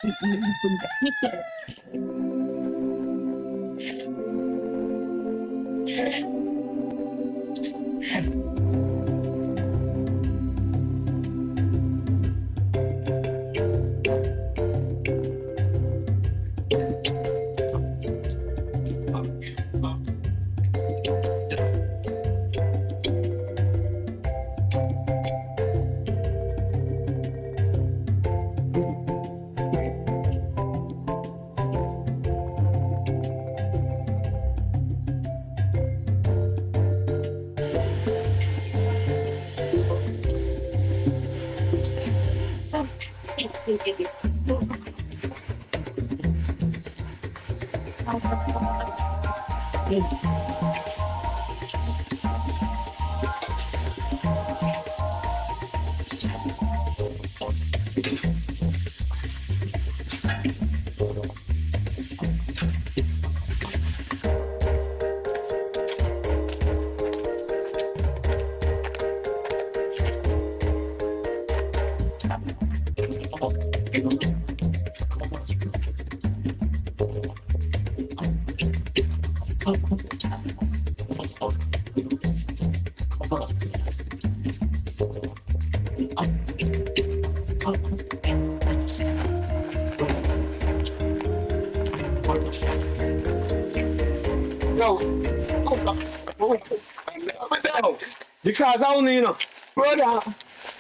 Yo, because I only, brother,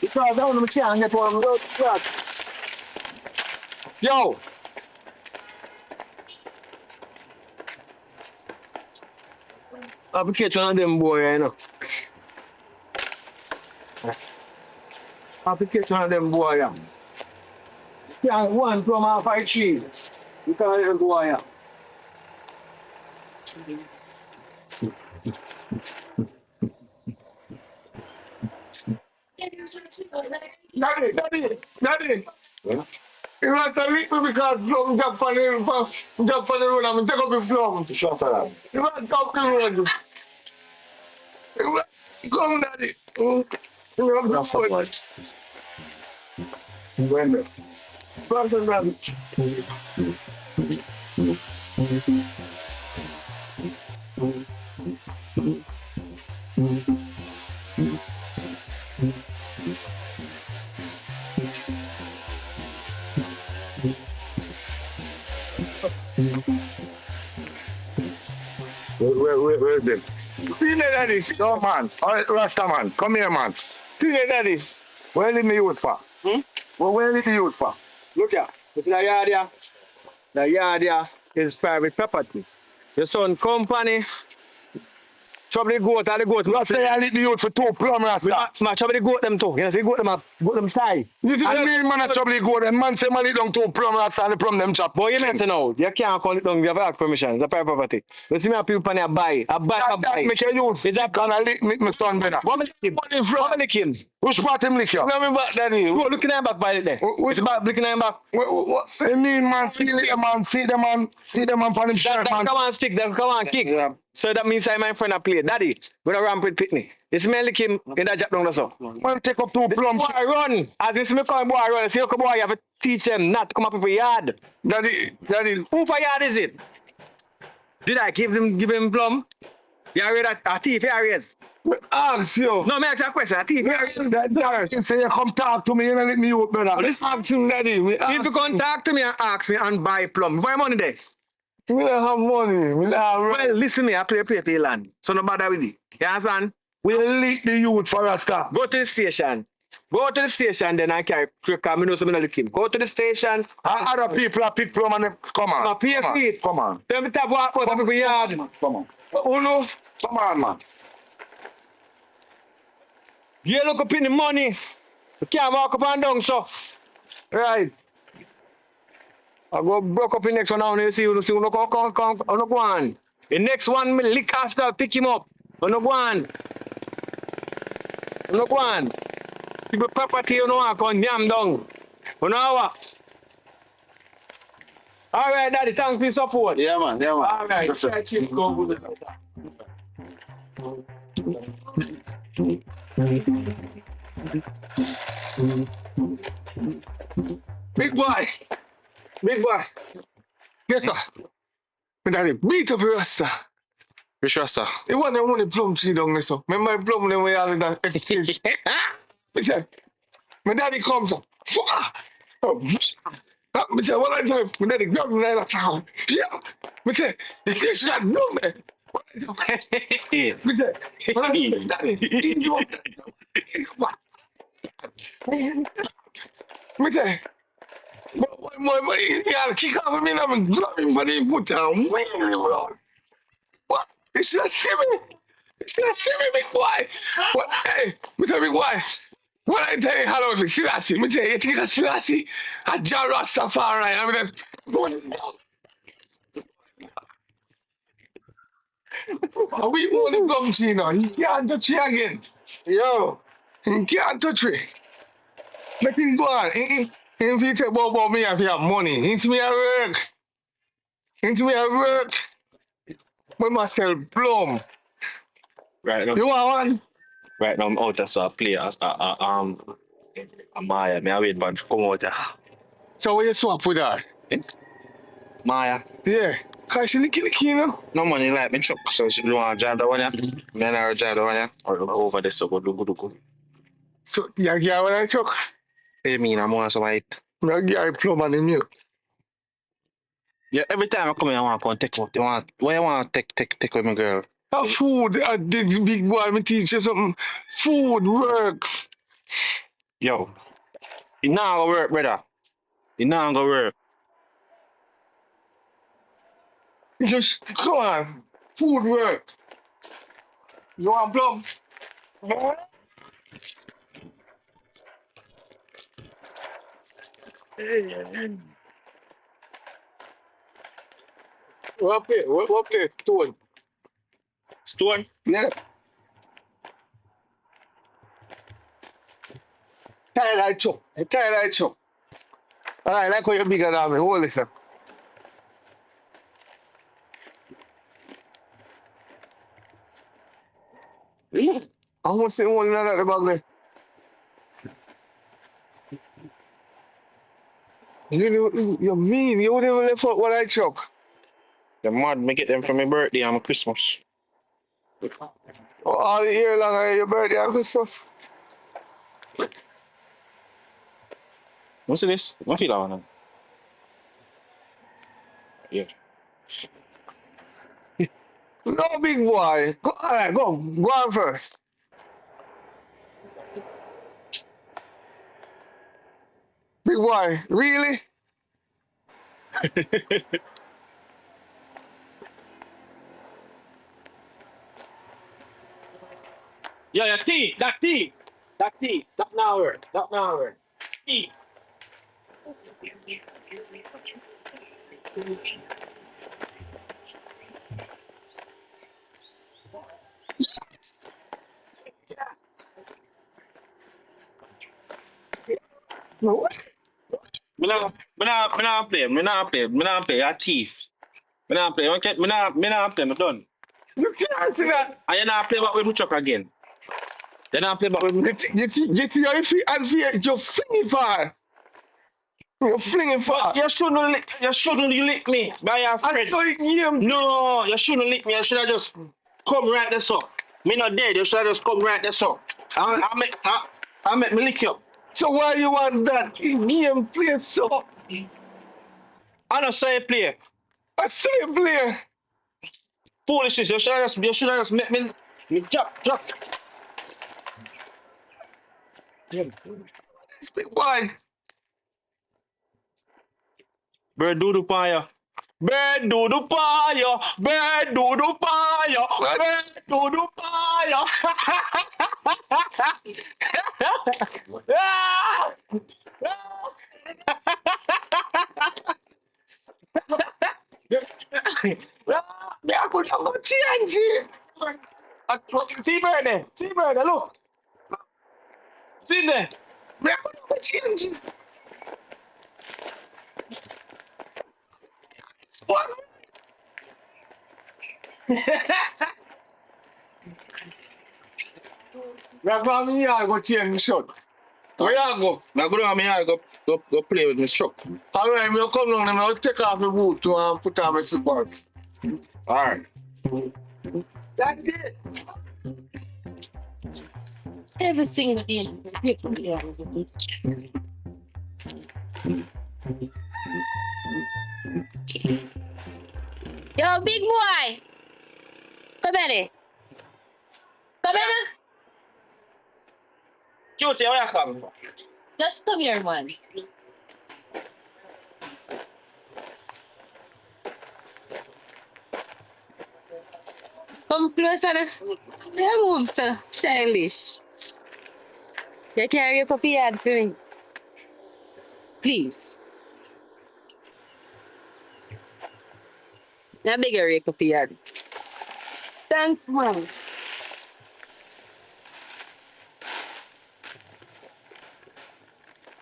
because I only can't get one of those shots. Yo, application on them boy, Application on them boy, Yeah, one from our 5G. You can't even go here. Daddy. Yeah? You want to lick me because plum jump on the road and take up the plum. Shut up. You want to talk the road. Come, Daddy. You want to talk much. When? Brother, brother. Where's them? See the daddy, oh man, all right, Rasta man, come here man. See the daddy, where did me youth for? Well, where did the youth for? Look here, you see the yard here? The yard here is private property. Your son company, trouble the goat, and the goat. You say I leave the youth for 2 plum Rasta. Man, trouble the goat them too. You see goat them tie. You see I mean man, trouble the goat, and man say man eat down 2 plum Rasta and the plum them chop. But you listen now, you can't call it down, you have to ask permission, it's a private property. You see me a people I buy. That make you use. Is that gonna lick my son better? What make him? What make him? Which part him lick you? No, me back daddy. Go look in him back by it there. Which back looking at him back? What? I mean man, see the man for him shirt man. Come on stick, then come on kick. Yeah. So that means I my friend a play. Daddy, gonna ramp with Pitney. You smell like him in that jab down the so. Man take up 2 plums. Boy run. As you see me come boy run, see you come boy, you have to teach him not to come up with a yard. Daddy. Who for yard is it? Did I give him plum? You read a thief areas? Ask you. No, me ask you a question. A thief areas. You say you come talk to me, you don't let me out, brother. Listen, ask him, daddy. If you come talk to me and ask me and buy plum, where money there? We don't have money. Well, listen me, I play for your land. So no bother with it. You understand? We'll leak the youth for us stop. Go to the station. Go to the station, then I carry because I know something like him. Go to the station. Other people are pick plum and they come on. Come on. Tell me to walk out of the yard. Come on. Uno, come on, man. You look up in the money. You can't walk up and down, so. Right. I go broke up the next one now and you see you go on. The next one, me lick after pick him up. You go on. You go on. People property you know come yam down. You know what? All right, daddy, thanks for your support. Yeah, man. All right, yes, sir. Go good. Big boy. Big boy. Yes, sir. My daddy beat up your rasta. Which rasta? The one that won the plum tree down there, so. Remember my plum when we all in that exchange? Me say, my daddy comes up. Me say, what I tell him? My daddy grab me like that. Yeah. Me say, you should have known me. Me say, what I tell him? Daddy, he give up. Me say, yeah, kick off me and I'm grabbing for the foot down. What? You should have seen me. You should have seen me, big boy. What? Hey, me say, big boy. What I tell you, hello, Selassie. Me say, you think of Selassie? A Jah Rastafari. I mean, that's what is now. We only come to you now. You can't touch it again. Yo, you can't touch it. Let him go on. If he say about me, if you have money, it's me at work. It's me at work. We must sell plum. Right now. You want one? Right now I'm out as a player. Maya. Me I wait for to come out there. So what you swap with her? Maya. Yeah. Cause she licky, you know? No money like me truck, so she don't want to drive the one ya. Me and her drive the one ya. Or go over there so go do. So you get what I took? Hey, me I'm want some white. I get a plum and the milk. Yeah, every time I come here I want to come take out. Why you want to take with my girl? Food, I did big boy, me teach you something. Food works. Yo, you not gonna work, brother. You not gonna work. Just come on. Food works. You want plum? What play? What play? Stone. Stone? Yeah. Tired I chop. Tired I chop. I like how you're bigger than me. Hold it, sir. I'm gonna say one another about me. You're mean. You wouldn't even left out what I chop. The mad me get them for my birthday and my Christmas. All year long, your birthday and Christmas. What's this? What feel that one? Yeah. No, big boy. Go, all right, go on first. Big boy, really? Yeah, tea. That now. Tea. No. Me not play. A thief. Me not play. Okay, me not play. Me done. You can't say that. And you not play back with me truck again. You not play back with me. You see how you feel and fear, you're flinging far. You're flinging far. You shouldn't lick me by your I friend. saw you. No, you shouldn't lick me. You should have just come right there, so. Me not dead. You should have just come right there, so. I make me lick you. So why you want that? Game play so. I don't say play. I saw you play. Foolishness. You should have just make me drop. This big boy. Bird doodle fire. Bird doodle fire. Bird doodle fire. Bird doodle fire. Me I could have got TNG. See bird there. See bird there. Look. See there. Me I could have got TNG. What? Me I go me I go TNG shot. Where you go? I go down, I go. Go play with me truck. Alright, me come down and I'll take off the boot to put on my slippers. Alright. That's it. Every single day. Yo, big boy. Come here. Come here. Cutie, where you come? Just come here, man. Come closer. You move, so childish. You carry your coffee yard for me. Please. Now bigger your coffee yard. Thanks, man.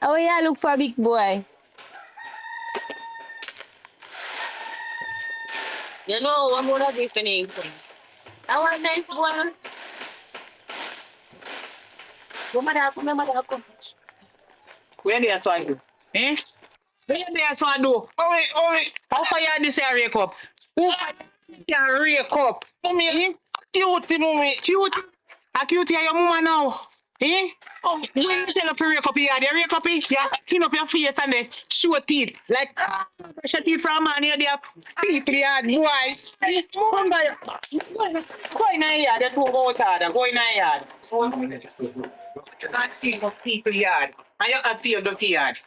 Oh yeah, look for a big boy. You know, I'm gonna be finishing. I want a nice boy. Come. Where they are so I do? Eh? Where they are so I do? How far you this here rake up? Who can rake up? Mommy, Eh? cutie, mommy. Cute. A cute your mama now. Eh? Oh, when you tell her to rake up here, they rake up here. Yeah, clean up your face and then show teeth. Like, brush your teeth from a man here, they have people here, boy. Eh? Come by. Go in the yard, you two go out there. Go in the yard. You can't see the people yard. And you can feel the yard.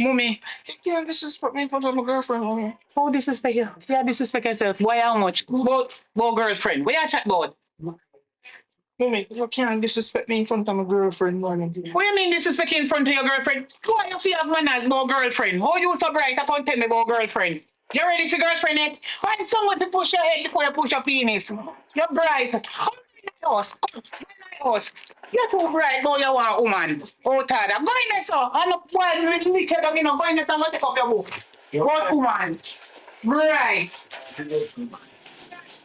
Mummy, You can't disrespect me in front of my girlfriend, mommy. how disrespect you? Yeah, disrespect yourself. Why how much? About girlfriend. What you chat about? Mommy, you can't disrespect me in front of my girlfriend, mommy. What you mean disrespect you in front of your girlfriend? Why you feel have manners about girlfriend? How you so bright? I can't tell me about girlfriend. You ready for girlfriend yet? Find someone to push your head before you push your penis. You're bright. Come in the house. Come in the house. You're too bright, boy. You want a woman. Oh, Tada. Go in there, sir. I'm not boy with sneaker, you know. Go in there, sir. Go take up your book. What woman? Bright.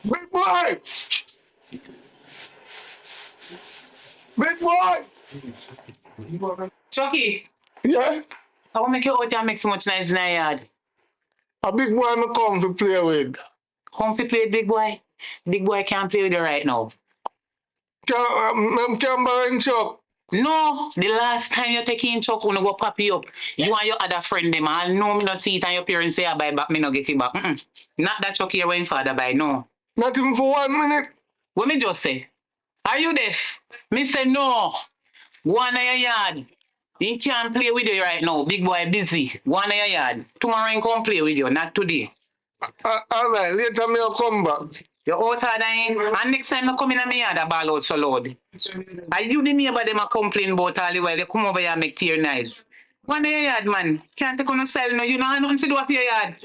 Big boy! Big boy! Chucky, Yeah? I will make you out and make so much noise in the yard. A big boy me come to play with. Come to play with big boy. Big boy can't play with you right now. Can buy Chuck. No, the last time you take in Chuck, when you go pop you up, you and your other friend them, I know me not see it and your parents say I buy back, me not get it back. Not that Chuck here when father buy, no. Not even for 1 minute. What me just say? Are you deaf? Me say no. Go on in your yard. He can't play with you right now. Big boy busy. Go on in your yard. Tomorrow he come play with you, not today. Alright, later me will come back. You're out of dying. And next time I come in my yard, I ball out so loud. Are you the neighbor them a complain about all the while? They come over here and make clear nice. Go on in your yard, man. Can't take on a style no. You don't have nothing to do up your yard.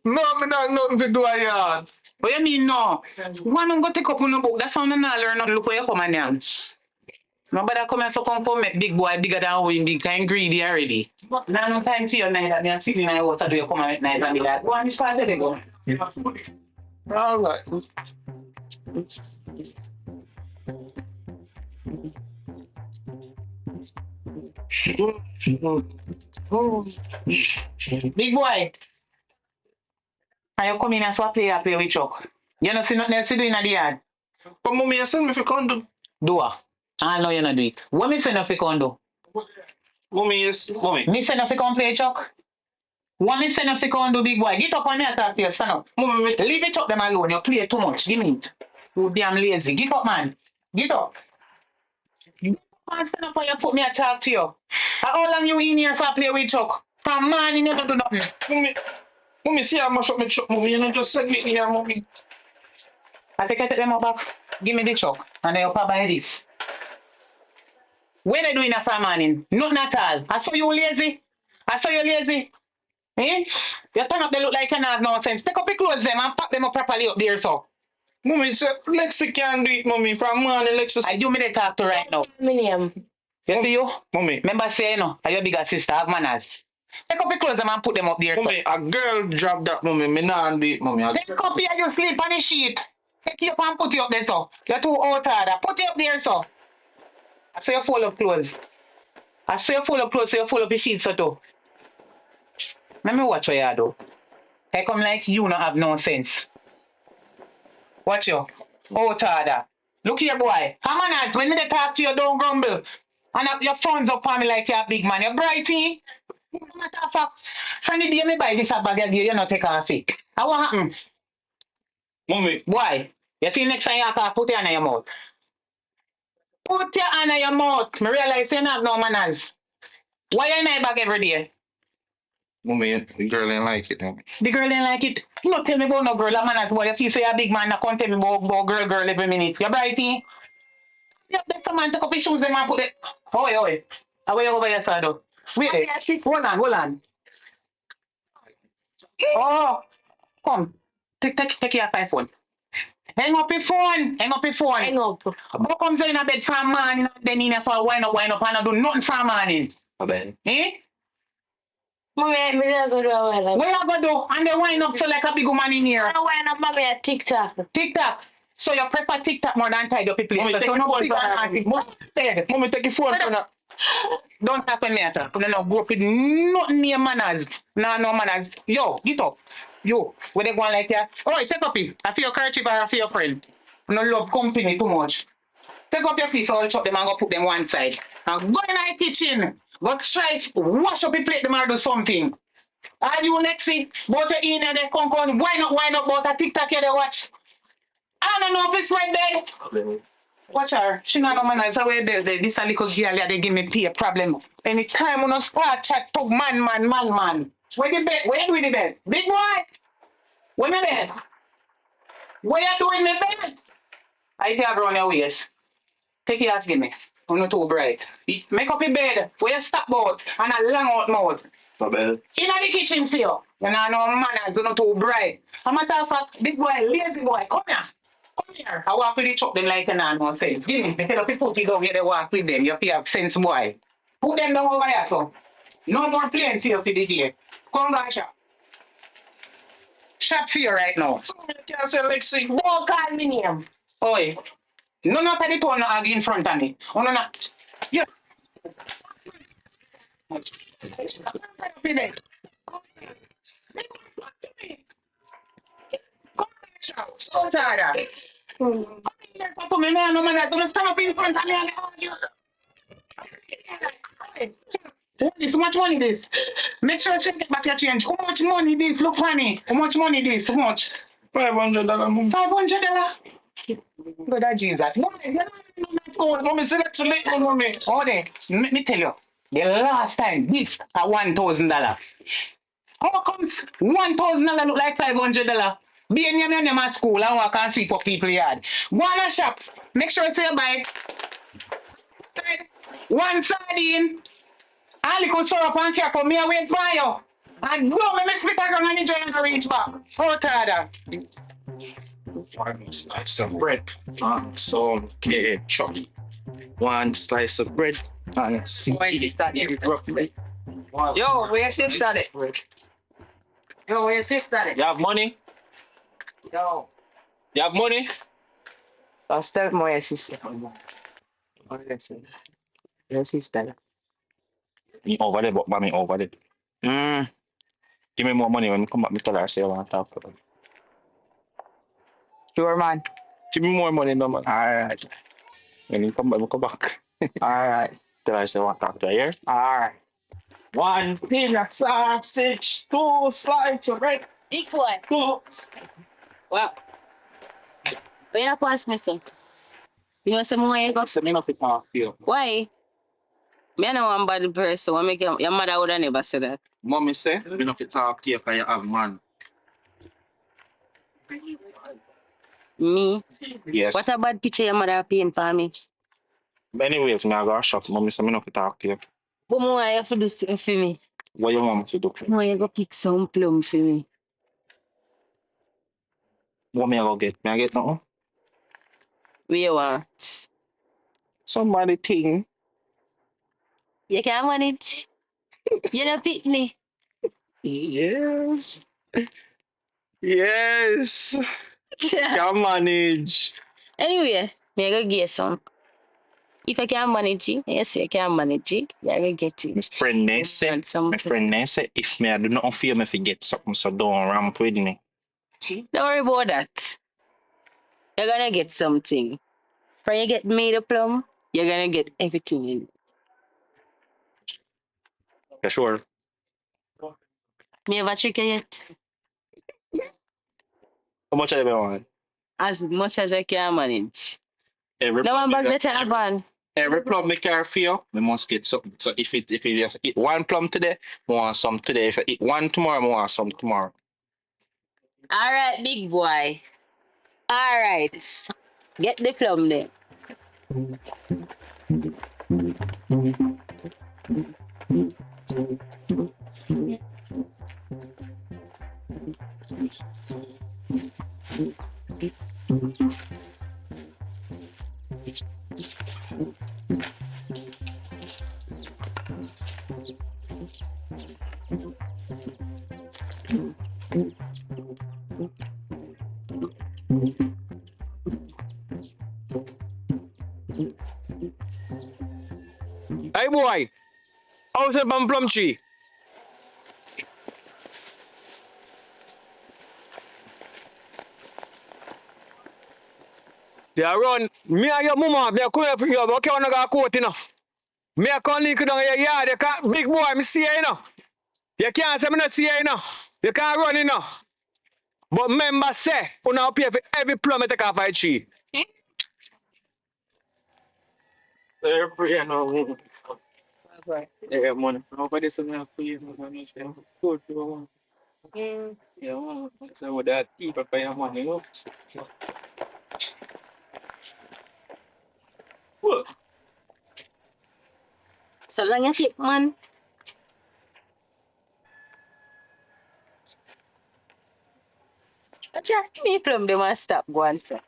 No, me not nothing to do a yard. What you mean no? Go on and go take up on the book. That's how I not learn nothing. Look where you come and yam. Nobody come and so come for make big boy bigger than who big kind greedy already. Now no time for you neither. Me and sitting in the house and do you come and make nice and be like, go on this part of the go. Alright. Big boy. Are you come in and swap play with Chuck? You don't see nothing else to do in the yard? But mommy, you said me if you can't do. Do what? I know you not do it. What me say no fi come do? Mommy, yes, mommy. Me say no fi come play Chuck? What me say no fi come do, big boy? Get up on there, talk to you, stand up. Mommy, me Leave it up them alone. You play too much. Give me it. You damn lazy. Get up, man. Get up. Man, stand up on your foot, me I talk to you. How long you in here so I play with Chuck? From man, you never do nothing. Mommy, see how much up me truck, mommy. You know, just send me here, mommy. I take them up back. Give me the Chuck. And then you pop by this. What they doing from morning? Nothing at all. I saw you lazy. Eh? You turn up they look like you have no sense. Pick up your clothes them and pack them up properly up there, so. Mommy, say Lexi can't do it, mommy. From morning, Lexi. I do me the talk to right now. Minium. You see you? Mommy. Remember say, you know, are your bigger sister have manners. Pick up your clothes them and put them up there, so. Mommy, a girl drop that, mommy. Me not do it, mommy. Take up here, you sleep on the sheet. Take you up and put you up there, so. You're too out of that. Put you up there, so. I say you fold up clothes. I say you full up clothes, so you full up your sheets so too. Let me watch what you do. I come like you not have no sense. Watch you. Oh, Tada. Look here, boy. How manners, when they talk to you, don't grumble. And your phone's up on me like you're a big man. You're brighty. Matter of fact, from the day me buy this a bag of gear, you not take off it. How what happen? Mommy. Why? You feel next time you have put your hand in your mouth. Put your hand in your mouth. Me realize you don't have no manners. Why you in my bag every day? Mommy, the girl ain't like it. Mommy. The girl ain't like it. No tell me about no girl, a man at boy. You feel say you're a big man, not come tell me about girl every minute. You brighty? Yep, that's some man take up his shoes and man put it. Oi. I wait over your side though. Wait there. Hold on. Oh, come. Take your iPhone. Hang up your phone. Hang up. How come you in a bed from morning and then in a so wind up and I do nothing from morning? My bad. Eh? Mommy, I don't go do a while. What you gonna do? And they wind up so like a big woman in here. I don't wind up, mommy, at TikTok. TikTok. So you prefer TikTok more than tidy up your place. Mommy, take So your no phone big from and me. massive. Mommy, take your phone from her. Don't talk when me at her. You don't grow up with nothing near manners. No manners. Yo, get up. Yo, where they going like that? Alright, take up it. I feel your kerchief or I feel your friend. You don't love company too much. Take up your piece, I'll chop them and go put them one side. And go in the kitchen. Go try wash up your plate them and do something. Are you Lexi? But you in there, come, why not, but a TikTok here they watch. I don't know if it's right there. Watch her. She not no man. It's a way bed. This a little girl here, they give me pay a problem. Anytime when I start chat to man. Where the bed? Where you with the bed? Big boy! Where my bed? What you doing in the bed? I take around your waist. Take it out, give me. I'm not too bright. Make up your bed. Where you stop both and a long out mouth. My bad. In the kitchen for you. You know no manners, you're not too bright. A matter of fact, big boy, lazy boy, come here. I walk with the truck them like an no sense. Give me, they tell you put it down here, they walk with them. You have sense boy. Put them down over there, so. No more playing for you for the day. Come back shop. Shop for you right now. So you can't say Lexi. Don't call me name. Oi. No, not at the tone argue in front of me. Oh, no. Yeah. Oh, Tara. To me, man, no man, don't stand up in front of me and argue. This, how much money this? Make sure you get back your change. How much money this? Look for me. How much money this? How much? $500, Mommy. $500? Good at Jesus. Mommy, say that to Lexi, Mommy. Oh, there. Let me tell you. The last time, this a $1,000. How comes $1,000 look like $500? Being your at school, I walk and sweep up people yard. Go on a shop. Make sure you say buy one sardine, a little syrup and cracker. Me wait for you. And go, me spit around and enjoy and reach back. Oh, Tada. One slice of bread and some ketchup. One slice of bread and some Why is it started? roughly. Yo, where your sister at? Yo, where your sister at? You have money? Yo, You have money? I'll tell my sister. Oh, listen. Your sister. Me over there, but mommy over there. Give me more money when you come back. Me tell her I say I want to talk to her. Sure, man. Give me more money, no man. Alright. When you come back, we come back. Alright. Tell her I say I want to talk to her, yeah? Alright. One tin of sausage, 2 slices of bread, Equal. 2. Wow. Where you pass me, son? You know some more you go? So me not fit off you. Why? Me I know one bad person. What make your mother would have never say that. Mommy say, me not fit talk to you because you have man. Me? Yes. What a bad picture your mother paint for me. But anyway, if me I go shop, mommy say me not fit talk to you. But more you have to do something for me. What you want me to do? More you go pick some plum for me. What me I go get? Me I get nothing? What you want? Somebody thing. You can't manage. You don't pick me. Yes. Yes. Can manage. Anyway, me go get some. if I can manage it, yes, I can manage it. Yeah, I will get it. My friend they say, if me I do nothing for you, me forget something, so don't ramp with me. Don't worry about that. You're gonna get something. When you get me the plum, you're gonna get everything in it. Yeah, sure. Me ever trick you yet? How much I want? As much as I can manage. Every No one plum, back the van. every plum me carry for you, me must get something. So if you have to eat one plum today, I want some today. If you eat one tomorrow, I want some tomorrow. All right, big boy. All right. Get the plum there. Hey boy, how's the plum tree? Yeah, run. Me and your mama, me come here for you, but can't go court, you know. Me can't link down your yard. You can't, big boy, me see you know. You can't say me not see you know. You can't run, you know. But remember, say, you now pay for every plum you take off a tree. Yeah, money. Nobody's gonna pay you money. Good, yeah, so with that, people pay your money. So long you take, man. Just me plum, they must stop going, sir.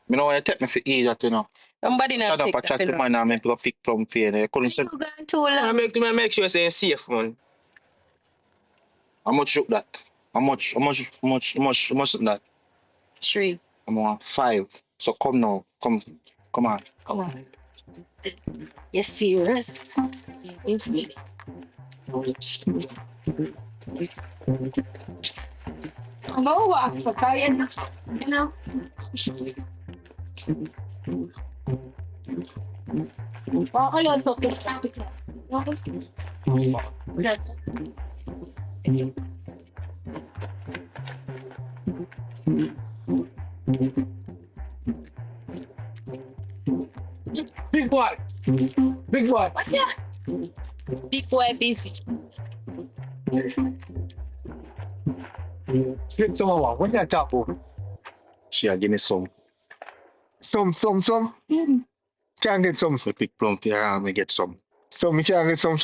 You know, you take me for eat that, you know. Somebody not Shut up, pick I that. chat to man and make a pick plum for you. You couldn't say, You gone too long. make sure say safe, man. How much look that? How much that? 3. I'm on 5. So come now. Come on. Come on. You serious? Is me? I'm gonna walk for Kaya, you know. Walk alone for Big boy. Big boy. What ya? Big boy busy. Get some more. What that top for? She'll give me some. Some. Can't get some. Me pick plum for you and me get some. So me can't get some.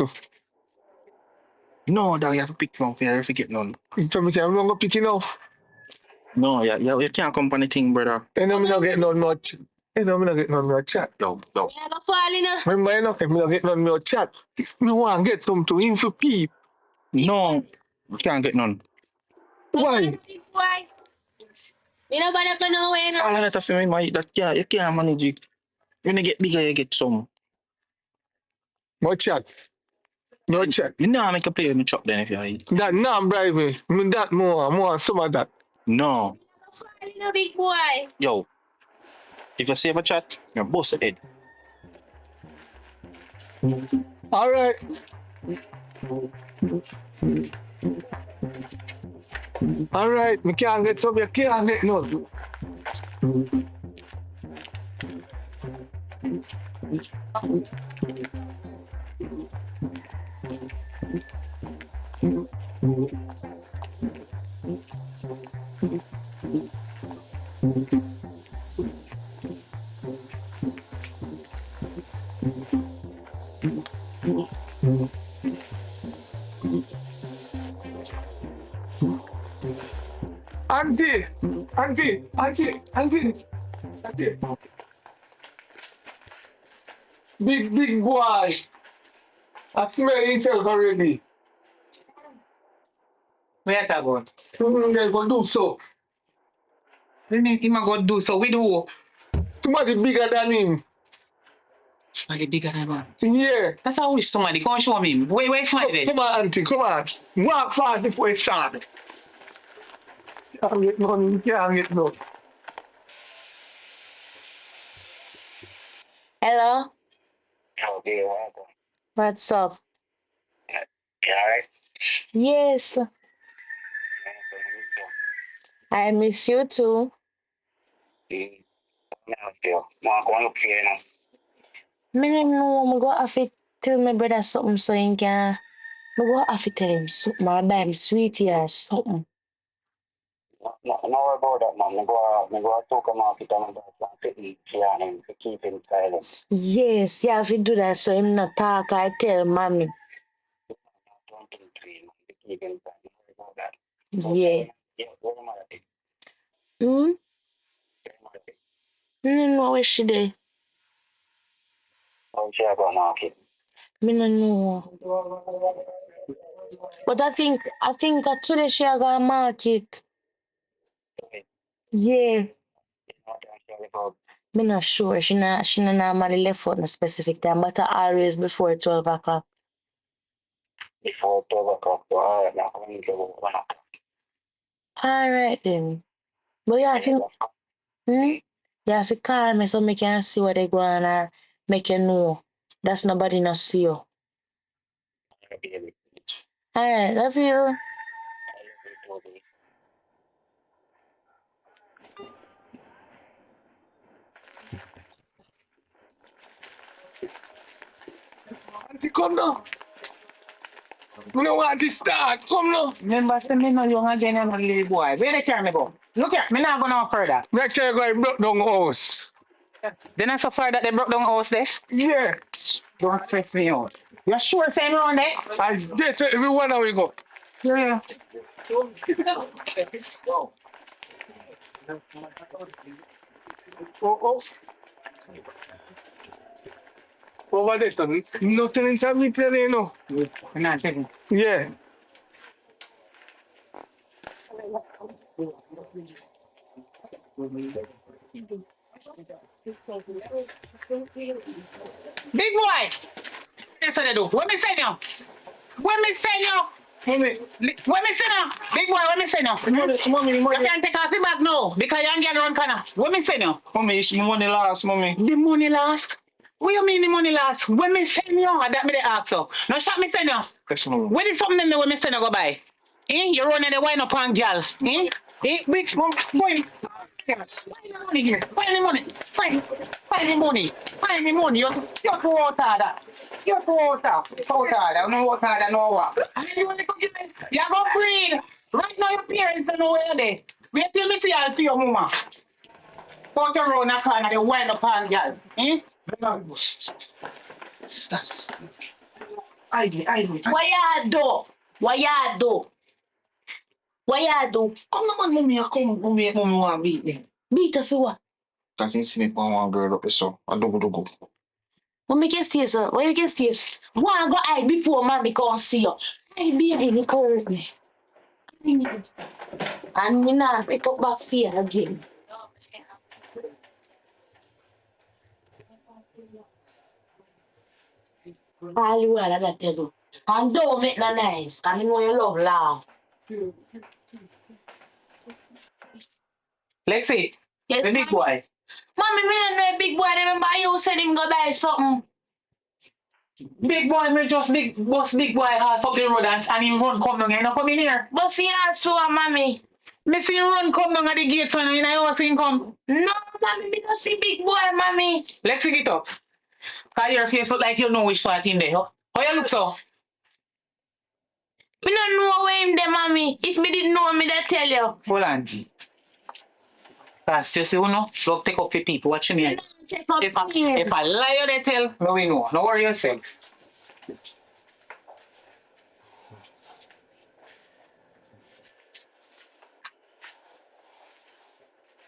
No, dog, you have to pick plum for you. You have to get none. So me can't go pick it up. No, you can't come on the thing, brother. And I'm not getting none much. And I'm not getting none more chat. Yo. We're gonna fall in a. Remember, you know, if I'm not getting none more chat. Me want to get some to him for peep. No, you can't get none. Why? Big boy. You know, gonna go nowhere now. All of that stuff you make that you can't manage it. When you get bigger, you get some. More chat. No chat. You know I make a play in the chop then if you eat. That now bribe me. Me that more some of that. No. Fall in a big boy. Yo. If you save a chat, you bust the head. All right. All right. Me can't get some. You can't get none. Auntie. Big boy. I smell it already. Where you about? They go do so. What mean him a go do so? We do. Somebody bigger than him. Somebody bigger than man. Yeah. That's how I wish somebody come show me. Wait, somebody Come on, auntie, come on. Walk fast before it start. Can't get none, can't get none. Hello? Okay, welcome. What's up? You alright? Yes, I miss you too. Now, still. Mark, go up here now. Me no know, I go have to tell my brother something so he can. I go have to tell him something or buy him sweetie or something. No worry about that, man. Me go talk to market and about to eat here and to keep him silent. Yes, you have to do that so him not talk or tell mommy. Don't think three, man. To keep him silent. Don't worry about that. Yeah. Yeah, where am I? Hmm? Where am I? Me no know where she dey. Oh, she about market. Me no know. But I think today she a go market. Okay. Yeah. Not sure about Me not sure. She not normally left out no specific time, but I always before 12 o'clock. before 12 o'clock. So, alright, now come in to 1 o'clock. Alright then. But you have to you have to call me so me can see what they go on or make you know. That's nobody not see you. Alright, love you. Auntie, come now. We don't want to start. Come now. Remember, say me no young again, I'm a little boy. Where they carry me go? Look here, me not going no further. Make sure you go and broke down the house. Then I so far that they broke down house there. Yeah. Don't stress me out. You sure saying around there? I did it every 1 hour we go. Yeah. Oh. Over there, son. Nothing in me tell you, know. I'm not taking. Yeah. Big boy! That's what they do. What me say now? What me say now? Mommy. What me say now? Big boy, what me say now? Mommy, You can't take off the bag now because you ain't get run corner. What me say now? Mommy, it's money last, mommy. The money last? What you mean the money last? When me say now, that me they ask so. Now shut me say now. Yes, mommy. What is something that when me say now go buy? You running the wine up on girl. Big boy. Yes. Find the money here. Find the money. Find the money. Find the money. You're too out of that. You're too out of that. No out of that. No what. And you want to go get it? You go breed. Right now your parents don't know where you're there. Wait till me see you to your mama. Walk around the corner, they wind up on girl. Sisters. Hide me. What you do? What you do? What you do? Come on, mommy. I come. Mommy want to beat me. Beat her for what? Because he see me put one girl up there, so I do. What make you stay, sir? Why you can stay? Wanna go hide before mommy come see you. Hide behind the curtain. And me nah pick up back fear again. All you want that tell you. And don't make no nice, cause you know you love laugh. Lexi, Yes, the big boy. Mommy, me don't know a big boy. Remember you said him go buy something. Big boy, me just big boy has up the road and he run come down. You know come in here. But see ask for mommy. Me see him run come down at the gate and I house him come. No, mommy, me don't see big boy, mommy. Lexi, get up. Cause your face look like you know which part in there. How you look so? Me don't know where him there, mommy. If me didn't know, me that tell you. Hold on. Cause you see, you know, love take up for people. Watch me. If I lie, they tell me we know. No worry yourself.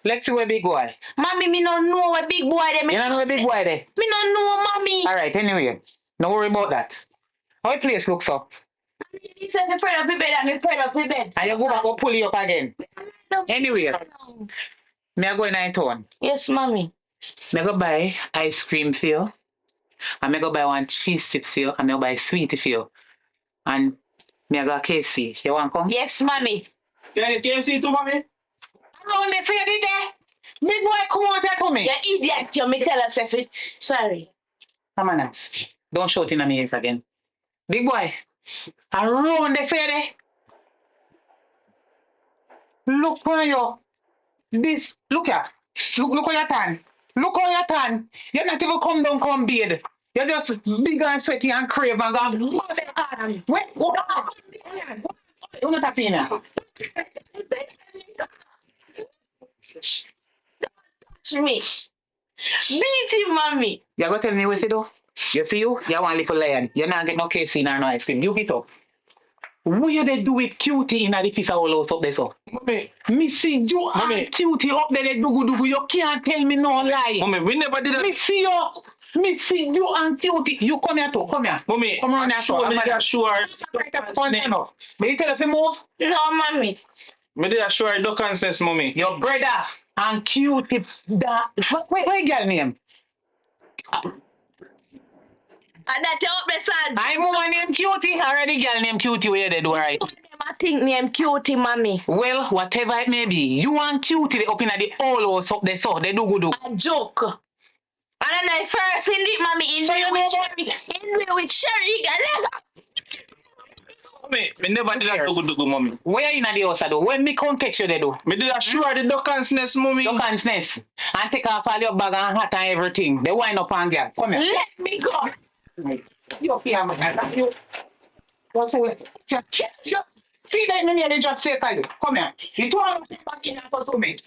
Let's see where big boy. Mommy, me don't know where big boy there. You don't know where big boy there? Me don't know, mommy. Alright, anyway. No worry about that. How the place looks up? You said me pray up in bed and me pray up in bed. And you go back and pull you up again. Anyway, me I go in ALTON. Yes, mommy. Me I go buy ice cream for you. And me go buy one cheese chips for you, and me go buy sweetie for you. And me go KC. You want come? Yes, mommy. Can you KFC too, mommy? Around there, say you did there. Big boy, come out here to me. You idiot, you me tell us if it. Sorry. Come on, Nance. Don't shout in my ears again. Big boy, around there, say there. Look for you. This, look here. Look how you turn. Look how you turn. You're not even come down, come bed. You're just big and sweaty and crave and gone. Wait, what? You're not happy now. Touch me. Beat him, mommy. You go tell me what to do. You see you? You want little lion. You're not get no KFC nor no ice cream. You get up. What you they do with cutie in the piece of all house up there so? Mommy, Me see you and cutie up there, they do. You can't tell me no lie. mommy, we never did that. Me see you and cutie. You come here too. Come here. Mommy, come around here. sure, me did sure. Me tell if you move. No, mommy. Me did sure do consent, mommy. Your brother and cutie. That wait, girl name. And that you up my son. I'm woman named Cutie. Already girl named Cutie where they do right. I think name Cutie, mommy. Well, whatever it may be, you and Cutie they up in the whole house up there so they do good. A joke. And then I first in it, mommy, in So there you with know Sherry. In there with Sherry. Mommy, me never did that do, mommy. Where in the house I do? When me come catch you they do? Me did sure the duck's nest, mommy. Duck's nest. And take off all your bag and hat and everything. They wind up and get. Come here. Let me go. You up here, man. You. What's it? See that many of the just say you. Come here. You two are back in and to me.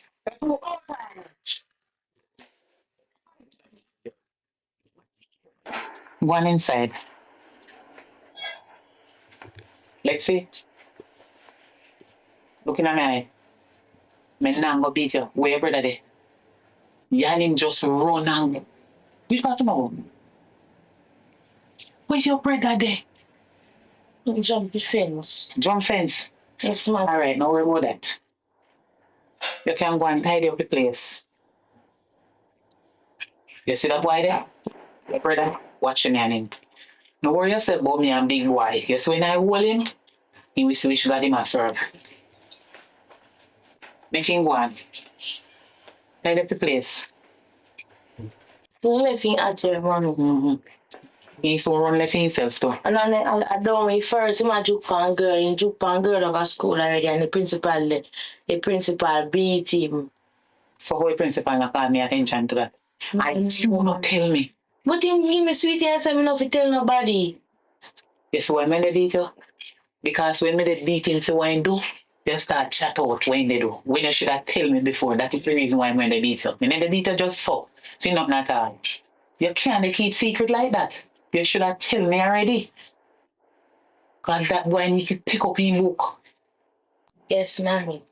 Go on inside. Let's see. Looking at my eye. Me nah go beat you. Where your brother there? Yanin just run and go. Which part of my home? Where's your brother there? Jump the fence. Jump fence. Yes, ma'am. Alright, now worry about that. You can go and tidy up the place. You see that boy there? Your brother, watch him and him. No worry yourself about me and big boy. Guess when I hold him, he will see which God him a serve. Make him go on. Tidy up the place. So left him at your mommy. He's so run left himself too. And then I don't wait first, him a juke pan girl. He juke pan girl over school already and the principal beat him. So how the principal not call me attention to that? I you not tell me. But him give me sweetie and say me not fi tell nobody. Yes, why me they beat you? Because when me they beat him for what he do, you start chat out when they do. When you should have tell me before, that is the reason why when they beat you. When they beat you just so. So nothing at all. You can't keep secret like that. You should have tell me already. Cause that boy need to pick up his book. Yes, mommy.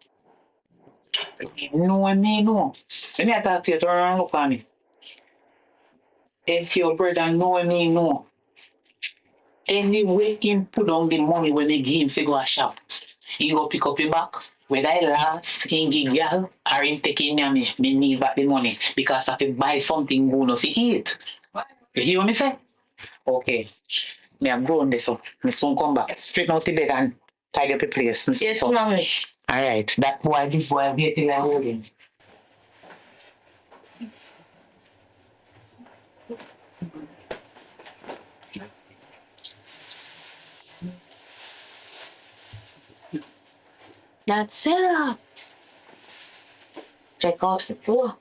No, me no. Let me talk to you, turn around look at me. If your brother know me no. Anyway, him put down the money when they give him to go a shop. He go pick up your back. Whether I last, he give girl, or him take in me need back the money. Because I have to buy something good to eat. You hear what me say? Okay. Me have grown this up. Me soon come back. Straighten out the bed and tidy up the place. Yes, mommy. Alright. That boy, this boy, wait till I hold him. That's it. Check out the door.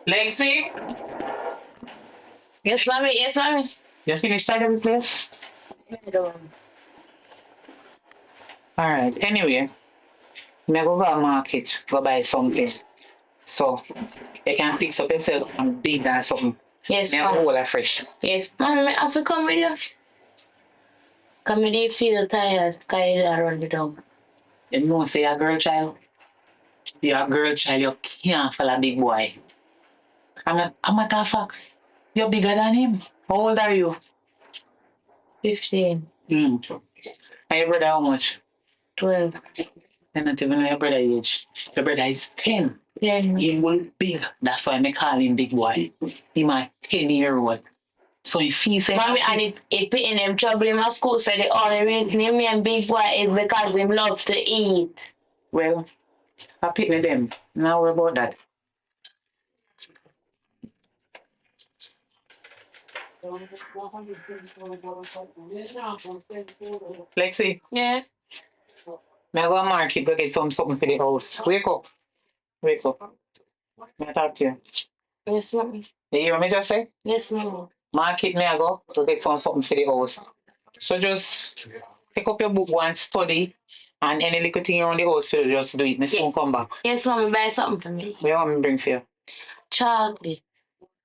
Lexi? Yes, mommy. Yes, mommy. You finished at every place? Alright, anyway, me go to market, go buy something. So, you can fix up yourself and big and something. Yes, Me have mommy. all that fresh. Yes, mommy. I have to come with you. Come with you, feel tired. Because you run me down. You know, say a girl child. You're a girl child, you can't follow a big boy. A matter of fact, you're bigger than him. How old are you? 15, And your brother how much? 12. I not even know your brother age. Your brother is 10. Yeah. He will big. That's why I call him big boy. He my 10-year-old. So if he say Mommy, and if putting him trouble in my school, so the only reason him and big boy is because him love to eat. well, I pick them. Now worry about that. Lexi, Yeah. me go to market go get something for the house. Wake up. Wake up. Me talk to you. Yes, mommy. You hear me just say? Yes, mommy. Market me I go to get something for the house. So just pick up your book and study and any little thing around the house you just do it. Me soon come back. Yes, mommy. Buy something for me. What you want me bring for you? Chocolate.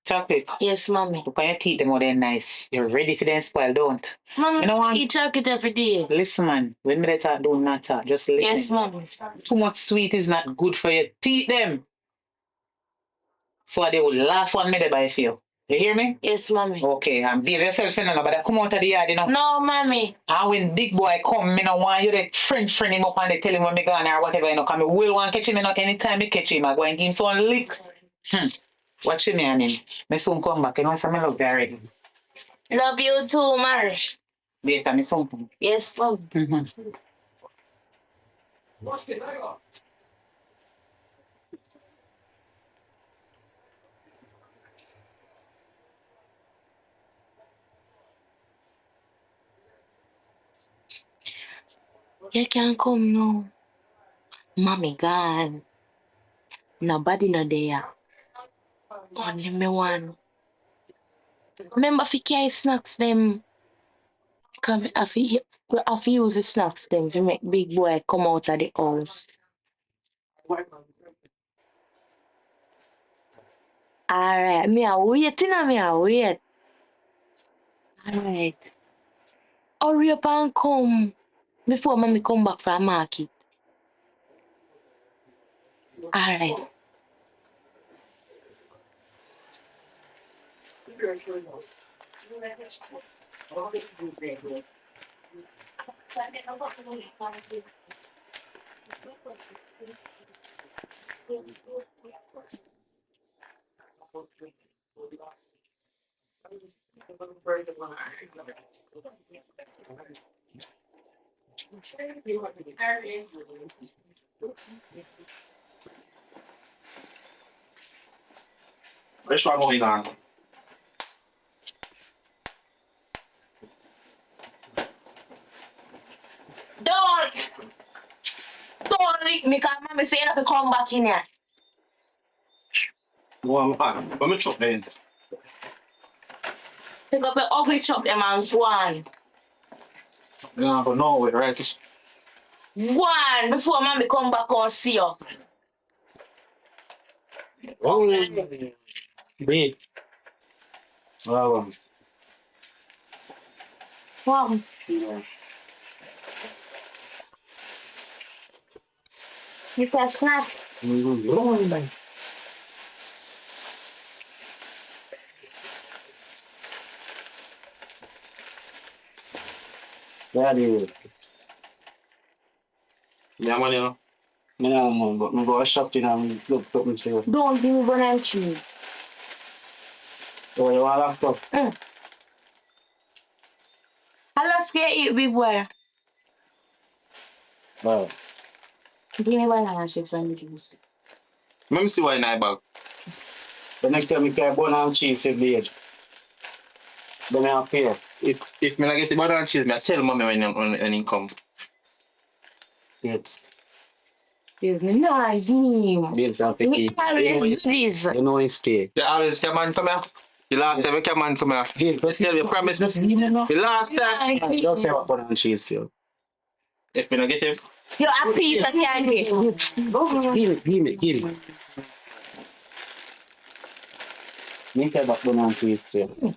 Chocolate. Yes, mommy. Look on your teeth them out there nice. You're ready for them spoil, don't? Mommy, You know what? eat chocolate every day. Listen man, when me talk, do not talk. Just listen. Yes, mommy. Too much sweet is not good for your teeth them. So they will last one minute buy for you. You hear me? Yes, mommy. Okay, and behave yourself in but I come out of the yard, you know. No, mommy. And when big boy come, me no want you to friend him up and they tell him when me gone or whatever, you know, cause me will want to catch him, you know, anytime me catch him, I go and give him some lick. Watch me and him. Me soon come back, you know, so me love you already. Love you too, Mary. Later, me soon come. Yes, mommy. You can't come now. Mommy gone. Nobody no there. Only me one. Remember fi carry snacks them. Come I fi use the snacks them to make big boy come out of the house. Alright, me a wait, you know, me a wait. Alright. Hurry up and come before mommy come back from market. Alright. Where's my going on? Don't lick me, cause mommy say you have to come back in here. Go on, let me chop them. Take up your ugly chop them and go on. Yeah, but no, wait, right? This Go on before mommy come back and see you. breathe. Wow. Wow. You can snap. Daddy. Yeah, man, you know. Yeah, man, but I'm going to shop and look something for you. Don't give me banana cheese. So you want laptop? Let's get eat, big boy. No. Give me banana chips and juice. Let me see why in my bag. The next time I get banana cheese in the edge. Then I have here. If me not get the banana cheese, I tell mommy when he come. Yes. is no, I give him. Bills have to We keep. always do this. You know it's stay. The always come on, come here. The last time we come on, come here. Bill, but Tell you, promise me. just give me no. The last time. I give Don't care him. what banana cheese you. If we not get him. You're a piece of candy. Give me. Me care about banana cheese too.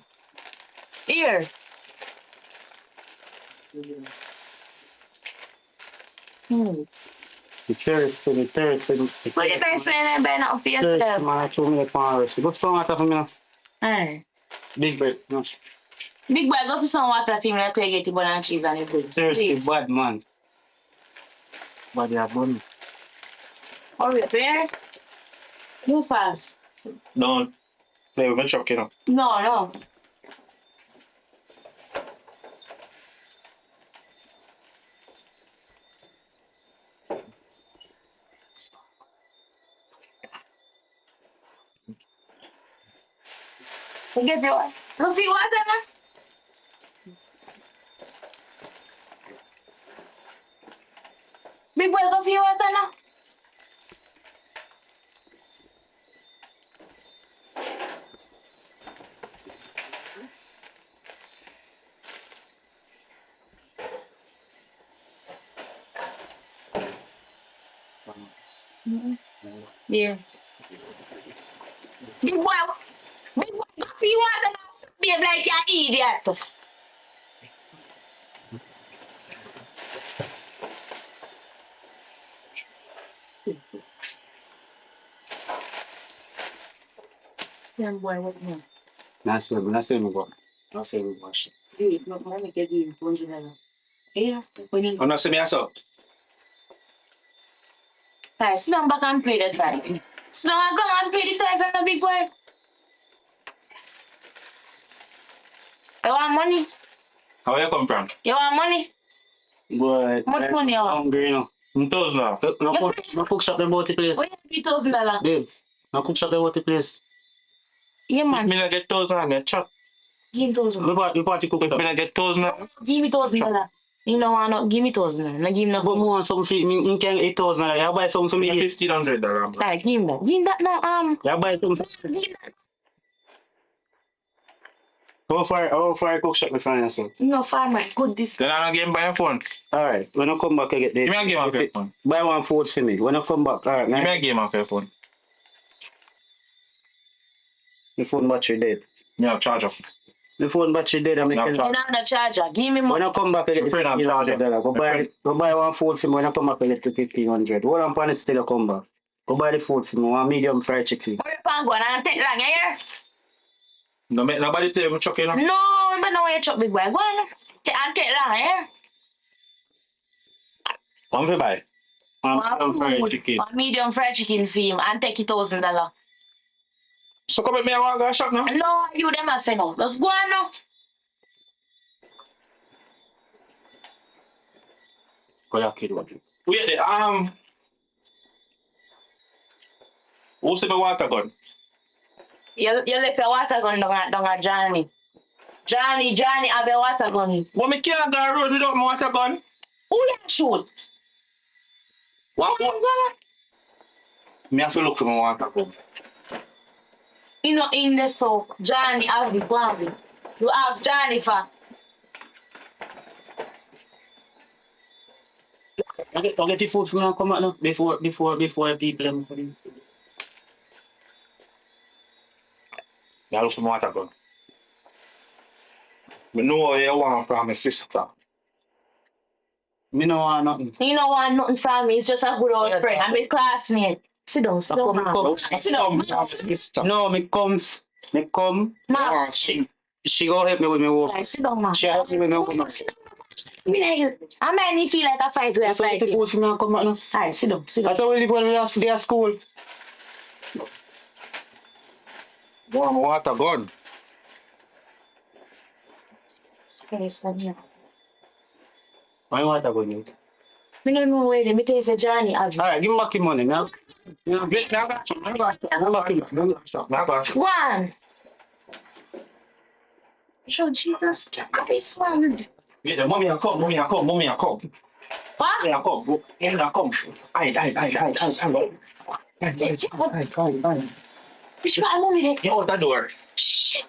Here. The thirsty. So you guys saying that better not for Thirsty, yourself? man, I told me to come and go some water for me now. Aye. Big bread, no. Big boy, go for some water for me like we get the banana cheese and the food. Thirsty, bad man. Body are bun. Hurry up, eh? Move fast. Don't play with Chucky now. No. Get the water. Go for water, man. Big boy, go for water now. Yeah. Big boy, go for water now. Behave like you're an idiot. Yeah, boy, what you That's what me go. That's what me wash. do? No, let me get you $20. Yeah, when you I'm not saying myself. guys, sit down back and pay that back. Sit down and go and pay the tax on the big boy. You want money? How you come from? You want money? Boy, How much money you want? hungry, you know. I'm told now. No cook shop them about the place. Where you have $3,000? Babes, no cook shop them about the place. Yeah, man. Me not get 1,000 and get chop. Give me $1,000. We party cook If me shop. not get 1,000. Give me $1,000. You know what? No, give me $1,000. No, give me But no. more want something for me. You can get $8,000. You buy something for me. $1,500, bro. Alright, give him that. Give him that now. You buy something. Give him that. How far I cook shop me find yourself? No, farmer. Good this. Then I don't give him by your phone. Alright, when I come back I get this. Give me a game off your phone. Buy one food for me. When I come back, alright, Give me man. a game off your phone. The phone battery dead. Me have charger. The phone battery dead. I'm No, making. And I'm the charger. Give me When money. I come back I get the Friend, I'm charging. $1,500. Go buy one food for me. When I come back I get the $1,500. Hold on, pan still I come back. Go buy the food for me. One medium fried chicken. Hurry up and go and take long, you hear? No make nobody play with Chucky now. No, but no way you chop big boy. Go on. Take long, you hear? Come for buy. One fried chicken. One medium fried chicken for him and take $1,000. So come with me and walk to shop now. No, you them I say no. Let's go on now. Go that kid one. Wait there, who's the water gun? You left your water gun down at Johnny. Johnny have your water gun. But me can't go road without my water gun. Who you shoot? What? Me have to look for my water gun. You know in the so Johnny have the plan. You ask Johnny for. I'll get the food for me and come back now. Before people them. Me look for my water gun. Me know what you want from my sister. Me no want nothing. You don't want nothing from me. It's just a good old friend. I'm a classmate. Sit down, sit down. Come. Sit down. No, me come. Mom, She go help me with my work. sit down, man. She help me with my work. I made me feel like a fight with a So fight. get the food for me and come back now. Alright, sit down, sit down. That's how we live when we are at school. Want my water gun. Why want to go now? I don't know where me tell you say Johnny have you. Alright, give me back the money now. Wait, now I got you. Go on. Show Jesus. This one. Wait, mommy, I come. What? Yeah, come. Yeah, come. Aye. Which part of mommy there? You out the door. Shit.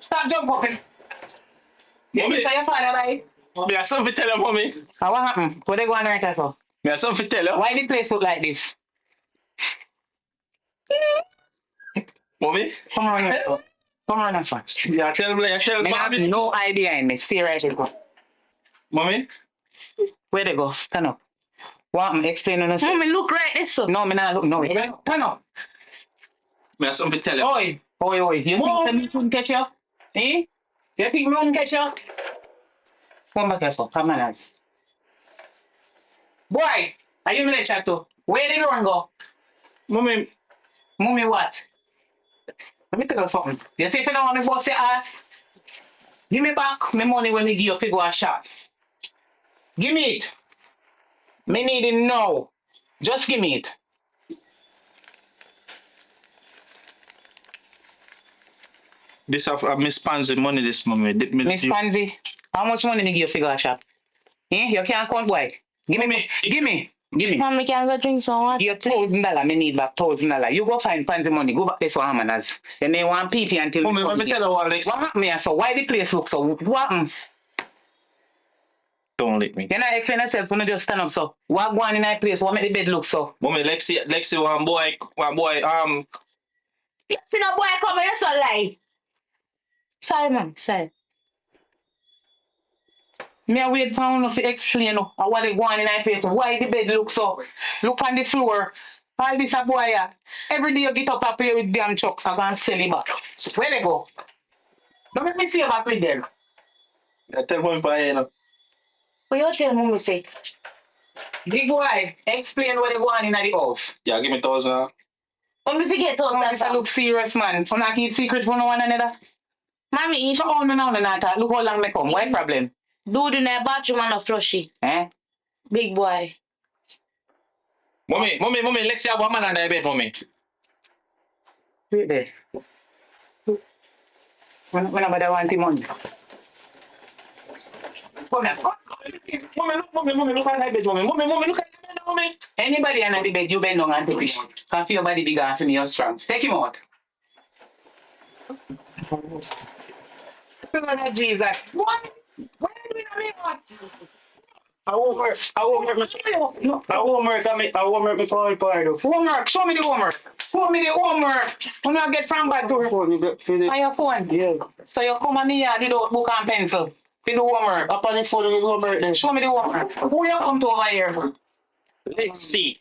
Stop jumping. You Mommy. tell your father, right? Me have something to tell you, mommy. And what happened? What they go on right there for? Me have something to tell you. Why the place look like this? Mommy. Come on, here. Come on, here. Yeah, tell me. Tell Me have mommy. no idea in me. Stay right there. Mommy. Where they go? Stand up. What am I explaining? Mommy, look right there, so. No, me not look. No, turn up. Me have something to tell you. Oi. You think me couldn't catch you? Eh? You think me wouldn't catch you? Come back here, so. Come on, guys. Boy, are you in the chat too? Where did the run go? Mommy. Mommy, what? Let me tell you something. You see if you don't want me bust your ass, give me back my money when me give you if you go and shop. Give me it. Me need it now. Just give me it. This have Miss Pansy money this mommy. Miss Pansy, how much money me give you if you go and shop? Eh? You can't count, boy. Give me. Mommy, can I go drink some water? Your $1,000, me need back $1,000. You go find Pansy money, go back to some manners. You may want PP until Mommy, let me tell you what, Alex. What happened here? So why the place look so? What happened? Don't lick me. You not explain yourself when you just stand up so. What go on in that place? What make the bed look so? Mommy, Lexi, one boy, You see no boy come here, so lie. Sorry, mom. Sorry. Me a wait for you to explain what they go on in that place. Why the bed look so? Look on the floor. All this a boy at. Every day you get up and play with damn Chuck. I'm going to sell him back. Where they go? Don't make me see you back with them. I tell mommy pa you know. What you tell mommy say? Big boy, explain what they go on in the house. Yeah, give me 1,000. Mommy forget us Oh, that. this a look serious, man. I'm not keep secrets from one another. Mommy, So, no. Look how long me come. What problem? dude in the bathroom and a flushy. Eh? Big boy. Mommy, Lexi have one man on the bed, mommy. Wait there. When nobody want him money. Come here. Mommy, look at the bed, mommy. Mommy, look at the bed, mommy. Anybody under the bed, you bend down and take it. Can't feel your body bigger and feel me you're strong. Take him out. Look at Jesus. What? What are you doing on me? I won't work before I buy it. Homework. Show me the homework. Show me the homework. You not get from bad door. On your phone? Yeah. So you come on me here without book and pencil. For the homework. Up on the phone with homework then. Show me the homework. Who you come to over here? Lexi.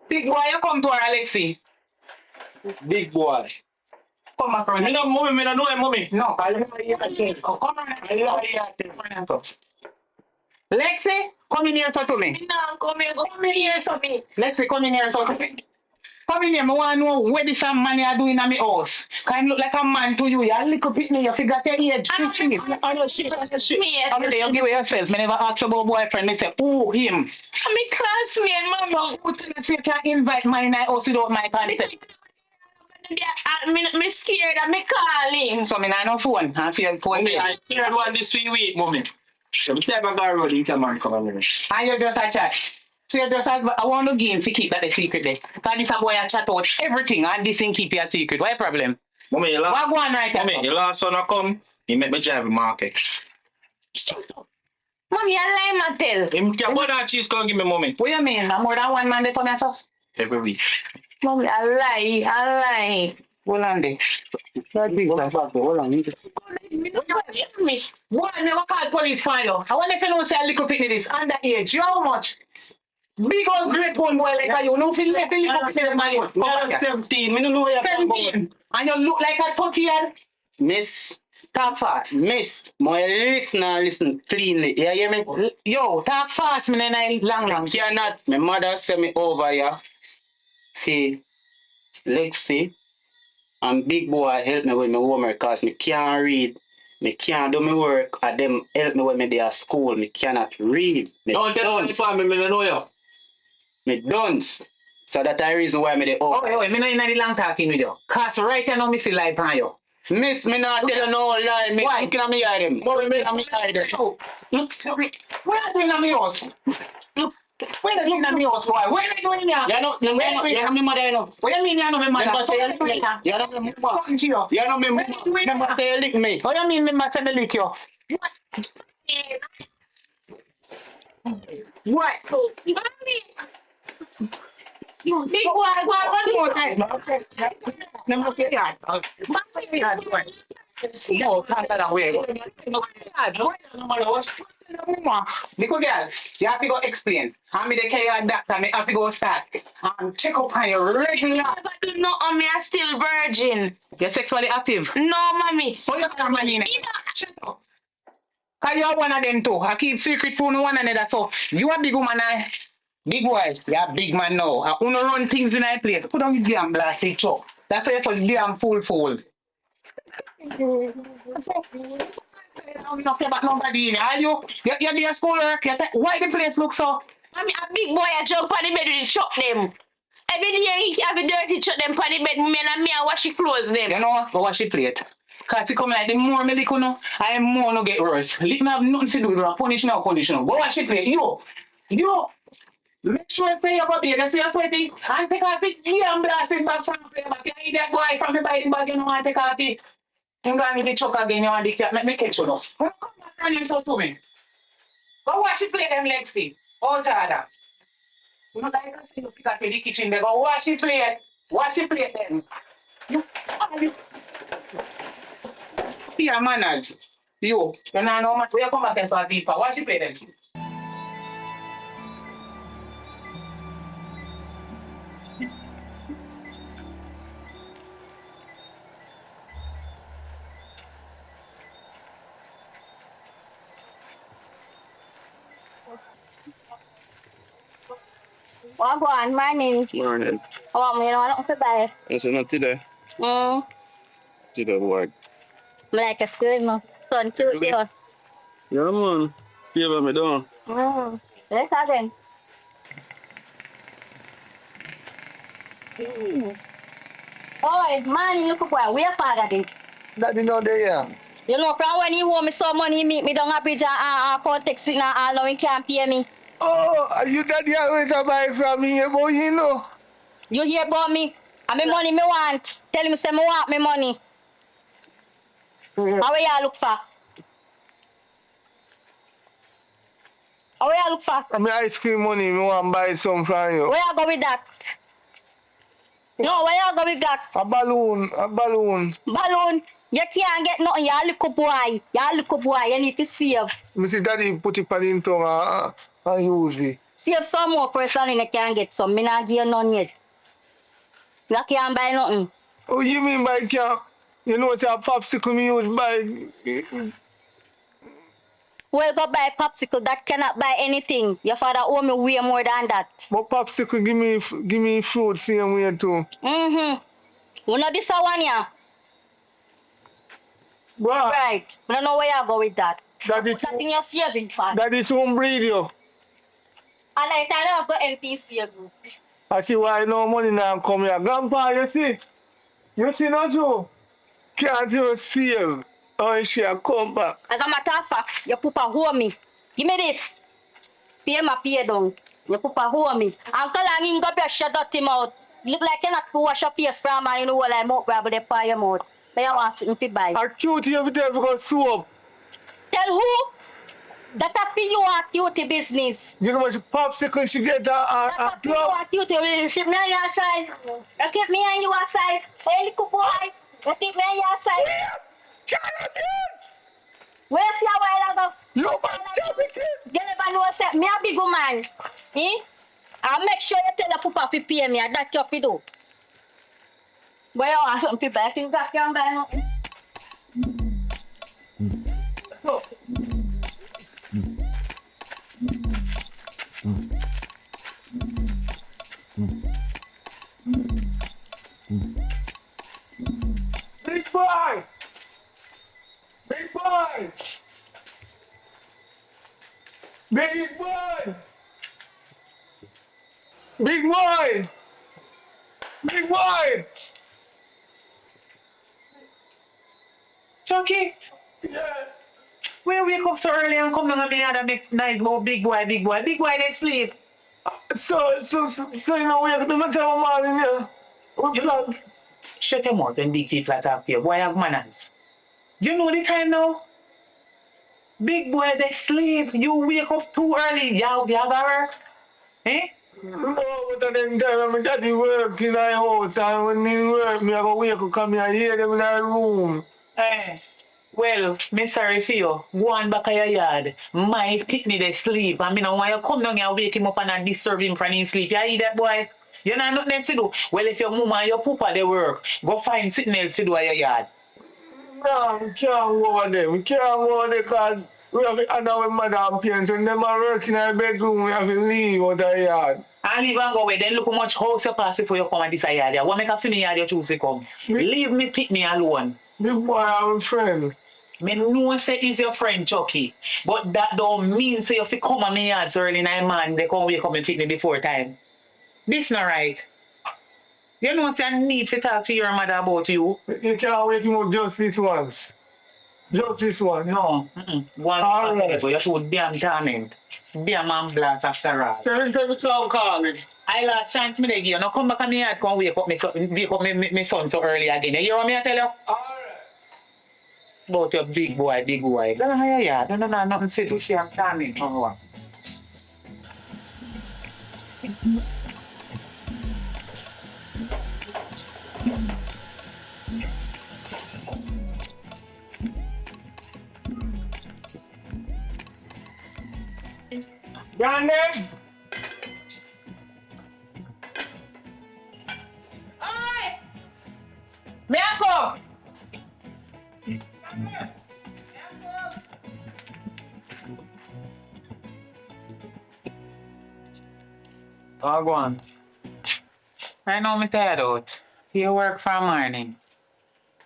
Big boy, you come to her, Alexi. Big boy. Come back around. Me no know him, mommy. No, I live here. Oh, come on. I live here. Lexi, come in here to me. No, come here, Come in here to me. Lexi, come in here to me. Come in here, I want to know what this man you doing in my house. Can look like a man to you. You're a little bit you figure your age. I know shit. You give yourself. I never asked about boyfriend. I say, who him? I'm a classmate, mama. Who tell us you can't invite man in my house without my consent? Me scared and me call him. So I no phone. I feel phone. Mommy, I scared one this week, mommy. Every time I go road, you can man come on me. And you just a chat. So you just ask, I want to game to keep that a secret there. Because this a boy a chat out everything and this thing keep your secret. What problem? Mommy, your What last, go on right there? mommy, your last son come, he make me drive the market. Mommy, I lie, Mattel. Him can buy that cheese, come give me, mommy. What you mean? More than one man they come here, so? Every week. Mommy, I lie. Hold on there. Hold on. Me no forgive me. What? Never call police for you. I want if you know say a little bit this underage. You how much? Big old great one boy like you. No feel like you look for money. Me 17, me no know where you're 17. And you look like a 30-year. Miss Talk fast. Miss, my listen cleanly. You hear me? Yo, talk fast, me then long. Cannot. My mother sent me over here. See, Lexi and big boy help me with my homework because me can't read. Me can't do my work. And them help me when me dey at school. Me cannot read. Me Don't tell me for me know you. Me dunce. So that's the reason why me dey Oh, over. me no in the long talking with you. Cause right now me see light on you. Miss, me not tell you no lie. Miss, Why? looking at me eye them. Looking at me eye them. Oh, look, where are you in my house? Look, where are you in my house, boy? Where are you doing here? You know me mother, you know. What do you mean you know me mother? Remember say you What lick me. You know me mama. you doing? You know me mama. What you doing? Remember say you lick me. What do you mean me mother me lick you? What? You big boy, one more time. Never say that. No, can't that away. Because girl, you have to go explain. How me the care doctor, me have to go start and check up on your regular. No, me are still virgin. You're sexually active. No, mommy. So you can't manage it. Shut up. Cause you're one of them too. I keep secret from one another. So you a big woman, big boy. You're a big man now. I wanna run things in a place. Put on your damn blasted show. That's why you're so damn fool. I'm not care about nobody in here. You're doing schoolwork. Why the place look so? Mommy, a big boy I jump on the bed with the chuck them. Every day he have a dirty chuck them on the bed, me and me and wash the clothes them. You know, go wash the plate. Cause it come like the more me lick you know, I more no get worse. Lick me have nothing to do with that. Punish now. Go wash the plate. Yo. Make sure you pay your baby. You see you sweaty. And take off it. Yeah, I'm blasting back from the play back. You idiot boy from the bike bag. You know want to take off it. You gonna need the chuck again. You want the cat. Make me catch you now. Come back and you so to me. Go wash the plate them Lexi. Out order. You know like I see you pick up in the kitchen. They go wash the plate. Wash the plate then. You your manners. You know how much. Where you come back and start deeper. Wash the plate then. What one morning? Morning. Oh, me no feel bad. It's not today. Today work. Me like a school mo. Son cute you. Yeah man. Favor me down. Let's again. Oh, man, look boy, where father did? Daddy no there. You know, from when he owe me some money, he meet me down a bridge and context it and now he can't pay me. Oh, are you daddy always buy from me, boy, you know? You hear about me? And me money me want. Tell him say me want me money. How where you look for? How where you look for? I mean ice cream money, me want buy some from you. Where you go with that? No, where you go with that? A balloon. Balloon. You can't get nothing. You a little boy. You need to save. Me see daddy put it on him tongue and use it. Save some more first and you can get some. Me not give you none yet. You can't buy nothing. Oh, you mean by can't? You know it's a popsicle me use buy. Well, go buy popsicle. That cannot buy anything. Your father owe me way more than that. But popsicle give me fruit same way too. You know this one here? Wow. Right. I don't know where you go with that. That is Put that in your saving fund. that is home breed you. And I tell you go empty saving. I see why no money now come here. Grandpa, you see? You see not you? Can't even save. Oh, she a come back. As a matter of fact, your papa hold me. Give me this. Pay my pay down. Your papa hold me. Uncle and him go brush your dirty mouth. Look like you're not to wash your face from and you know what I'm out grab the pie your mouth. But you want something to buy. A cutie every day because soap. Tell who? That a for you a cutie business. You know what popsicle she get That a for you a cutie relationship. Me and your size. You keep me and you a size. Hey, little boy. You keep me and your size. Where's your while ago? You man Jamaican. You never know say me a big woman. I'll make sure you tell the papa to pay me. That's your to do. But you want something to buy. I think that can buy nothing. boy! Big boy! Big boy! Big boy! Chucky, Yeah. we wake up so early and come down and me had a big night about big boy, big boy. Big boy, they sleep. So you know, we have to do my time morning, yeah. We plan. Shut your mouth when big people talk to you. Boy, have manners. You know the time now? Big boy, they sleep. You wake up too early. You have to work. Eh? No, but at them time, my daddy work in the house, and when he work, me I go wake up, come here, I hear them in the room. Eh. Well, me sorry for you. Go on back of your yard. My pitney they sleep. And me no want you come down here and wake him up and disturb him from his sleep. You hear that boy? You know nothing else to do. Well, if your mama and your papa they work, go find something else to do at your yard. No, we can't go over there. We can't go over there because we have to handle with madam parents. When them are working in the bedroom, we have to leave out of the yard. And leave and go away. Then look how much house you pass before you come at this yard. What make a for me yard you choose to come? Leave me pitney alone. This boy have a friend. Me know say he's your friend Chucky, but that don't mean say if you come at me yard so early night man, they come wake up and pick me before time. This not right. You know say I need to talk to your mother about you. You can't wake him up just this once. Just this one. No. One All right. but you should damn torment. Damn man blast after all. Every time you call me. I last chance me they give you. Now come back at me yard, come wake up me son so early again. You hear what me I tell you? All right. About your big boy, big boy. No, yeah. No, nothing to do. She am torment. Oh, Brandon! Oi! Me I come. Oh, go on. I know me tired out. You work for morning.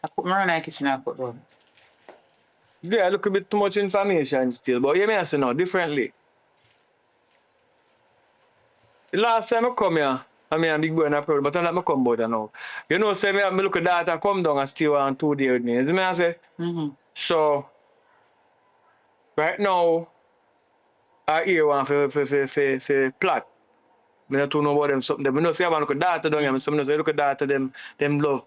I put me around the kitchen and put down. Yeah, look a bit too much information still, but you may say no, differently. The last time I come here, I mean, I'm big boy in a problem, but I'm not come about now. You know, say me look at that and come down and stay on 2 days with me. You see me I say? So, right now, I hear one for plot. I don't know about them something. I know say I want to look at data down here, so I say look at data, them love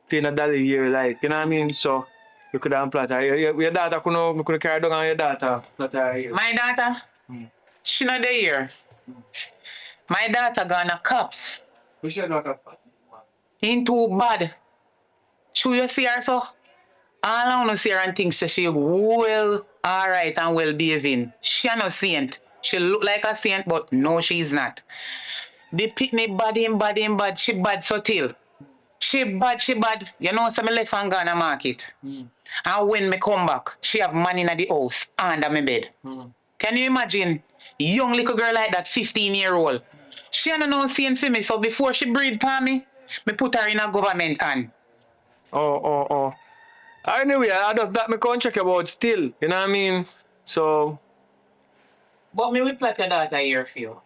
thing a dollar here, like, you know what I mean? So, you could have plot. Your data could carry down on your data. Plot here. My daughter, she not there here. My daughter gonna cops. We should not have. Ain't too bad. Should you see her so? All I wanna see her and think say she well alright and well behaving. She a no saint. She look like a saint, but no, she's not. The pitney bad. She bad so till. She bad. You know, some left and gone to market. And when me come back, she have money in the house under my bed. Can you imagine? Young little girl like that, 15-year-old. She ain't no saying for me, so before she breed for me put her in a government hand. Oh. Anyway, I just that me can't check about still. You know what I mean? So, But me will plot your daughter here for you.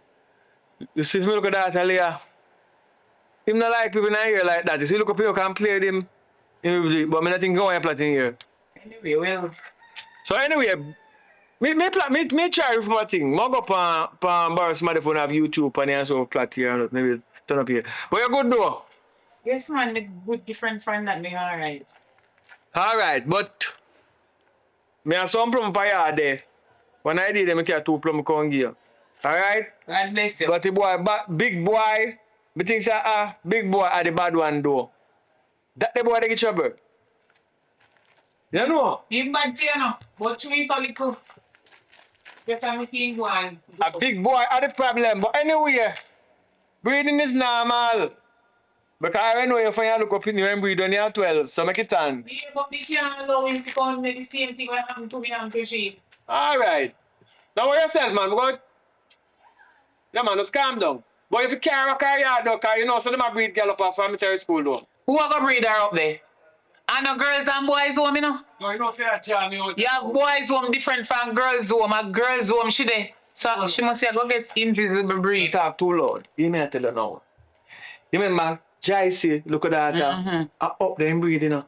you see if me look at that Leah. Him not like people in here like that. You see look up here can play him. But me not think go and plot in here. Anyway, well. So anyway, me try for my thing. Mo go pan borrow somebody phone have YouTube and so plot here and maybe turn up here. But you're good though. Yes, man, me good different friend that me alright. Alright, but me have some plum for you there. When I did them, I get 2 plum come give you. Alright? God bless you. But the boy, big boy, me think say big boy are the bad one though. That the boy they get trouble. You know? Him bad you know, but you is a little. Yes, I'm thinking one. A big boy are the problem. But anyway, breeding is normal. Because I know you find look up in you and breed when you're 12, so make it on. Yeah, but we can't allow him to come do the same thing what happened to me and to she. Alright. Now what yourself, man, because yeah man, just calm down. But if you can't rock her yard though, cause you know so them a breed girl up off military school though. Who a go breed her up there? I know girls and boys home, you know. No, you know, say that charm me out. You have boys home different from girls home. A girls home, she there. So she must say, go get invisible You breed. talk too loud. You may tell you now. You remember, Jaisi, look at that. Up there in breed, you know.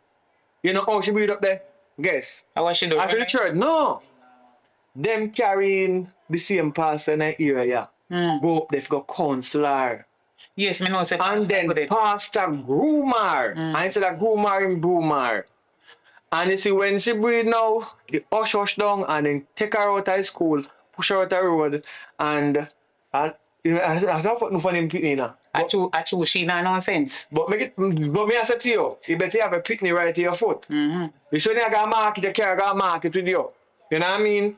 You know how she breed up there? Guess. How was she doing? After the church, no. Them carrying the same pastor in the area. Go up there for counselor. Yes, me know. Say And then pastor groomer. And instead of groomer in broomer. And you see when she breed now, the hush down and then take her out of school, push her out the road, and you know, I not for them picnic now. Achu, she not nonsense. But me I say to you better have a picnic right to your foot. You shouldn't have got market, you can't got market with you. You know what I mean?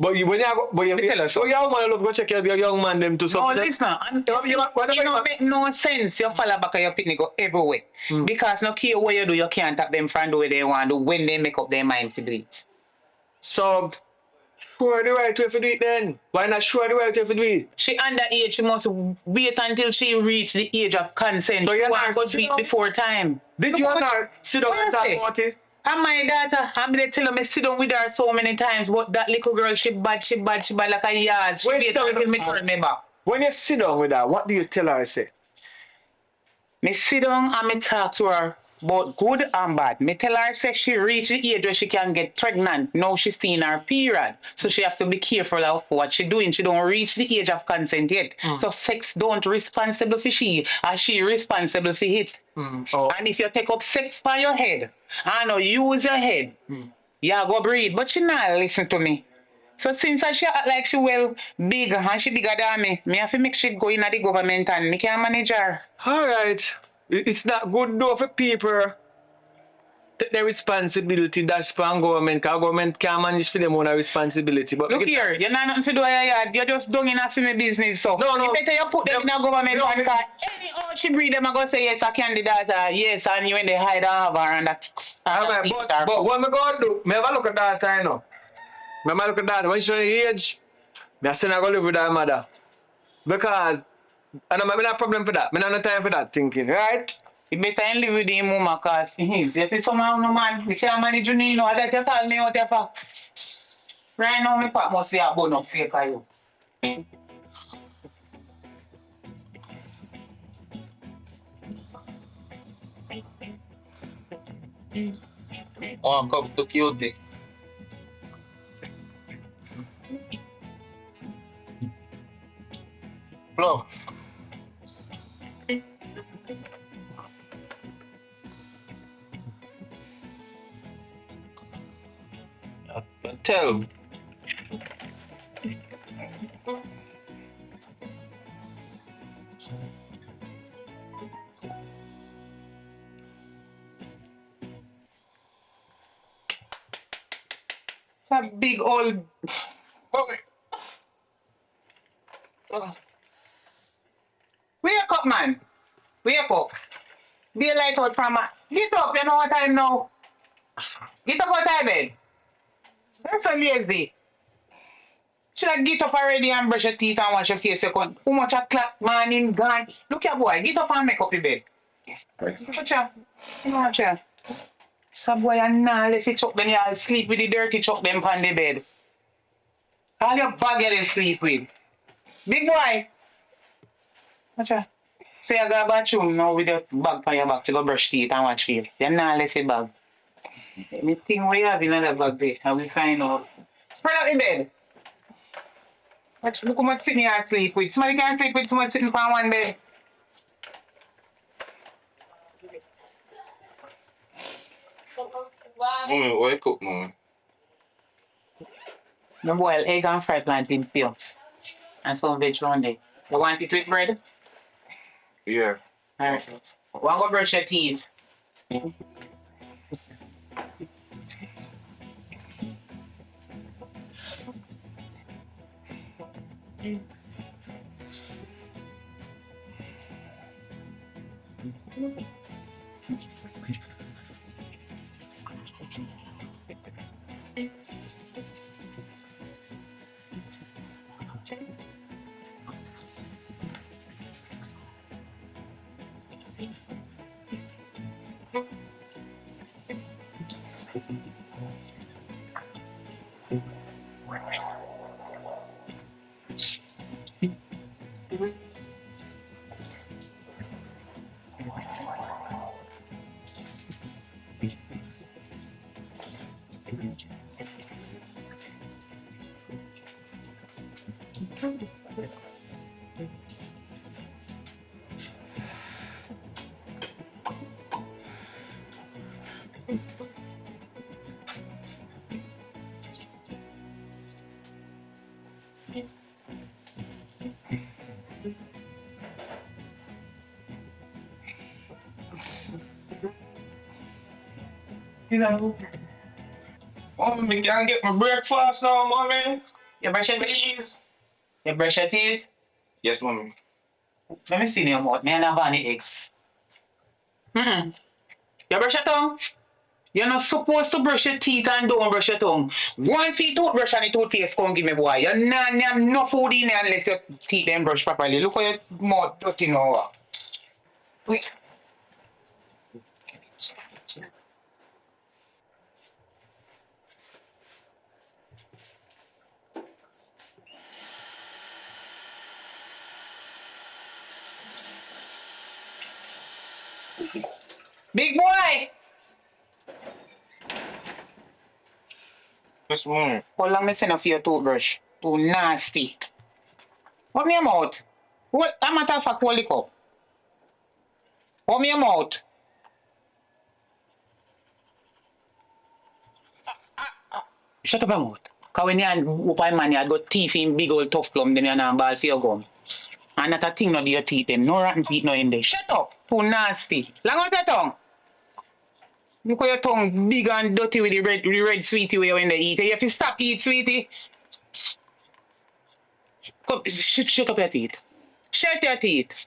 But you when you go, but you so young man love go check your young man them to No, something. listen, you don't make no sense. You follow back of your picnic go everywhere. Because no care what you do, you can't tap them from the way they want to when they make up their mind to do it. So sure the right way to do it then. Why not sure the right way to do it? She underage, she must wait until she reach the age of consent. So you you're want not to do it before time. Did you not sit down and talk about it? And my daughter, I'm gonna tell her me sit down with her so many times, but that little girl, she bad like a yard. She wait until me turn me back. When you sit down with her, what do you tell her, say? Me sit down and me talk to her about good and bad. Me tell her say she reach the age where she can get pregnant. Now she's in her period. So she have to be careful of what she doing. She don't reach the age of consent yet. So sex don't responsible for she, and she responsible for it. Oh. And if you take up sex for your head and not use your head, you go breed. But she not listen to me. So since she act like she well big and she bigger than me have to make she go in the government and me can manage her. All right. It's not good though for people take their responsibility that's for government, because government can't manage for them own responsibility. But look here, you're not nothing to do with your yard. You're just doing enough for me business. So no. You better you put them in a government and any how she breed them, I go say yes, a candidate, yes, and you in the hide and have her and that. But what am I going to do? Me have a look at that time now. Me have a look at that. When she's age, I still not going to live with her mother. Because and I'm having a problem for that. I don't have time for that thinking, right? You better live with him, mama, because you see somehow no man, you can't manage you need no, that you tell me out there for. Right now, my pop must say a bone up, say you. Oh, come to cute. Plum. Tell. It's a big old. Wake up, man. Wake up. Daylight out from a. Get up, you know what time now. Get up out of bed. You're so lazy. Should I get up already and brush your teeth and wash your face? How much o'clock morning gone? Look here, boy. Get up and make up your bed. Watch out. Watch out. Some boy and now if you chuck them, you'll sleep with the dirty chuck them on the bed. All your bag you didn't sleep with. Big boy. Watch out. So you go bathroom now with your bag on your back to go brush teeth and watch film. You're not left your bag. Anything we have in that bag there, I will find out. Spread out in bed. Watch, look how much sitting here and sleep with. Somebody can't sleep with someone sitting on one bed. Mommy, wake up, mommy. The boiled egg and fried plantain for you. And some veg round there. You want it with bread? Yeah. Alright. Want to go brush your teeth? You know, Mommy, me can't get my breakfast now, mommy. you brush your teeth. Please. You brush your teeth. Yes, mommy. Let me see in your mouth. Me and have any egg. You brush your tongue. You're not supposed to brush your teeth and don't brush your tongue. One feet toothbrush and the toothpaste come give me boy. You're not have no food in there unless your teeth them brush properly. Look how your mouth dirty now. Wait. Big boy! Yes, mommy. How long me send for your toothbrush? Too nasty. Open your mouth. What? A matter of fact, hold the cup. Open your mouth. Shut up your mouth. Because when you open man, you got teeth in big old tough plum, then you have ball for your gum. And that a thing not do your teeth, them. No rotten teeth no in there. Shut up. Too nasty. Long out your tongue. Look at your tongue big and dirty with the red sweetie where you in the eat. You have to stop eat sweetie. Come, shut up your teeth. Shut your teeth.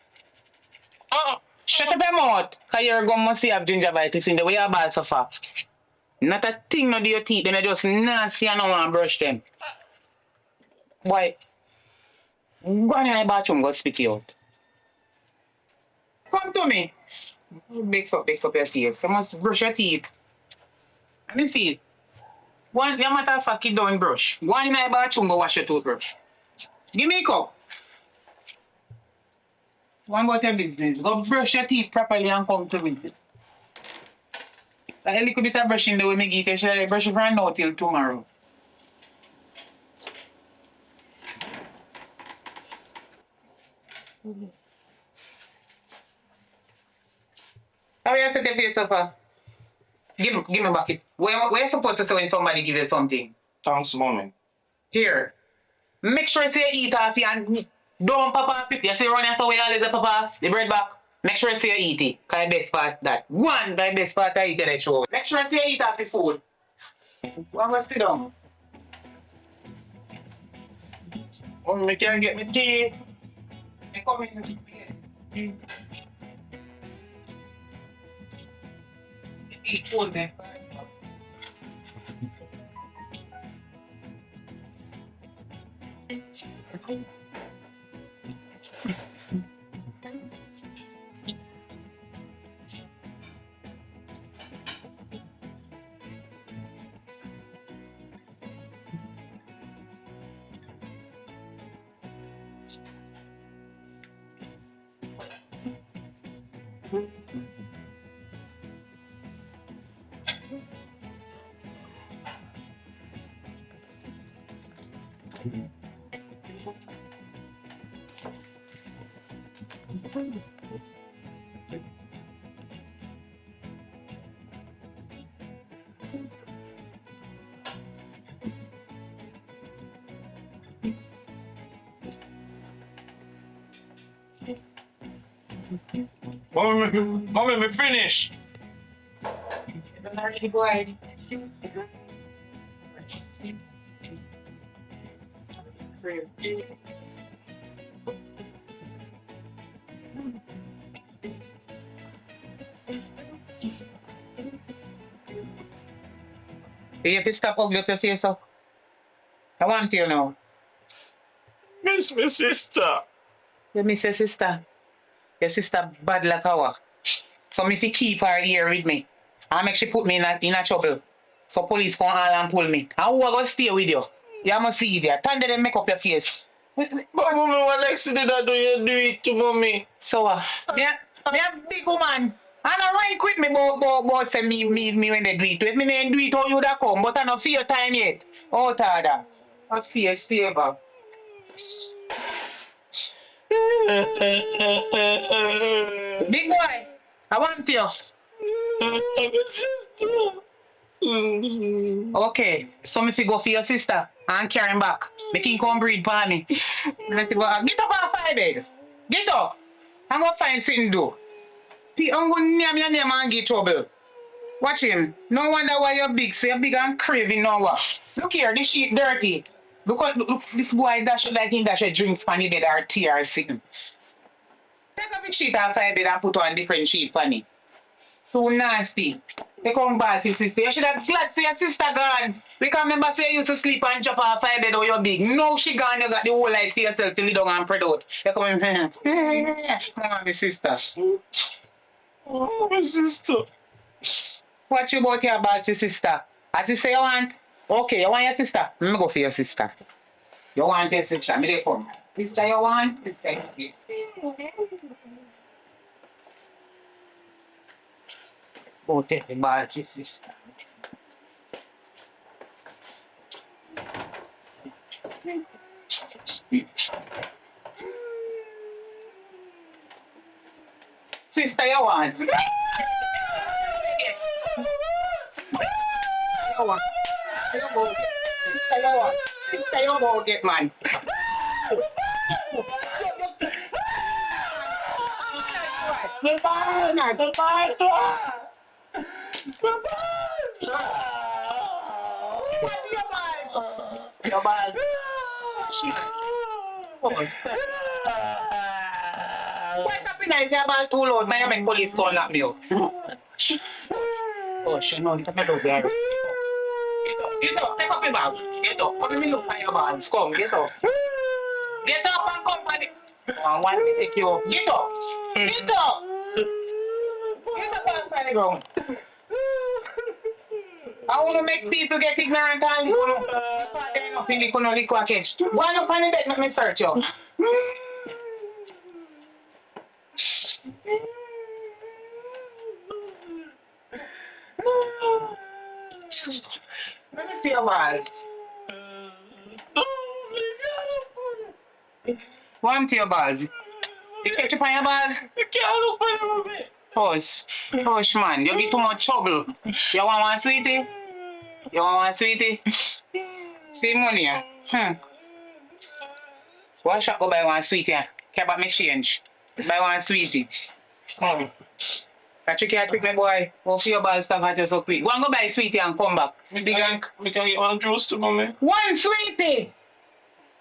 Shut up your mouth. Because your gum must have gingivitis in the way your balls are fat. Not a thing no do your teeth. Them are just nasty and I don't want to brush them. Why? Go on in the bathroom, go spit it out. Come to me. Mix up your face. You must brush your teeth. Let me see it. One, your matter of fact, you don't brush. Go on in the bathroom, go wash your toothbrush. Give me a cup. One about your business. Go brush your teeth properly and come to me. Like a little bit of brushing the way me give you, should I brush it from now till tomorrow? How you set your face up for? Give me back it. Where you supposed to say when somebody give you something? Thanks, mommy. Here. Make sure you say eat off it and don't pop off it. You see around here so we always pop off the bread back. Make sure you say you eat it. Cause the best part that. One, the best part I eat that show. Make sure you say you eat off the food. One go sit down. Mommy, me can't get my teeth. Me come in. Eat food, man. Mommy, me finish. Already, boy. You have to stop ugly up your face up. I want you now. Miss my sister. You miss your sister. Your sister bad like our. So me fi keep her here with me. And make she put me in a trouble. So police come all and pull me. And who are gonna stay with you? You must see there. Turn them make up your face. But mommy, what Lexi did I do? You do it to mommy. So me a big woman. And I right quit me but say me when they do it. If me didn't do it, how you would have come? But I not fear time yet. Oh, Tada. I fear favor. Big boy, I want you. Okay, so me fi go for your sister and carry him back. Make him come breed for me. Let him go. Get up off my bed. Get up. I'm gonna find something to do. I'm gonna name your name and get trouble. Watch him. No wonder why you're big. So you're big and craving now. What? Look here, this sheet dirty. Look, this boy dash like him dash a drinks on the bed or tea or something. Take up the sheet off my bed and put on different sheet for me. Too nasty. They come back to sister. You should have glad say your sister gone. Because remember say you used to sleep and chop off my bed or you're big. Now she gone, you got the whole life for yourself to lay down and spread out. You come in, Mama, my sister. Oh, my sister. What you about your bad for sister? A sister you want? Okay, you want your sister? Let me go for your sister. You want your sister? Me dey come. Sister you want? Thank you. Go take the bad for sister. Sister you want? You want? You go get. Sister you want? Sister you go get man. What do you buy? Your ball. What up in there? Is your ball too loud? May I make police call lock me up? Oh, she knows I'm not there. Get up, take up your bag. Get up. What do you look for your balls? Come, get up. Get up and come for it. Oh, one me take you up. Get up. Get up. Get up and find the ground. I want to make people get ignorant and you know. They're not in the liquor catch. Go on up on the bed, let me search you. Let me see your balls. One to your balls. You catch up on your balls? You can't open it. Hush, man. You get too much trouble. You want one sweetie? You want one sweetie? See money, yeah? One shot go buy one sweetie, yeah? Care about me change. Buy one sweetie. That you can't pick me, boy. Go for your balls stuff at you so quick. Go and go buy sweetie and come back. We can get one juice to mommy. One sweetie!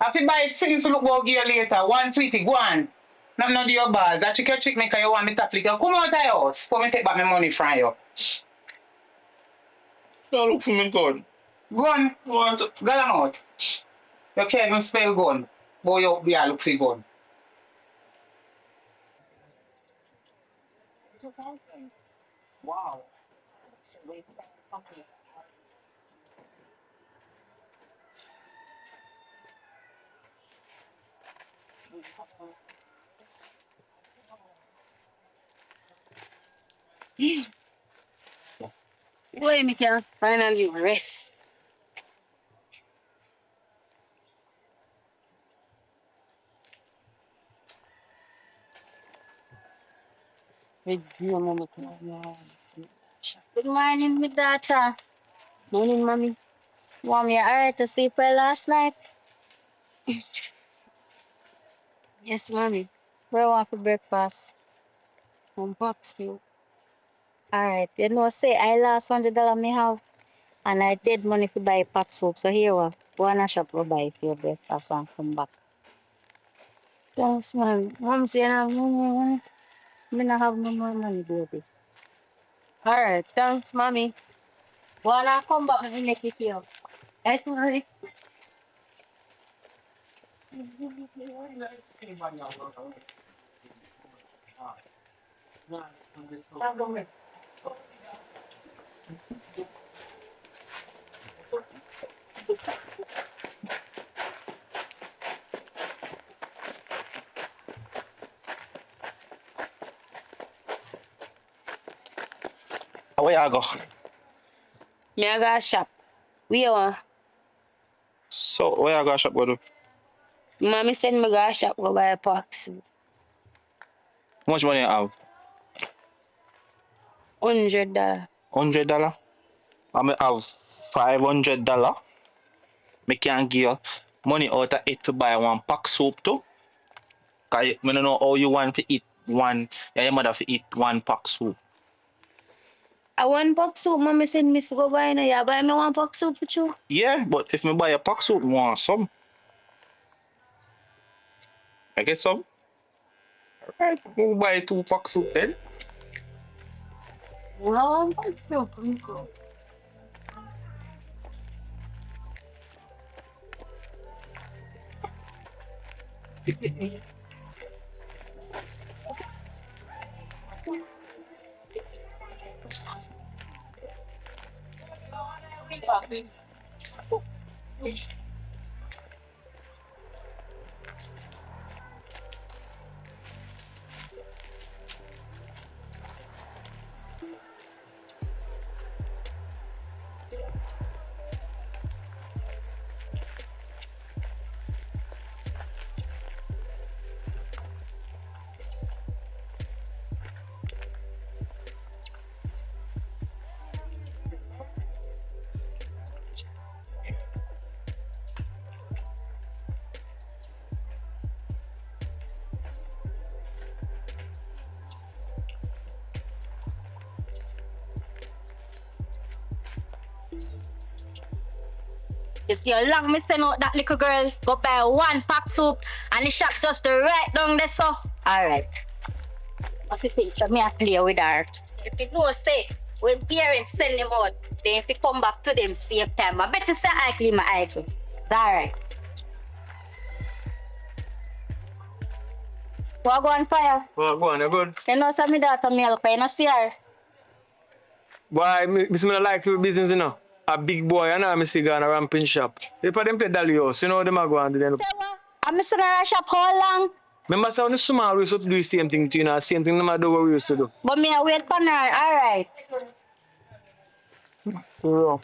If you buy it since you look about you later, one sweetie, go on. Not do your balls. That you can trick me because you want me to flick you. Come out of your house for me take back my money from you. You look for me gun. Gun? What? Go along out. You can't even spell gun. Boy, you be a look for gun. Wow. Boy, me can finally rest. Good morning, my daughter. Morning, mommy. Want me alright to sleep well last night? Yes, mommy. Where want for breakfast? Box too. Alright, you know, say I lost $100 me have, and I did money to buy pack soap. So here we go on a shop to buy for your breakfast and come back. Thanks, man. Mom say I have no more money. Me not have no more money, baby. Alright, thanks, mommy. Wanna come back and make it here? Yes, mommy. Where you go? Me I go shop. Where you want? So, where you go shop go do? Mommy said me go shop go buy a box. How much money you have? $100. $100? I may have $500. Me can give you money out of it to buy one pack soup too. Cause I don't know how you want to eat one, your mother to eat one pack soup. I want box soup. Mommy said me to go buy no. You buy me one box soup for you? Yeah, but if me buy a pack soup, I want some. I get some. Alright, go buy 2 pack soup then. One box soup. Uncle. You see how long me send out that little girl go buy one pack soup and the shop's just right down there so. Alright. What you think? So me I play with her. If you know say when parents send them out, they have to come back to them same time. I better say I clean my eyes. Alright. What go on fire? Oh, go on, you're good. You know some me daughter milk, you know see her. Why, me like your business, you know? A big boy, you know, I see going a ramping shop. If them play dolly house, you know what them are going to do. Say what? I'm missing her shop how long? Remember, so when small, we used to do the same thing to you know, same thing no matter what we used to do. But me I wait for her, alright. Yeah.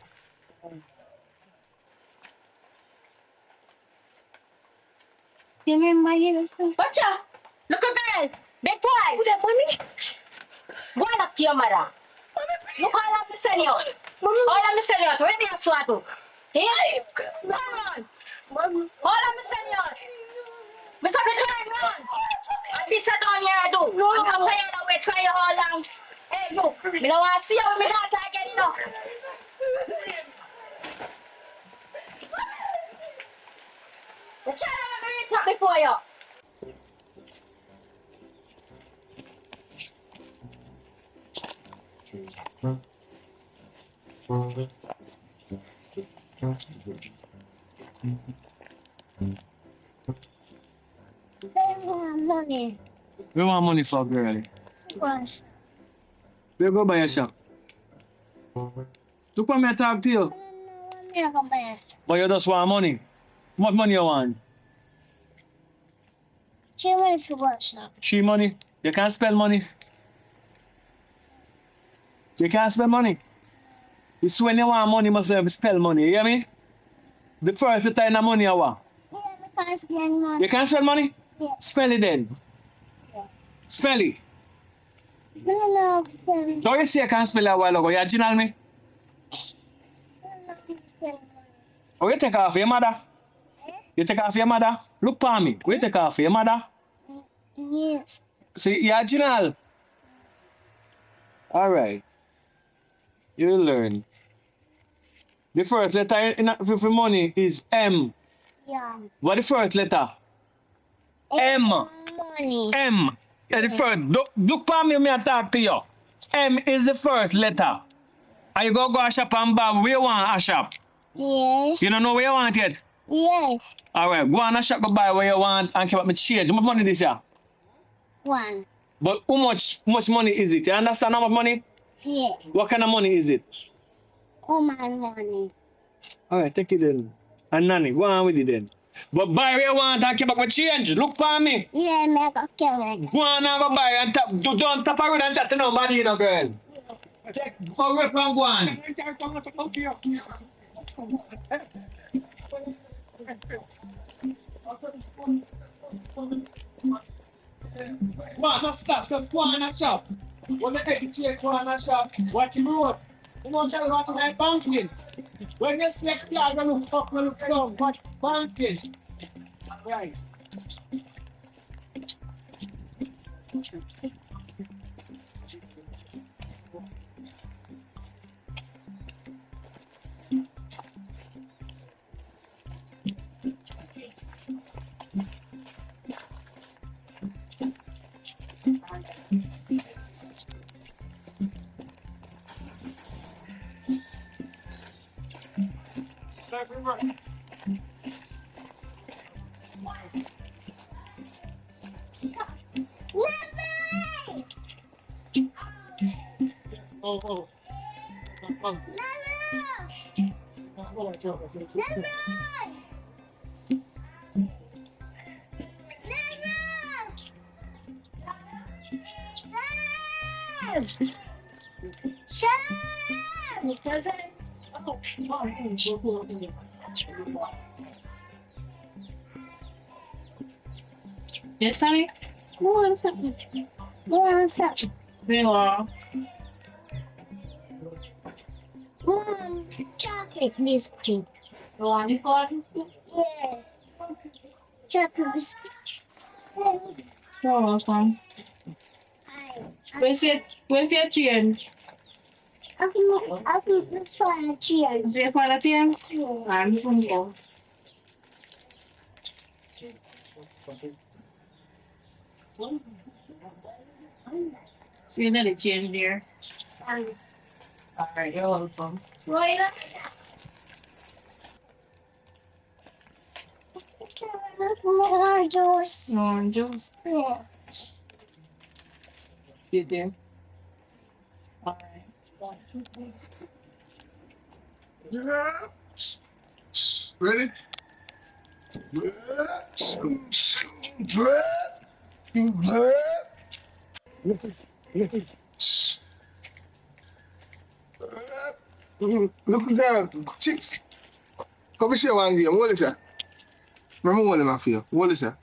You remember you so? Watch out! Look at girl! Big boy! Who that money? Go on up to your mother. Look all I'm sending you. All I'm sending you. Where do you swat to? Here? Run on. All I'm sending you. Mr. Turn run. And this is down here I do. No. I'm not playing away try you all long. Hey you, me don't want to see you with me daughter again, you know. The child I'm very talking for you. Money. We want money for girl. What? We go buy a shop. Look what me talk to you. But you just want money. What money you want? She money for what shop? She money. You can't spend money. You can't spend money. It's when you want money, you must have to spend money. You hear me? The first you time the money you want. Yeah, I can't spend money. You can't spend money? Yeah. Spell it then. Yeah. Spell it. No, spend. Don't you see I can't spell it a while ago? You original me? Spend. Oh, you take off your mother? You take off your mother? Look for me. You take off your mother? Yes. See, you original. All right. You learn. The first letter in for money is M. Yeah. What the first letter? M. Money. M. Yeah, the first. Look for me, I talk to you. M is the first letter. Are you go a shop and buy where you want a shop? Yes. You don't know where you want yet? Yes. All right, go on a shop, go buy where you want and keep up my change. How much money this year? One. But how much money is it? You understand how much money? Yeah. What kind of money is it? Oh, my money. All right, take it then. And nanny, go on with it then. But buy where you want and keep up my change. Look for me. Yeah, me go kill it. Go on and go buy and don't tap around and chat to nobody, you know, girl. Check away from one. One, no stop, just one and shop. When they educate one and shop, what you wrote. You know, tell what like banking. When you select flag, you look up, you look down. What banking? Right. Oh, oh. Oh. Yes, honey? What's up? What's up? Yeah. Chocolate biscuit. You want it for? Yeah. Chocolate biscuit. You're welcome. Where's your change? I can find a change. Do you find a change? Yeah. I'm from you. So you need a change there. Alright, you're welcome. More juice. More juice. Yeah. Sit there. Alright. Ready? Look at that. Chicks. Come share one game. What is that? Remember what am I feel? What is that?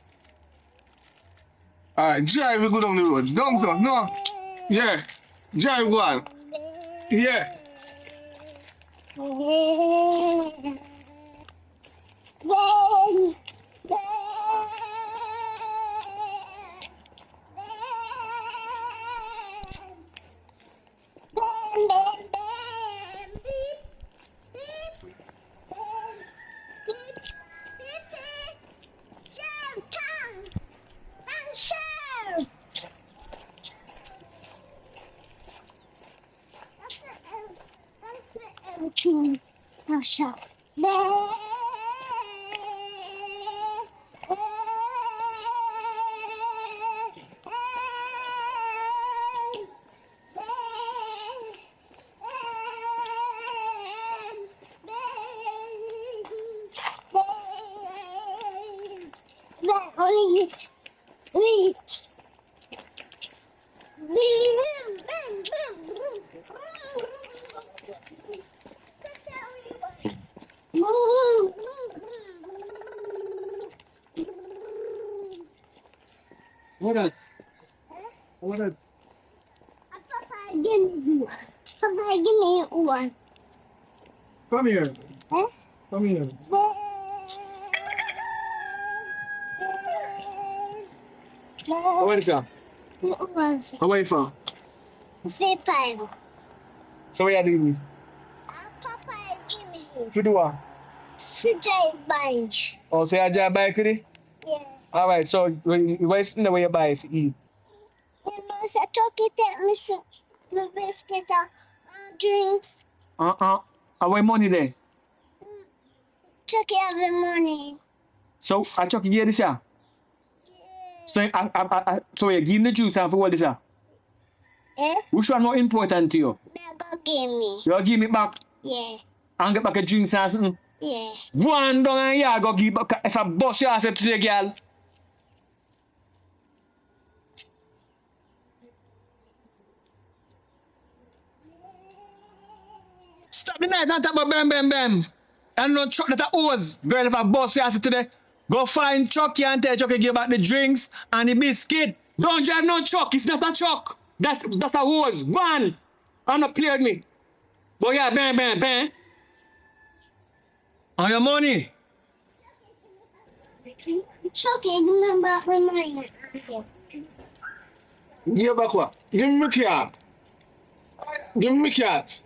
Alright, drive you go down the road. Down so. No. Yeah. Drive one. Yeah. What a. What a. Papa, give me one. Come here. Huh? Come here. What is that? Where are you from? Japan. So where are you living? Papa, give me. For do what? For drive bike. Oh, so you drive bike with it? Yeah. All right. So where's the way you buy it to eat? You know, so Chucky take me some biscuit and drinks. And where money then? Chucky have the money. So Chucky give this here? Yeah. So you give him the juice and for what this here? Eh? Which one more important to you? They go give me. You give me back? Yeah. And get back a drinks and something? Yeah. One down and you go give back if I bust your ass to the girl. Stop the night and talk about bam, bam, bam. And no truck that a hose. Girl, if a bus you see today, go find Chucky and tell Chucky give back the drinks and the biscuit. Don't drive no truck. It's not a truck. That's a hose. Go on. And not play with me. But yeah, bam, bam, bam. On your money. Chucky, give me back my money. Give back what? Give me cat. Give me cat.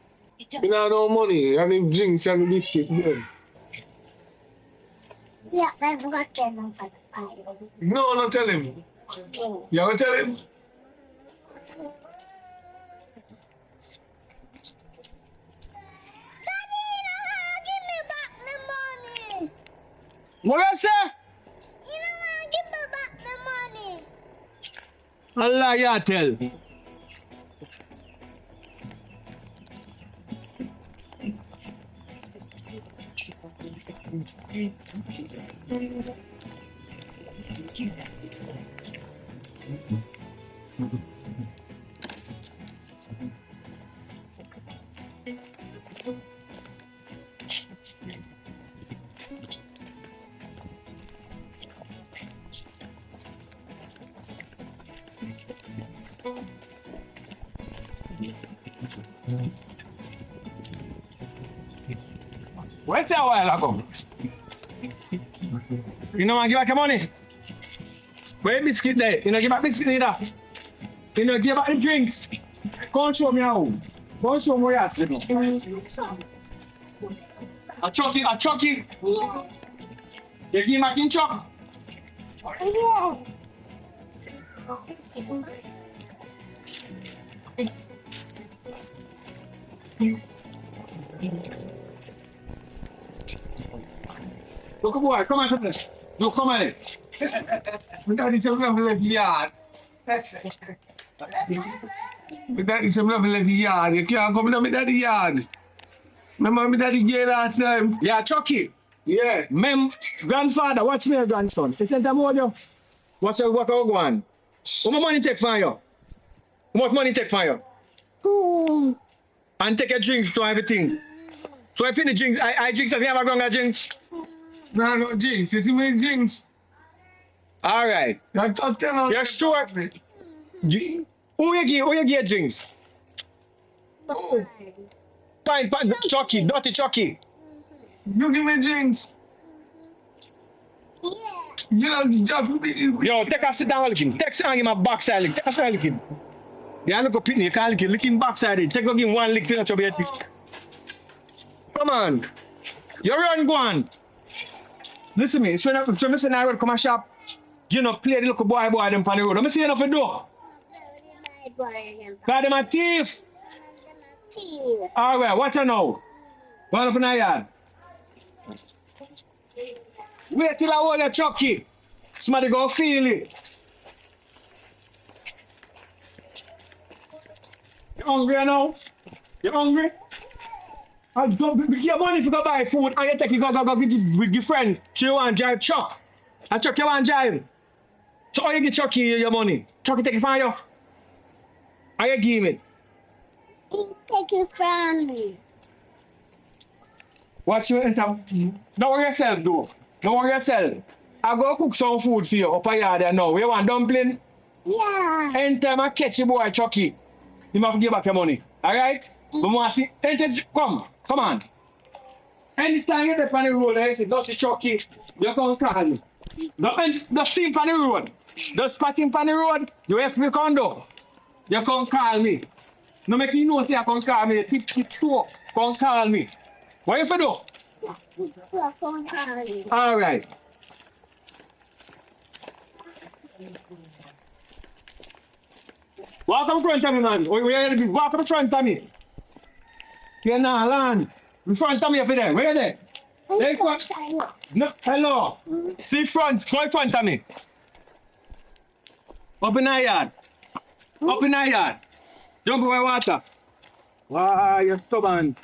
You know no money and the drinks and the biscuits. Good. Yeah, I forgot to tell them for the party. No, don't tell him. You gonna tell him? Give me back my money. What you say? You know what? Give me back my money. Allah ya tell. Where's that while ago? You know, man, give back your money. Where the biscuit there? You know, give back biscuit neither. You know, give back the drinks. Go and show me how. Go and show me where you're at. A Chucky. You give back in Chuck. Yeah. Look, boy, come on, come on. Look, come on. My daddy said we have to left the yard. My daddy said we have to left the yard. You can't come in my daddy yard. Remember my daddy gay last time? Yeah, Chucky. Yeah. Grandfather, watch me, grandson. He sent them all you. What's your work out one? How much money take for you? How much money take for you? And take your drinks to everything. So I finish drinks. I drinks, I think I'm going to drinks. No, no, drinks. You see me drinks? All right. Don't tell her. You're sure? Who you give drinks? Oh, Fine, Chucky, dirty Chucky. you give me drinks. Yeah. You know, just Yo, take a sit down, looking. Take a give him a backside lick. Take a sit licking. You look up pitney, you can't lick him backside. Take a give him one lick, finish up your teeth. Come on. You run, go on. Listen me, so listen, I will come and shop. You know, play the little boy them on the road. Let me see enough for do. Got them a thief. All right, watch out now. One up in the yard. Wait till I hold your Chucky. Somebody go feel it. You hungry now? You hungry? Give your money if you go buy food and you take it go with your friend. So you want to drive truck. And truck you want to drive. So how you give Chucky your money? Chucky take it from you. How you give it? Take it from me. Watch you enter. Don't worry yourself, though. Don't worry yourself. I go cook some food for you up a yard there now. You want dumpling? Yeah. Anytime I catch you boy Chucky, you have to give back your money. Alright? But want to see, come on. Anytime you're on the road and you see dirty Chucky, you come call me. Just see him on the road. Just spot him on the road, you have to come down. You come call me. No make you know say you come call me. Tip toe. Come call me. What you for do? Alright. Walk up in front of me, man. Walk up in front of me. You're not land. In front of me, if you're there. Where you there? There you go. No, hello. See front. Go in front of me. Up in the yard. Up in the yard. Jump over water. Wow, you're stubborn.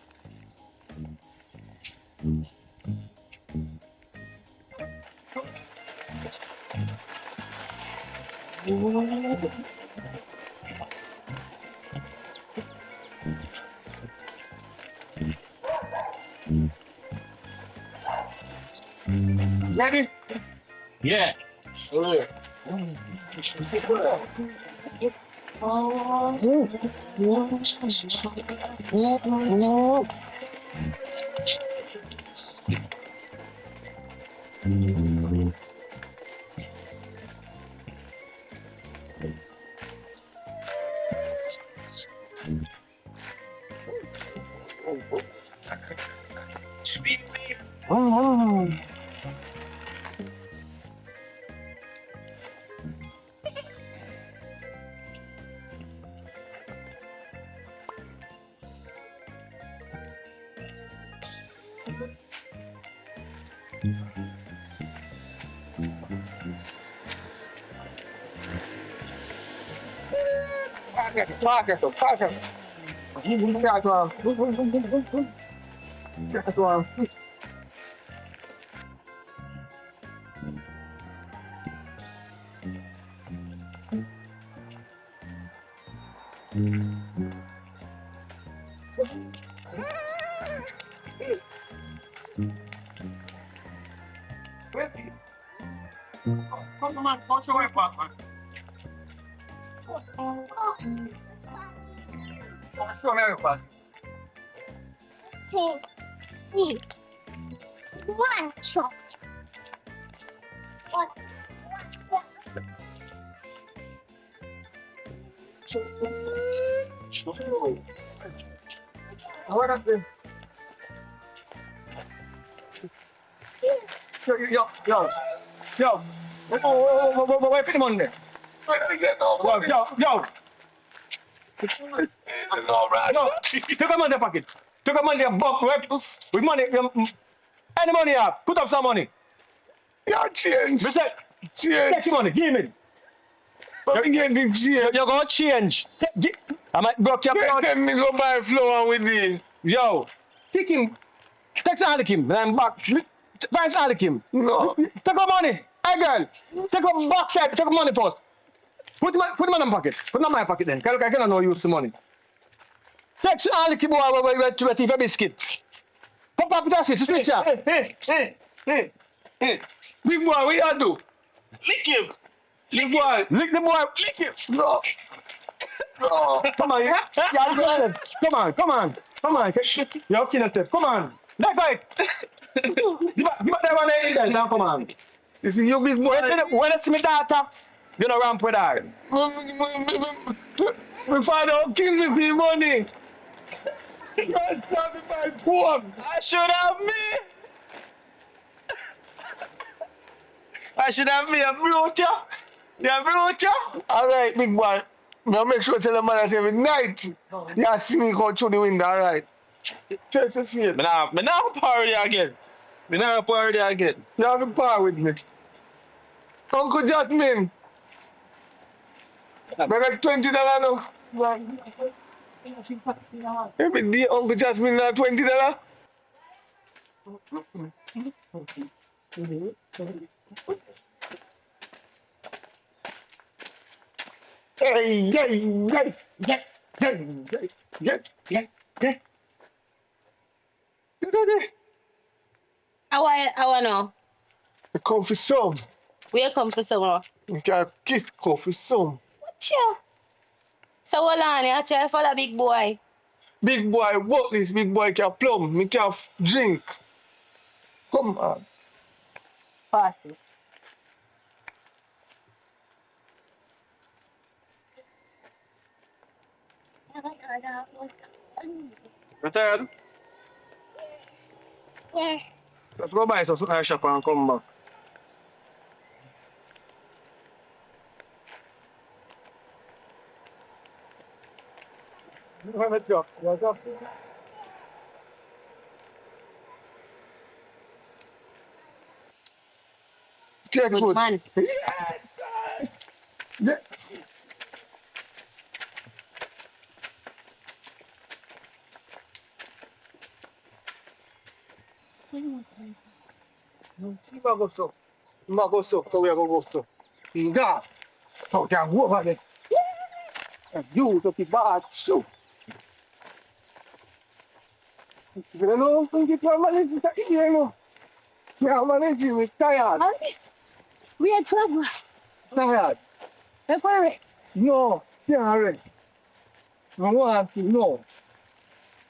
Ready? Yeah. Alright. Packet. That's one. Come on, what's your way, Papa? What's your way, Papa? See. One chop. One. What happened? Yo. Wait, put him on there. Yo. It's all right. No, take a money pocket. Take a money box, right? With money, any money you have, put up some money. Yeah, change. Take the money, give me. But you get the change. You're gonna change. I might broke your blood. Let me go buy flour with this. Yo, take him. Take the Alikim, and I'm back. Where's Alikim? No. Take our money. Hey, girl. Take a box, take the money first. Put the money in my pocket. Put it in my pocket then. I cannot know use the money. Take the Alikim boy to a TV biscuit. Pop up that shit, switch up. Hey. Big boy, what you do? Lick him. Lick the boy. Lick him. No. Come on, come on. You're okay, Steph. Come on. Next fight. Give back that one there, now come on. You see, you big boy. When I see my daughter, you know ramp with her. My father kill me for money. God, my poor. I should have me a brooch. Yeah, brooch. All right, big boy. Now make sure to tell the man that every night you sneak out through the window, all right? Test the field. Me now party again. You have to par with me. Uncle Jasmine. I got $20 now. Every day, Uncle Jasmine now $20. Hey. I know. I come for some. Where come for some? You can kiss coffee some. What you? So hold on, you try for the big boy. Big boy, what this big boy can plum, me can drink. Come on. Pass it. Retired? Yeah. Let's go buy some shop and come back. Let's go. Good man. Yeah. See, go so. So we are going to go so. God, so can walk on it. And you to be bad so. You know, think you can manage it here, no? Yeah, manage it, we're tired. We had trouble. Tired. That's why No, can't rest. I want to know.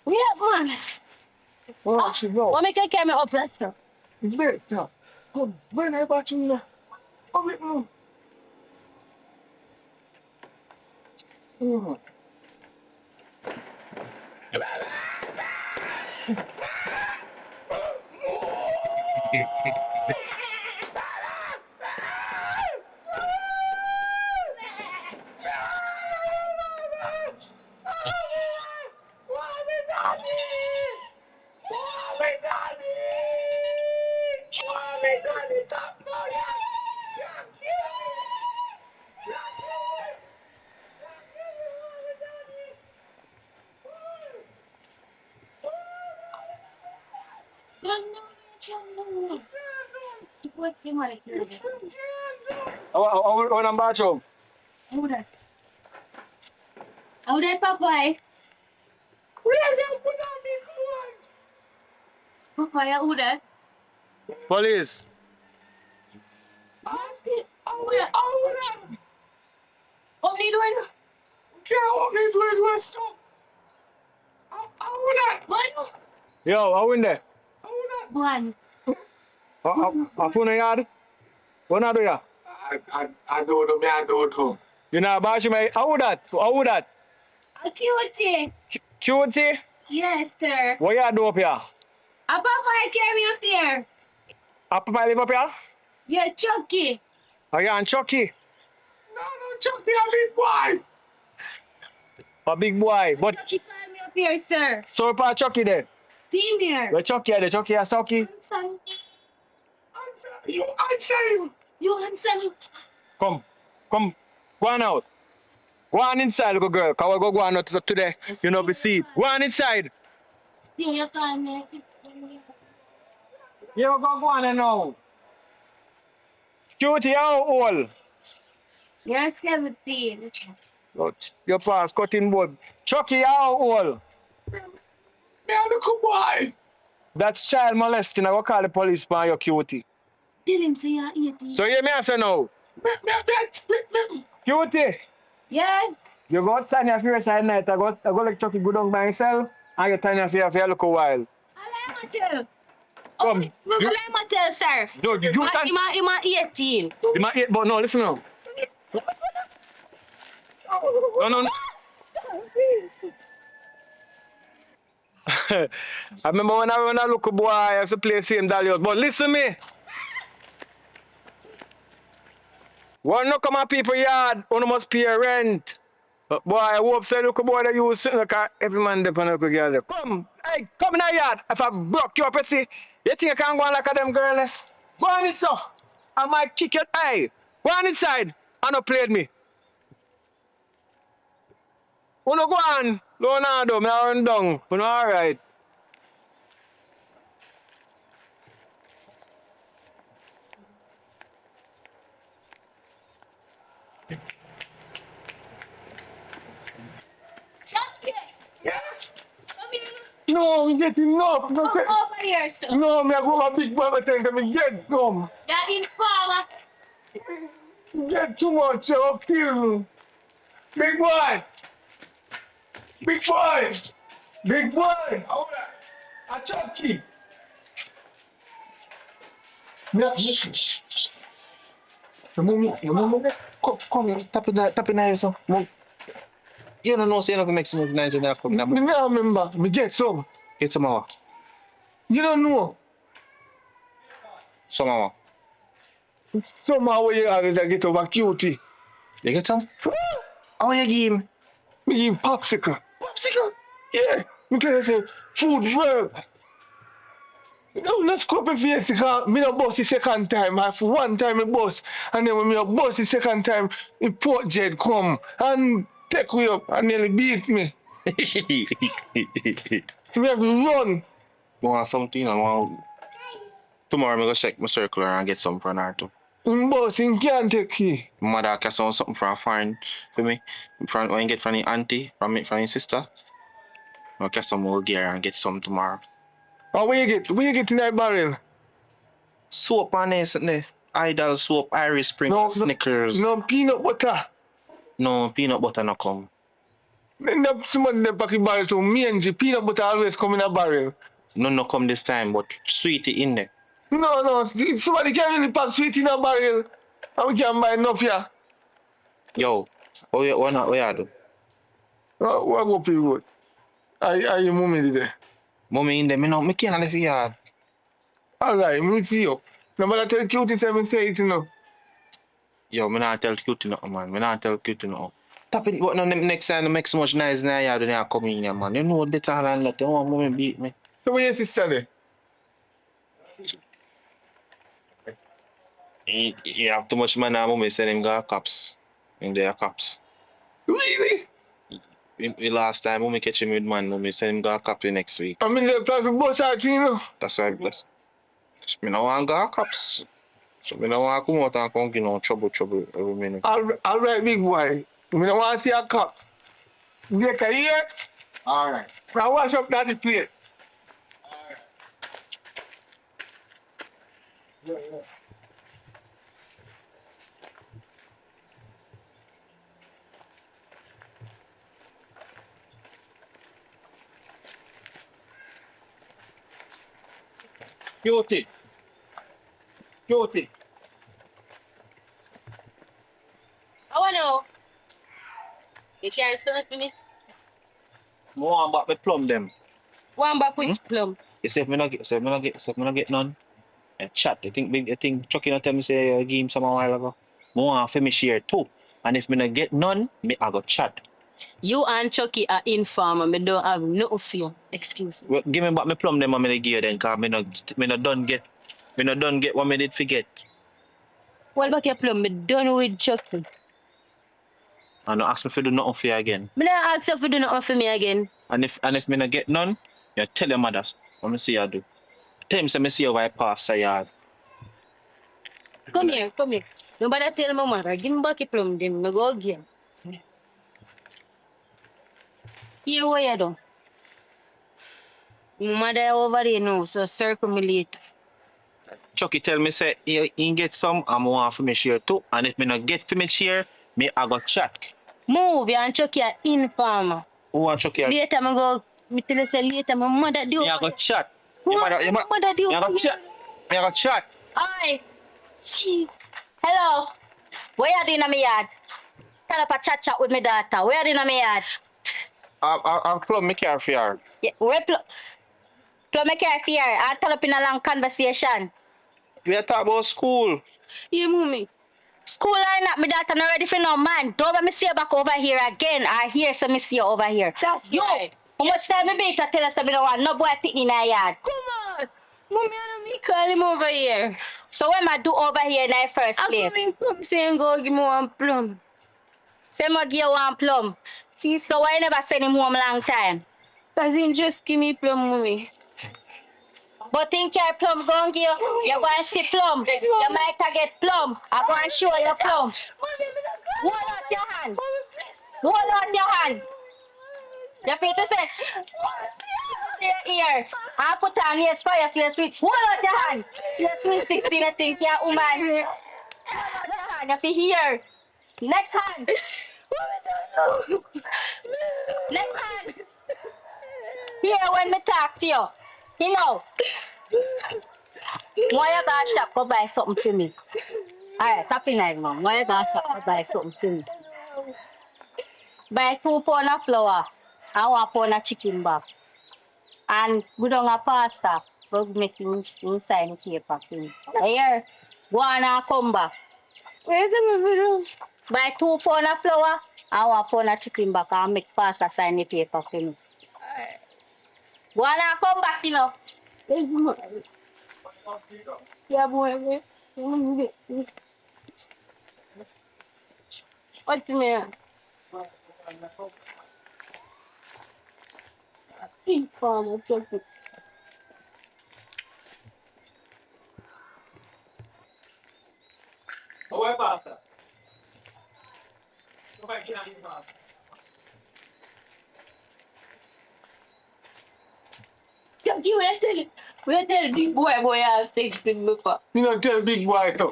we had man. I want to know. What make I carry me up, Lester? It's better. Come, when I got you know. Come it now. Mm. Oh, in bathroom. Who that? Who that, Papa? Papa, who that? Police. Who that? Open the door. Can't open the door, do stop. How that? One. Yo, how in there? One. A phone in yard? What not do ya? I don't know, me I don't know. You know bathroom, how that? How that? A cutie. Cutie? Yes, sir. What you do up here? A Papa, carry me up here. A papa live up here? Yeah, Chucky. Oh, you and Chucky? No, Chucky, a big boy. A big boy. But Chucky, carry me up here, sir. so far Chucky there. See him here. Where Chucky are there? Chucky and Sucky? Son, You answer him. you answer me. Come. Go on out. Go on inside, little girl. Cause we go on out today. You know, be see. Go on inside. See you call me. You go on there now. Cutie, how old? You're 17. Your pass cutting board. Chucky, how old? Me a little boy. That's child molesting. I go call the police for your cutie. Tell him say you're 18. So you hear me I say now? Me. Cutie, Yes. you go outside your face at night. I go let Chucky go down by himself and you turn your face for a little while. Alay Mattel. Come. Alay Mattel, sir. No, you stand. I'm 18. You might eat, but no, listen now. No. I remember when I look a boy, I used to play same dolly out. But listen me. When no come on people yard, one must pay rent. But boy, I hope say look a boy that you sitting like every man depend on together. Come in the yard. If I broke you up, you see, you think I can go on like a them girl? Go on it, so. I might kick your eye. Go on inside. And no played me. Uno go on. Leonardo, me run down. Uno alright. Chucky. Yeah. Come here. No, we get enough. No, Come over here, sir. no, me I go a big boy, but think me get some. You're informer. Get too much, I'll kill me. Big boy. Big boy. Big boy. Hold on. A Chucky. Your mom, come, tap in that, so. You don't know, say you don't make some nice in that. Me not remember. Me get some. Get some more. You don't know. Some more. Somehow you always get over cutie. You get some? How you give him? Me give him popsicle. Popsicle? Yeah. Me tell you say food work. No, not scrub your face because me no bust the second time. I for one time I bust. And then when me bust the second time, the port jet come and take me up and nearly beat me. Me have to run. You want something? I want. Tomorrow I'm going to check my circular and get something for an art. In bus, in can't take key. Mother can sound something from a foreign for me. When you get from the auntie, from your sister. I'll get some more gear and get some tomorrow. And where you get in that barrel? Soap and this, Idol soap, Irish Spring, No, Snickers. no peanut butter. No, peanut butter no come. Then somebody in the packet barrel to me and G, peanut butter always come in a barrel. No come this time, but sweetie in there. No, somebody can really pack sweet in a barrel. And we can buy enough here. Yo, what you do? What go pay road? Are your mommy there? Mommy in there, me can't leave yard. Alright, me see you. No matter tell cutie say me say it, you know. Yo, me not tell cutie nothing, man. Me not tell cutie nothing. Tap it, what no next time, make so much noise in the yard when you come in here, man. You know better than that. You want mommy beat me. So where your sister there? You have too much money, mommy send him go cops. In there cops. Really? The last time mommy catch him with man, mommy send him go cop the next week. I mean the traffic bus out, you know. That's why me no want go cops. So me no want come out and come give no trouble every minute. Alright, big boy. Me don't want to see a cop. Make a year. Alright. Now wash up that the plate. Cutie. I want to know. You can't still for me? I want back my plum them. One back which plum? You say if me not get none. And chat. I think Chucky not tell me say give him some a while ago. I want to finish here too. And if me not get none, I go chat. You and Chucky are informer. Me don't have no fear. Excuse me. Well, give me back my plum them and me give you then, cause me not done get what me did forget. What about your plum? Me done with Chucky. And don't ask me if you do nothing for you again. Me don't ask you if you do nothing for me again. And if me not get none, you tell your mothers. What me see you do. Tell him say me see you over past the yard. Come here. Nobody tell my mother. Give me back your plum. Then me go again. Here what you do? My mother over there now, so circle me later. Chucky tell me say he get some and I want for me share too. And if me not get for me share, I go chat. Move, you and Chucky are informer. Who want Chucky? Later, me tell you say later, my mother do. I go chat. Mother do. I go chat. I go chat. Hi. Hello. Where you doing in my yard? Tell up a chat with my daughter. Where you doing in my yard? I'll plug me car for you. Yeah, where plug my car here? I'll tell up in a long conversation. We are talking about school. Yeah, mommy. School or not, my daughter not ready for no man. Don't let me see you back over here again. I hear so me see you over here. That's right. How much time me be to tell us I don't want no boy picking in our yard? Come on. Mommy, I don't me call him over here. So what am I do over here in the first place? I'm come say and go give me one plum. Say me give you one plum. See, so why you never send him home long time? Cause he just give me plum, mommy. But think your plum gon' give you go and see plum. You might get plum. I go and show you plum. Hold out your hand. Hold out your hand. You feel to say your ear. I put on ears for you feel sweet. Hold out your hand. Feel sweet 16 I think you're a woman. Hold out your hand. You feel here. Next hand. Next hand. Here when me talk to you. You know. Why you gotta stop go buy something for me? Alright, stop in there, mom. Why you gotta stop go buy something for me? Buy 2 pounds of flour and 1 pound of chicken back. And we don't have pasta. Go make him sign the paper for me. Here, go on and come back. Where's the video? Buy 2 pounds of flour and 1 pound of chicken back and make pasta sign the paper for me. Go on and come back, you know. Yeah, boy. What's the name? Informer, Chucky. Chucky, we tell big boy I've said thing before. You don't tell big boy to.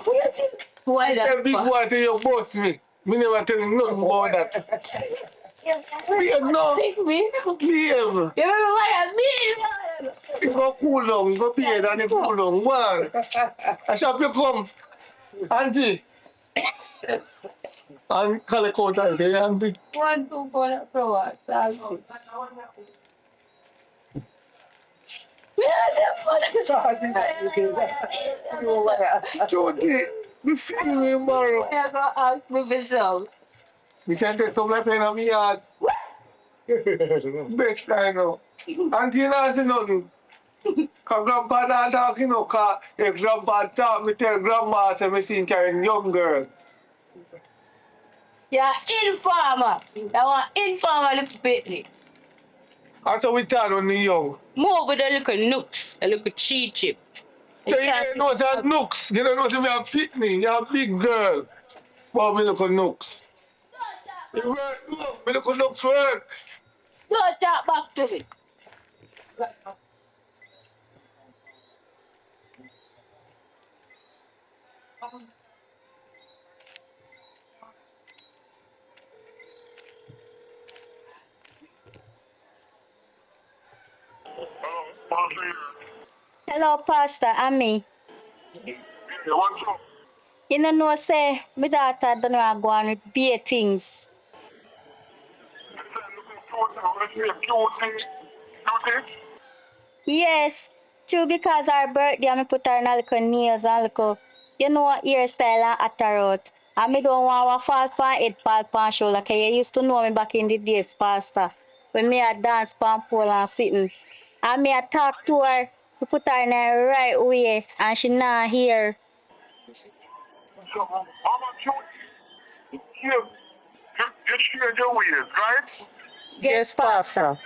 Why Tell that? big boy to you boss me. Me never tell him nothing about that. Behave no. Me? Behave. You remember what I mean? You go cool down, go pay and you cool down. One. I shall you come. Auntie. And collect out auntie, auntie. 1, 2, 4, flower. That's it. Cutie, me feel you tomorrow. I gonna ask me for some. We can take some left hand of me yard. Best kind of. Auntie not say nothing. Cause grandpa not talk, you know, cause if grandpa talk, me tell grandma say me seen carrying young girl. Yeah, informer. I want informer little bit. And so we thought when we young. More with a little nooks, a little cheat chip. So you don't know that nooks. You don't know that me have pitney. You have big girl. For me look nooks. It work, no. Me look nooks work. Don't talk back to me. Hello, Pastor, I'm me. What's up? You know, say, my daughter don't know go on with beer things. Yes, true, because our birthday, I put her in a little nails and little, you know, hairstyle and attarot. And me don't want to fall pan head, fall pan shoulder, because you used to know me back in the days, Pastor, when me a dance pan pole and sitting. And me a talk to her, to put her in the right way, and she not hear. So, Mama Cutie, you shared your ways, right? Yes, Pastor.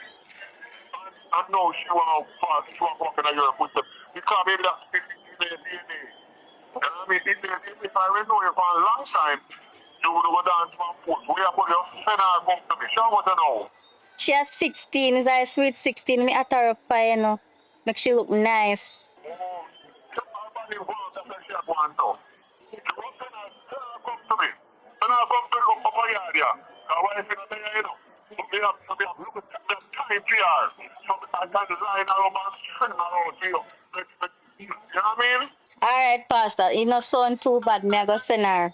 I know she want to pass, she want to walk in your footsteps. Because maybe that's 50 in their DNA. And I mean, if I will know you for a long time, you would go down to my foot. Where you put your send her come to me. She want to know. She has 16, is a sweet 16, me at her up, you know, make she look nice. Oh, her body wants to say she want to. You go send her come to me. Send her come to me, come up here, yeah. Because what if you don't say, you know, so they have look at the time for her. So I can line her up and string her out to you. You know what I mean? All right, Pastor, you know, sound too bad, me I go send her.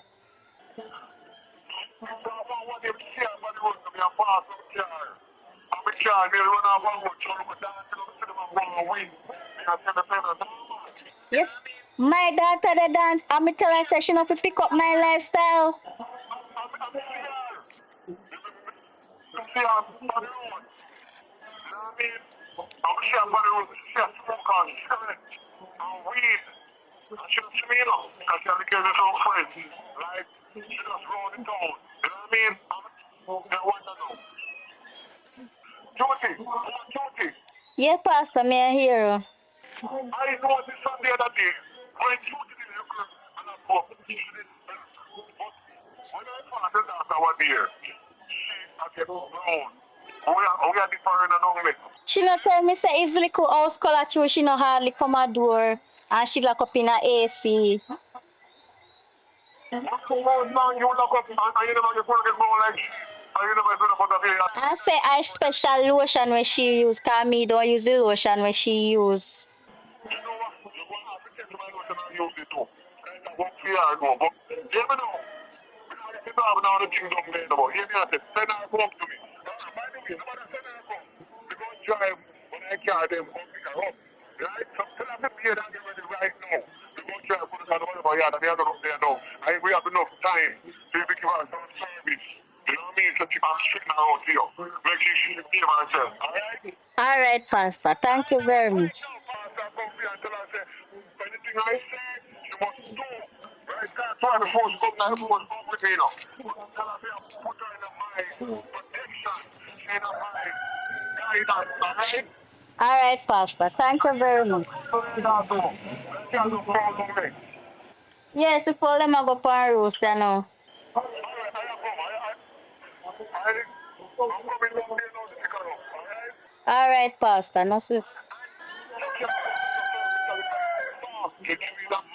Yes, my daughter the dance, and me tell her say she not to pick up my lifestyle. Yeah, Pastor, me I hear you. I know this on the other day. When you did it, and I thought, when I found the daughter was there, she had grown. We are different and only. She not tell me say it's little house color too, she no hardly come a door, and she lock up in a AC. You look up and you never get more like she. And you never put up here. I say I special lotion when she use, cause me don't use the lotion when she use. You know what? You're going to have to take my notion and use it too. And I won't fear I go. But, you know, we don't have now the things up there. But, you know, send her come to me. By the way, nobody send her come. We go drive when I carry them come pick her up. Right? So tell her to pay that get ready right now. We go drive put it on the whatever yard and they are going up there now. And we have enough time to give her some service. You know what I mean? So she can straighten her out here. Make sure she can behave herself. Alright? All right, Pastor, thank you very much. Anything I say, you must do. Right? That's why the force come now, the force come with me now. Tell her to put her in the mind, protection, in the mind, guidance, alright? All right, Pastor, thank you very much. Can't do calls on me. Yes, if all them a go pan roast, you know. Alright, I come. I'm coming down there now to pick her up, alright? All right, Pastor, no see. You give me that man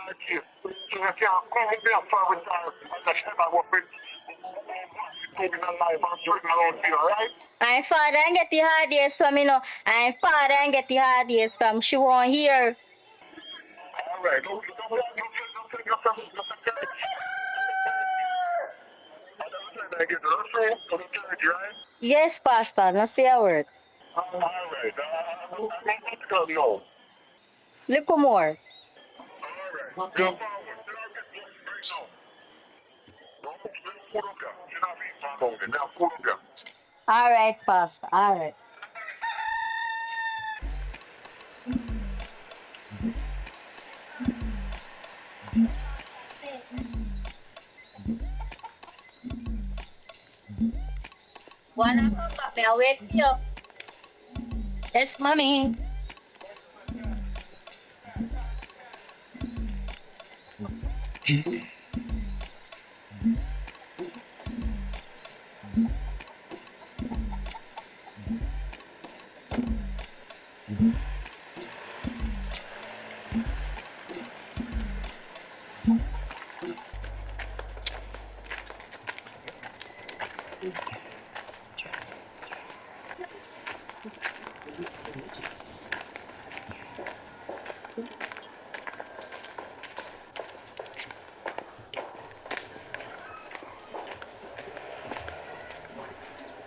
I give. So you can't come with me a far with her and the shit I work with. In the life I'm sitting around here, right? I'm father and get the hard years from me now. I'm father and get the hard years from she won't hear. All right, don't right? Yes, Pastor, no say a word. All right, I'm going to know. Little more. All right, you're forward. Right now. Don't put up there. You're not being found on now. Put up there. All right, Pastor. All right. Wanna come back? May I wait for you? Yes, mommy.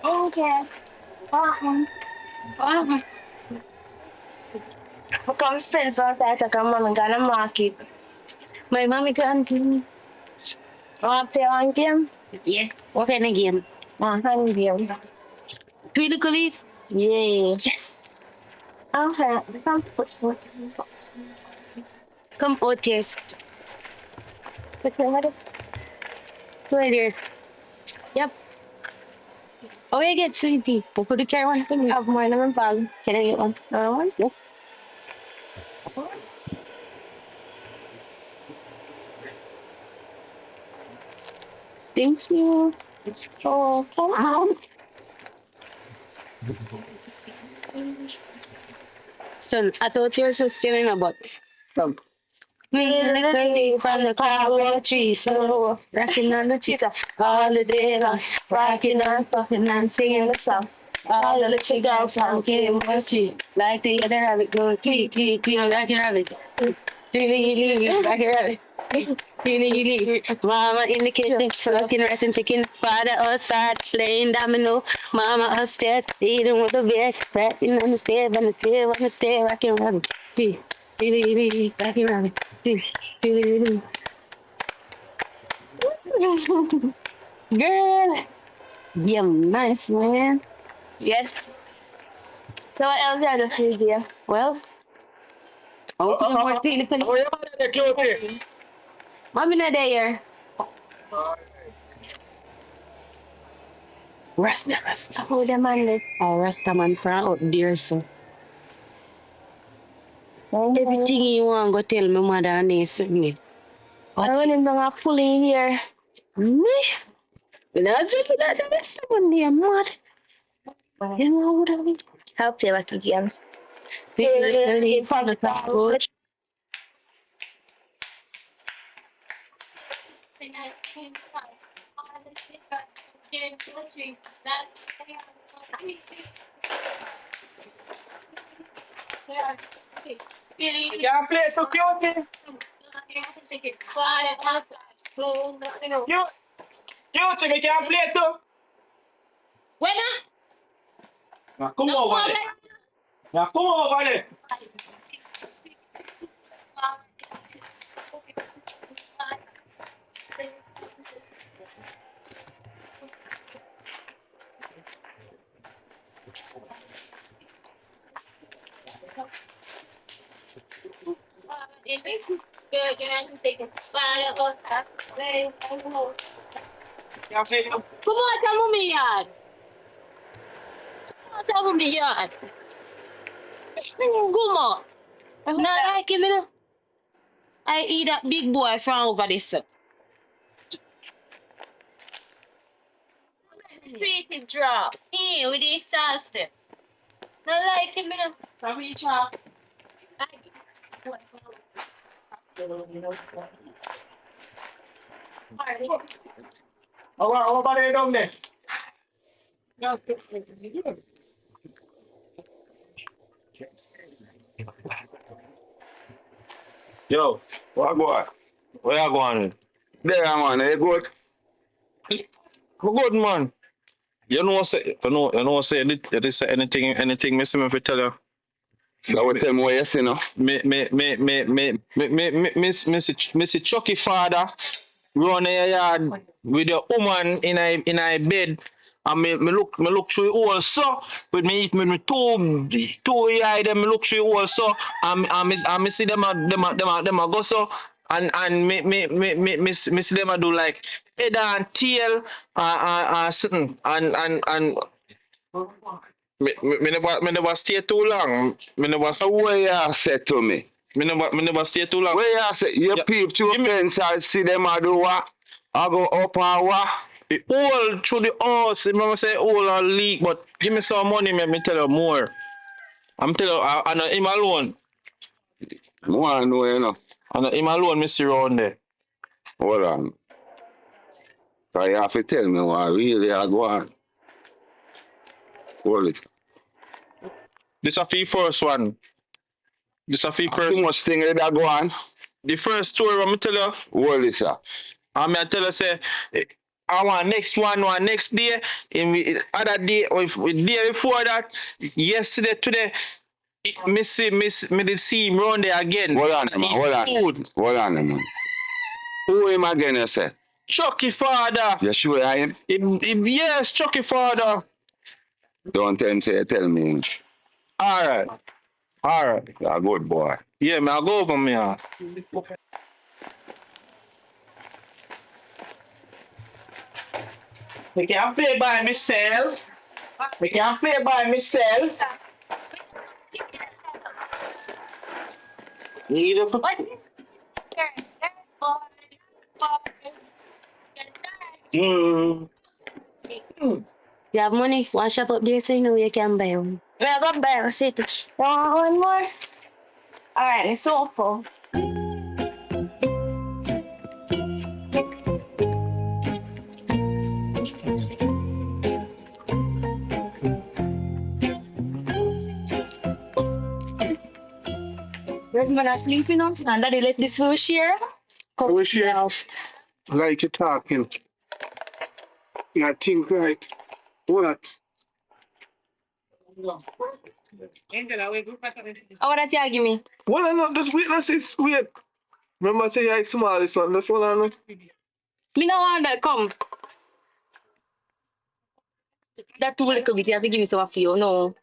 Okay. Wow. I come spend some time to come mom and gonna market. My mommy can't give me. Want to play one game? Yeah. What kind of game? One kind of game. Twiddle leaf? Yeah. Yes. Okay. Come out here. Okay, what is 2 years? Yep. Oh, you get sweetie. Could you carry one thing? Have more than one bag. Can I get one? One? Yep. Thank you. Oh, come on. Son, I thought you were still in a butt. Come. Me and the lady from the car tree, so rocking on the cheetah all the day long, rocking and fucking and singing the song. All the little dogs from came on the street, like the other rabbit go tweet, tweet, tweet, rocking rabbit. Rocking rabbit. Mama in the kitchen, cooking rice and chicken. Father outside, playing domino. Mama upstairs, eating with the veg. Rapping on the stairs, on the stairs, on the stairs, rocking rabbit. Rocking rabbit. Girl, you're nice, man. Yes. So what else are you doing here? Well, open more pili pili. Oh, yeah, the cutie. Mommy not there. Rasta. Who the man there? Oh, Rasta man from out there, so. Everything you want, go tell my mother and niece with me. What? I want him to pull in here. Me? Not just that, that's the one there, mad. You know what I mean? Help you back again. Really, from the coach. You can play so cute. Cute, me can play too. When Now come over there. Now come over there. You play too. come on, tell me yard. Tell me yard. Come on. No, like him, you know. I eat that big boy from over this. Sweet it drop. With this sauce. No, like him, you know. Come here, child. How about it down there? Yo, What go on? where you going? There, man. You good? Good man. Say this anything me see me fi tell you. So tell me what you see now. Me see Chucky father run a yard with the woman in a bed. And me look through the hole so with me two eye them me look through the hole so and me see them a go so and me see them a do like head and tail something and me never stay too long. What you say to me? Me never stay too long. Where you say? You Yeah. peep through Give me- fence and see them a do what? I go up and what? The hole through the house. Remember say hole or leak, but give me some money, me tell you more. I'm telling you, and him alone. I want to know, you know. And him alone, me see around there. Hold on. So you have to tell me what really I go on. Hold it. This a fee first one. This a fee first. Too much thing that go on. The first story what me tell you, Hold it, sir. and me tell you say, I want next one next day, in other day, or if day before that, yesterday, today, me did see him round there again. Hold on, man. Eat Hold on. food. Hold on, man. Who him again, you say? Chucky father. You sure I am? Yes, Chucky father. Don't tell him, say you tell me. Alright. You're a good boy. Yeah, man, I'll go over me. We can't play by myself. Need a You have money? Want shop up there so you know you can buy one. Yeah, I got better. Sit. Want one more? All right, it's so full. Where's mother sleeping now? And daddy let this food share? Come We share. now. Like you talking. You think right. What? How that you give me? Well, no, just witnesses. Wait. Remember, say I small this one. That's all I know. Me no want that. Come. That too little bit. You have to give me some for you. No.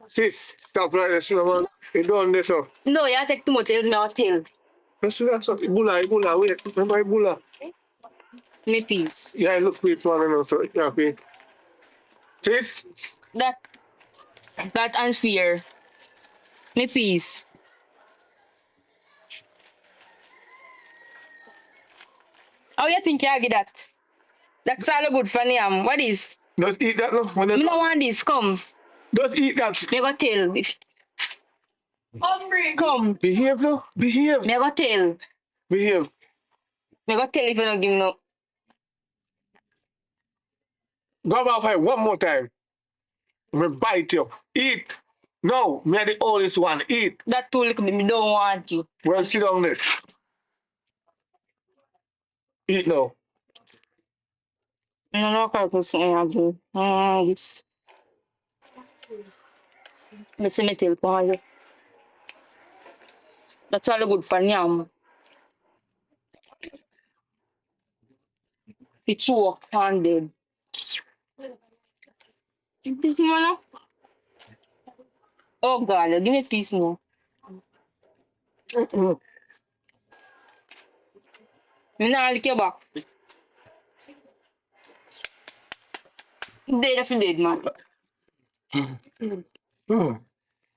Sis, stop right there, see, man. You done this up. No, you take too much else me out tell. That's something. Ebola, wait. Remember Ebola? Me peace. Yeah, I look for it one and also. Yeah, okay. Sis? That unfair. Me peace. How you think you get that? That's all good for me. What is? Just eat that, no? When Me no want this. Come. just eat that. Me go tell. Come. Behave, no? Behave. Me go tell. Behave. Me go tell if you don't give me no. Go back fight one more time. Me bite you. Eat. No, me are the oldest one. Eat. That too little bit. Me don't want you. Well, sit down there. Eat now. Me no know how to say again. This. Me see me tell for you. That's all good for me. He choke and dead. This man. Oh God, give me peace more. Me not lick your back. Dead if you dead, man.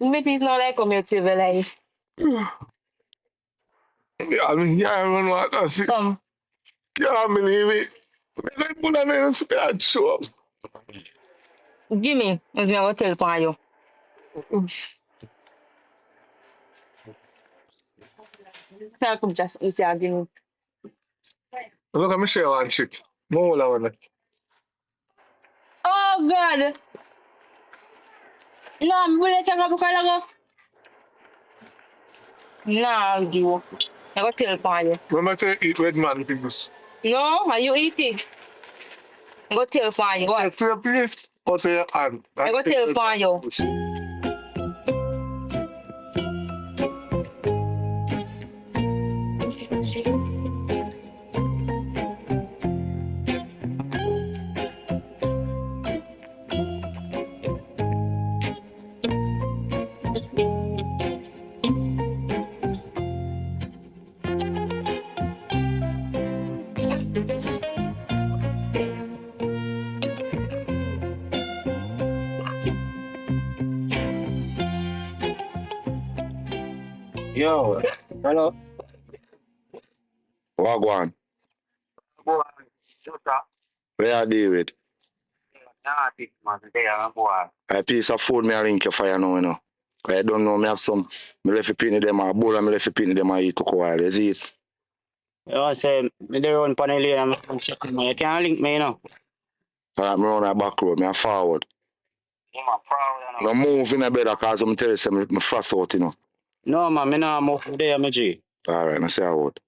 Give me peace now like come here to your life. I mean, yeah, I run what I see. Come. Yeah, I believe it. Me like put on there and show up. Give me. If me go tell for you. Can I just easy again? Look at me share one chick. More one. Oh God! No, I'm really talking about color. Nah, you. I got tell upon you. Remember to eat red man things. No, are you eating? I got tell upon you. What? To your place or to your hand. I got tell upon you. Yo, hello. Wagwan. Boy, shut up. Where I deal with? Nah, big man, there, boy. A piece of food me a link you for you now, you know. 'Cause I don't know, me have some, me left it pitney them a bowl and me left it pitney them a eat cocoa while. You see it? You say, me there on panel lane and you can't link me, you know. Alright, me run a back road, me a forward. I'm proud, you No know. move in a bed cause I'm tell you say me fast out, you know. No, man, me nah move there, me G. Alright, I say I would.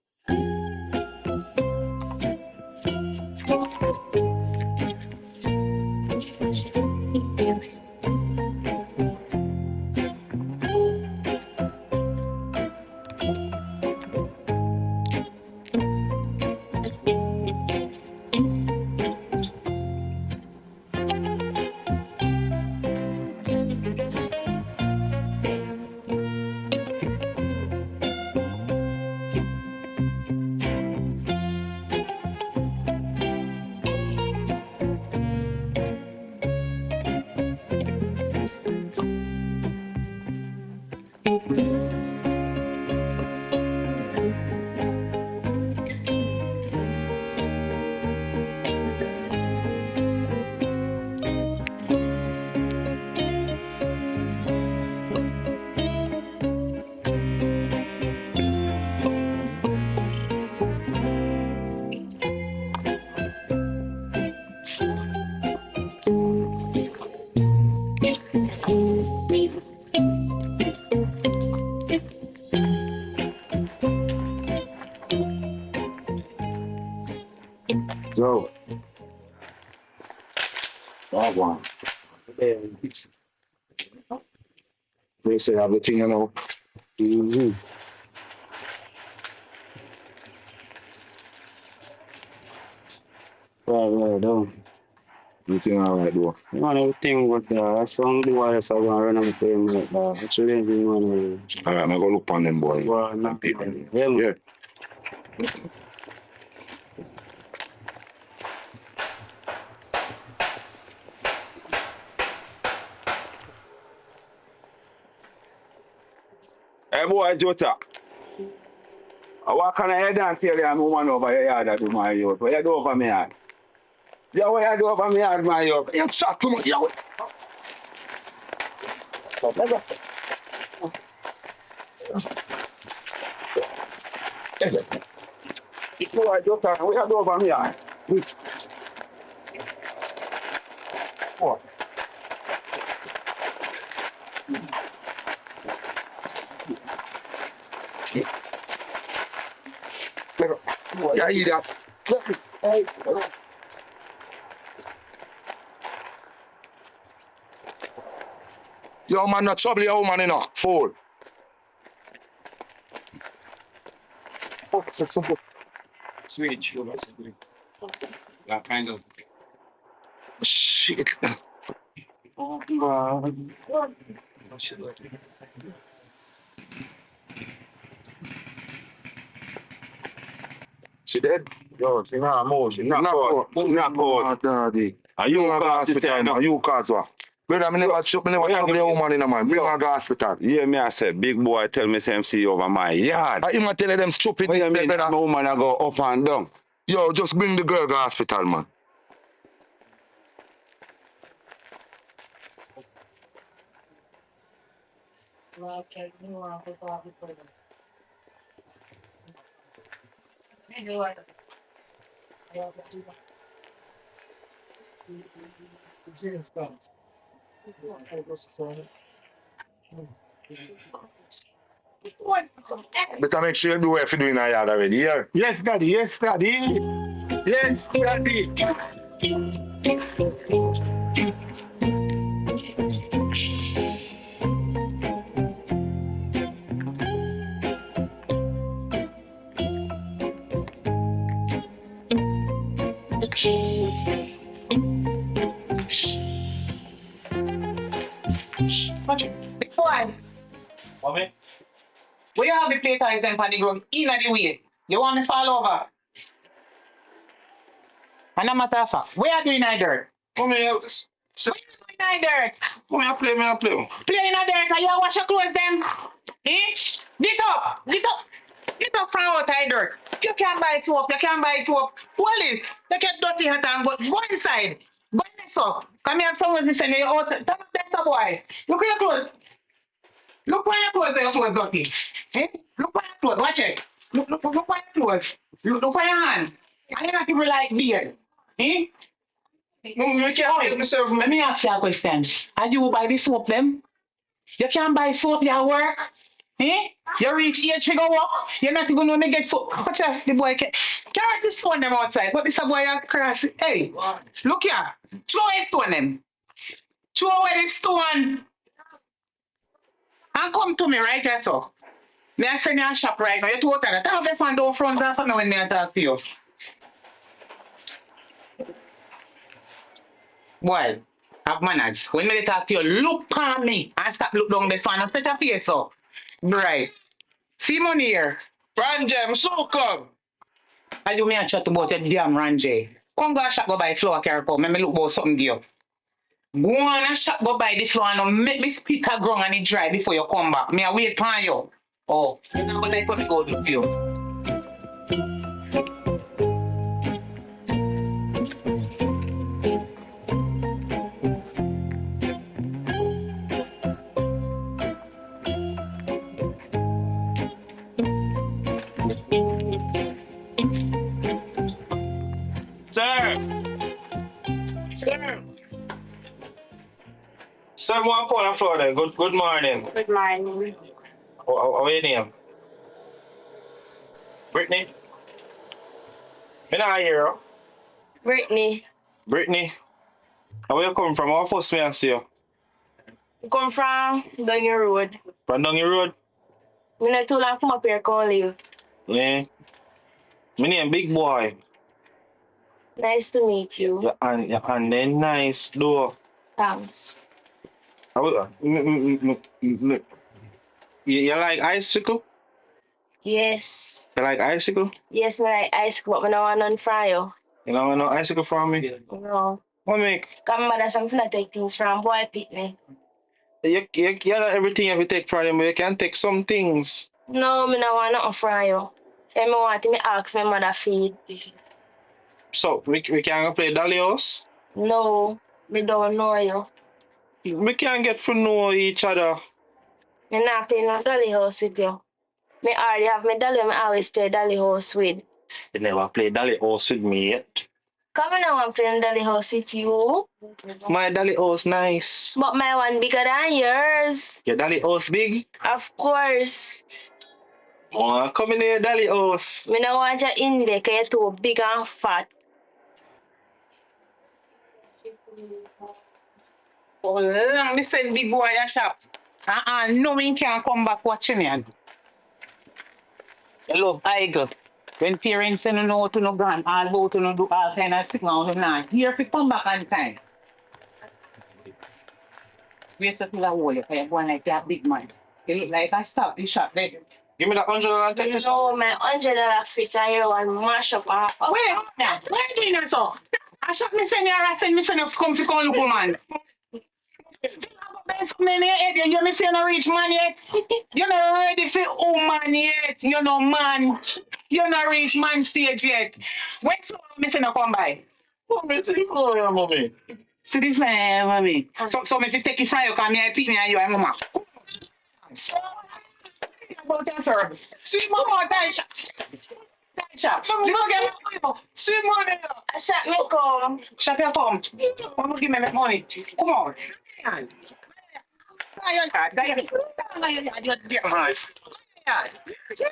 So, Wagwan. They say everything, you know. Mm-hmm. Right, though. Everything alright though. You want everything with some boy that's going to run out there, like that. Actually, you want to. Alright, I go look on them boy. Well, not yeah. Yeah. Hey boy, Jota. What can I head and tell you I'm woman over your yard that do my youth? What you do over me yard? Yeah, what you do over me yard, my youth? You chat too much. Yeah, what? Boy, Jota, what you do over me yard? What? Yeah, eat that. Hey. Yo, man, not trouble your woman, you know. Fool. Oh, sweet. That kind of shit. Oh, man. She dead? Yo, she not move. She not out. Not out. Daddy. Are you a hospital, man? You cause what? Brother, me never trouble your woman in a man. Bring her to hospital. Yeah, me I said, big boy tell me say MC over my yard. I even tell them stupid. What you mean, brother? no woman I go up and down? Yo, just bring the girl to hospital, man. Better make sure you do what you do in a yard already, here. Yes, daddy, yes, daddy. Yes, daddy. Big boy, Mommy? where you have the plate eyes and the ground in the way? You want me fall over? And a matter of fact, where are you doing that dirt? Mommy, What you doing that dirt? mommy, I play. Play in the dirt and you wash your clothes then? Eh? Get up! Get up! Get up from out that dirt. You can't buy soap, you can't buy soap. What is? Take your dirty hat and go inside. Go in this up. Come here, someone to send you out. Turn up that boy. Look at your clothes. Look where your clothes dirty. Eh? Look where your clothes, watch it. Look where your clothes. Look where your hand. And you're not even like beard. Eh? Mommy, I can't help myself. Let me ask you a question. Are you buy the soap them? You can't buy soap, you work. Eh? You reach age to go work. You're not even gonna get soap. Watch out, the boy carry the stone them outside. But this a boy a cross. Hey, look here. Throw a stone them. Throw away the stone. And come to me right here, so. Me I send you a shop right now. You two that. Tell this one don't front off me when me I talk to you. Boy, have manners. When me talk to you, look on me and stop look down this one and set your face up. Right. See money here. Ranjem, so come. I do me a chat about your damn Ranjay. Come go a shop go buy flour carry come. Let me look about something give you. Go on a shop go buy the flour and make me spit a ground and it dry before you come back. Me a wait for you. Oh, you know what like what me go do for you. Sir. Sir, 1 pound of flour there. Good morning. Good morning. How your name? Brittany? Me not hear you. Brittany, Brittany? Where you come from? How first me I see you? you come from down your road. From down your road? Me not too long come up here, come live. Yeah. My name Big Boy. Nice to meet you. Your hand then nice though. Thanks. You like icicle? Yes. You like icicle? Yes, me like ice cream, but me no want none fry you. You don't want no icicle from me? No. What make? Cause my mother something to take things from boy pitney. You not everything you have to take from them, but you can take some things. No, me no want nothing fry you. And me want me ask my mother feed. So we can go play Dolly House? No, me don't know you. We can get to know each other. Me not play no dolly house with you. Me already have my dolly, me always play dolly house with. You never play Dolly House with me yet. Come on, I want to play dolly house with you. My Dolly House nice. But my one bigger than yours. Your Dolly House big? Of course. Oh, come in here, Dolly House. Me no want you in there because you're too big and fat. Oh, long me send big boy a shop. No one can come back watching me. You love idle. When parents say no know to no gone, all go to no do all kind of thing on them now. Here if you come back on time. Wait till I hold you, because you're going like you're a big man. You look like I stop the shop there. Give me that $100 and take this. No, my $100 Chris and you want mash up and Wait, now, what are you doing that so? I shop me send you come to come look man. You me say no rich man yet. You're not ready for woman yet. You're no man. You're not rich man stage yet. Wait so me say no come by. Mommy, see for you, mommy. See the flyer, mommy. So me fi take it from you, cause me I pick me and you and mama. So about that, sir. See mama that Shop. Look at me. See money. I shot me come. Shut your phone. Come on, give me my money. Come on.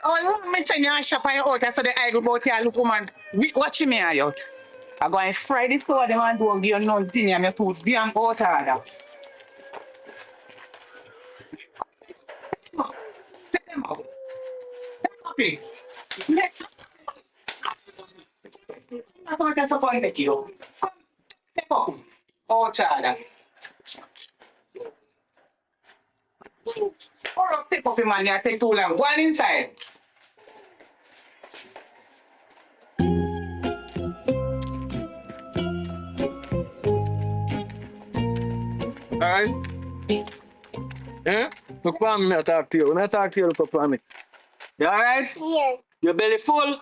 Oh, me send you a shop on your out so the I go about here look woman. Watch me out. I go and fry the floor them and do give you nothing and you tooth damn out order. Take them out. Take them out. I'm going to disappoint you. Come, step up. Oh, child. Or step up, man. You take too long. Go on inside. Alright? Yeah? Look for me, I talk to you. When I talk to you, look for me. You alright? Yes. Your belly full?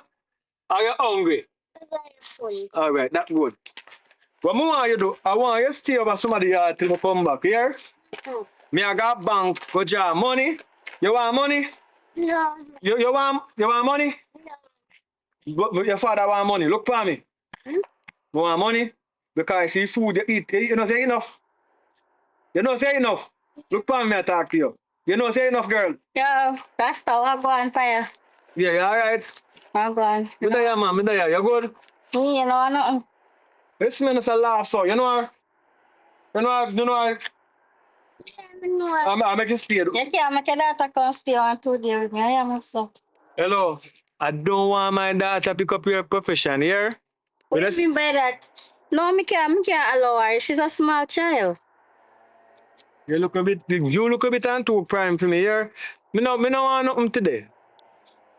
Or you hungry? Very full. Alright, that's good. What I want you do, I want you to stay over somebody yard till you come back, here? Me I got bank, go draw money. You want money? No. You want money? No. But your father want money. Look for me. You want money? Because see food you eat, you know say enough. You know say enough. Look for me, I talk to you. You know say enough, girl. Yo, that's the I go on fire. Yeah, you alright? I go on. Me there, man. Me there. You good? Me, you know nothing. This man is a laugh, so you know. No. I make you speed. You can't make your daughter come stay on 2 days with me. I am so. Hello. I don't want my daughter to pick up your profession here. What do you mean by that? No, me can't allow her. She's a small child. You look a bit and too prime for me here. Me no want nothing today.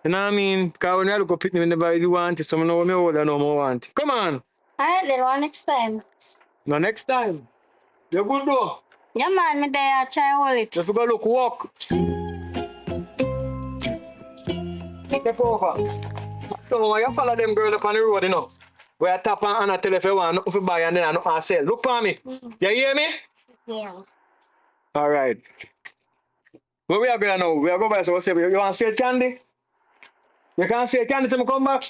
You know what I mean? Because when I look up at me, never really want it, so I know me older, no more want it. Come on. Alright, then one next time. No, next time. You good though. Yeah, man, me there, try hold it. You forgot look walk. Step over. Don't know why you follow them girls up on the road, you know. Where I tap on and tell if you want nothing to buy and then I nothing to sell. Look for me. You hear me? Yes. All right. Where we are going now? We are going by so what's it? You want straight candy? You can't say candy till I come back?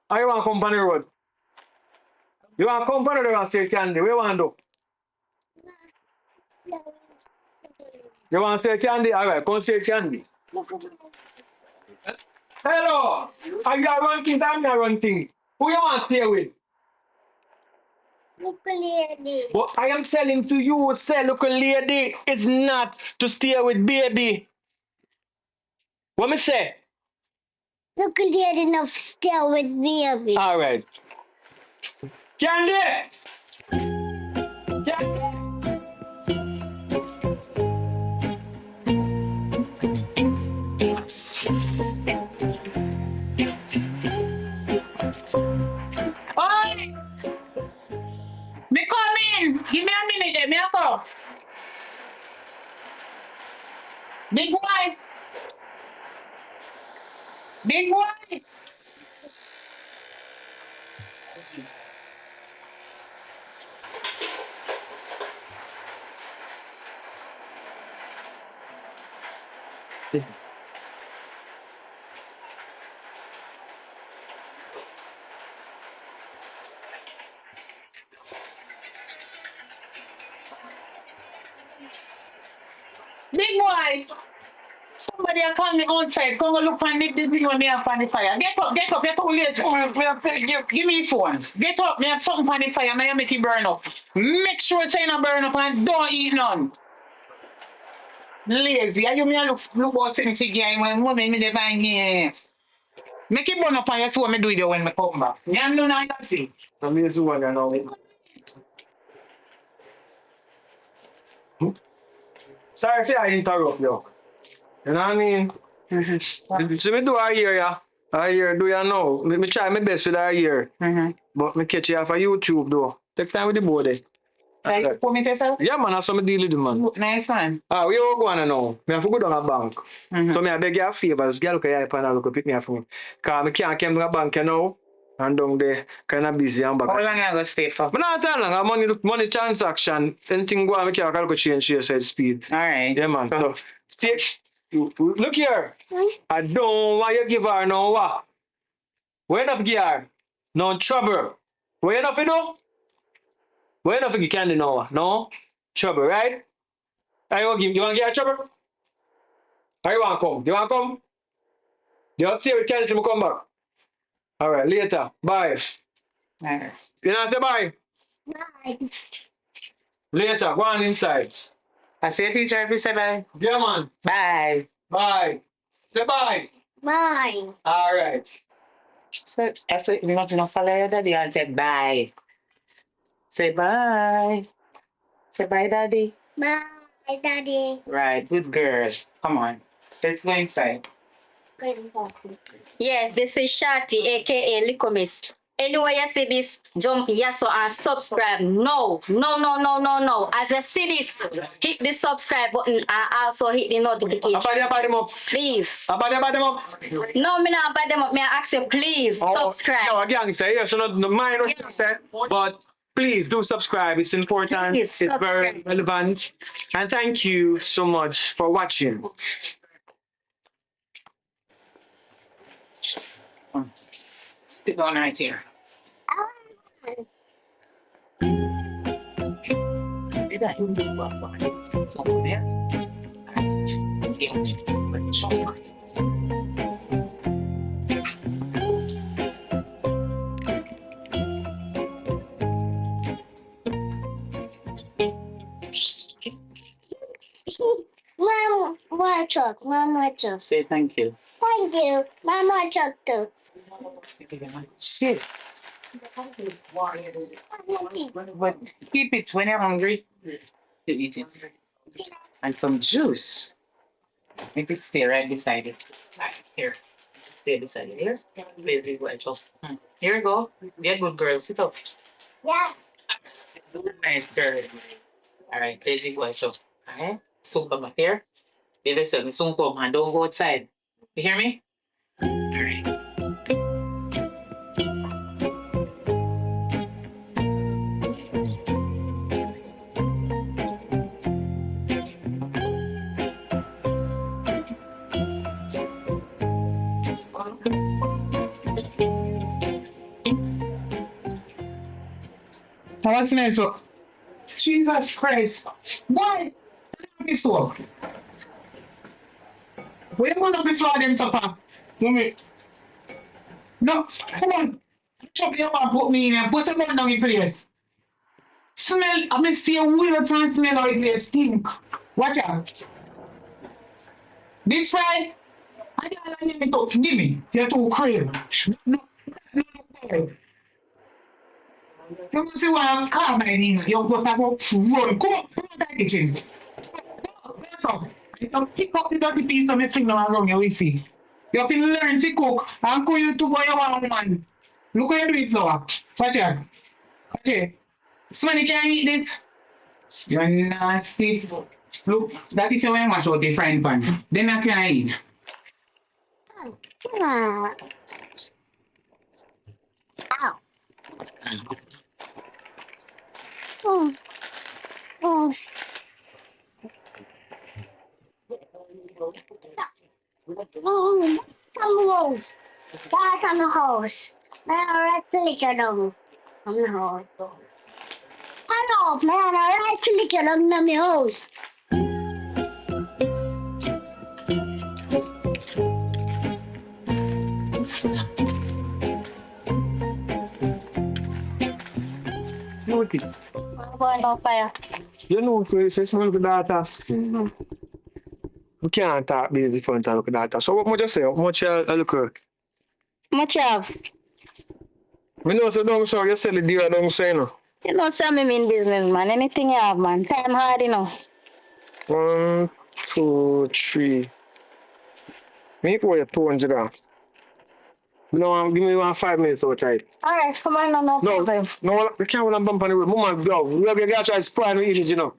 Or you want company road? You want company or you want straight candy? Where you want to do? You want straight candy? All right, come straight candy. Hello! Are you run things? I'm not run things. Who you want to stay with? Look lady. But I am telling to you, say, look, lady, it's not to stay with baby. What me say? Look lady enough stay with baby. All right. Candy! Candy! Oi! Me come in. Give me a minute there. Me a come. Big boy. Big boy. Big boy. Somebody a call me outside. Come go look on the thing when me have on the fire. Get up. You're too late. Give me the phone. Get up. Me have something on the fire. Me make it burn up. Make sure it's not burn up and don't eat none. Lazy. Are you me a look about things figure when woman me dey buy me. Make it burn up and you see what me do with you when me come back. You know now you see. I'm here to one now. Sorry if I interrupt you. You know what I mean? See me do a year, yeah. A year do you know? Me try my best with a year. But me catch you off of YouTube though. Take time with the board there. Like, put me yourself? Yeah, man, that's what me deal with, man. Nice man. We all go on now. Me have to go down a bank. So me I beg you a favor. Just get look at your iPad and look pick me up for me. Because I can't come to a bank you know. And down there, kind of busy and back. How long you going to stay for? But not that long. Money transaction. Anything go on, I can't calculate change your side speed. All right. Yeah, man. So, look here. I don't want you give her no what. What enough gear? No trouble. What enough you do? What enough you can do now? No trouble, right? I want give you want to get trouble? Or you want to come? You want to come? You want to stay with Kelly till I come back? Alright, later. Bye. Alright. You know say bye? Bye. Later, go on inside. I say teacher if you say bye. Yeah man. Bye. Bye. Say bye. Bye. Alright. So I say you not follow your daddy and say bye. Say bye. Say bye, daddy. Bye, Daddy. Right, good girl. Come on. Let's go inside. Yeah, this is Shati, aka Licomis. Anywhere you see this, jump yes or and subscribe. No. As you see this, hit the subscribe button and also hit the notification. Abadi them up. Please. Abadi them up. No, me not buy them up. Me I ask you, please subscribe. No, again, say yes, so not mind what you said, but please do subscribe. It's important. Please, it's very relevant. And thank you so much for watching. Stick on right here. Mom, more truck. Mom, more truck. Say thank you. Thank you. Mom, more truck too. Shit. But keep it when you're hungry. You eat it. And some juice. Make it stay right beside it. Right here. Stay beside it. Here. Baby, watch off. Here you go. Be a good girl. Sit up. Yeah. Nice girl. All right, baby, watch off. All right. Soon come up here. Baby, soon come and don't go outside. You hear me? All right. What's next? Jesus Christ. Why? This one. Where want to be flooding, Papa? No, come on. Chop your one, put me in and put someone down in place. Smell, I may see a weird and smell how it place stink. Watch out. This fry, I don't know. Give me. You're too crazy. No. You must see what I'm calm in here. You're going to go run. Come on to the kitchen. That's all. You pick up the dirty piece of my finger around you, we see. You have to learn to cook and cook you to boy your one man. Look how you do it, flour. Watch out. Watch it. Somebody can't eat this. You're nasty. Look, that is your way mash out the frying pan. Then I can't eat. Ow. Oh. Oh. Oh, some holes. Back on the hose. Man, I click it on the hose. I know, man, I click it on the hose. Beauty. I'm going on fire. You know, Francis, look at that. We can't talk busy front and look at that. So what much you say? How much you look at? Much have. We know so don't so you sell the deal don't say no. You know, some me mean business, man. Anything you have, man. Time hard, you know. 1, 2, 3. Me pour you 200 down. No, give me 5 minutes outside. All right, come on, no problem. No, we can't hold on bump on the road. Mama, go. We have to try to spray and eat it, you know.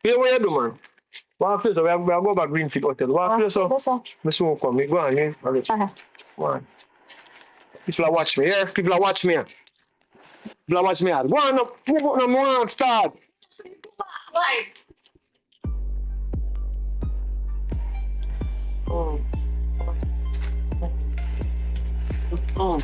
You what you do, man? One place, we go back Greenfield Hotel. One place, so we soon come. We go on, yeah? Okay. Go on. People are watching me, yeah? People are watching me. People are watching me. Go on, no, start. Right. Oh.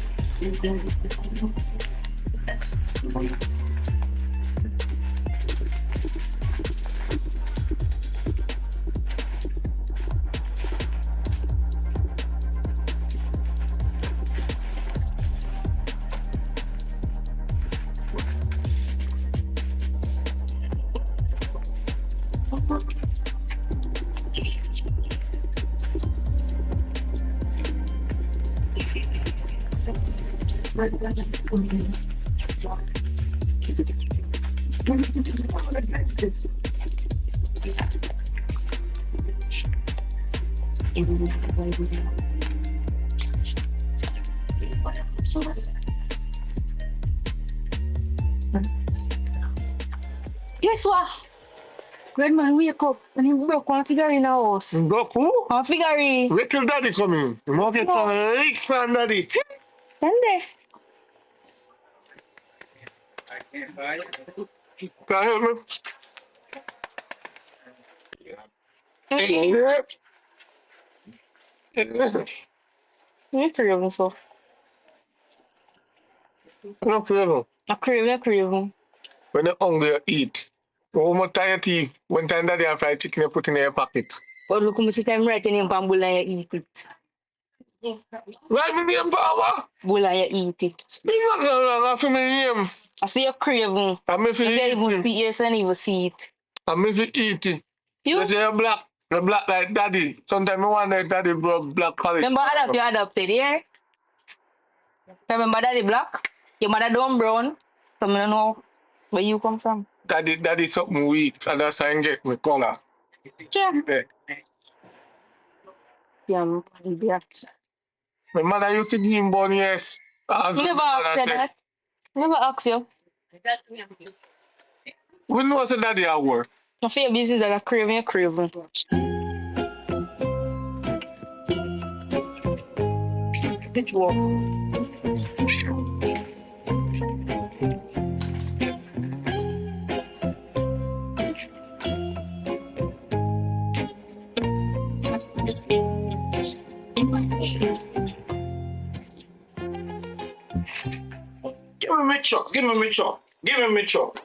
Guess what? Red man, wake up. And he broke one figure in our house. Broke who? One figure. Wait till daddy come in. You must get some lick from daddy. Then there. Can you help me? You craving so. No problem. I craving. When you're hungry, you eat. One more time you teeth. One time daddy have fried chicken, you put in your pocket. But look, I'm sitting right in your bamboo and you eat it. Right me name, Baba? Bull and you eat it. No, for me name. I see you craving. I'm if you You say eat even it. see yes and even see it. I'm if you eat it. You? You say you're black. You're black like daddy. Sometimes I wonder if daddy black polish. Remember you adopted, yeah? Remember daddy black? Your mother don't brown. So I don't know where you come from. Daddy something weak. And that's how I get my color. Yeah. Yeah. Yeah, idiot. My mother used to give him born, yes. You never asked you that. Never asked you. We know what's daddy at work. I feel business that I craving, you're craving. Good work. Give me my chuck. Give me my chuck. Give me my chuck.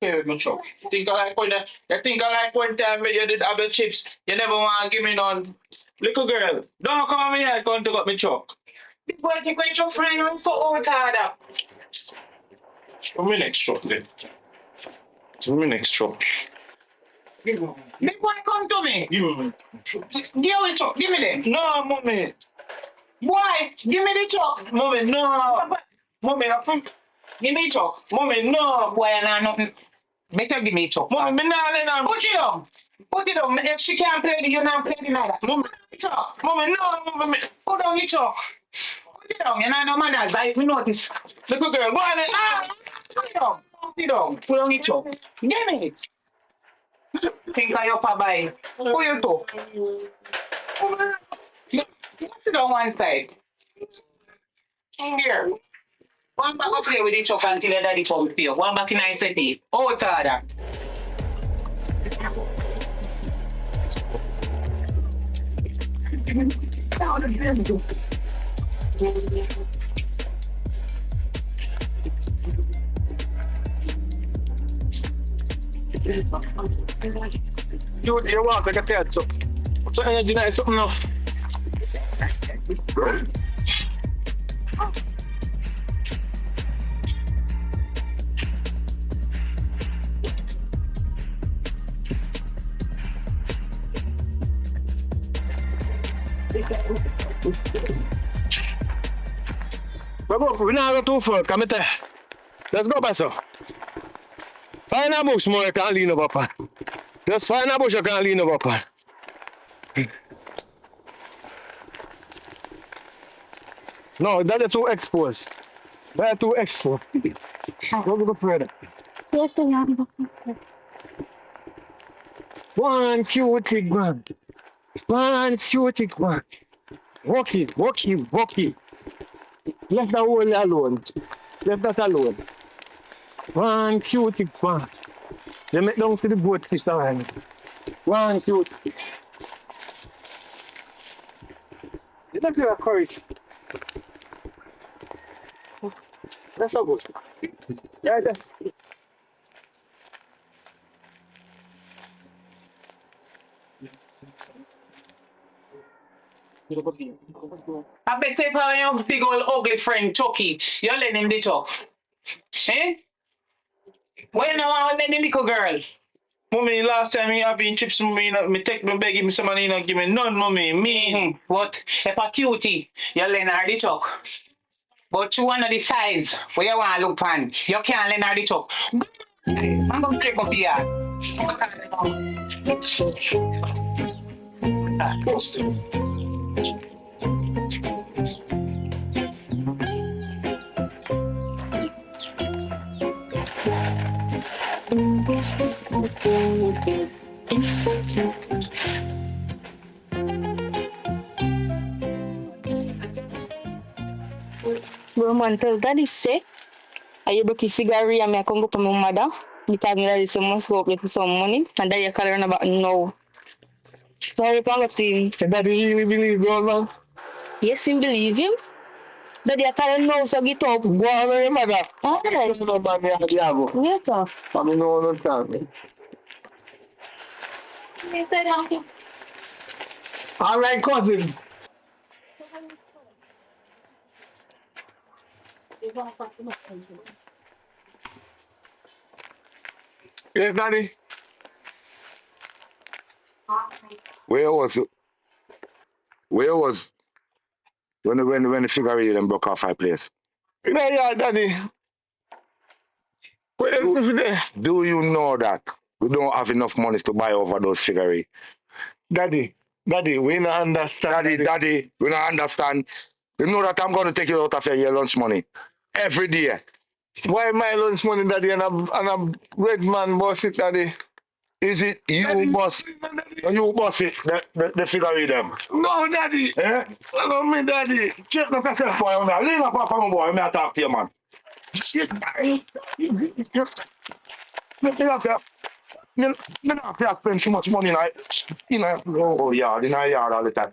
Here, my chuck. Think I like when time you did have your chips, you never want to give me none. Little girl, don't come at me here going to got me chuck. Big boy, take my chuck frying on so old harder. Give me next chuck then. Give me next chuck. Big boy, come to me. Give me chuck. Give me chuck. Give me them. No, mommy. Boy, give me the chuck. Mommy, no. Mommy, I think. Give me chuck. Mommy, no. Boy, I know nothing. Better give me chuck. Mommy, me not let her. Put it down. Put it down. If she can't play it, you not play it neither. Mommy, chuck. Mommy, no. Mommy, put down your chuck. Put it down. You know no manners. I me notice. Little girl, go on. Put it down. Put it down. Put down your chuck. Give me it. Think of your papa. Who you talk? Sit on one side. Here. One back up here with the chuck until your daddy come for you. One back in the city. Oh, it's harder. You walk like a cat, so. So energy nice something now. We're not going too far, come here. Let's go, Pastor. Find a bush more you can't lean over upon. Just find a bush you can't lean over upon. No, that is too exposed. That is too exposed. Don't go further. Yes, they are. One cutie man. One cutie man. Walk it. Let the whole alone. Let that alone. One cutie man. They make down to the boat fish line. One, two. You don't feel courage. That's so good. Yeah, that's I bet say if I your big old ugly friend Chucky, you let him the talk. Eh? Why you not want to let the little girl? Mommy, last time me having chips, me take me beg him some money, he not give me none, mommy. Me. But if a cutie, you let her the talk. But you want the size where you want to look on, you can't let her the talk. I'm going to break up here. Bro, man, tell daddy say, are you looking figure and me I come go to my mother? Because me daddy so must go up for some money. And then you call her about no. So you can go to him. the daddy really believe you, man. Yes, him believe him. Daddy I call him no, so get up. Go on with your mother. Alright. Just no man, yeah, Diabo. Wait up. I mean, no time. All right, cousin. Yes, daddy. Where was when the figure eight them broke off my place? Yeah, daddy. What else is there? Do you know that we don't have enough money to buy over those figure eight? Daddy, we not understand. Daddy, we don't understand. You know that I'm going to take you out of your lunch money every day. Why my lunch money, daddy, and a red man boss it, daddy? Is it you Daddy, boss? daddy. You boss it, the figure eight them. No, daddy. Eh? Follow me, daddy. Check the yourself, boy. Leave up off my boy. I talk to you, man. Me not spend too much money in a yard, in a yard all the time.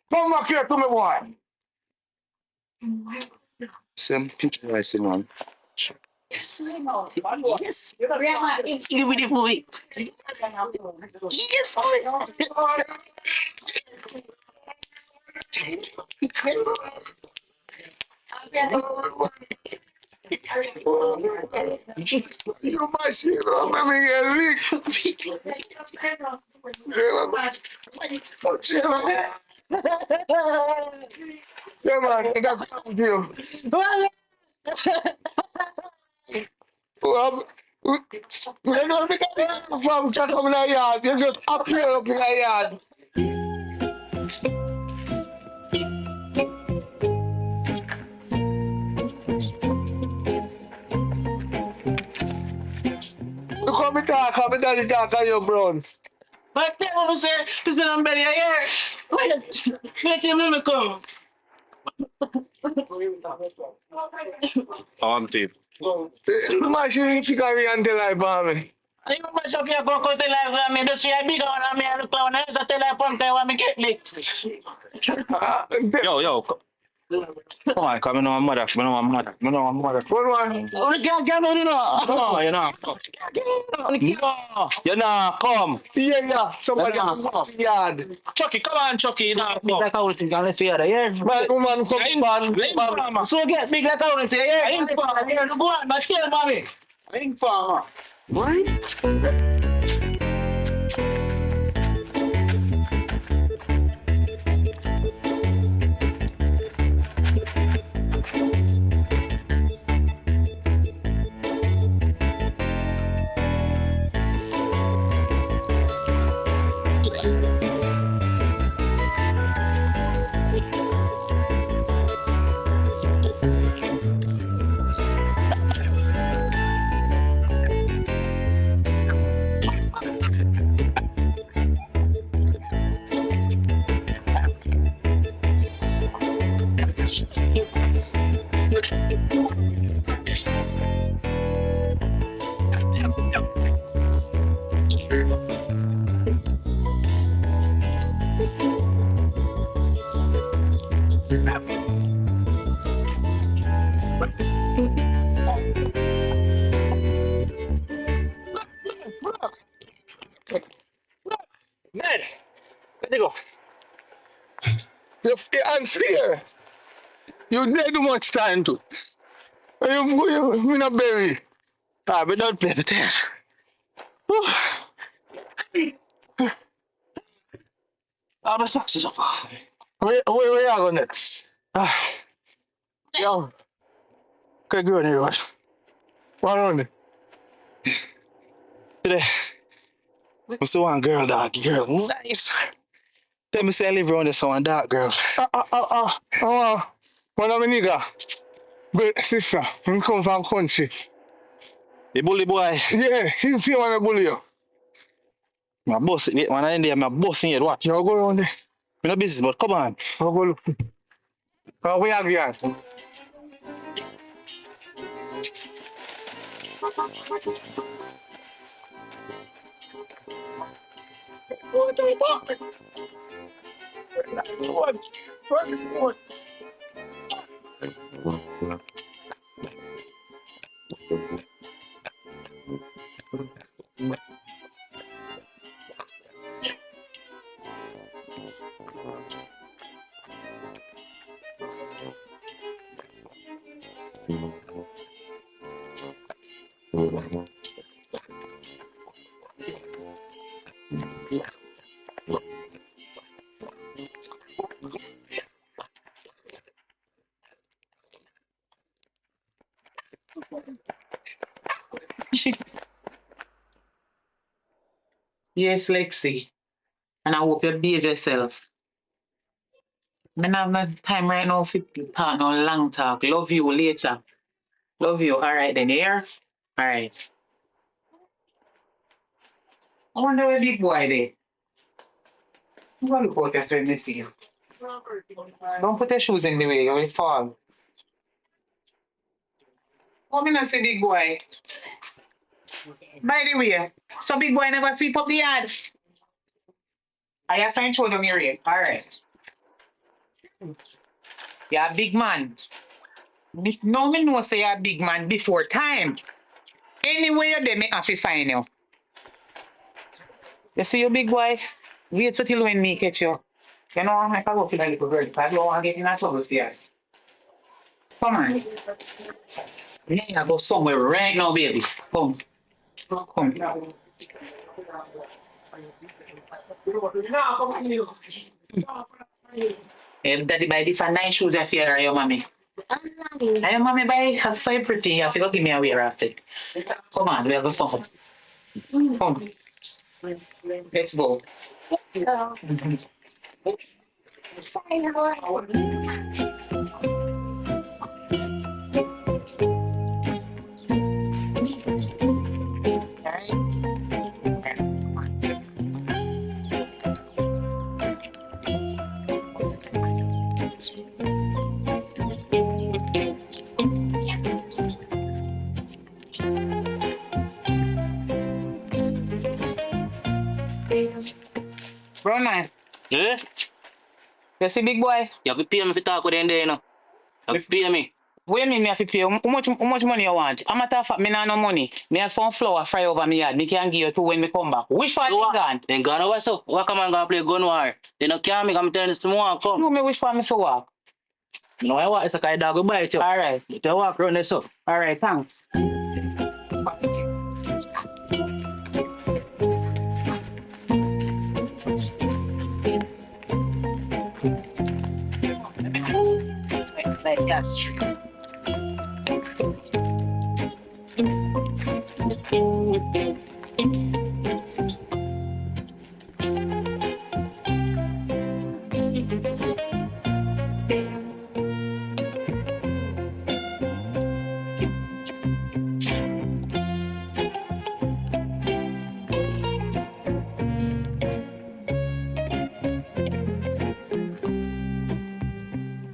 Come back here to me, boy. Same picture I see, man. Yes. Give me the boy. Yes, You my shit, let me get leaked. Yeah, man, I got something to you. Well, you know, we got from Chucky in the yard. You just up here up in the yard. You come and talk, daddy talk on your brown. But tell me, say, this man I'm better here. Wait till me come. Auntie. My shit figure until I buy me. I you mash up your cocoa till I me just see a big one and me and the clown else tell I pump when me get licked. Yo. Come on, come on, mother. What one? Oh, you can't get me, No, you know. No, you know, come. Yeah. Somebody else in the yard. Chucky, come on, Chucky. You know, Big like how thing let's hear yes. My woman come farmer. So get big like how thing yeah. I ain't farmer. Go on, but tell mommy. I ain't farmer. fear. You dead too much time to. Me not bury. Ah, but don't play the tail. Ah, the socks is up. Where you go next? Ah, yo. Okay, go on here, what? What on it? Today. I saw one girl, dog. Girl, nice. Let me say I live around this one dark girl. One of my nigga. But sister, he come from country. The bully boy. Yeah, he see one bully you. My boss, when I in there, my boss in here, watch. You go around there. Me no business, but come on. I'll go look. We have here. What is what? Yes, Lexi. And I hope you behave yourself. I don't have no time right now for talk, no long talk. Love you later. Love you. All right, then, here? All right. I wonder where big boy there. I'm going to look out yourself, me see you. Don't put your shoes in the way, you will fall. Come in and see big boy. By the way, so big boy never sweep up the yard. I have find show down here. All right. You're a big man. No, me know say you're a big man before time. Anywhere they may have to find you. You see you big boy? Wait till when me catch you. You know, I can go for that little girl because I don't want to get in trouble here. Come on. Me, I go somewhere right now, baby. Come. Come. Daddy buy this and nice shoes for your mommy. And your mommy buy her so pretty. You have to go give me a wear after. Come on, we'll go somewhere. Come. Let's go. Brown man, Yeah? you see big boy? You have to pay me if you talk with them there, you know. You have to pay me. What you mean me have to pay? How much money you want? I'm a matter of fact, me not no money. Me have some flour fry over me yard. Me can give you two when me come back. Which part you gone? Then gone over so. What come on gonna play gun war? They no care me, I'm telling you some more come. No, me which part me for walk? No, I want it's a kind of dog will bite you. All right. But you walk around there so. All right, thanks. Like yes.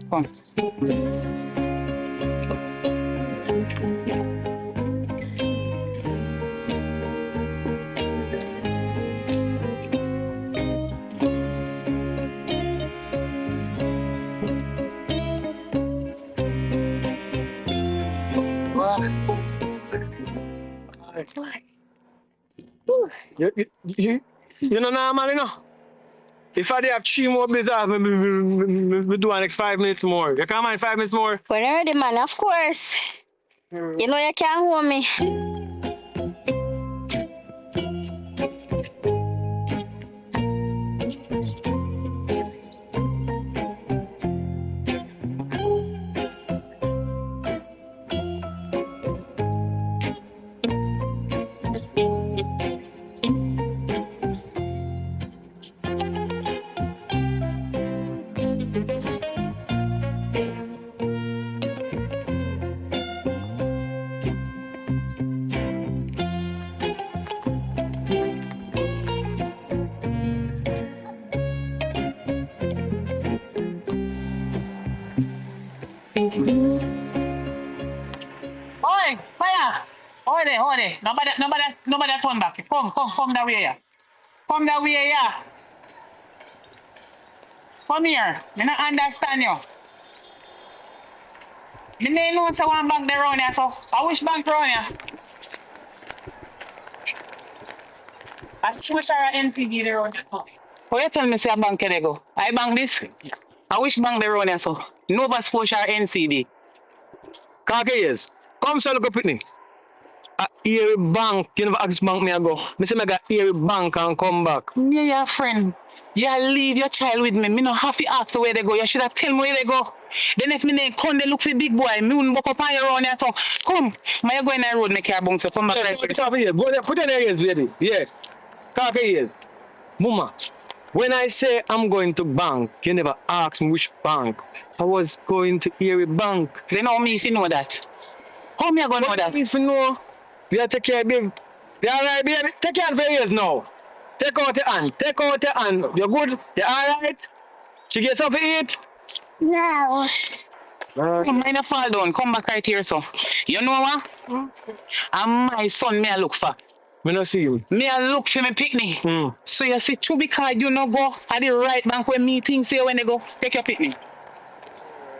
Come. You know normal, you know? If I have 3 more blizzards, we do the next 5 minutes more. You can't mind 5 minutes more? When you're ready, man, of course. You know you can't hold me. Oi, fire! Hold it. Nobody turn back. Come that way, yeah. Come that way, yeah. Come here. Me not understand you. Me no know say one bank there around here, so I wish bank around here. I wish I NPD there around here, so. Oh, you tell me say a bank can go? I bank this. I wish bank there around here, so. Nova Scotia or NCD. Kake years. Come so look up with me. Here bank, you never ask bank me I go. Me say me got here bank and come back. Yeah, your friend. You leave your child with me. Me no have to ask where they go. You should have tell me where they go. Then if me name come, they look for big boy. Me wouldn't walk up on you around here. So come. I go in the road, make your bounce. So come back. Yeah, put in your ears, baby. Yeah. Kake years. Mama, when I say I'm going to bank, you never ask me which bank. I was going to Erie Bank. They know me if you know that. How me I gonna know that? If you know, you take care, baby. You alright, baby? Take care of your ears now. Take out your hand. Take out your hand. You good? You alright? She get something to eat? No. Come on, fall down. Come back right here, so. You know what? And my son, me I look for. Me no see you. Me I look for me picnic. So you see, true because you no go at the right bank where meetings say when they go, take your picnic.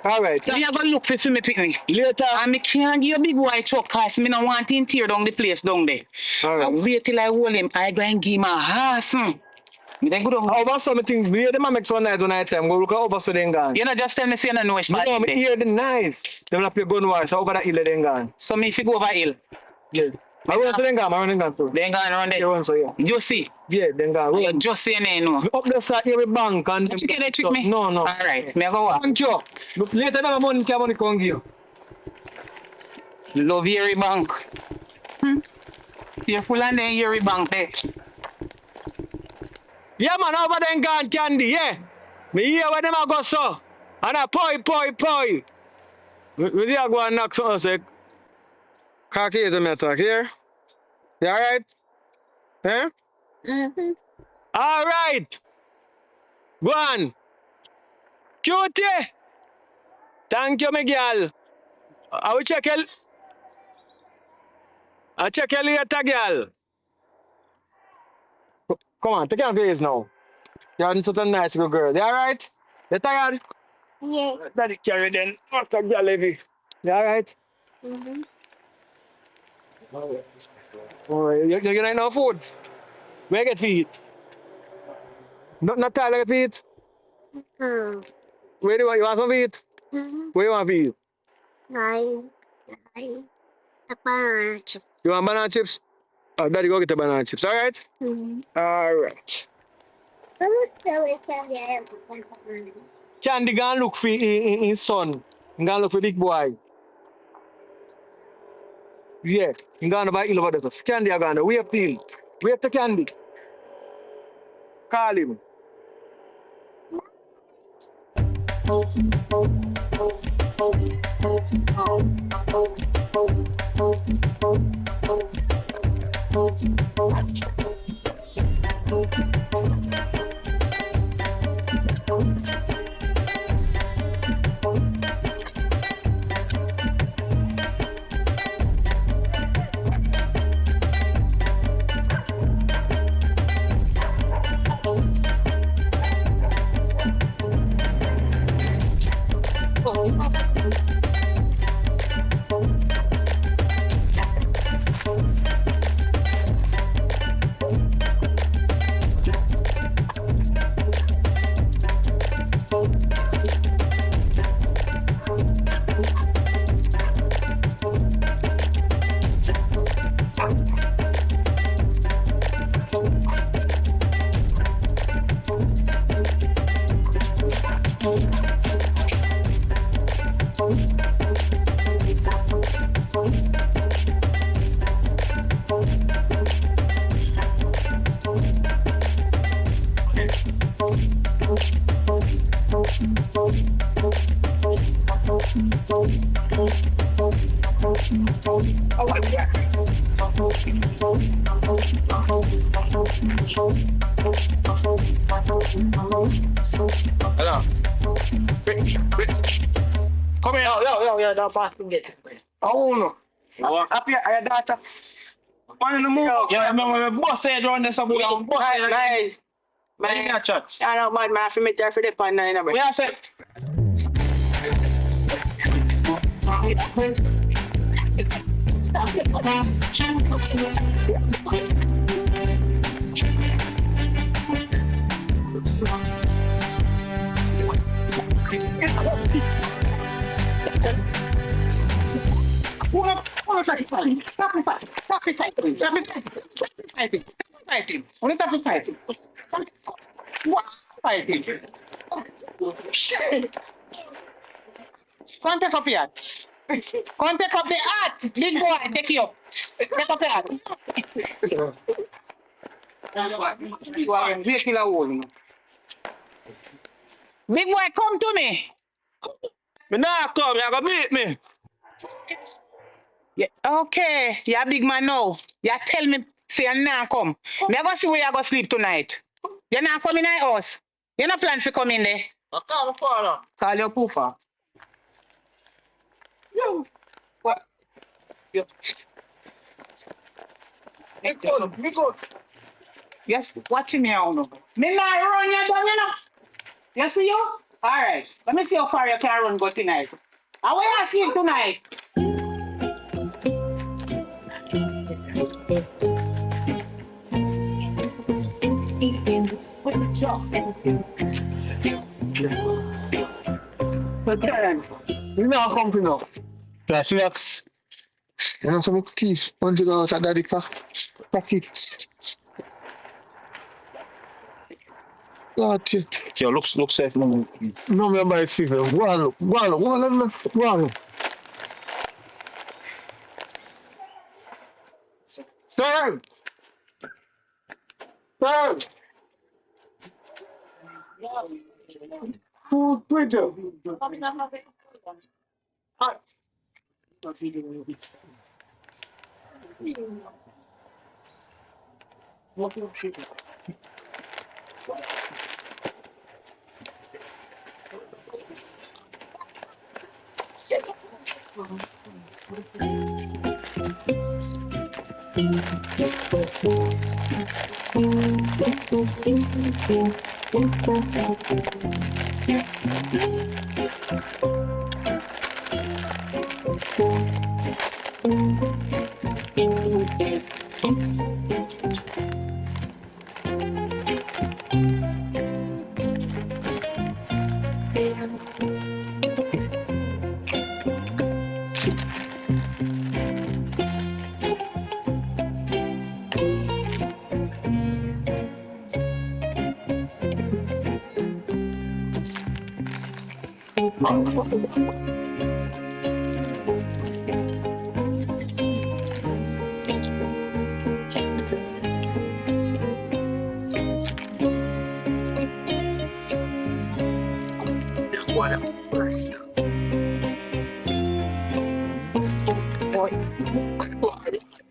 Alright. Me I go look for me picnic. Later. And me can't give a big white truck cause me no want him tear down the place down there. Alright. I wait till I hold him, I go and give him a horse. Me then go down. Over something, me hear them make some night one time. Go look at over so then gone. You know, just tell me if you don't know which part. No, me hear the knife. Them not play gun war, so over that hill then gone. So me if you go over hill. Yeah. I run so then gone, I run then gone too. Then gone around there. You run so yeah. You see? Yeah, then gone. You just say no. Up there sir, here with bank and You get that trick me? No. Alright, me I go walk. Thank you. Later my money come give you. Love Erie Bank. You're full and then Erie Bank there. Yeah man, over then gone candy, yeah. Me hear where them a go so. And a poi. We there go and knock something say. Kaki is a matter here. You alright? Eh? Mm-hmm. Alright. Go on. Cutie. Thank you, my girl. I will check you. I'll check you later, girl. Come on, take your face now. You're such a nice good girl. You alright? You tired? Yeah. Daddy carry then. What a girl heavy. You alright? Mm-hmm. Alright. You get enough food? Where you get feed? Not tired of feed? Oh. Where do you want some feed? Mm-hmm. Where you want feed? A banana chip. You want banana chips? Oh, Daddy go get the banana chips, alright? Mm-hmm. Alright. Candy go and look for his son. He go and look for big boy. Yeah, he go and buy ill over there. Candy are gone. Wait till. Wait to Candy. Call him. Hello. Come here. Yo, don't pass me get. Oh no. Up here, your daughter. One in the move. Yeah, remember my boss said around there somewhere. Boss said, Nice. man, you got chat. I know, man, I have to meet there for the pan now, bro. What I said? Come take up here. Come take up the hat. Big boy, take you up. Take up the hat. You are a big killer hole. Big boy, come to me. Me nah come, you gonna beat me. Yeah, okay, you're a big man now. You tell me, say you not come. Me go see where you go sleep tonight. You not come in my house. You not plan to come in there. I call the father. Call your poofer. Yo. What? Yo. Me go. Yes, watching me out now. Me not run you down, you know. You see you? All right. Let me see how far you can run go tonight. How will you sleep tonight? You know come to now. That's next. You know some teeth. $100 at daddy car. That's it. Got it. Yo, look safe. No. No me buy teeth. Go on look. Go on look. Turn. Two Twitter.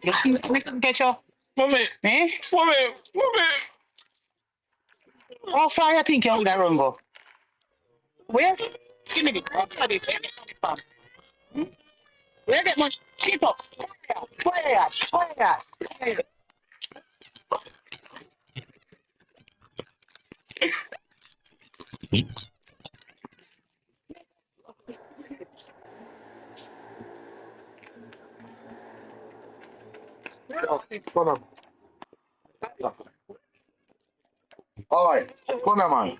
You see me can catch you? Mommy. Eh? Mommy. How far you think you on that run go? Where? Give me the this. Where get much? Keep up. Where? Come on. All right. Come here, man.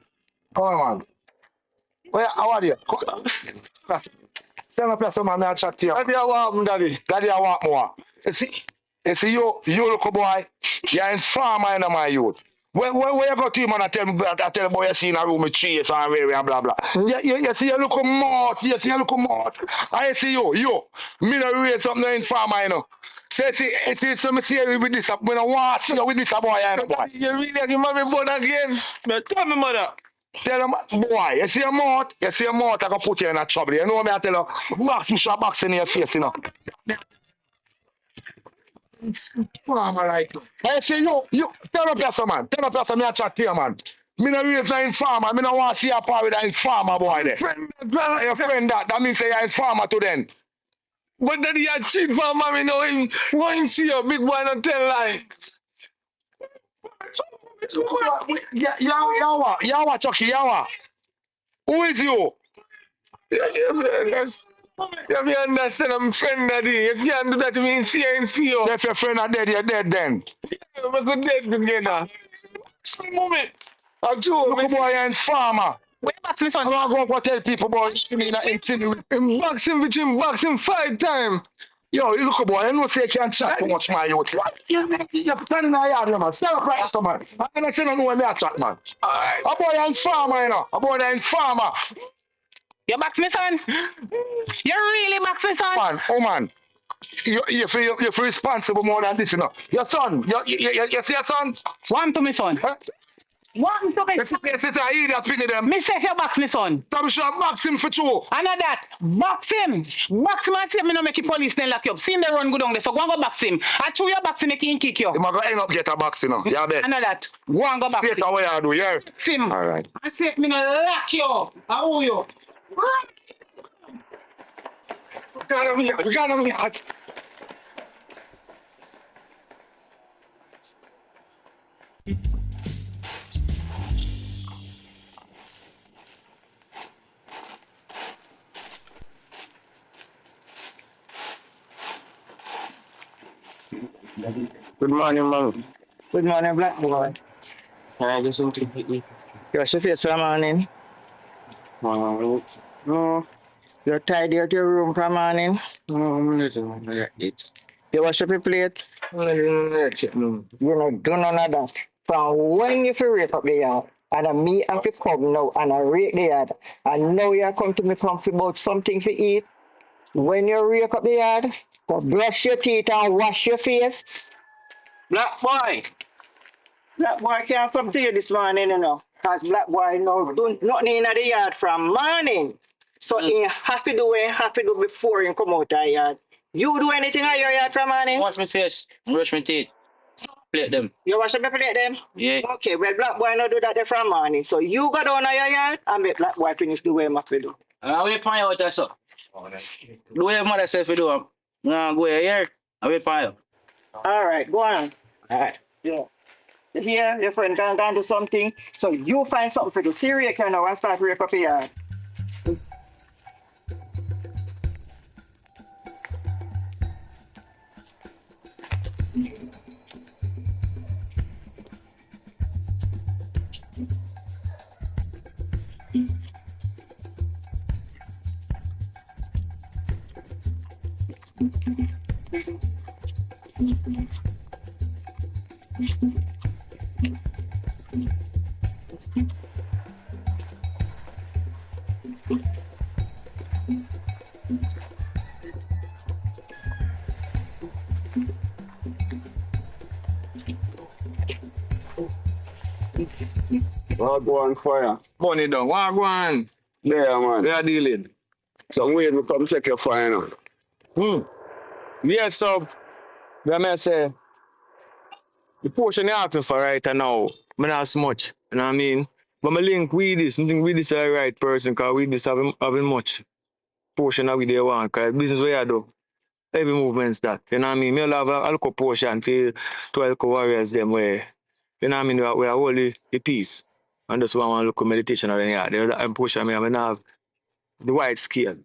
Where, how are you? Stand up here, so man, I'll chat to you. Daddy, I want daddy. Daddy, I want more. You see you look boy. You're in farmer in my youth. Where you go to him and I tell the boy you see in a room with cheese and blah blah. You see you look mouth. I see you. Me no raise something in farmer, you know. See, so me see you with this. When I want to see you with this boy, you know, boy. You really give me born again? But tell me, mother. Tell him, boy, you see your mouth, I can put you in a trouble. You know what I tell you? Box in your face, you know. Farmer like. Hey, see you, turn up your man. Turn up your me a chat to you, man. Me no raise no informer. Me no want to see a part with an informer boy there. Your friend that means say you're informer to them. But then you cheat for mommy know him. Why him see your big boy not tell lie? Yawa, Chucky, Yawa. Who is you? You have to understand I'm friend daddy. You can't do that to me and see you. So if your friend are dead, you're dead then. We could dead together. Mommy. I'm too Look boy, you're informer. Where box me son? I want to go tell people boy, see me in a insinuate. him boxing with him, boxing 5 times. Yo, you look boy, you know say you can't chat too much my youth. You're standing in the yard, man. Stand up right after man. I'm not saying no way me a chat, man. Alright. A boy informer, you know. A boy informer. You box me son? You really box me son? Man, oh man. You're responsible more than this, you know. Your son, you see your son? One to me son. Huh? One to me You son. see a idiot picking them. Me say if you box me son. I'm sure I box him for true. And that, box him. Box him and see me no make the police then lock you up. See him they run good down there, so go and go box him. I chew your box him, make him kick you. He might go end up get a box, you know. Yeah, bet. And that, go and go box him. Straight away I do, yeah. Him. All right. I say me no lock you up. I owe you. We got him. Good morning, man. Good morning, black boy. I just want to hit you. You wash your face for morning. No. You're tidy at your room for morning. No, I'm not doing that. You wash up your plate. I'm not doing that. You know, do none of that. From when you feel rake up the yard, and me have to come now and I rake the yard, and now you come to me come about something to eat. When you rake up the yard, go brush your teeth and wash your face. Black boy. Black boy can't come to you this morning, you know. Because black boy no do nothing in the yard from morning. So he have to do what he have to do before he come out of the yard. You do anything in your yard from morning? Wash my face, brush my teeth, plate them. You wash up your plate them? Yeah. Okay, well black boy no do that there from morning. So you go down to your yard and make black boy finish the way he have to do. I wait for you out there, so. Do what your mother said for do. I'm gonna go here. I wait for you. Alright, go on. Alright. Yeah. You hear your friend can do something. So you find something for the serious kind of and start rake up your yard. What go on fire? Bunny down. What go on? Yeah, man. We are dealing. So wait, we come check your fire now. Yes, so, let me say, the portion you asking for right now, I not so much. You know what I mean? But I link with this. I think with this is the right person because with this having much portion of what they want. Because business where I do, heavy movements that. You know what I mean? I have a little portion for 12 warriors them where, you know what I mean, we are holding the peace. And that's why I want to look at meditation around here. The other portion I have the wide scale,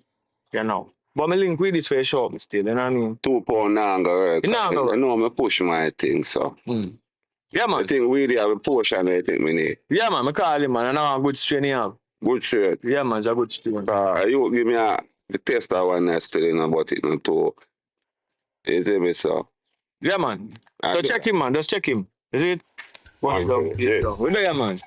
you know. But I link with this for a short still, you know what I mean? 2 pound nanga, right? Nanga, I know I push my thing, so. Yeah, man. I think we really have a portion I think we need. Yeah, man. I call him, man. I know a good strain he have. Good shirt. Yeah, man. It's a good strain. You give me the tester one that's still in about it no too. You see me, so? Yeah, man. So check him, man. Just check him. Is it? One down. Yeah. We there, man.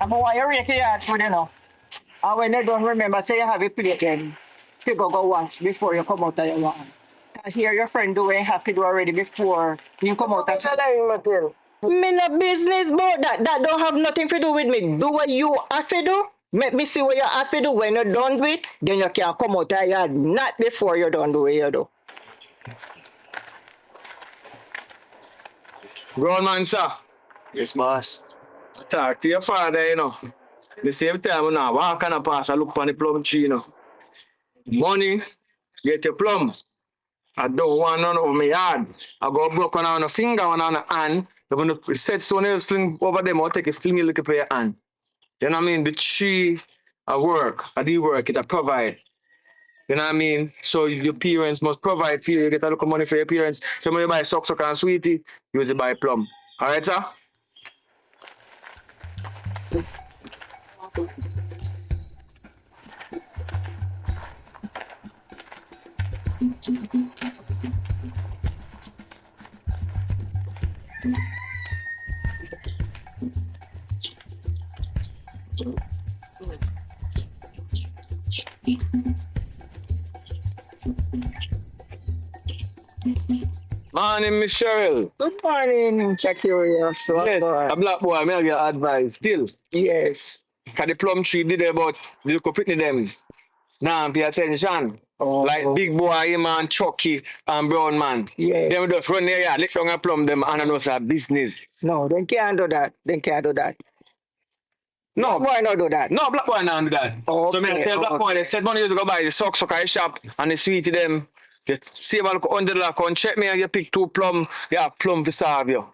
I'm going to rake your yard food, you know. And when you don't remember, say you have a plate then, you go wash before you come out of your one. Because here your friend do what you have to do already before you come out of your me no business about that. That don't have nothing to do with me. Do what you have to do. Make me see what you have to do. When you're done with it, then you can come out of your yard. Not before you're done do what you do. Grown man, sir. Yes, boss. Talk to your father, you know. The same time, you know, walk on a pass, I look on the plum tree, you know. Money, get your plum. I don't want none of my yard. I go broke on a finger, one on a hand. If you set stone else fling over them, I'll take a fling you look at your hand. You know what I mean? The tree, I work, I do work, it I provide. You know what I mean? So your parents must provide for you. You get a little money for your parents. So when you buy sock and sweetie, you use it buy plum. All right, sir? Morning, Miss Cheryl. Good morning, Chucky. Yes, A black boy, may I get advice still. yes. Cause the plum tree did about the little pitney them. Now pay attention. Oh, Like big boy, him and Chucky and brown man. yes. Them just run there, yeah, lick down and plum them and I know it's a business. No, they can't do that. They can't do that. No, Why not do that? no black boy now do that. Okay, So me I tell black boy they said money you go buy the socks shop and the sweetie them. You save a look $100, come check me and you pick 2 plum, yeah, plum for serve you.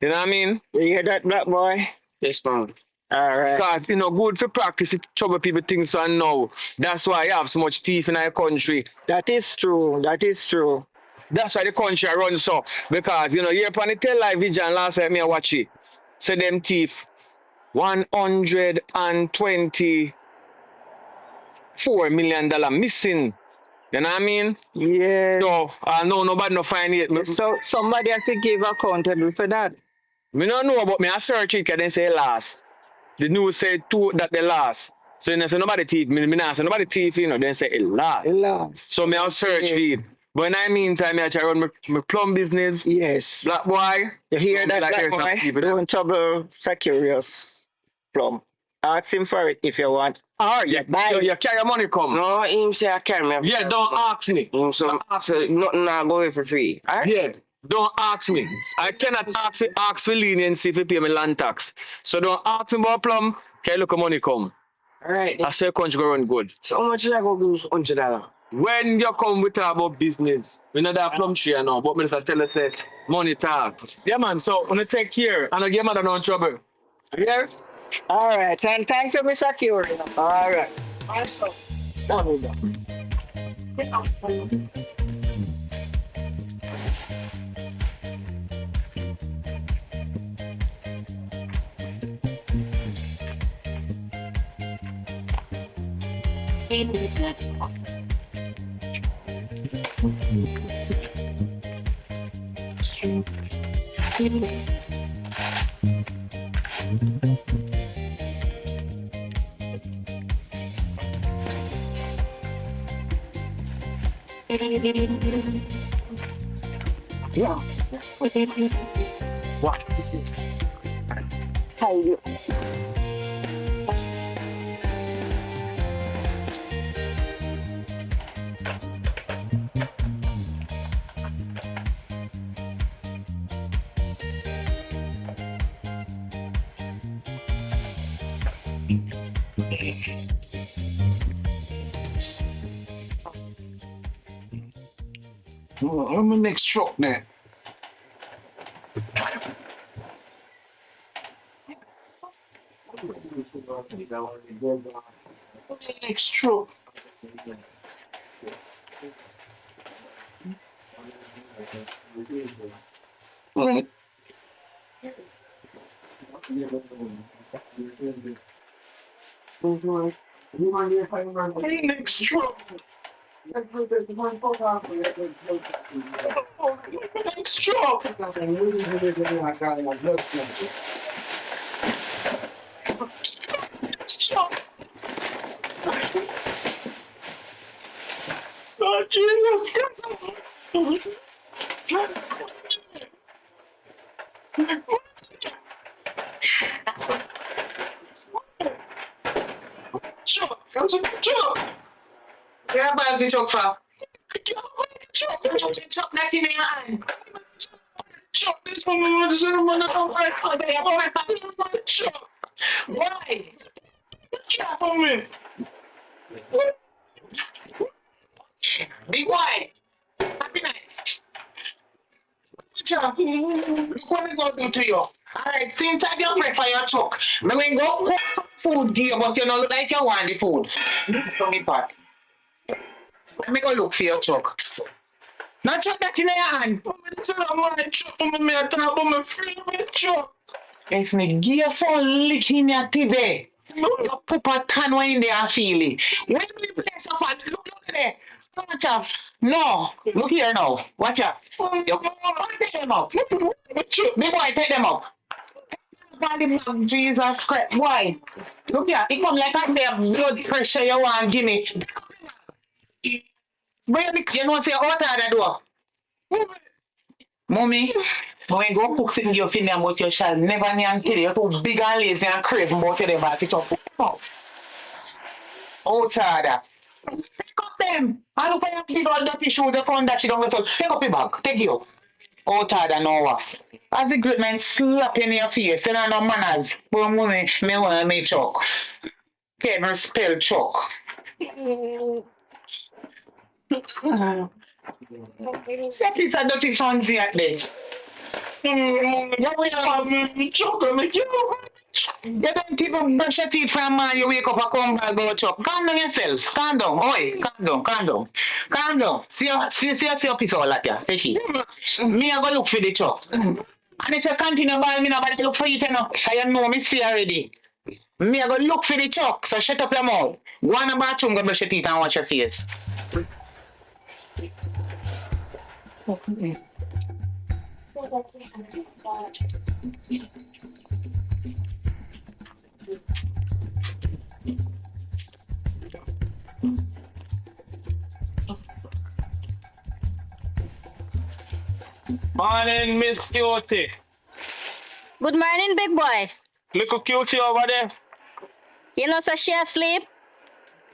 You know what I mean? You hear that, black boy? Yes, man. All right. Because, you know, good for practice, it trouble people things so now. That's why you have so much thief in our country. That is true. That is true. That's why the country runs so. Because, you know, you're on the tell live vision last time I watch it. So them thief, $124 million missing. You know what I mean? Yeah. So, no, nobody no find it. So somebody has to give accountable for that. Me don't know, but me I search it because they say last. The news say 2 that they last. So you know, say nobody thief. Me not say nobody thief, you know, then say it last. It lost. So me I'll search for it. But in the meantime, I try to run my plum business. Yes. Black boy. You hear that, like black boy? Don't trouble Zacchaeus Plum. Ask him for it if you want. Or you buy You carry money come. No, him say I carry me. Yeah, don't ask me. So nothing I go away for free. All right? Yeah, don't ask me. I cannot ask for leniency if you pay me land tax. So don't ask me about plum, can you look at money come. All right. I say your country go run good. So how much I go lose $100? When you come we talk about business, we know that plum tree now, but me just tell us say money talk. Yeah man, so when you take care and I get mother no trouble. Yes? all right. And thank you, Mr. Curie. All right. Yeah. What? How you? I'm the next truck now. Next truck. Right. Next truck. Next truck. Yeah, bad the Chuck for. Chuck that in your hand. Chuck this woman was in one of the Chuck. Why? Chuck on me. Big boy. Happy nights. Chuck, look what we gonna do to you. Alright, since I don't pray for your Chuck, me will go cook some food to you, but you don't look like you want the food. From me part. Let me go look for your Chuck. Not Chuck that in your hand. This is my Chuck, me a talk about my favorite Chuck. If me give you some lick in your today, you put a tan one in there and feel it. When we place of a look there. Watch out. No, look here now. Watch out. You take them out. Big boy, take them out. Jesus Christ. Why? Look here, it come like I say blood pressure you want give me. Really, you know say out of the door. Mommy, when go cook things you feel but you shall never near and tell you too big and lazy and craving about them but it's up. Out of that. Take up them. I look at your big old dirty shoes you found that you don't go to. Take up your bag. Take you. Out of the now. As a great man slap in your face, you don't know manners. But mommy, me want to make Chuck. Can't spell Chuck. See a piece of dirty fancy at there. You don't even brush your teeth from man, you wake up and come back go Chuck. Calm down yourself. Calm down. Oi, calm down, calm down. Calm down. See your piece of like that. Take it. Me I go look for the Chuck. And if you continue ball, me nobody look for it, you know. I know me see already. Me I go look for the Chuck, so shut up your mouth. Go on the bathroom, go brush your teeth and wash your face. Morning, Miss Cutie. Good morning, big boy. Little Cutie over there. You know, so she asleep?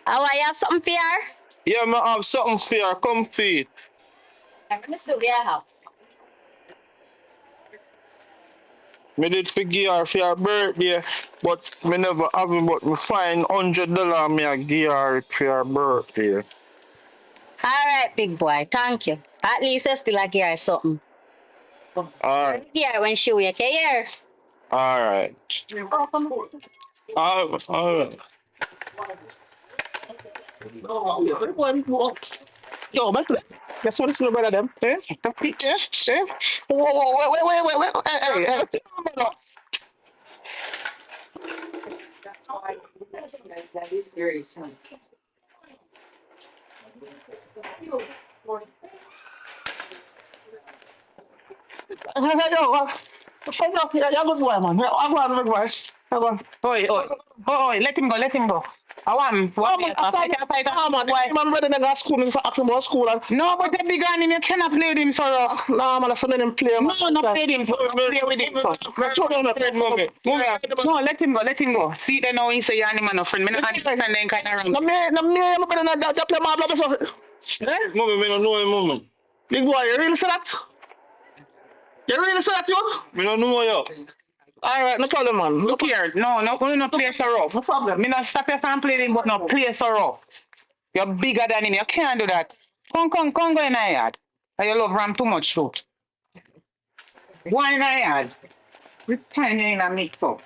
How I have something for her? Yeah, me have something for you. Come feed. Let me see what I have. Me did forgive her for her birthday, but me never have it, but me find $100 me I give her it for her birthday. All right, big boy. Thank you. At least I still give her something. Alright. Give her when she wake here. Alright. Alright. Yo, but that's what it's about them. Eh? Yeah? Eh? Wait. Hey. That is very sad. You're good boy, man. I'm going to big boy. Oi, let him go. I want man, better than go school and ask him about school. No, but the big on him, you cannot play with him, sir. No, man, I said let him play. No, not play with him, sir. Play with him, sir. No, let him go. See, then now he say you're man of friend. Me not understand them kind of wrong. No, me better than that play my blood, sir. Eh? Mommy, me don't know him, mommy. Big boy, you really say that? You really say that, you? Me don't know you. Alright, no problem, man. Look here. No play so rough. No problem. Me not stop you from playing, but no play so rough. You're bigger than him. You can't do that. Come go in the yard. You love Ram too much, too. Go in the yard. Return you in a mix up.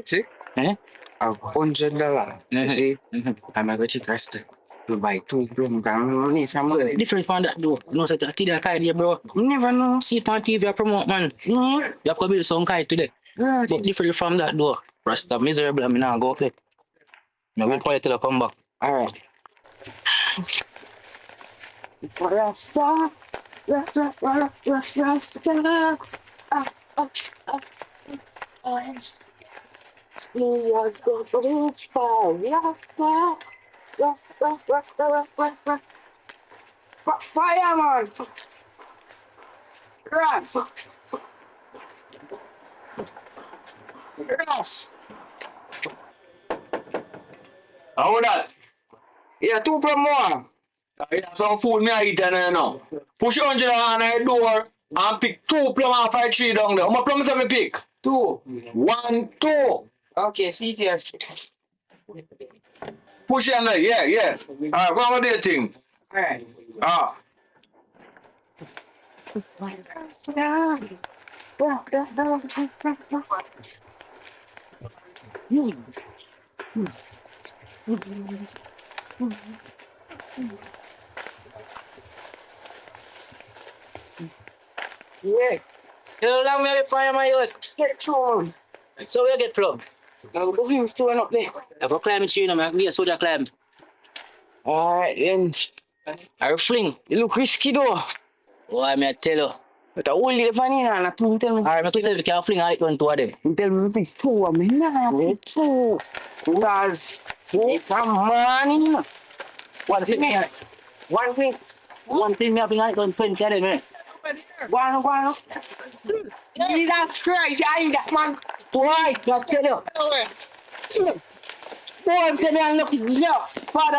See? Eh? Of $100. See? I'm going to check rest. To buy 2 plum money from money. Different from that though. You know, so to that kite there, bro. Never know. See it on TV, you promote, man. No. You have to build some kite today. Right. But different from that though. Rasta miserable, I mean, now go up there. I will quiet till I come back. Alright. Rasta. Fireman! Grass! Grass! How that? Yeah, 2 plum more. Yeah, some food me I eat and you know. Push 100 on the door and pick 2 plum off a tree down there. How much plums have me pick? 2. 1, 2. Okay, see here. Push it on there, yeah. Alright, go on with your thing. Alright. Ah. Yeah. You long me fireman you get through. So we get plum. Now go him stone up there. If I climb a tree, I can get so that climb. Alright then. I fling. You look risky though. Why me I tell you? But I only the funny and I don't tell me. Alright, I say we can fling I one two of them. You tell me pick 2 of me. Nah, pick 2. Because it's a money. What is it me? One thing me I think I don't 20 of them, man. Go on. Jesus Christ, I ain't that man. Why? Just tell you. Boy, I'm telling you, I'm looking here. Father,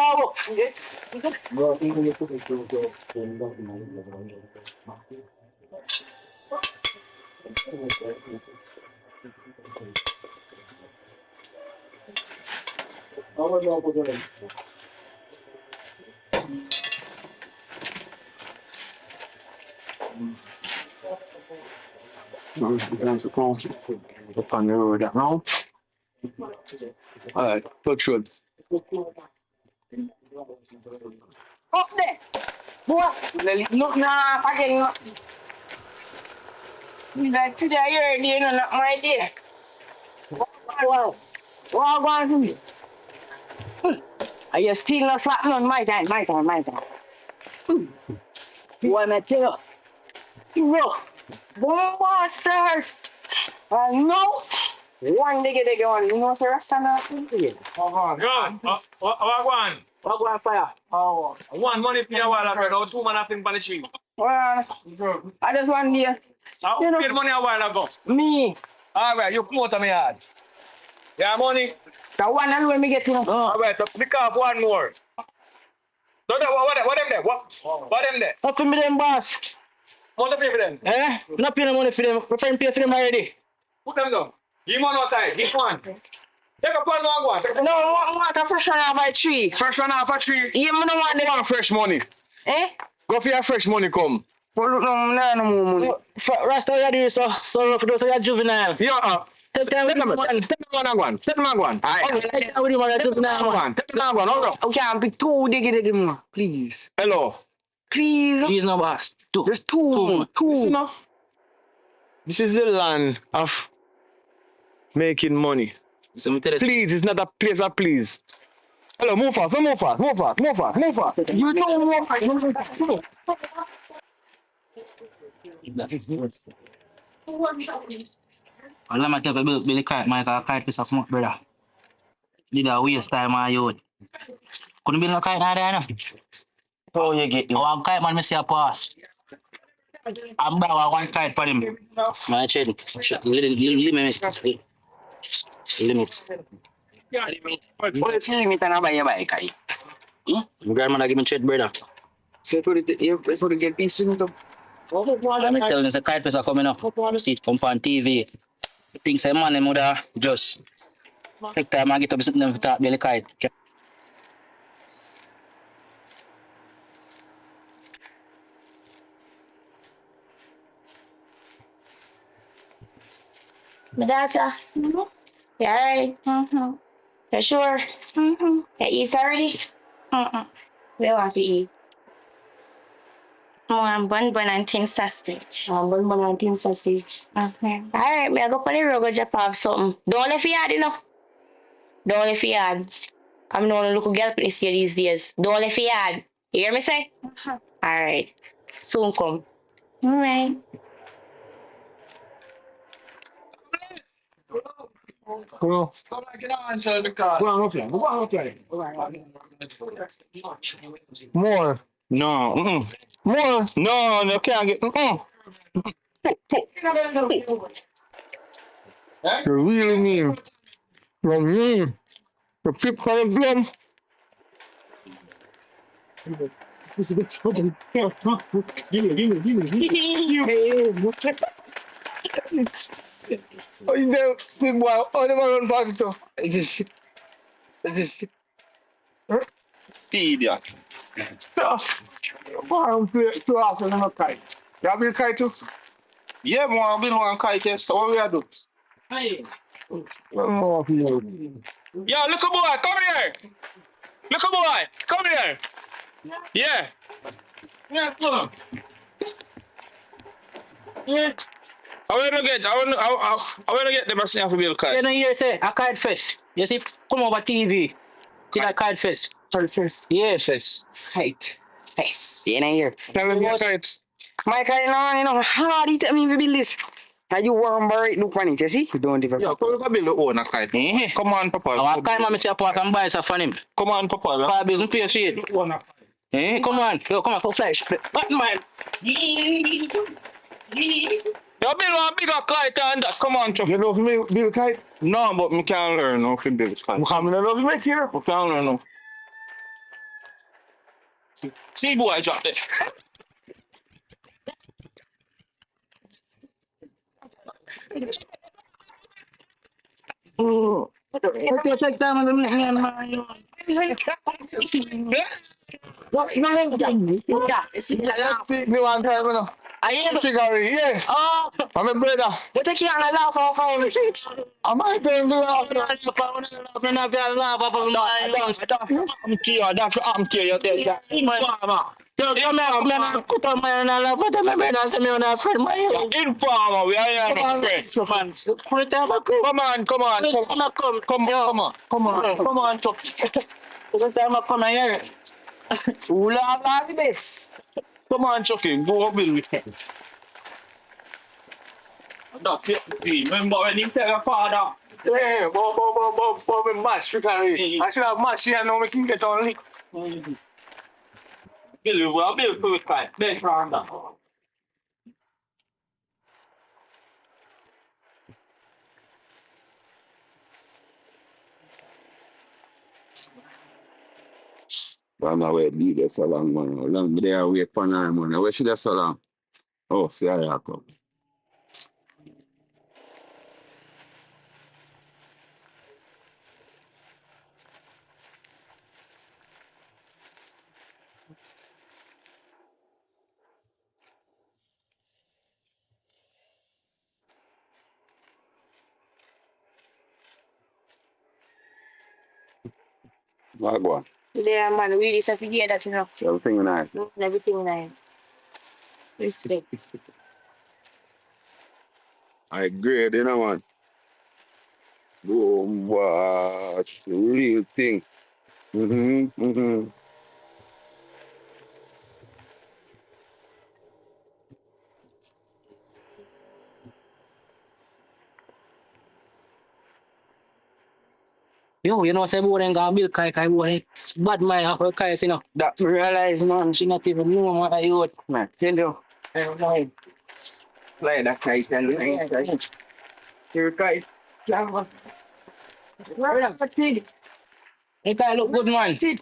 Up on the road now. Alright, touch road. up there. Boy, look now, again. Like today, you're there, no, not my day. Wow. What going to me? I just still not slapping on my time. Boy, I tell you. No. Monster. No. One diggy one. You know, sir, stand up. John, what one fire? Oh. One money for a while ago, 2 man have been on the tree. Well, I just want to Now, you know, paid money a while ago. me. Alright, you come out of my yard. Yeah, money? The one and when me get to know. Alright, so pick up one more. So what them there? What them there? Not for me them, boss. What to pay for them? Eh? Not pay no money for them. My friend pay for them already. Put them down. Give one more time. Give one. Take a one more one. No, I want a fresh one off my tree. Fresh one off a tree. Yeah, I don't want them. Want fresh money. Eh? Go for your fresh money come. But look, no more money. Rasta, you do so rough, those are juvenile. Yeah, Take time with him, man. Take me one and one. Take me one. Alright, take time with him, man. Juvenile, man. Take me one. Hold on. Okay, I'm pick 2 diggy more, please. Hello. Please. Please, no, boss. 2. Just 2. 2. Listen now. This is the land of making money. So me tell you. Please, it's not a place of please. Hello, move fast. You don't move fast. Allah mati apa beli kite, mai kite pisah semua brother. Tidak waste time my youth. Kau ni beli kite ada na? Oh, you get you. Awak kite man mesti apa? Amba awak kite for him. Mana ced? Limit. What if you limit and buy a bike? Bukan mana lagi mencet brother. So for the get this into Let me tell you, the kite pisah coming up. See it come on TV. Things saya mana muda just. Take time lagi tu bisa nak tak beli kite. Medaka. You alright? You sure? You eat already? We want to eat. Oh, I'm bun and tin sausage. Bun and tin sausage. Okay. Alright, me I go put the road go drop off something. Don't let yard, you know. Don't let yard. I'm not look girl this year these days. Don't let yard. You hear me say? Alright. Soon come. All right. Come on. Go on up there. Go on up there. More. No. More. No, you can't get. You really mean. You mean. The pip kind of plum. Oh, you say, big boy, oh, they want to run past it, so. Idiot. Wow, too often I'm a kite. You have a kite too? Yeah, man, I've been one kite, yes. So what we are doing? Oh, you. Yo, little boy, come here. Little boy, come here. Yeah. Yeah, come. Yeah. I want to get the machine off the bill kite. You know, you say a kite fest. You see, come over TV. See that kite fest. Kite first. Yeah, fest. Kite fest. You know here. Tell them your kite. My kite, you know, hard it me to build this. And you warm right look on it, you see? You don't even. Yeah, come on, build your own kite. Come on, Papa. I can't remember say apart and buy some for him. Come on, Papa. For business pay for it. Come on. Yo, come on, for flash. What man? You build one bigger kite than that. Come on, Chuck. You know me build kite? No, but me can't learn how to build kite. Because I don't know if you make here. I can't learn how. See, boy, drop it. Take time to make me and my. What's my name? Yeah, it's me one time, you know. I am. Figure, yes. Oh, I'm a brother. but I can't laugh off of it. I'm my turn to laugh. I'm Informer, we are here. Come on, Chuck. Come on, Chucky, go build it. That's it. Remember when you tell your father? Yeah, but match, you can I should have match here now, we can get on leak. Build for the kite. Best round. I'm away beat there so long, man. Long me there wait for 9 months. Where should I so long? Oh, see how you come. What go on? Yeah, man, really sad to hear that, you know. Everything nice. Everything nice. Respect. I grade, you know, man. Go watch the real thing. Yo, you know, say boy ain't gonna build kite, boy. Bad mind of her kite, you know. That me realize, man, she not even know what I would, man. Tell you. Play that kite and Your kite. Hey, kite look good, man. Hey,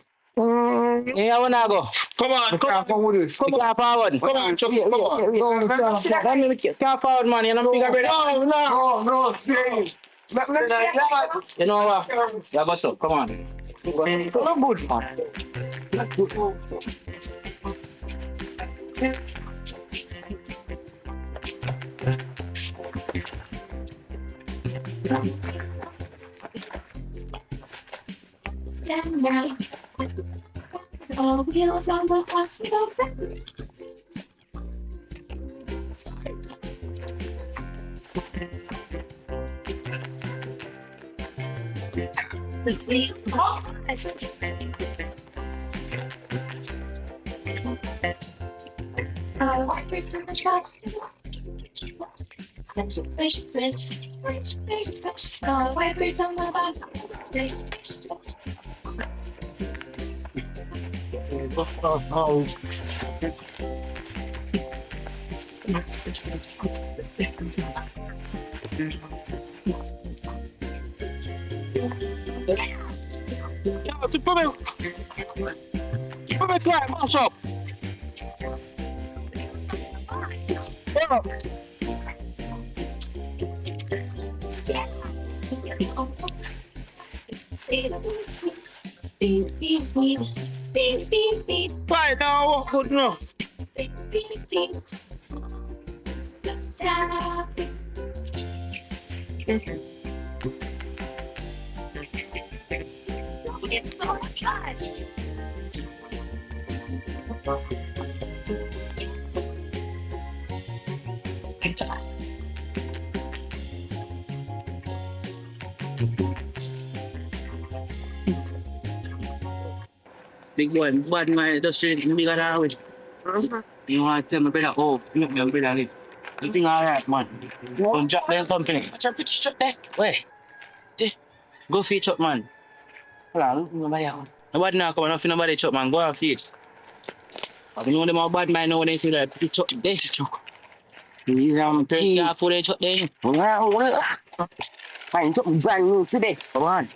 I wanna go. Come on, come on. With it. Come on, forward. Come on, Chucky, come on. Come forward, man. You know, bigger brother. No, please. You know what? Yeah, what's up? Come on. Come good, man. Oh, wheels on the hospital bed. Put me quiet, mash up. Quiet now, good enough. Big boy, bad man, just straight me got out with. You want to tell me better? Oh, look me better live. You think alright, man? Don't drop their company. What's up with your truck there? Where? Go feed truck, man. Hold on, look nobody out. Nobody now come on, nothing nobody truck, man. Go and feed. You know them all bad man know when they see that the truck there. First car for the truck there. I took brand new today. Come on.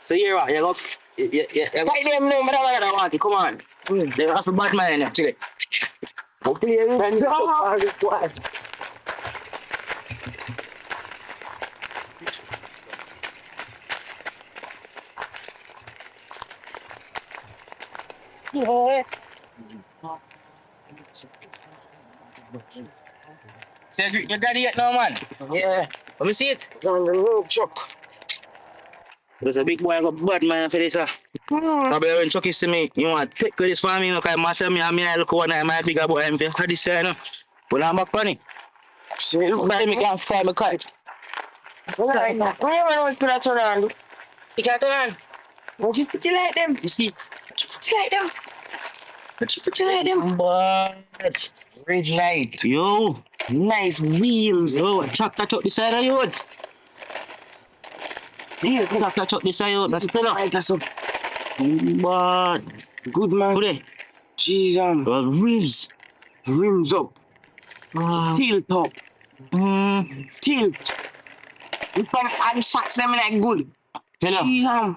So here what? You go. Yeah. Why them know me don't want it? Come on. They have a bad man today. Hopefully you can truck. Yeah. Cedric, you got it yet now, man? Yeah. Let me see it. On the road truck. There's a big boy got bad man for this. Probably when Chucky see me, you want to take this for me, because myself, I look one night, my bigger boy, I'm for this, you know. But I'm back on it. See, but me can't fly my car. Why you want to turn on? You can't turn on. Don't you put it like them? You see? Put it like them. Don't you put it like them? But ridge light. Yo. Nice wheels. Yo, tractor truck this side of you. Yeah, tractor truck this side of you. That's the pillar. That's up. But good man. Good. Jeez, rims. Rims up. Tilt up. Tilt. You can add shots them like good. Tell him.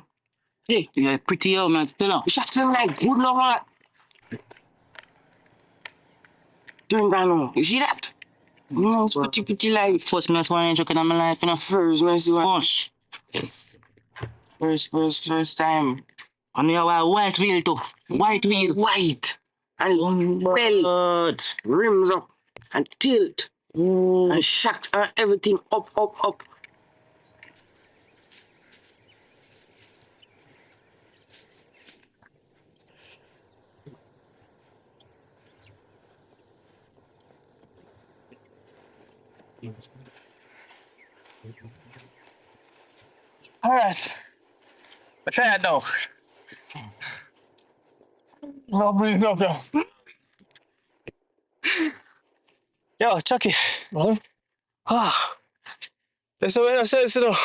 Yeah, pretty young man. Tell him. Shots them like good, no what? Turn down. You see that? It's pretty life. First man, one joke in my life, you know. First man, see what? Gosh. First time. And you have a white wheel too. White wheel. White. And belly. Rims up. And tilt. And shots and everything up. Alright. But try it now. No breathing up now. Yo, Chucky. That's what I said, you know.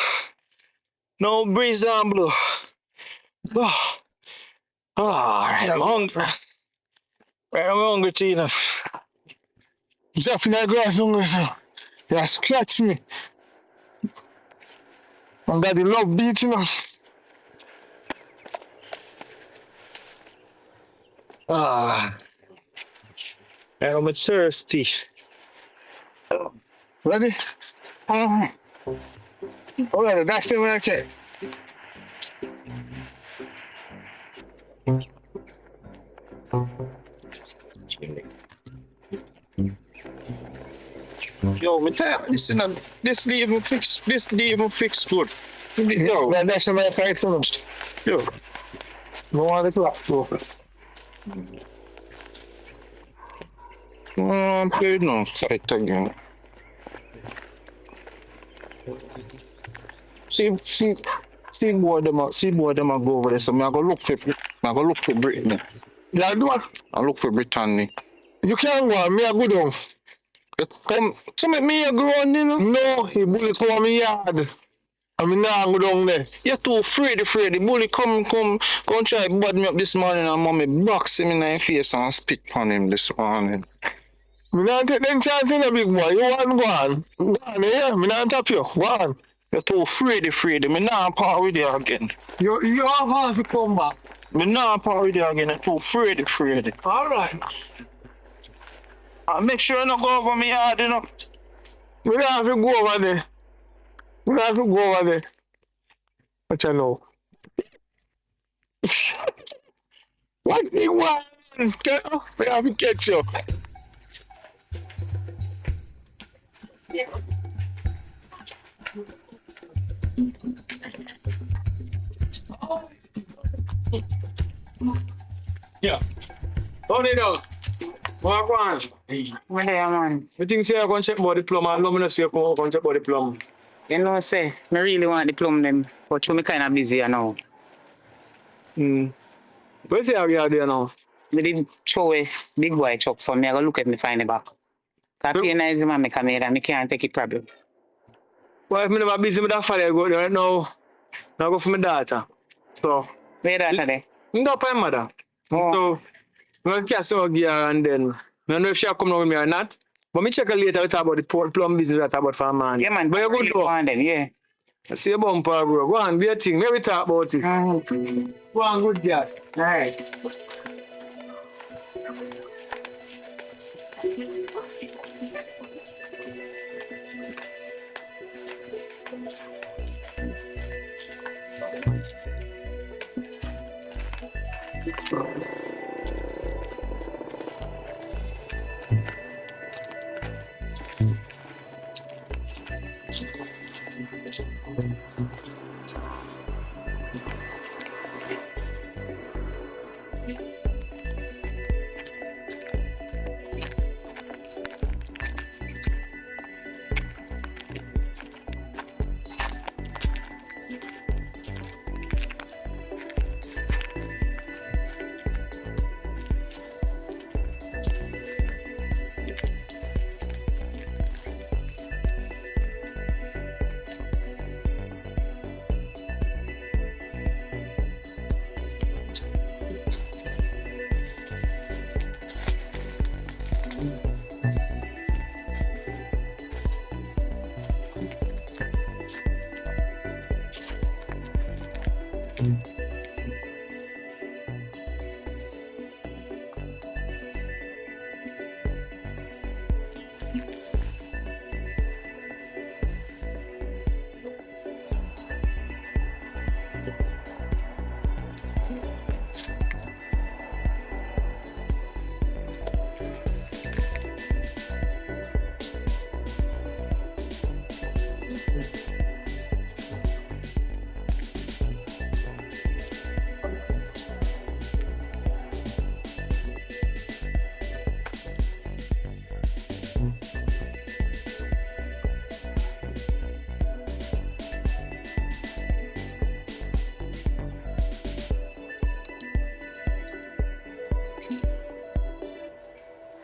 No breeze down blue. Alright, I'm hungry. I'm hungry too, you know. Jump in that grass, hungry, so. Yeah, scratch me. My daddy love beat, you know. I'm thirsty. Ready? Alright, that's the way I check. Yo, me tell you, listen, this leave fix good. Yo, that's the way I fight for them. Yo, no one to clap, bro. I'm playing now, fight again. See more them a go over there, so I go look for Brittany. Yeah, do what? I look for Brittany. You can't go, me a go down. Come, to make me a grown, you know? No, he bully come on me yard. I mean, now go down there. You're too afraid. The bully come try bud me up this morning and mommy box him in the face and spit on him this morning. Me not take them chance in a big boy. You want go on? Go on, yeah? Me not tap you. Go on. You're too afraid. Me not part with you again. You have half to come back. Me not part with you again. You're too afraid. All right. Make sure you don't go over me yard, you know. We don't have to go over there. We don't have to go over there. What you know? What big one? We have to catch you. Yeah. Hold it down. Walk on. Where they are, man? You think say I can check about the plum and let me know say you can check about the plum. You know, say, me really want the plum them, but you me kind of busy now. Where say you are there now? Me did throw away big boy chop, so me I go look at me find it back. Cause pay nice man me come here and me can't take it problem. Well, if me never busy with that father, I go there right now. Now go for my daughter. So, Where that there? I go for my mother. Oh. So, I'm going to catch some gear and then, I don't know if she'll come now with me or not. But me check her later, we talk about the plum business, we talk about for a man. Yeah, man. But you good though. Them, yeah. I see a bumper, bro. Go on, be a thing. Maybe talk about it. Go on, good girl. All right.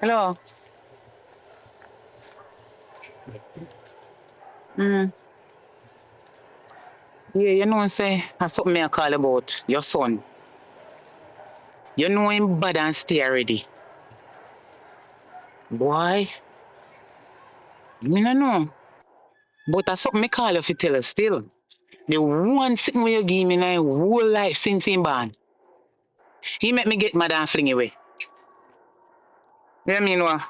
Hello. Yeah, you know, say, that's something me I call about your son. You know him bad and stay already. Boy, me no know. But that's something me call you to tell you still. The one thing where you give me my whole life since him born. He make me get mad and fling away. You mean what?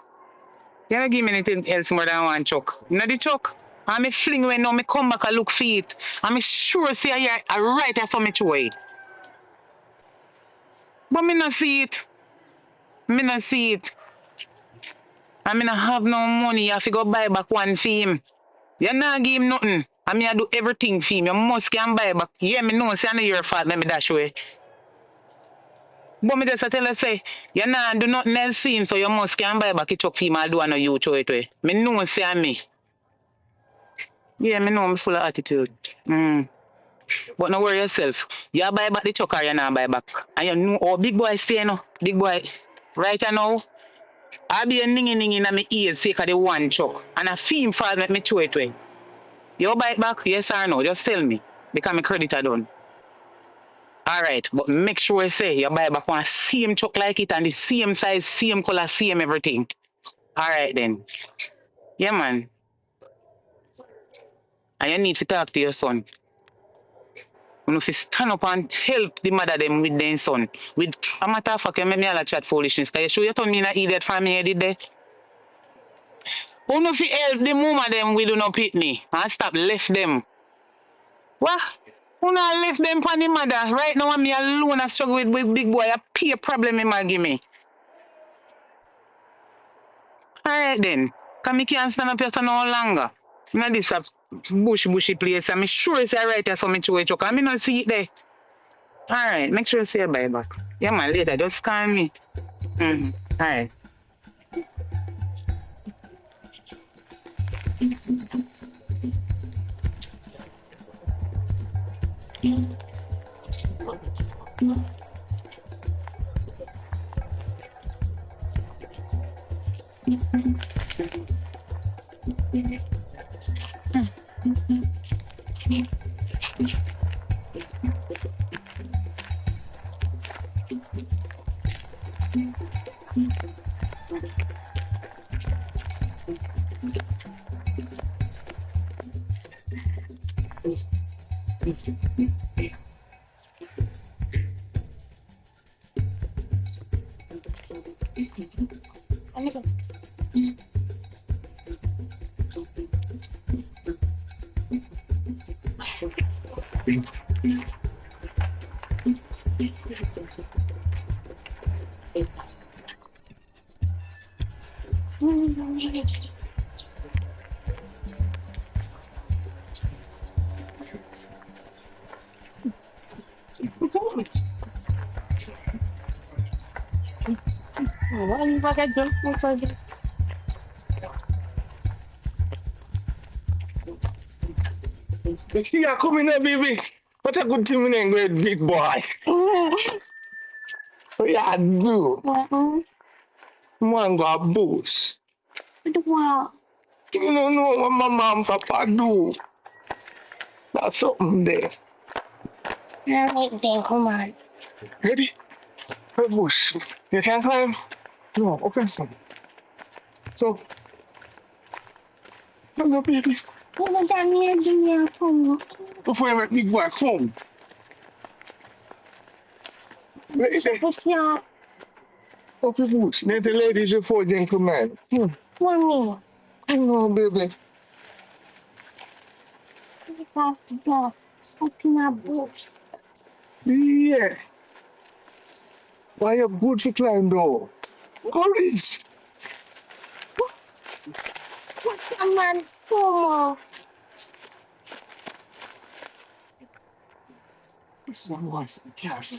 You don't give me anything else more than one chuck. You know the chuck? And me fling away now, me come back and look for it. And me sure say I right as some throw it. But me not see it. Me not see it. And me not have no money. You have to go buy back one for him. You not give him nothing. And me I do everything for him. You must can buy back. Yeah, me know say I know your fault, let me dash away. But me just tell you say, you not do nothing else for him, so you must can buy back a truck for him. I'll do I know you throw it away. Me know say I me. Yeah, me know I'm full of attitude. But no worry yourself. You buy back the truck or you not buy back. And you know how big boy stay now. Big boy. Right now, I be a ning in my ears sake of the one chuck. And a theme fall make me throw it away. You bite back? Yes or no? Just tell me. Because my credit are done. Alright, but make sure you say you buy back one same chuck like it and the same size, same color, same everything. Alright then. Yeah man. And you need to talk to your son. You have to stand up and help the mother them with their son. With a matter of fact, you make me all a chat foolishness. Because you sure you told me an idiot for me, you did there? You have to help the mama them with no pitney. And stop left them. What? You not left them for the mother. Right now I'm me alone and struggle with big boy. A pay problem him give me. Alright then. Because I can't stand up here so no longer. Now this a bushy place. I'm sure it's alright here so me throw it. Because I not see it there. Alright, make sure you say bye back. Yeah man, later, just call me. Alright. You are coming here, baby. What a good thing in great big boy. Yeah, do. Man got boots. Wow. You don't know what my mom and papa do. That's something there. Alright then, come on. Ready? Hey, bush. You can climb? No, open some. So, hello, baby. Never done me a junior come. Before you make big boy come. Ready? What's your Open bush. There's a ladies before gentlemen. mommy? No, baby. Pass the block. Open my book. Yeah. Why you good to climb though? Courage. What's a man for? This one wants to cast.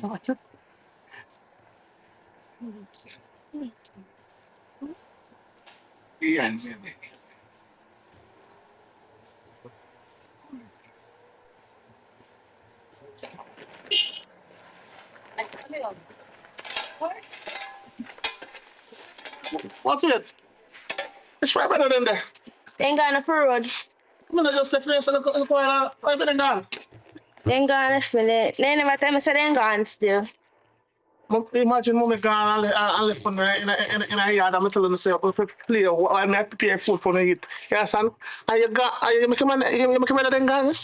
Yeah, baby. What's it? It's right better than that. They ain't got enough road. I'm gonna just step in so look I've been gone. They ain't got enough minute. They never tell me so they ain't gone still. Imagine mommy gone and left from in a yard. I'm telling them say, play, I prepare food for me eat. Yes, son. And you make him better than gone.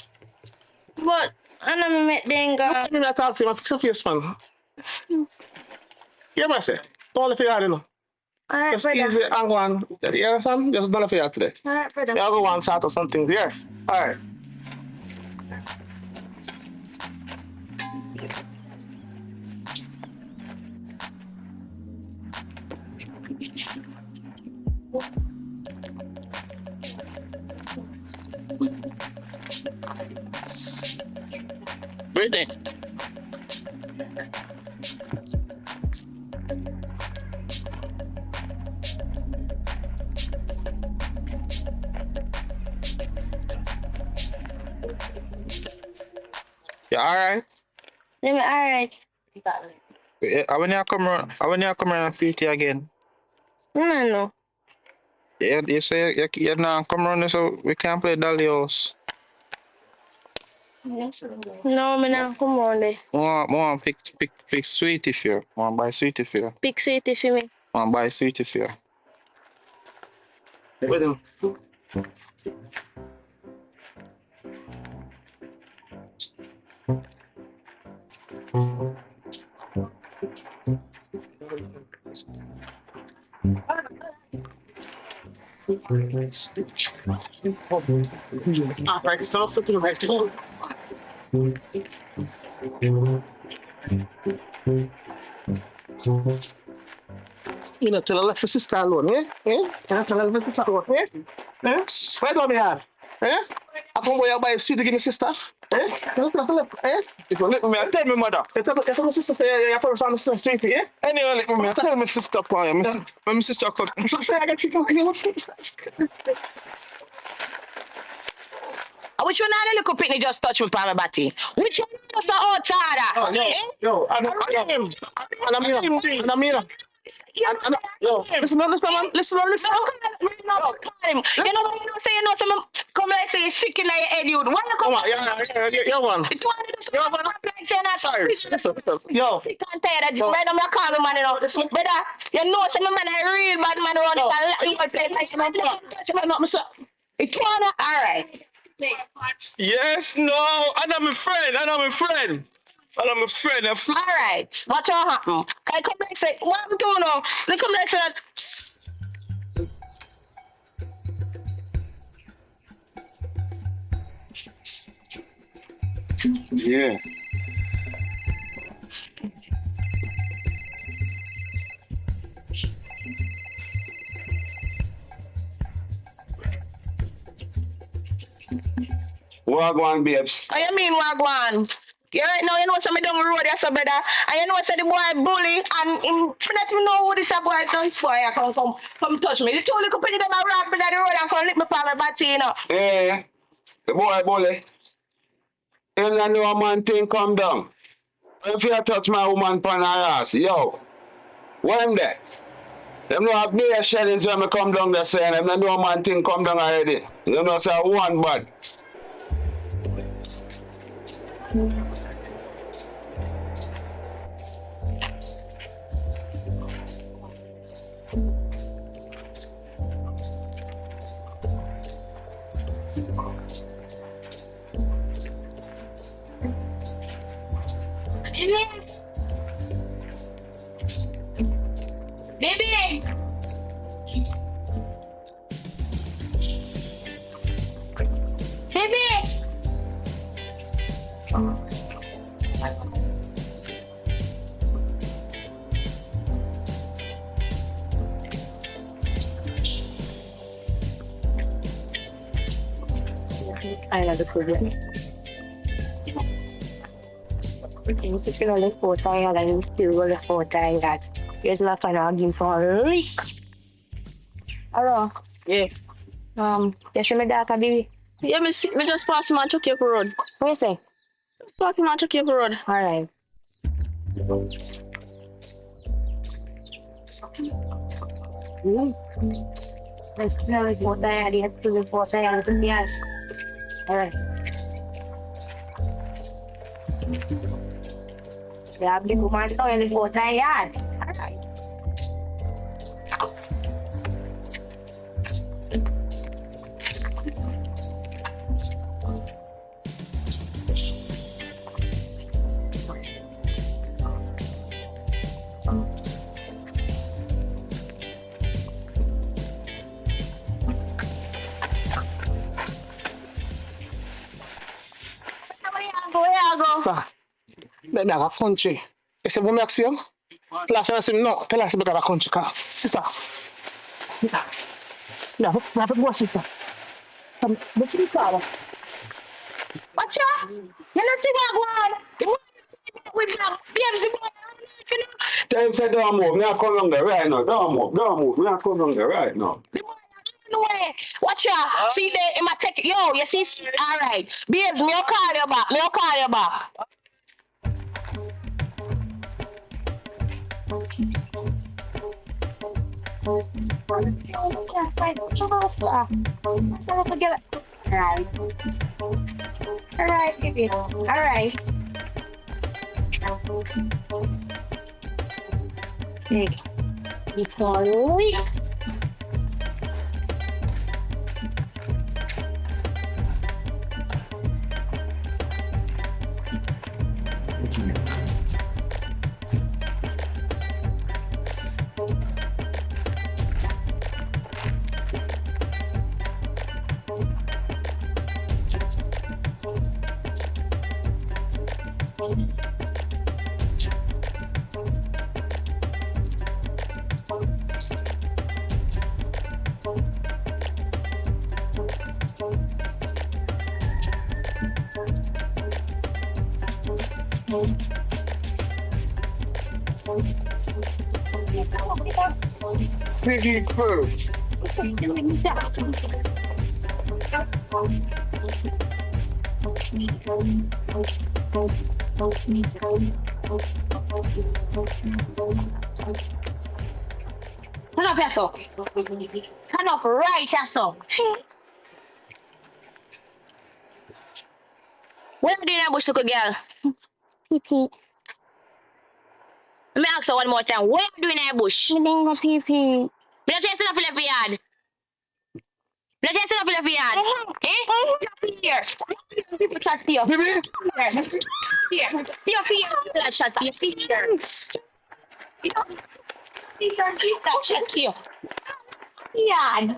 But I never met they ain't gone. I'm not talking to him. I fix your face, man. Yeah, I say. Don't let you out, you know. Alright, Just brother. easy and go on. You understand? Just don't let you out today. Alright, brother. I'll go on start or something there. All right. Wait there. You all right? Let me, alright. I when you come around and feed you again. No. Yeah, you say you now come around here so we can play Dolly House. No, me not come on there. Want pick sweetie for you. Want buy sweetie for you. Pick city for me. Want buy sweetie for you. What do? Alright, so to the right. You know, tell her left your sister alone, eh? Can I tell her left your sister alone, Where do me have? I come boy buy a sweet to give me sister. Tell her, If you let me, tell me mother. Tell my sister say you're from the street, eh? Anyway, let me tell my sister call you. My sister call. So say I got chicken. Which one of the little picnic just touch me on my body? Which one was the outsider? Yo, yo, listen, man. Listen. You know, some come like say you're sick in your head, you. When you come on, yeah, one. it's one of the like saying that. Sorry. Yo. You can't tell that just right now, I call me man, you know. Better, you know, some man a real bad man around this whole place like you man. It's one, all right. Yes, no, and I'm a friend. All right, what will happen? Can I come like say, what I'm doing now? They come like say that. Yeah. Wagwan babes. What you mean, Wagwan? You right now, you know, some down the road, that's a brother. And you know, say the boy bully, and him, not even know who this a boy done boy come touch me. The two little pretty them a rap in the road and come lick me from my body, you know. Eh, the boy bully. Him not know a man thing come down. If you touch my woman pan her ass, yo, what him there? Them know have bare shellings when me come down there saying them not know a man thing come down already. You know say one bad. Baby! Baby! I love the program. Things if you know the photo I had and still got the photo I had. Here's my final argument for a leak. Hello? Yeah. You see my darker baby? Yeah, me just pass him and took you up the road. What you say? Pass him and took you up the road. Alright. Let's smell the photo I had. You have to do the photo I had. Yes. Alright. Ya, beli rumah tu yang di kota ya. Alright. Where you go? Let me have a country. You say, what makes you? Flash and say, no, tell us about a country car. Sister. No, go, sister. What's the car? Watch out! You not see Wagwan? The boy with the babes, the boy. Tell him say don't move, me a come down there right now. Don't move, me a come down there right now. The boy no way. Watch out. See there, in my take. Yo, you see? All right. Babes, me will call you back. Alright, baby. Alright. Big. Sorry. Piggy first. Turn up, Yasso. Turn up right, Yasso. What you doing in that bush, little girl? Pee-pee. Let me ask you one more time. What you doing in that bush? Me didn't go pee-pee. Me not tell you to left the yard. Me not tell you to left the yard. Eh? Here. People chat to you. Baby, Here. Your fear. People chat to you. Here. People chat to you. Yard.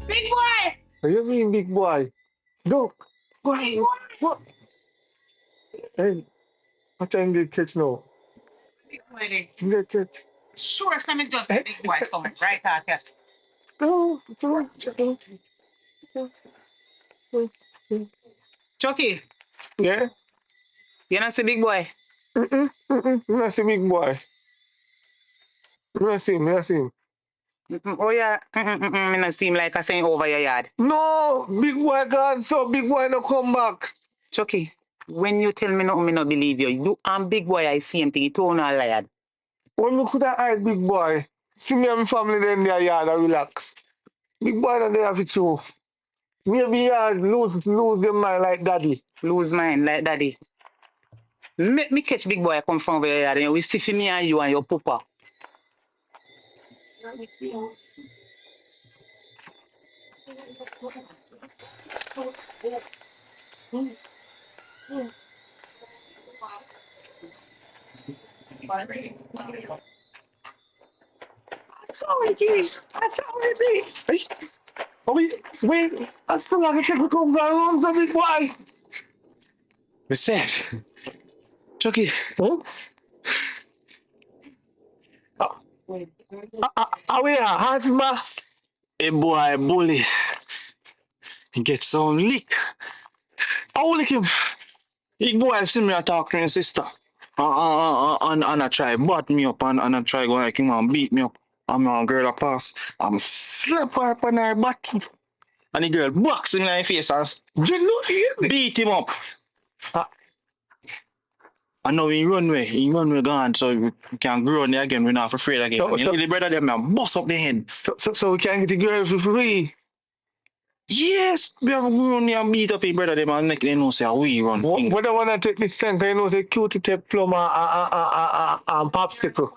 Big boy! what you mean, big boy? Go. Go. What? Hey, I tell him to catch now. Big boy, then. You get catch. Sure, send me just a big boy something, right, Arthur? Go. Chucky, Yeah? you not see big boy? Me not see big boy. Me not see him. Oh yeah, me not seem like I saying over your yard. No, big boy gone, so big boy no come back. Chucky, when you tell me nothing, me not believe you. You and big boy I see him thing, it all not liar. When me coulda hide big boy, see me and my family then in their yard and relax. Big boy not there for true. Maybe yard lose them mind like daddy. Lose mine like daddy. Make me catch big boy come from over your yard and we see for me and you and your papa. Sorry, jeez. I sorry, hey. Oh, wait. I feel like I can come back home to big boy. Me said, Chucky, Huh? We are husband. a boy bully. He gets some lick. I will lick him. Big boy see me talk to his sister. And I try butt me up and I try go like him and beat me up. I'm a girl a pass. I'm slap her up on her butt. And the girl box him in the face and beat him up. And now he run away gone, so we can grow there again. We're not afraid again. The brother them now bust up the head. So we can get the girl for free. Yes, we have grown there and beat up his brother them and make them know say we run. What I want to take this time, you know, say cutie take plum and popsicle.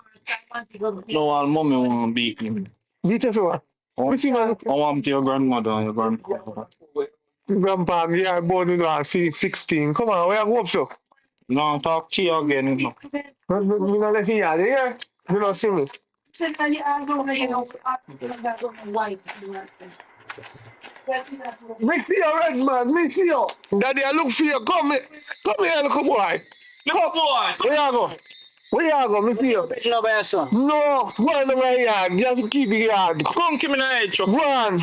No, our mommy won't beat him. Beat everyone. Oh, We see, man. I want your grandmother and your grandfather. Grandpa, me are born in 16. Come on, where I go up so? No, talk to you again. Me not left here, yeah? You don't see me. Me see you, red man, me see you. Daddy, I look for you. Come here, little boy. Little boy! Where you go? Where you go? Me see you. No, my son. No, go on to my yard. You have to keep your yard. Come give me the head, Chuck. Go on.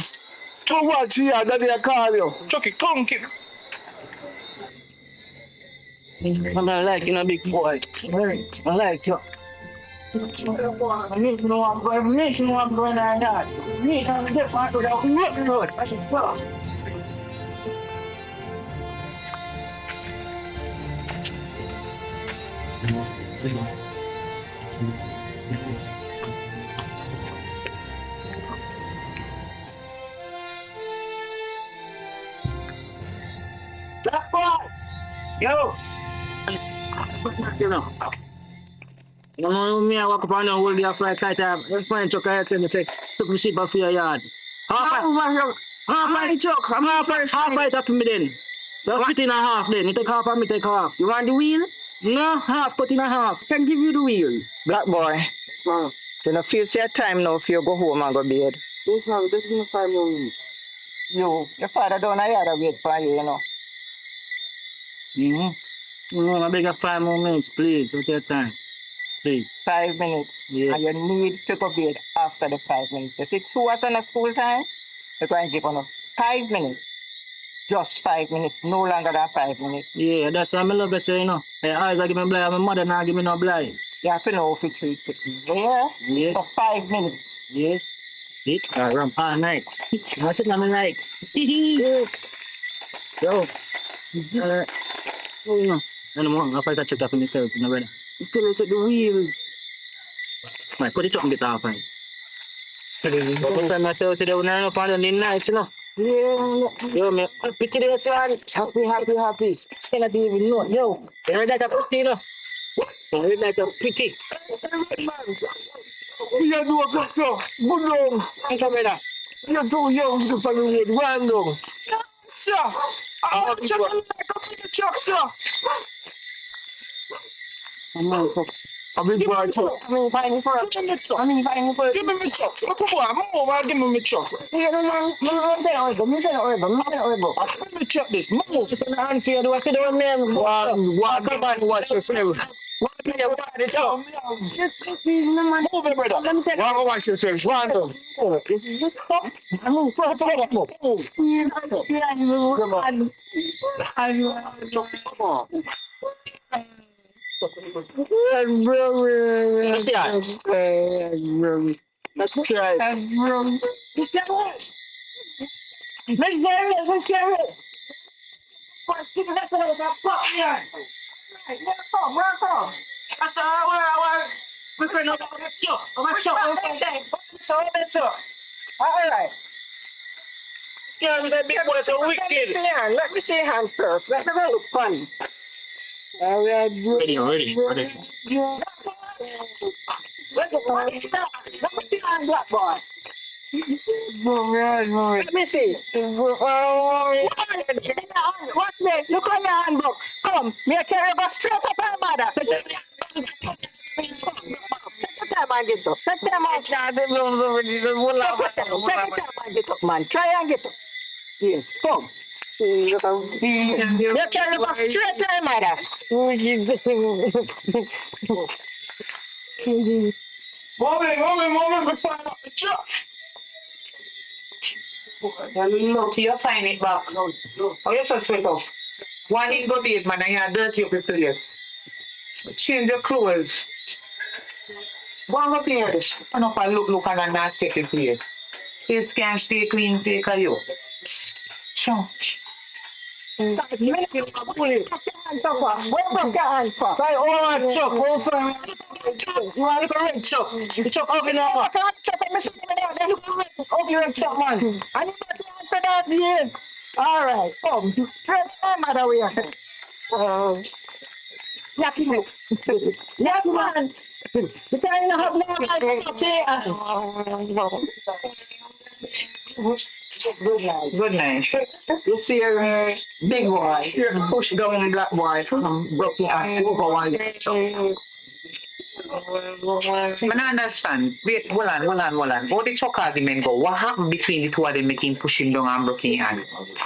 Come watch here, daddy I call you. Chucky, come keep. I'm not like you, big boy. I like you. I need to know I'm going. I need to know I'm going like that. I need to get my road. I should go. Black boy. Yo. You know. You know me, I walk up on the whole day after I kite up. Let's find Chuck I tell me say, took me sheep off your yard. Half my Chuck, I'm half it up to me then. So split in a half then. You take half and me take half. You want the wheel? No, half cut in a half. Can give you the wheel. Black boy, Yes, ma'am. you know, feel your time now if you go home and go bed. Yes, ma'am. Just give me 5 more minutes. Your father don't have to wait for you, you know. No, I beg you 5 more minutes, please. Take your time. Please. 5 minutes. Yeah. And you need to go bed after the 5 minutes. You see, 2 hours on the school time, you're going to give on 5 minutes. Just 5 minutes, no longer than 5 minutes. Yeah, that's what I love to say, you know. My eyes are give me blind, my mother now give me no blind. You have to know if you treat it. Yeah? Yeah. So 5 minutes. Yeah. Eat rum all night. I sit on my night. Yo. Oh, you know. And I'm going to check up on myself, you know, brother. You tell it to the wheels. Right, put it up and get off, right? But one time I tell you today, when I'm up on the nice, you know. Yeah. Yo, man, happy today, son. Happy. It's gonna be even know. Yo, you ready like a pretty, you know? You ready like a pretty? You do a good so. Good long. Thank you, brother. You're too young to follow with random. Sir, I want to check on the truck, sir. I'm in for a truck. I'm inviting for us. Give me the truck. I'm inviting for us. Give me the truck. Look at what I'm over. Give me the truck. Yeah, no, I'm going to Let me check this. Move. It's an unfair. Do I see the man? Watch yourself. What the hell? Move it, brother. Let me tell you. Watch yourself. Random. This is this stuff. I move for a second. Move. Come on. Let's see that. Let's try. Let's share it. Alright. Yeah, I'm that big boy so wicked. Let me see your hand first. Let me look funny. Ready. Let me see your hand, black boy. Let me see. What's that? Look on your handbook. Come, me carry you go straight up her mother. Take the time and get up. Take the time and get up, man. Try and get up. Yes, come. You carry you go straight to her mother. Moment before I got the truck. Look, you find it back. Oh, you're so sweet up. One hit go beat, man, and you're dirty up the place. Change your clothes. Go and go clean this. Turn up and look and not take the place. Face can stay clean, say you. Sure. Where broke your hand for? Say, oh, Chuck, go for it. You want to go red, Chuck? You Chuck up in there. Up your red, Chuck, man. I need to answer that, yeah. All right, come. Straight on, mother, we are. Yucky, man. Yucky, man. You can't have no life up here. Good night. You see a big boy, push down black boy from broken and over one. I don't understand. Wait, hold on. How the Chuck argument go? What happened between the two of them making pushing down and broken hand?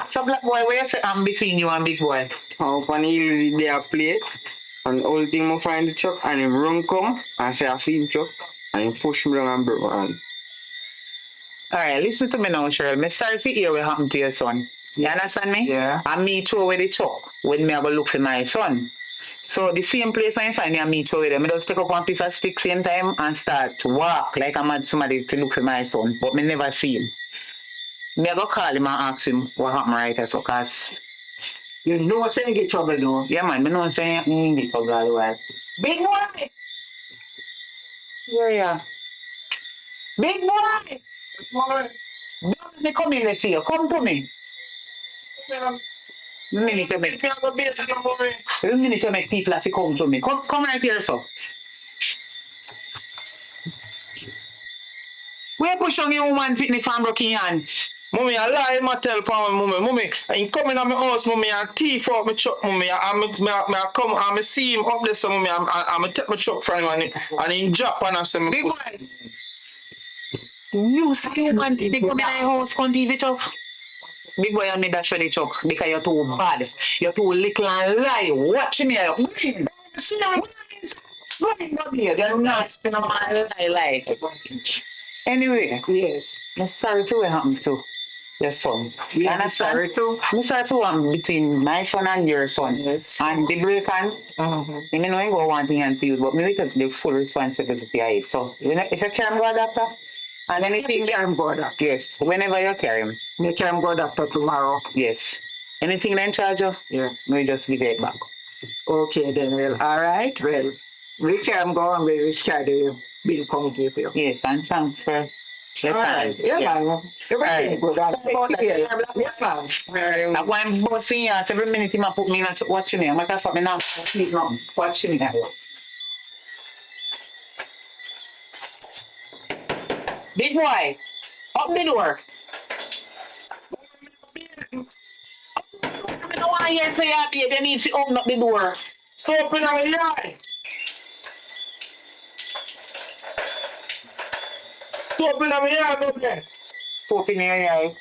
So black boy, where you say I'm between you and big boy? How can he they are play? And all thing I find the Chuck and him run come and say I feel Chuck and he push me down and broke my hand. All right, listen to me now, Cheryl. Me sorry for hear what happened to your son. You understand me? Yeah. And me throw away the chuck when me I go look for my son. So the same place when you find me and me throw away them, I just take up one piece of stick same time and start to walk like I'm mad somebody to look for my son. But me never see him. Me I go call him and ask him what happened right there, so cause You know what's in get trouble though. yeah man, me know saying you get trouble all the while. Big boy! Yeah. Big boy! Don't me come in the field. Come to me. You need to make you need to make people have to come to me. Come right here, so. Where push on your woman fit me from broken hand? Mummy, I lie him a tell pa mummy. Mummy, he come in at my house, mummy, and thief out my truck, mummy. I come and I see him up there, so mummy, I take my truck from him and he drop and I say me. Big boy. You see you want to come in my house, come leave it up. Big boy, I need that shreddy chuck because you're too bad. You're too little and lie. Watch me here. See you. Come here. They're not spinning my lie. Anyway, yes. I'm sorry for what happened to your son. Yeah, And I'm sorry too. I'm sorry for what happened between my son and your son. Yes. And the breaking, you know, I go one thing and fuse, but me take the full responsibility of it. So, you know, if you can go doctor, and anything, Carry him go doctor. yes, whenever you carry him, Me carry him go doctor tomorrow. yes. Anything in charge of, Yeah. we just give it back. Okay then, well, all right, well, we can go and we carry the bill come give you. Yes, and transfer. The All right, time. yeah, man. Everything good. Yeah, man. I want both in here, every minute he might put me in a watching him. That's what me now sleep now. Watching him. Big boy, up the door. I don't want to hear say you they need to open up the door. So open our yard. So open our yard, mummy. Soap in your eye.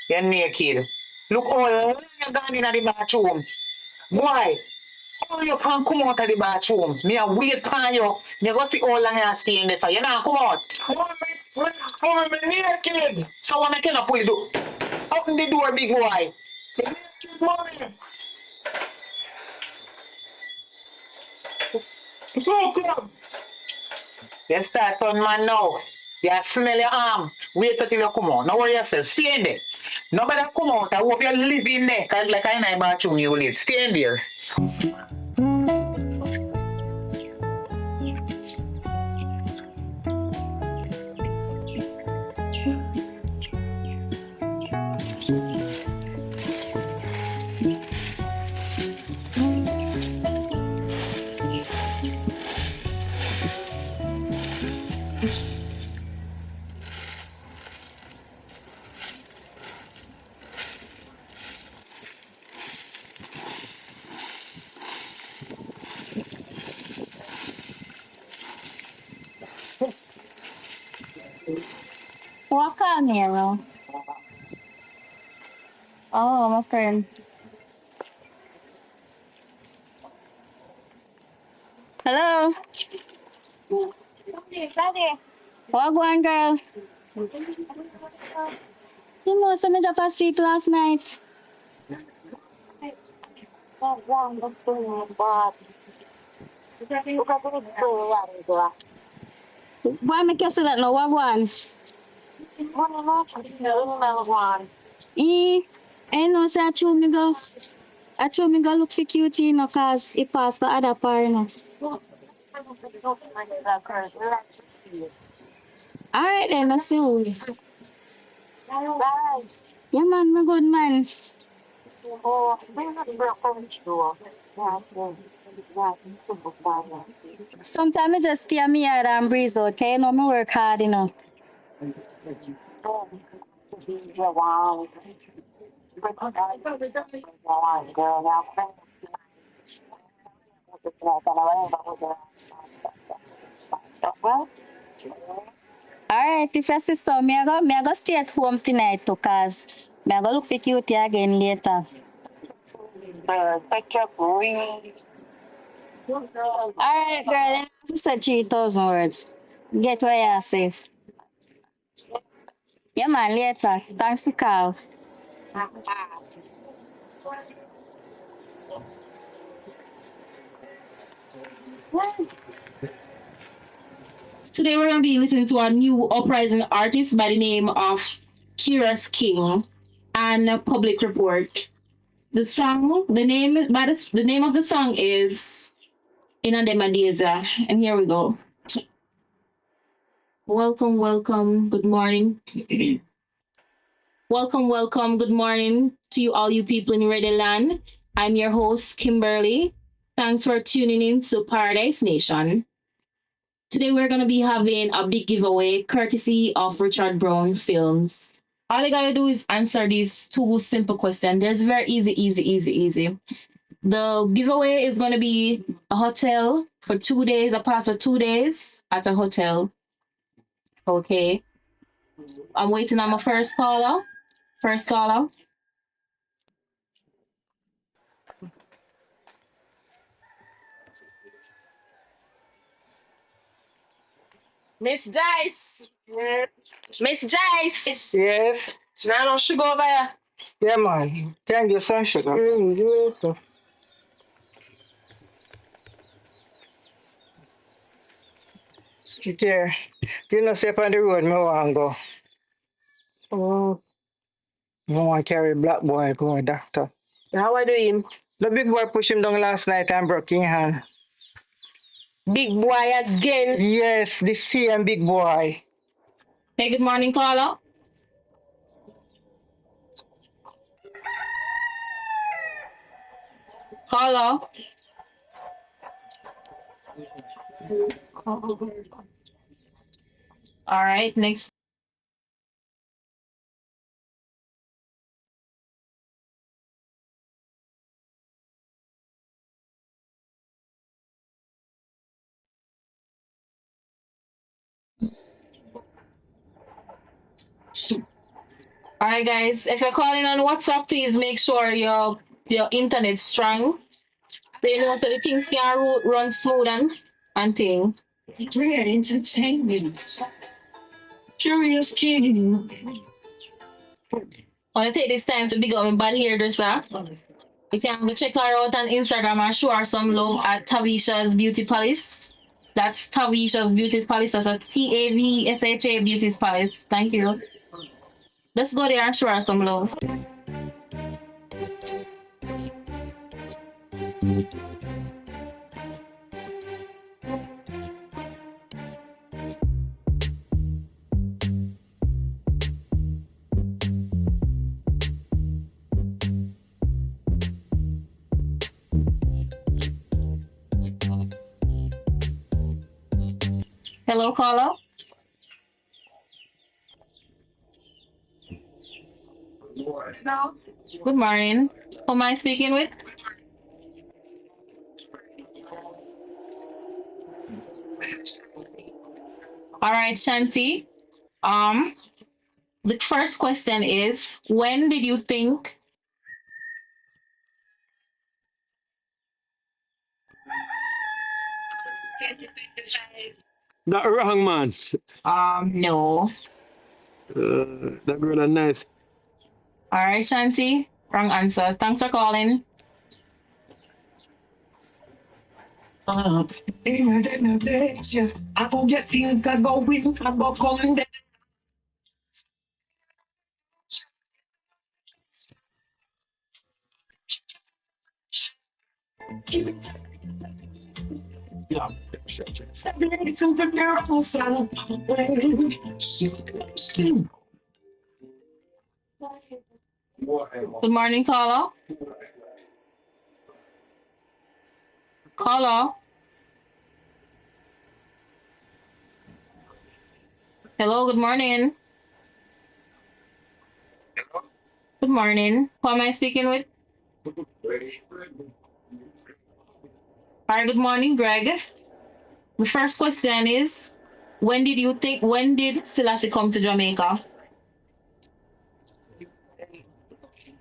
You're naked. Look all you're gone in the bathroom. Boy, all you can come out of the bathroom. Me a wait for you. Me go see how long you stay in there for. You not come out. Mummy, me naked. So what I cannot pull it up. Open the door, big boy. Me naked, mummy. So come. You start on man now. You smell your arm. Wait until you come out. Now worry yourself. Stay in there. Nobody come out. I hope you live in there. Cause like I know bathroom you live. Stay in there. Walk on here, bro. Oh, my friend. Hello. What going, girl? You know, some just asleep last night. Why make you say that no? What one? I know, say I told me go look for cutie, you know, cause it passed the other part, you know. Alright then, let's see you. Yeah, man, my good man. Sometimes I just stay me out and breeze out, okay? You know, me work hard, you know. Alright, if your sister, me I go stay at home tonight too, cause me I go look for cutie again later. Alright, girl, you have to say 3,000 words. Get what you say. Yeah, man, later. Thanks for call. Today we're gonna be listening to a new uprising artist by the name of Curious King and Public Report. The song, the name of the song is In Dem Adeza. And here we go. Welcome, welcome, good morning. Welcome, good morning to you all you people in Ready Land. I'm your host, Kimberly. Thanks for tuning in to Paradise Nation. Today we're gonna be having a big giveaway courtesy of Richard Brown Films. All you gotta do is answer these two simple questions. There's very easy. The giveaway is gonna be a hotel for 2 days, a pass for 2 days at a hotel. Okay. I'm waiting on my first caller. First caller. Miss Joyce. Miss Joyce. Yes. Now no sugar over here. Yeah, man. Thank you, son, sugar. Sit here. You know, step on the road, me want to go. Oh. I want to carry black boy go to doctor. How I do him? The big boy pushed him down last night and broke his hand. Big boy again. Yes, the same big boy. Hey, good morning, caller. Caller. All right, next. All right, guys. If you're calling on WhatsApp, please make sure your internet's strong. So you know, so the things can run smooth and thing. Great entertainment. Curious King. I want to take this time to big up my bad hairdresser. You can go check her out on Instagram and show her some love at Tavisha's Beauty Palace. That's Tavisha's Beauty Palace. That's a TAVSHA Beauty Palace. Thank you. Let's go there and show her some love. Hello, caller. Good morning. Who am I speaking with? All right, Shanti. Um, the first question is, when did you think? Not wrong, man. No. That girl is nice. All right, Shanti. Wrong answer. Thanks for calling. Good morning, caller. Caller. Hello, good morning. Good morning. Who am I speaking with? All right, good morning, Greg. The first question is, when did Selassie come to Jamaica?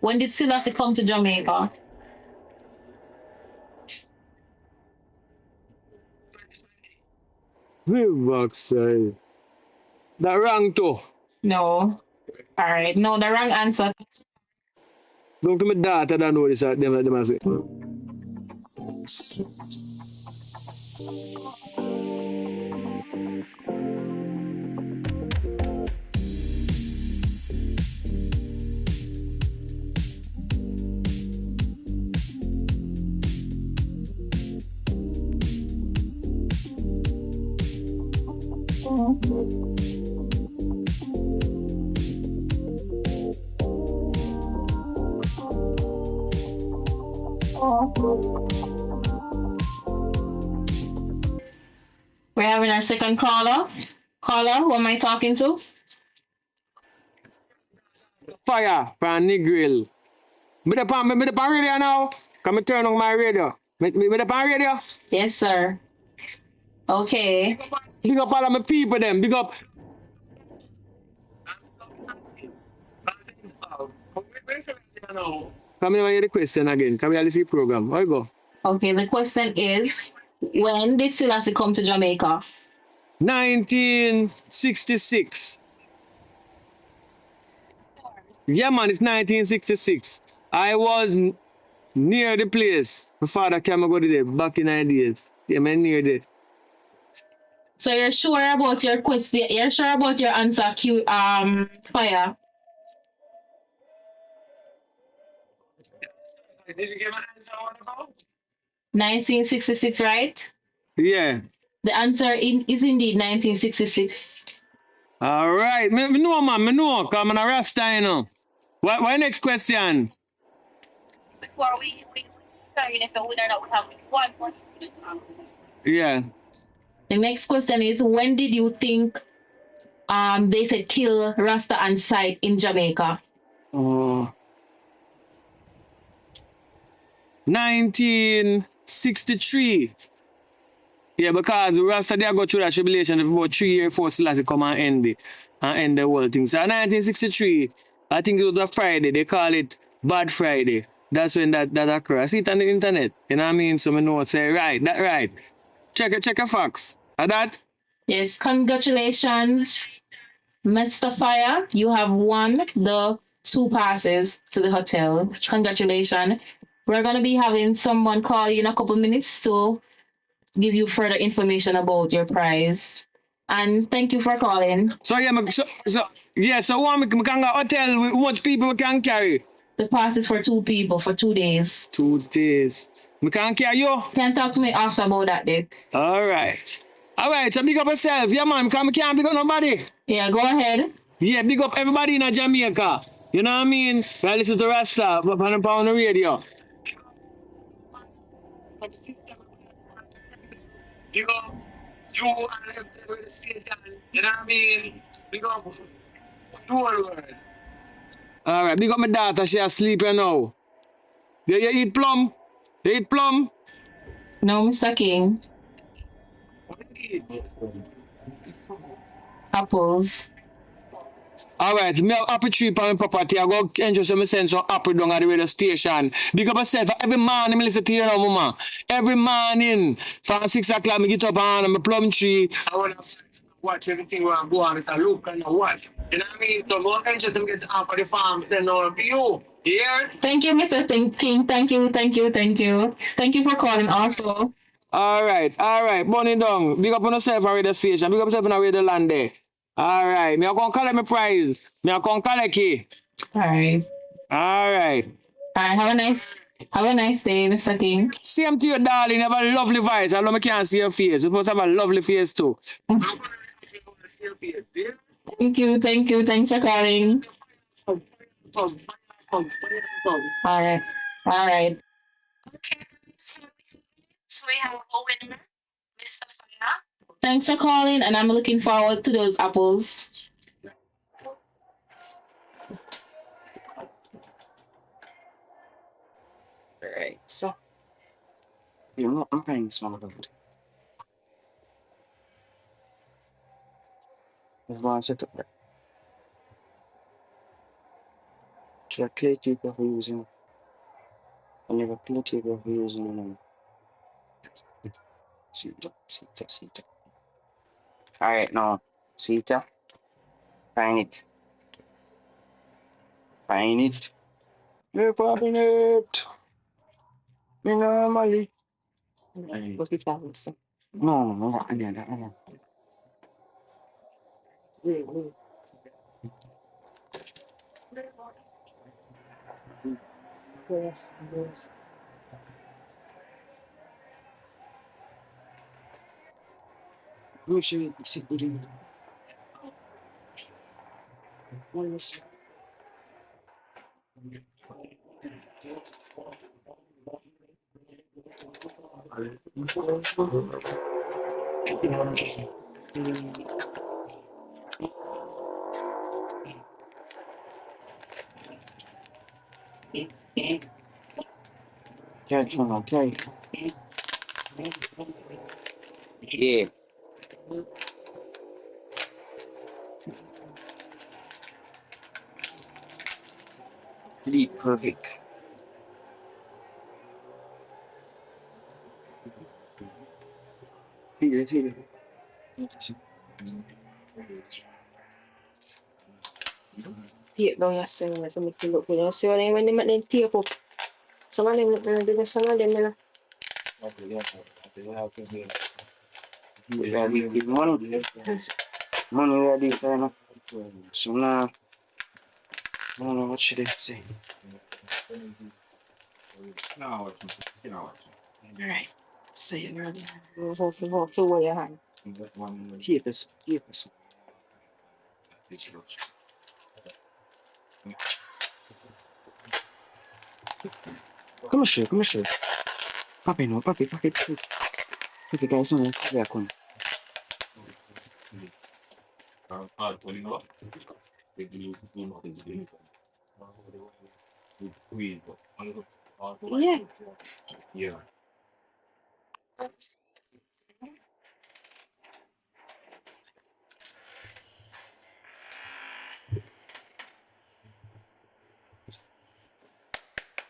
When did Selassie come to Jamaica? Real backside. That wrong too. No. All right. No, the wrong answer. Don't to my daughter that know this, them I say. We're having our second caller. Caller, who am I talking to? Fire from Negril. Me the pan radio now. Come and turn on my radio. Me the pan radio. Yes, sir. Okay. Big up all of my people them. Big up. Come in hear the question again. Come here, listen to the program. How you go? Okay, the question is, when did Selassie come to Jamaica? 1966. Yeah, man, it's 1966. I was near the place. My father came and go there back in the days. Yeah, man, near there. So you're sure about your question? You're sure about your answer, Fire? Did you give an answer on about? 1966, right? Yeah. The answer is indeed 1966. All right. Me know, man. Me know. Come on, a Rasta, you know. What next question? Before we starting if the winner that we have one question. Yeah. The next question is, when did you think they said kill Rasta on site in Jamaica? 1963. Yeah, because Rasta they go through that tribulation for about 3 years before Selassie come and end the whole thing. So 1963, I think it was a Friday. They call it Bad Friday. That's when that occurred. I see it on the internet. You know what I mean? So I know say right, that right. Check your facts. Are that? Yes, congratulations, Mr. Fire. You have won the 2 passes to the hotel. Congratulations. We're going to be having someone call you in a couple minutes to give you further information about your prize. And thank you for calling. So yeah, so one we can go hotel with how much people we can carry? The pass is for 2 people for 2 days. 2 days. We can carry you? Can talk to me after about that then. All right, so big up yourself. Yeah, man, because we can't big up nobody. Yeah, go ahead. Yeah, big up everybody in Jamaica. You know what I mean? I listen to Rasta on the radio. Big up you and the station. You know what I mean? Big up the whole world. All right, big up my daughter. She asleep now. You eat plum? You eat plum? No, Mr. King. What do you eat? Apples. All right, me have apple tree on my property. I go enjoy some send some apple down at the radio station. Big up myself. Every morning, me listen to you now, mama. Every morning, from 6 o'clock, me get up on my plum tree. I want to watch everything where I go on. It's a look and a watch. You know what I mean? So more interest in getting off of the farm, send over for you. Yeah? Thank you, Mr. King. Thank you. Thank you for calling also. All right. Bunny down. Big up on yourself on radio station. Big up yourself on radio land there. All right. Me I come collect my prize. Me I come collect it. All right. All right. Have a nice day, Mr. King. Same to you, darling. You have a lovely voice. I know I can't see your face. You're supposed to have a lovely face too. Thank you. Thanks for calling. All right. Okay, so we have a winner, Mr. Fire. Thanks for calling, and I'm looking forward to those apples. Alright, so you know I'm trying to smell it. Let's go and set up that. So a clay table we're using. I never clay table we're using. See it. Alright, now see it. Find it. Find it. Me popping it. Me normally. What if that was No, onion. yes. Make sure you sit good in. Catch on, okay. Yeah. Lead perfect. Here. Tape down yourself to make you look good. You see what I mean? When they make them tape up. Some of them look good, some of them not. Ready with money. Money ready for now. So now, I don't know what should I say. Alright. So you're ready. Move forward your hand. Tape us. Come here. Papi no, papi. Papi guys, no, back on. Yeah.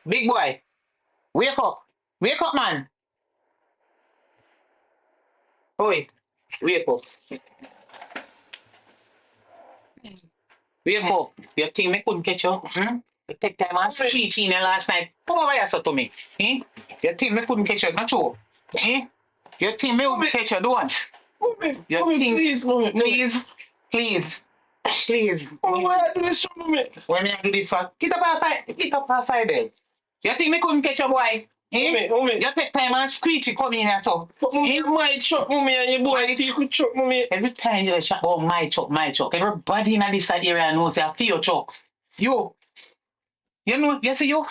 Big boy, wake up. Wake up, man. Oi, wake up. Wake up. You think me couldn't catch you? You take time and screech in there last night. Come over here, so to me. You think me couldn't catch you? Not true. You think me wouldn't catch you, don't? Mommy, You mommy, think, please, mommy. please. Mommy, why I do this to mommy? When me I do this for? Get up half five bed. You think me couldn't catch you, boy? Mommy. You take time and screech, you come in here, so. But mommy, my truck, mommy, and your boy take me truck, mommy. Every time you shop about my truck, everybody in this side area knows I feel your truck. You know, you see you?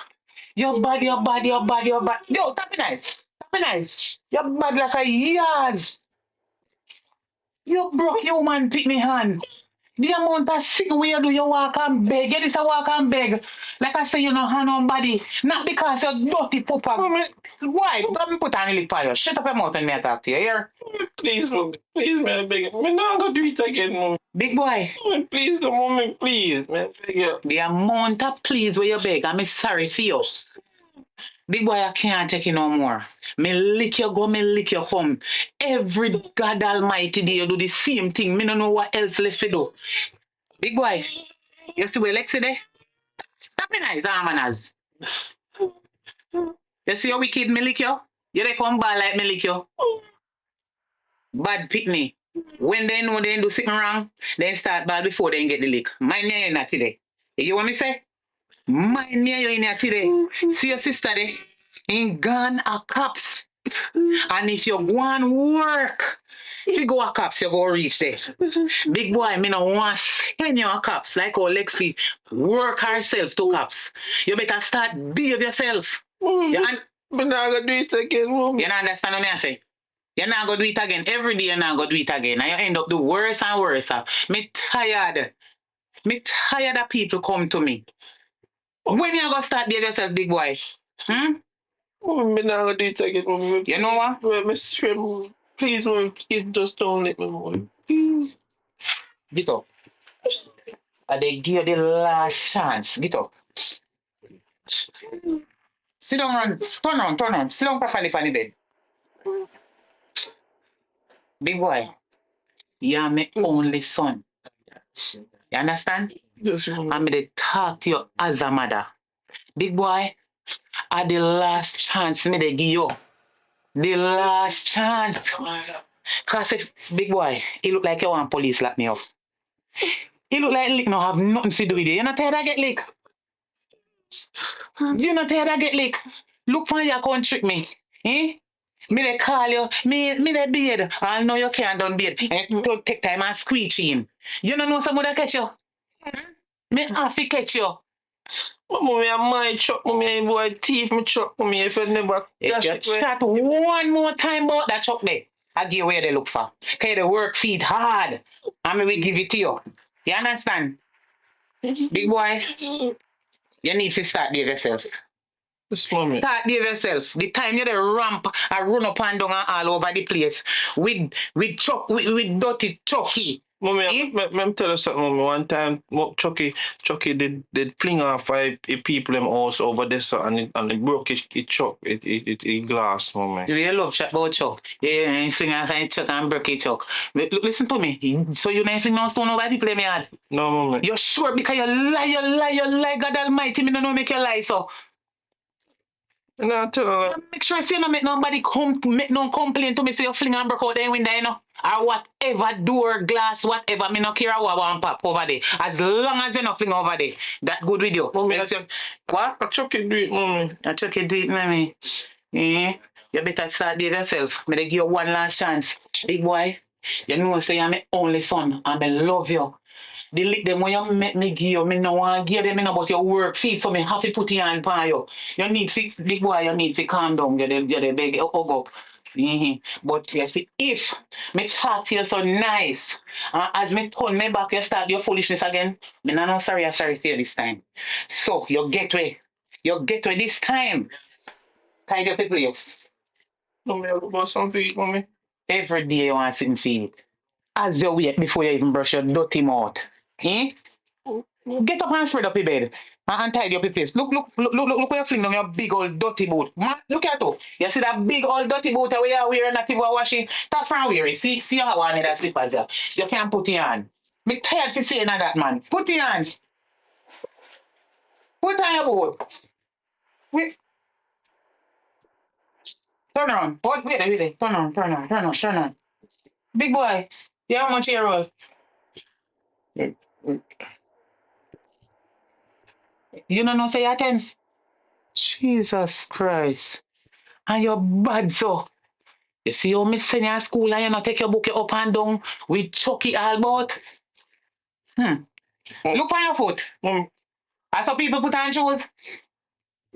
Your body. Yo, tap it nice. Your body like a yard. You broke your man pick me hand. The amount of sick way you do, you walk and beg. You this a walk and beg. Like I say, you no have nobody. Not because you're dirty pooper. Mommy. Why? Don't put on a lip for you. Shut up your mouth when me I talk to you, here. Please, mommy. Please, man, I beg you. Me not gonna do it again, mommy. Big boy. Mommy, please, mommy, please, man, I beg you. The amount of please where you beg, I'm sorry for you. Big boy, I can't take it no more. Me lick you go, me lick you come. Every God Almighty day you do the same thing. Me no know what else left to do. Big boy, you see where Lexi there? Tap in eyes, manners. You see how wicked me lick you? You dey come bad like me lick you. Bad pitney. When they know they do something wrong, they start bad before they get the lick. Mind me you not today. You want me say? Mind me you in here today. See your sister there? In gone a cops. And if you go and work, if you go a cops, you go reach there. Big boy, me no want send you a cops like how Lexi work herself to cops. You better start behave yourself. But now I gotta do it again, mommy. You don't understand what I say? You're not gonna do it again. Every day you're not gonna do it again. And you end up do worse and worse. Me tired. Me tired of people come to me. When you gonna start behave yourself, big boy? Mommy, me not gonna do it again, mommy. You know what? Mommy, me swear, mommy. Please, mommy, please, just don't let me, mommy. Please. Get up. They give you the last chance. Get up. Sit down and turn on. Sit down properly on the bed. Big boy, you're my only son. You understand? Yes, mommy. I'm gonna talk to you as a mother. Big boy, at the last chance me they give you. The last chance. Cause if, big boy, it look like you want police lock me up. It look like lick no have nothing to do with it. You not tired of get lick? You not tired of get lick? Look for your account trick me. Eh? Me they call you, me they beard. I know you can't done beard. And you don't take time and squeeze in. You don't know someone that catch you? Me have to catch you. But mommy, I my truck, mommy, I boy thief my truck, mommy, if you never If dash you it away. chat one more time about that truck there, I give you where they look for. Okay, the work feed hard. And me will give it to you. You understand? Big boy, you need to start there yourself. Yes, mommy. Start there yourself. The time you the ramp and run up and down and all over the place with with dirty Chucky. Mommy, Eh? me tell you something, mommy. One time, Chucky did fling off five people in house over there, so, and it broke his truck, it glass, mommy. You really love chat about Chuck. Yeah, and fling off and Chuck and break it Chuck. Listen to me. So you not fling no stone over people in my yard? No, mommy. You're sure because you lie, God Almighty, me don't know make you lie, so. No, tell her that. Make sure you not make nobody make no complaint to me say you fling and break out the window, you know. Or whatever, door, glass, whatever, me no care what one pop over there. As long as you not fling over there, that good with you. Mommy, What? I Chucky do it, mommy. I Chucky do it, mommy. Eh? You better start there yourself. Me they give you one last chance. Big boy, you know say I'm my only son and I love you. The lick them when you make me give you, me no want give them about your work feet, so me have to put your hand on you. You need to, big boy, you need to calm down, you the beg, hug up. But you see, if me talk to you so nice, as me turn me back, you start your foolishness again, me no sorry, I'm sorry for you this time. So, you get way. You get way this time. Tidy up the place. Mommy, I look about some feet, mommy. Every day you want to sit and feed. As you wait before you even brush your dirty mouth. Eh? Get up and spread up your bed. And tidy up your place. Look where you fling down your big old dirty boot. Man, look at you. You see that big old dirty boot where you're wearing not even washing? Talk from wearing. See how I need that slippers there. You can't put it on. Me tired for saying that, man. Put it on. Put on your boot. Wait. Turn on. Wait. Turn on. Big boy. You how much here roll? You don't know say you can? Jesus Christ. And you're bad so. You see how me send you to school and you not take your book up and down with Chucky all about? Look on your foot. I saw people put on shoes.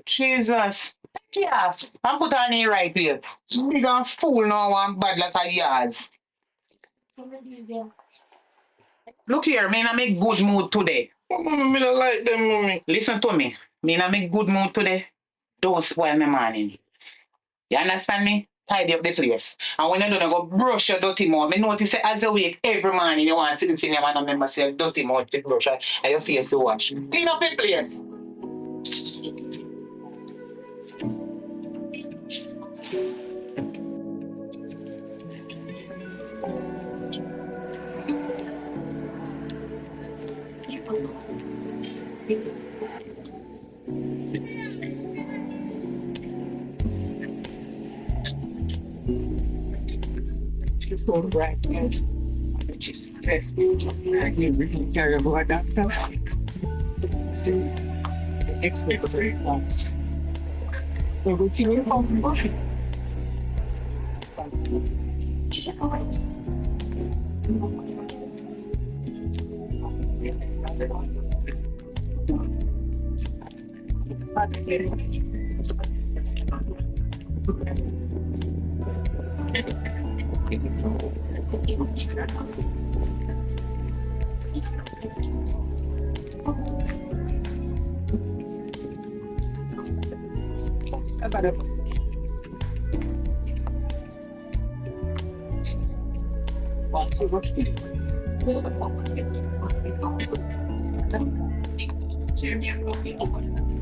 Jesus. Take it off. And put on it right here. You gonna fool now one bad like a yours. Look here, me in a make good mood today. Mommy, me don't like them, mommy. Listen to me. Me in a make good mood today. Don't spoil my morning. You understand me? Tidy up the place. And when you don't go brush your dirty mouth, me notice that as you wake every morning, you want to sit in your man and remember say your dirty mouth to brush and your face to wash. Clean up the place. She's so bright, man. She's refuge. You really care about that stuff. See, expect very once. So we can you help me wash it?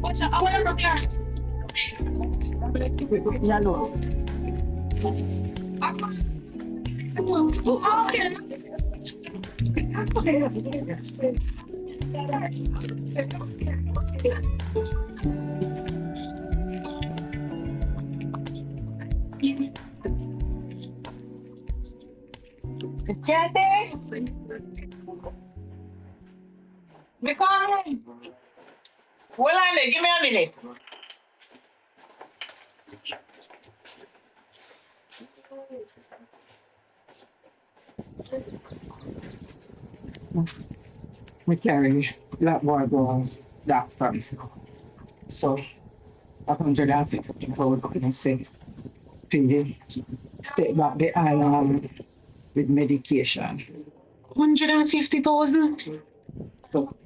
What's up? Kathy, be calling. Hold on there, give me a minute. We carry that boy go doctor. So 150 pound can say to step back the island with medication. 150,000? So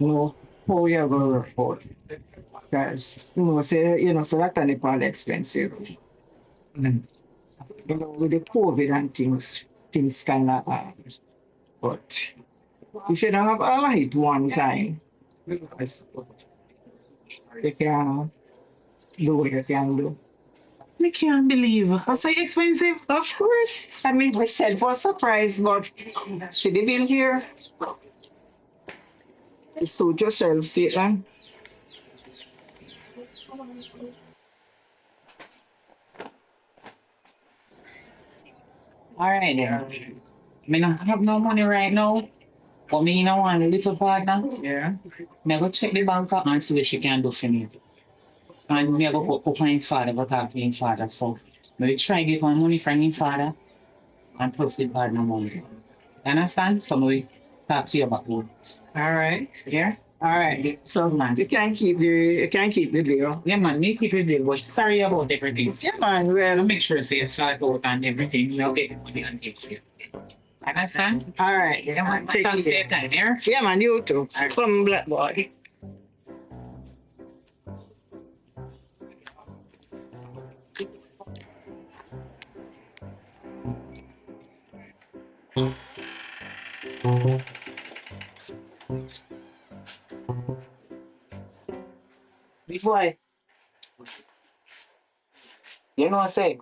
no how we are gonna work out. Guys, so that time quite expensive. Mm. With the COVID and things kinda hard. But if you don't have all of it one time, you can do what you can do. I can't believe it's so expensive. Of course. I mean, we sell for a surprise, but see the bill here. Suit yourself, see it, man. All right, then. I don't have no money right now, but me now want a little partner. Yeah. Me go check the bank and see what she can do for me. And me go up my father, go talk to him father. So maybe try get my money from him father and plus the partner money. Understand? So we talk to you about it. All right. Yeah. All right. So man, you can keep the bill. Yeah, man, me keep the bill, but sorry about everything. Yeah, man. Well, make sure say sort out and everything. You know, get the money and give to you. Understand? All right. Yeah, man. Thanks for your time, yeah? Yeah, man. You too. Right. Come, black boy. Big boy, you know what I say?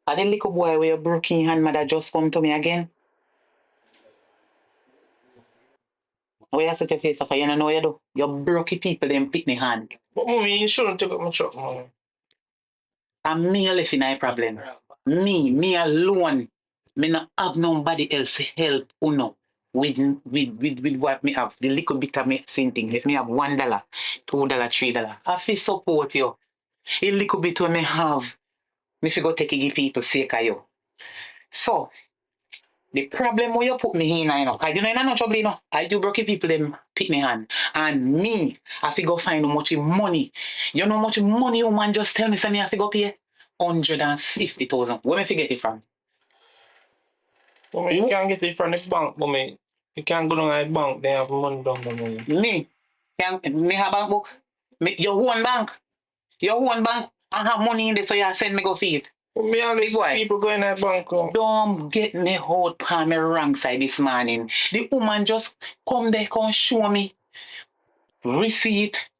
I the little boy with your broken hand mother just come to me again. Why you set your face off? You don't know what you do. You broke people them pick me hand. But mommy, you shouldn't take up my truck, mommy. And me left in a problem. Me alone. Me not have nobody else help uno with what me have. The little bit of me same thing. If me have $1, $2, $3, I feel support you. A little bit when me have, me figure take it give people sake of you. So the problem where you put me in, you know, I do not know trouble, you know. I do broke people them pick me hand. And me, I figure find how much money. You know how much money you man just tell me say me I figure pay? 150,000. Where me forget it from? Mommy, you can't get it from the bank, mommy. You can't go down to the bank, they have money down there, mommy. Me have bank book. Me, your own bank. Your own bank. I have money in there so you send me go feed. Me always see people going to the bank. Don't get me out on my wrong side this morning. The woman just come there, come show me receipt.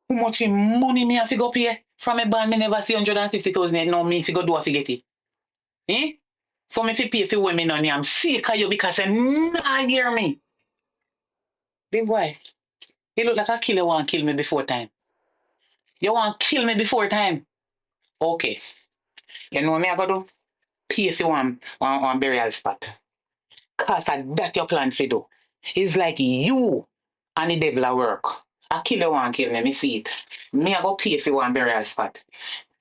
How much money me have to go pay? From a band, me never see 150,000 yet. No, me if you go do a forget it. Eh? So me fi pay for women on I'm sick of you because you not hear me. Big boy, you look like a killer want to kill me before time. You want to kill me before time? Okay. You know what me I go do? Pay for one burial spot. Cause that your plan for do. It's like you and the devil at work. A killer want to kill me see it. Me I go pay for one burial spot.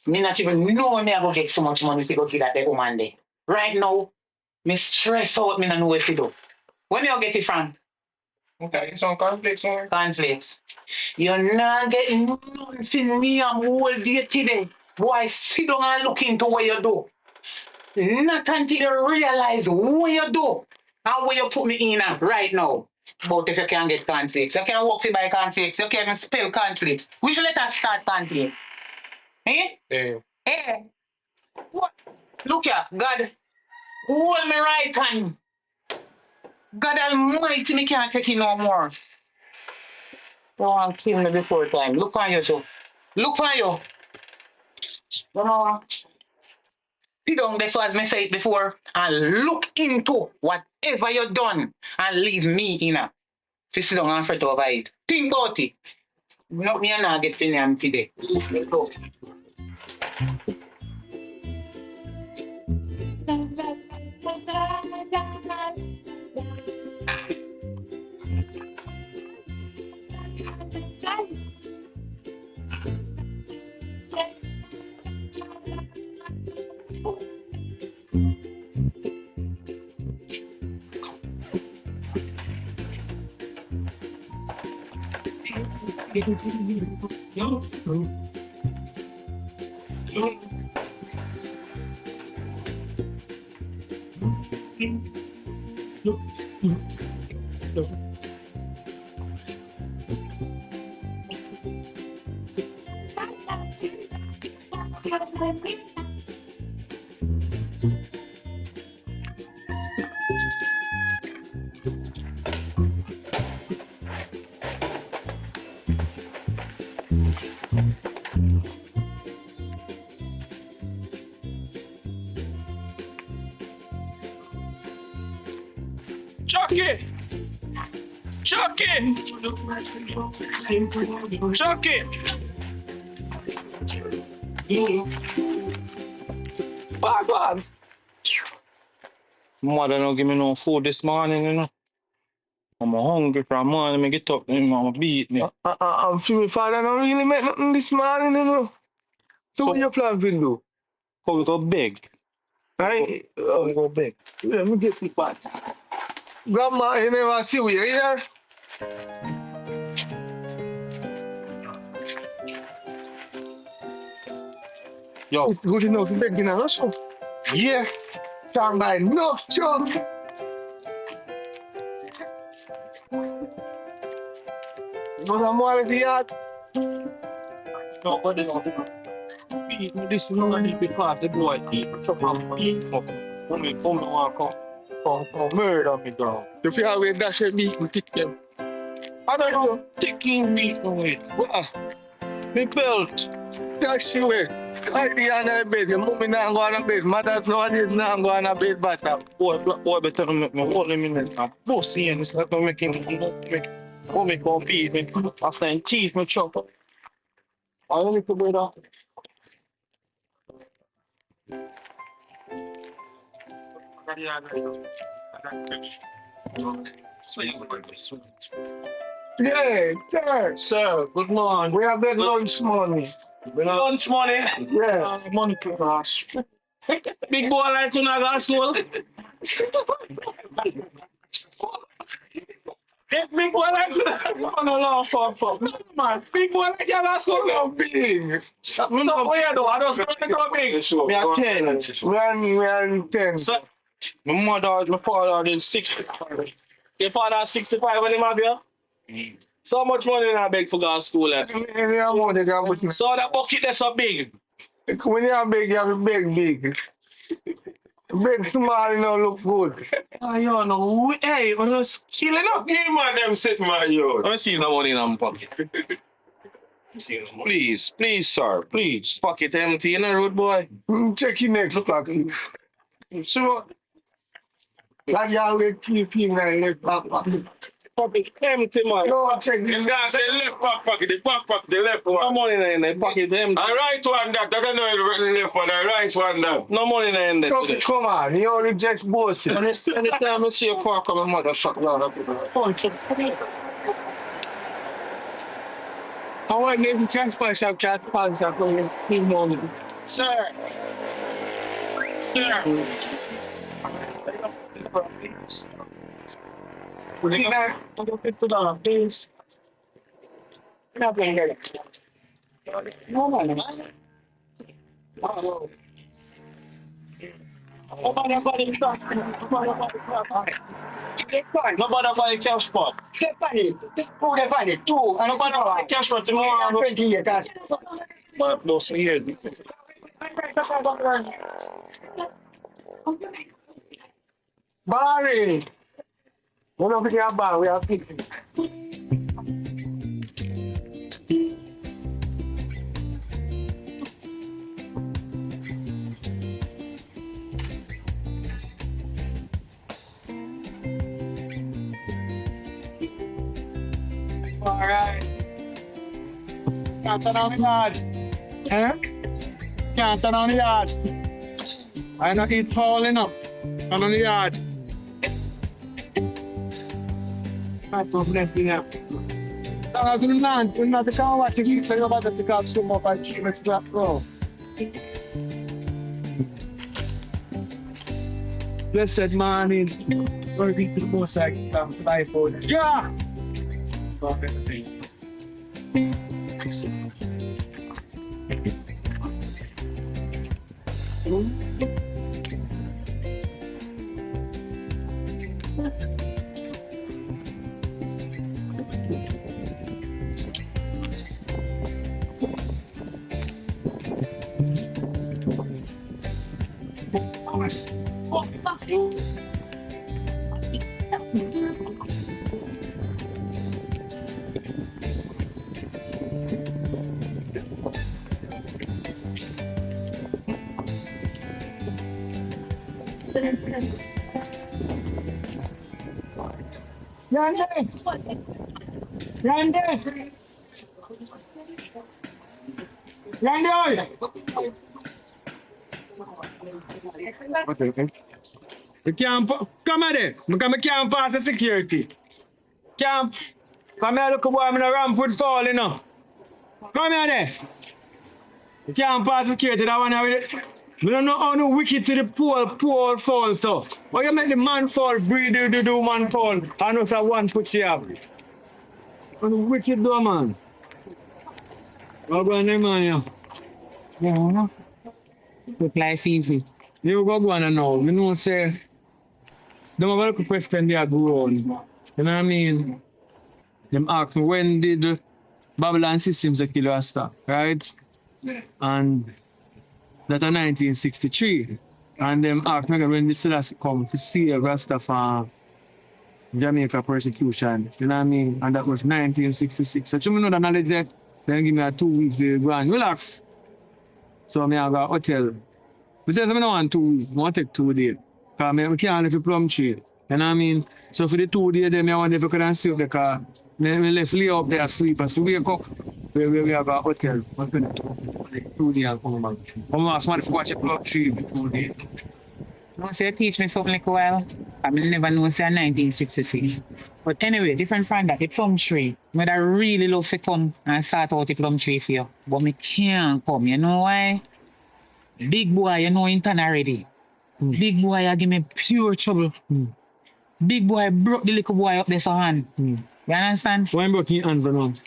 Me not even know me I go get so much money to go kill that woman there. Right now, me stress out, me not know what to do. When you get it from? Okay, some conflicts, mommy. Conflicts. You're not getting nothing from me I'm whole day today. Boy, sit down and look into what you do. Not until you realize what you do and where you put me in right now. But if you can't get conflicts, you can't work for by conflicts, you can't even spell conflicts. We should let us start conflicts. Eh? Yeah. Eh? What? Look here, God, hold me right hand. God Almighty, me can't take it no more. You want to kill me before time. Look on you, so. Look on you. You know what? Sit down there, so as me say it before, and look into whatever you done and leave me in. Fi sit down and fret over it. Think about it. Not me and I get feeling and today. Let's go. Chucky! Chucky! Chucky! Bad. Mother don't give me no food this morning, you know. I'm hungry from morning. I get up and mama beat me. I'm sure my father don't really make nothing this morning, you know. So what you plan to do? How we go beg? Right? How we go beg? Let me get the parts. Grandma, you never see we here? Yo. It's good enough to beg in a rush. Yeah. Can't buy no chunk. But I'm more the yard. No, but beat me this morning because the boy beat me. Chop and beat me. When me want come murder me, girl. If you always dash a beat, we kick them. I don't know. Taking me away. What? Me belt. Dash you away. Like the other bed, your mommy not go on a bed. Mother's nowadays not go on a bed, but Boy better make me hold him in the pussy and it's like making me go beat me. After him teeth me chop. I don't need to wear that. yeah, Sir, good morning. we have that lunch money. Lunch money? Yeah. Money to pass. Big boy like to not go to school. Big boy like to not go to school. Man, big boy like to go to school. No big. So what you do? I just go to big. Me a 10. We are 10. So, my father is 65. Your father is 65 when he have you? So much money in a beg for go to school. Any amount you can put in. So that bucket is so big. When you are big, you have to beg big. Big small, you know, look good. I don't know. Hey, I'm just killing up. Give man them sit my yard. I see no money in my pocket. Please, sir, please. Pocket empty in the road, boy. Check your next pocket. So, Like you always keep him in left back pocket. pocket empty, man. No, check You this. can't say left back pocket, the back pocket, the left No one. money in the pocket empty. The right one that, I don't know the left one, the right one that. No money in there today. Come on, you only just boasting. Anytime I see a car come, my mother shut down. I want to give you cash shop for your money. Sir. Sir. Please. Not going to get it. No money. Nobody buy cash pot. Nobody buy two. And Nobody buy cash pot tomorrow. 20 years. But no see here. Barry. We don't forget about we are people. Alright. Can't turn on the yard. Eh? Can't turn on the yard. I not eat foul enough. Turn on the yard. That's so blessing up. We're not the car watching you say about the car so much by Chimex Black Pro. Blessed man is working to the most I can fly for the yeah. You can't come at it. Because I can't pass the security. Can't. Come here, look boy, I'm in a ramp with fall, you know. Come here there. You can't pass the security, that one with it. We don't know how the wicked to the poor fall so. Why you make the man fall, breathe, do man fall. I know so one put you up. What the wicked do, man. What go on there, man, yeah. Yeah, look like easy. You go on now. You know, say, don't have a look question they are grown. You know what I mean? Them ask me, when did Babylon Systems kill Rasta, right? And that in 1963. And them ask me when the Selassie come to see a Rasta from Jamaica persecution. You know what I mean? And that was 1966. So you know the knowledge there, then give me a 2 weeks to go and relax. So I have a hotel. But says I don't want 2 weeks, I want to take 2 days. Because I can't live in Plum Tree. You know what I mean? So for the 2 days, then I want to go and sleep because I left lay up there sleep. And so wake up, we have a hotel. I'm going to 2 days and come back. I'm going to ask to watch a Plum Tree for 2 days. No, say teach me something like a while. I will never know say 1966. But anyway, different from that, the plum tree. I really love to come and start out the plum tree for you. But me can't come. You know why? Big boy, you know intern already. Big boy, you give me pure trouble. Big boy broke the little boy up there so hand. You understand? Why broke your hand, Vernon?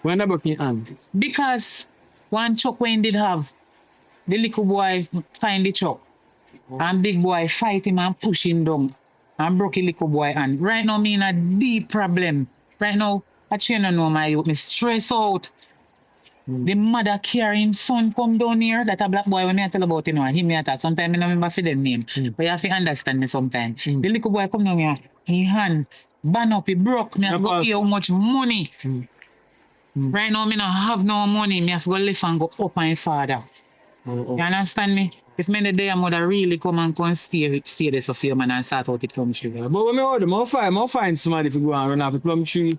Why not broke your hand? Because one chuck when did have, the little boy find the chuck. And big boy fight him and push him down and broke a little boy hand. Right now, me in a deep problem. Right now, I don't know my youth. Me stress out. The mother carrying son come down here. That a black boy when me tell about you know, him me attack. Sometimes I don't remember for them name. But you have to understand me sometimes. The little boy come down here, his hand ban up, he broke. Me have to go pay how much money. Right now, me don't have no money. Me have to go live and go up on his father. You understand me? If many day I'm gonna really come and stay there so few man and start out it plum tree. But when I order, I'll find somebody to go and run off the plum tree.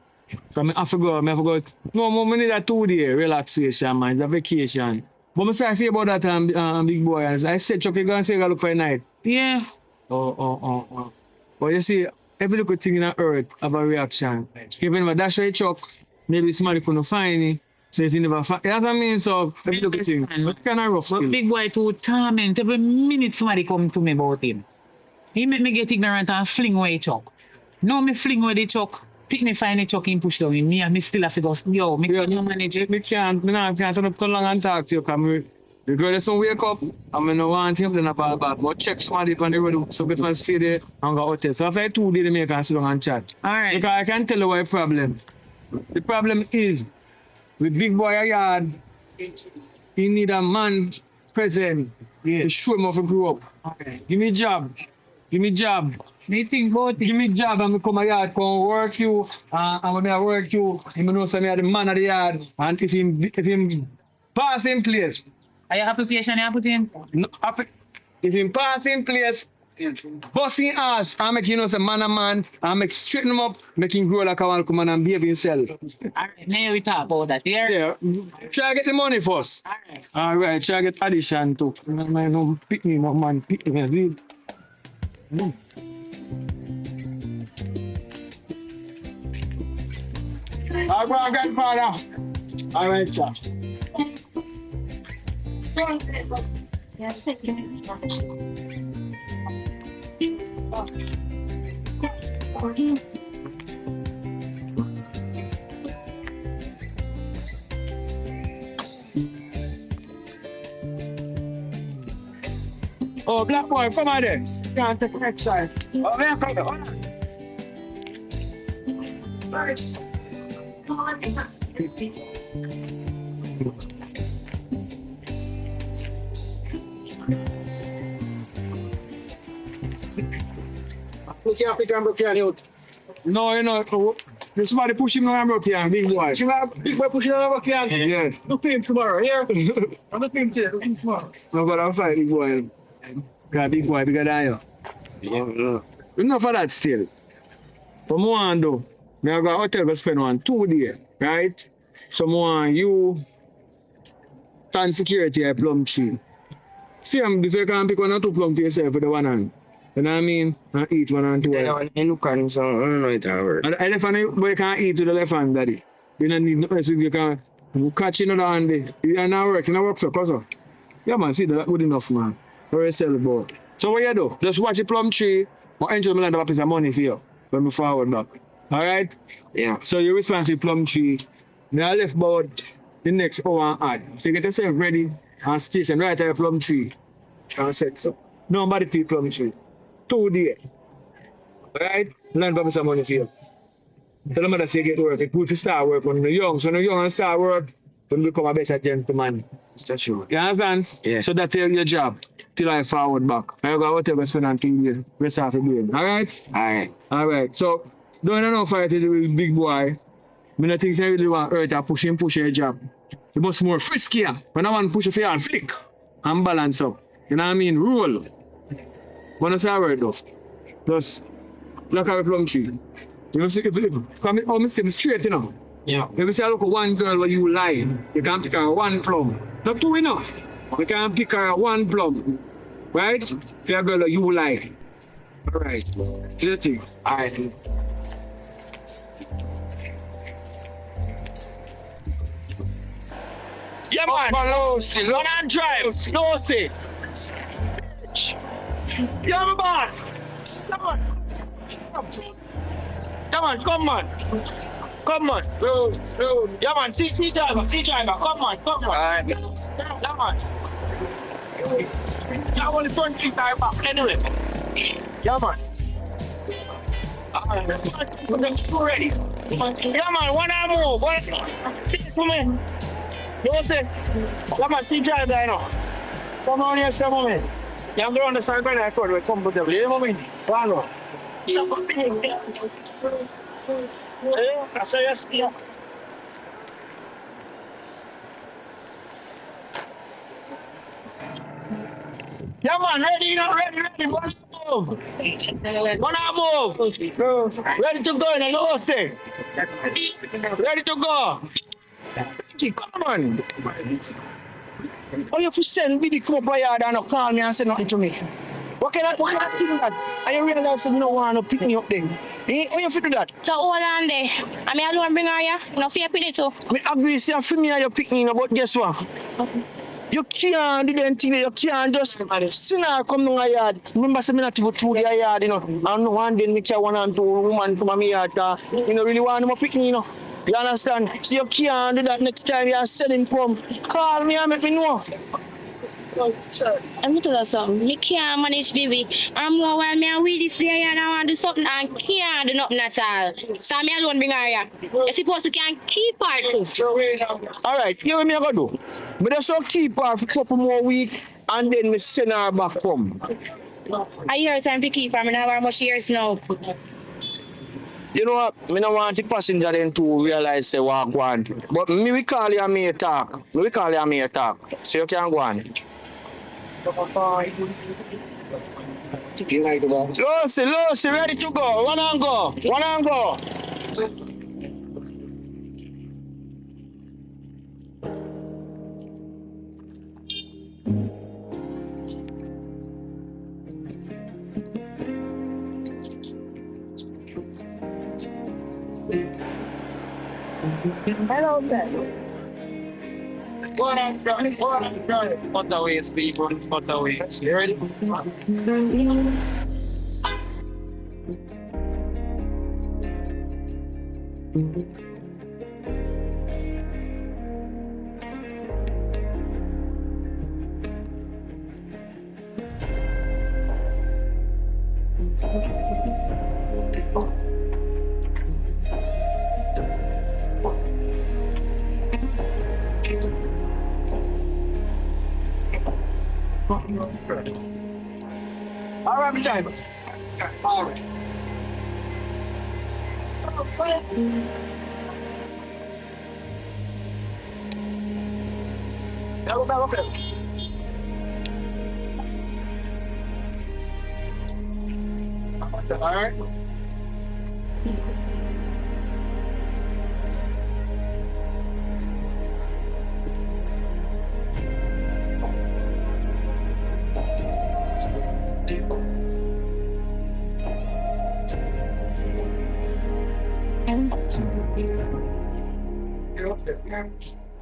So I forgot. No, I need a 2 day relaxation, man. It's a vacation. But I say I feel about that big boy. I said Chucky go and say I look for a night. Yeah. Oh. But you see, every little thing in the earth have a reaction. Even if I dash a chuck, maybe somebody couldn't find it. So if you never find, you know what I mean? So every little thing. But kind of rough skill. But big boy too torment. Every minute somebody come to me about him. He make me get ignorant and fling away chuck. Now me fling away the chuck. Pick me find the chuck and push down him. Me still have to go, yo, me can't manage it. I can't turn up so long and talk to you because the girl doesn't wake up and I don't want him to fall back. But check somebody on the road so get stay there and go hotel. So after 2 days, I can sit down and chat. All right. Because I can tell you what the problem. The problem is with big boy a yard, he need a man present to show him how to grow up. Okay. Give me job. Me think about it. Give me job and I come a yard, come work you. And when I work you, he know say me the man of the yard. And if him pass in place. Are your application you put in? No, if him pass in place, Busting ass, I make you know some man a man, I make straighten him up, make him grow like a one come on and behave himself. Alright, now we talk about that here. Yeah, try to get the money first. Alright, try to get addition too. No pick me, no man, pick me. I'll go grandfather. Alright, sir. Oh, black boy, come on there. Can't take the next side. Oh, man, come here. Hold on. Right. You can't pick and broke your out. No, you know, there's somebody push him around up here, big boy. Big boy pushing over can. Yeah. Look him tomorrow, here. I'm looking today, look him tomorrow. No, but I'll fight big boy. Got big boy bigger than you. Yeah. Enough of that still. But more on though, I go to hotel to spend 2 days, right? So more on you, stand security at Plum Tree. See, if you can pick 1 or 2 plum for yourself with the one hand. You know what I mean? And eat 1 and 2. Yeah, you look at him, so I don't know it work. And the elephant, but you can't eat with the left hand, daddy. You don't need no else you can catch in the hand there. You not work, you not work for cousin. Yeah, man, see, that's good enough, man. Very sell about. So what you do? Just watch the Plum Tree or enter me a piece of money for you when we forward back. Alright? Yeah. So you respond to the Plum Tree. Now I left about the next hour and odd. So you get yourself ready and station right at the Plum Tree. And said so. Nobody to the Plum Tree. 2 days. Alright? Learn for me some money for you. Tell them that say get work. It's good to start work when you're young. So when you're young and start work, when you become a better gentleman. That's true. You understand? Yeah. So that's your job. Till I forward back. I go whatever spend on 2 days. Rest of the day. Alright? Alright. Alright. So don't know fight with the big boy. I don't think I really want to hurt or push your job. You must more friskier. When I want to push you for your flick and balance up. You know what I mean? Roll. When I say a word though. Just look at the Plum Tree. You see, if you come in, I'm straight, you know. Yeah. If you say look at one girl where you lie, you can pick her 1 plum. Not 2 enough. You can pick her 1 plum. Right? For a girl that you lie. Alright. Do the thing. Alright. Yeah, man. Run and drive. No, see. Yeah, boss. Come on. Come on, come on. Come on. Road. Yeah, man. See driver. Come on. Alright. Come on. Yeah, only front 3 tires back. Anyway. Yeah, man. Alright, let's go ready. Yeah, man. One arm move. Come in. Don't say. Yeah, man. See driver, I know. Come on here, come on in. Yeah, I'm going to start going to we're comfortable. Yeah, man. One on. Yeah, I say yes. Yeah. Yeah, man, ready. One move. Ready to go in the low thing. Ready to go. Come on. Oh, you have to send me the come up here and not call me and say nothing to me. What can I do that? And you realize you don't want to pick me up then. Eh? How you fit do that? So hold on there. I mean, I don't bring her here. No fear with it too. I agree, say for me and you pick me, but guess what? You can't do them thing. You can't just see her come down the yard. Remember, say me not to go to the yard, you know. And one day me carry 1 and 2 women to my yard. You know, really want to pick me, you know. You understand? So you can't do that next time you are selling plum. Call me and make me know. Let me tell you something. You can't manage, baby. I'm more while me and we this day and I want to do something and can't do nothing at all. So me alone bring her here. You suppose you can keep her too. Alright, you know what me going to do? Me just so keep her for a couple more weeks and then me send her back home. I hear time to keep her. I don't have her much years now. You know what? I don't want the passenger then to realize say what go on. But me we call you and me talk. So you can go on. You like the ball? Lucy, ready to go. One and go. One and go. Hello, Ben. Cutaways, people. Cutaways. You ready? All right, my time. All right. Hello, all right.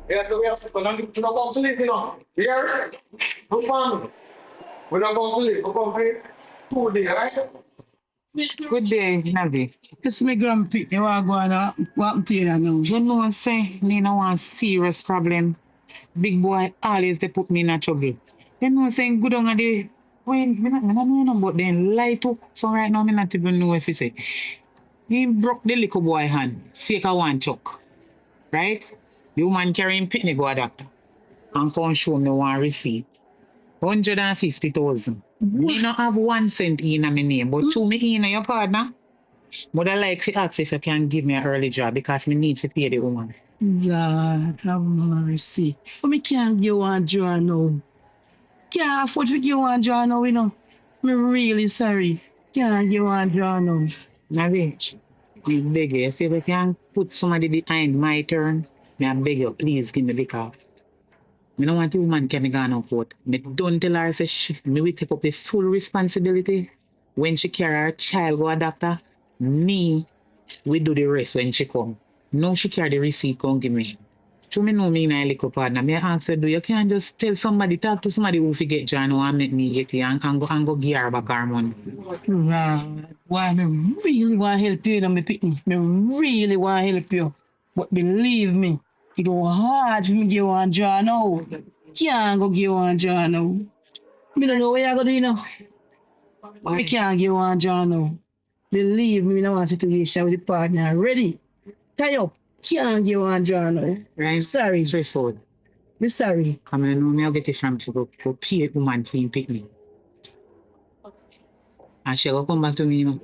Yeah, so we have to go to live, you know. Here, no problem. We're not going to live. We're going to live 2 days, right? Good day, Navi. This me grumpy. You want to go on what to you now? You know, say, me no want serious problem. Big boy always they put me in a trouble. You know, saying good on the when me not know about them lie to. So right now, me not even know if he say. He broke the little boy hand, sake of one chuck. Right? The woman carrying pitney go a doctor. And come show me one receipt. 150,000. Me not have 1 cent in my name, but to me in your partner. Would I like to ask if you can give me an early job because me need to pay the woman. God have mercy. But me can't give one draw now. Can't afford to give one draw now, you know. Me really sorry. Can't give one draw now. Navi, I beg you, if you can put somebody behind my turn, me I beg you, please give me the car. Me don't want the woman can go on court. Me don't tell her say me will take up the full responsibility. When she carry her child go a doctor, me we do the rest when she come. No, she carry the receipt come give me. So me know me in a little partner. Me ask her, do you can't just tell somebody, talk to somebody who forget John and make me get it and go give her back her money. God, why me really want to help you, you know, me picking. Me really want to help you. But believe me, it go hard for me give one draw now. Can't go give one draw now. Me don't know what you going to do, you know. I can't give one draw now. Believe me, I don't want a situation with the partner. Ready? Tie up. Can't give one draw now. Right? Sorry. Stress out. Me sorry. Come on, me I'll get it from to go pay a woman for him pick me. And she will come back to me, you know.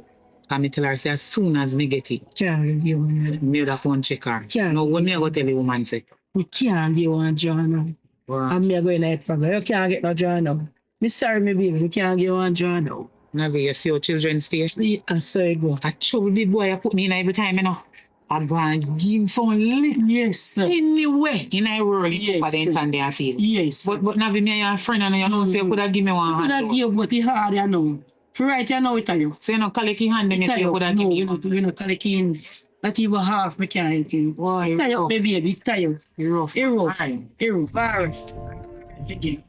Can me tell her say as soon as me get it. Can't give one. Me would have go and check her. Can't. No, when me I go tell the woman say. We can't give one draw now. Wow. And me going to head for you can't get no draw now. Me sorry, me baby. We can't give one draw now. Never you see your children stay. I saw you go. I trouble big boy I put me in every time, you know. I go and give him some lick. Yes, sir. Anyway, in a world, yes, for the intern they feel. Yes. But now me and your friend and you know say you could have give me one hand. Could have give but it hard, you know. Right, you know it are you. So you know collect your hand then if you could have give me. No, you know collect in. Not even half me can't help you. Boy, tie up, my baby, tie up. You're rough. You're rough. You're rough. All right. Again.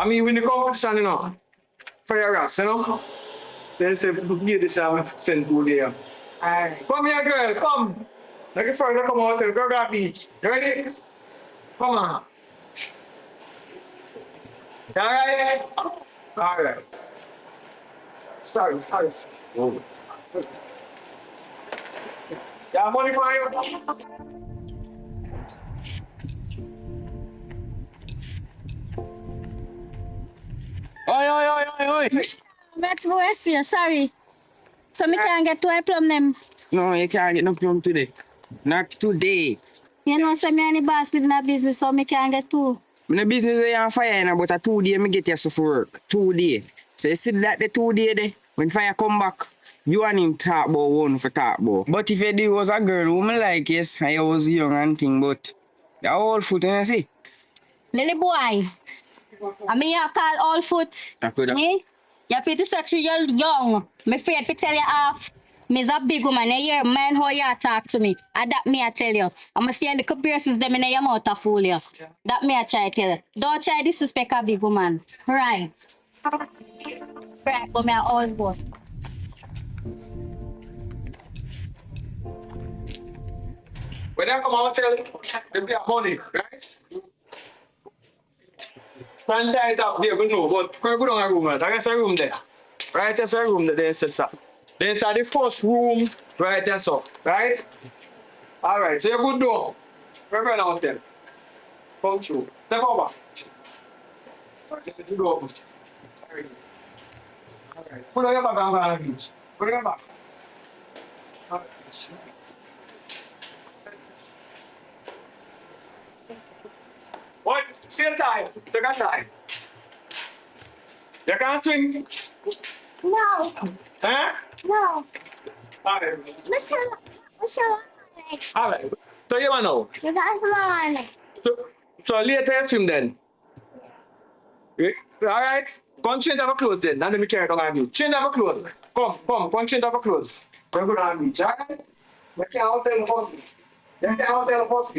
I mean, when the competition, you know, for your ass, you know. They say, give this out, send to there. Alright. Come here, girl, come. Like it first, come out and go to the beach. You ready? Come on. Alright? Alright. Sorry. Oh. You have money for you? Oi. That's voice here, sorry. So me can't get to a plum them. No, you can't get no plum today. Not today. You know, so me and the boss live in a business, so me can't get to. In the business they on fire, you know, but a 2 day me get yourself for work. 2 day. So you see that the 2 day there, when fire come back, you and him talk about one for talk about. But if you do was a girl who me like, yes, I was young and thing, but the whole foot, you see. Lily boy, I mean you call all foot. I could have. Eh? You feel to search you're young. Me afraid to tell you off. Me's a big woman. You hear man how you talk to me. And that me I tell you. I must see the comparisons them in your mouth to fool you. That me I try to tell you. Don't try disrespect a big woman. Right. Right, but me I always go. When I come out, tell them they have money, right? Franchise up there, we know, but we go down a room, right? There's a room there. Right, there's a room there, there's a there's the first room, right, that's all, right? All right, so you good door. We're going out there. Come through. Step over. You go. All right. Put on your back on the beach. Put on your back. All right. What? Still time. Take a time. You can't swim? No, Huh? no. All right. What's your leg? All right. So you want to know? You got some on it. So later you swim then. All right. Come change our clothes then. And then we carry it on you. Change our clothes. Come change our clothes. Come go down the beach. All right? You can't tell the boss. You can't tell the boss.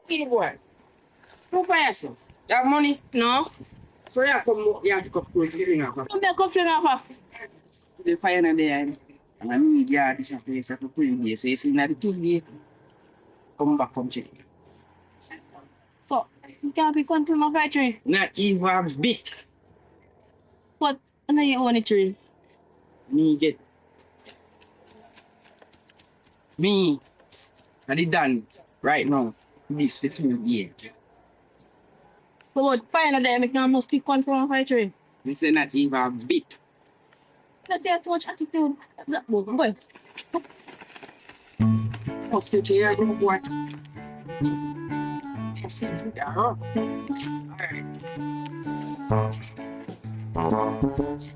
Hey boy, no fire yourself. You have money? No? So you have to come to the ring up. Come here, come fling off. The fire in there, and I need this place to put in here. So you see, now the 2 day, come back, come check. So, you can't be going to my factory. Not even a bit. What? And then you own a tree. Me, I did done right now. This for 2 years. So what? Fine, and then make no must be going to my factory. Me say not even a bit. Let's say too much attitude. That boy, go. What's the chair, boy? See you there, huh? Alright.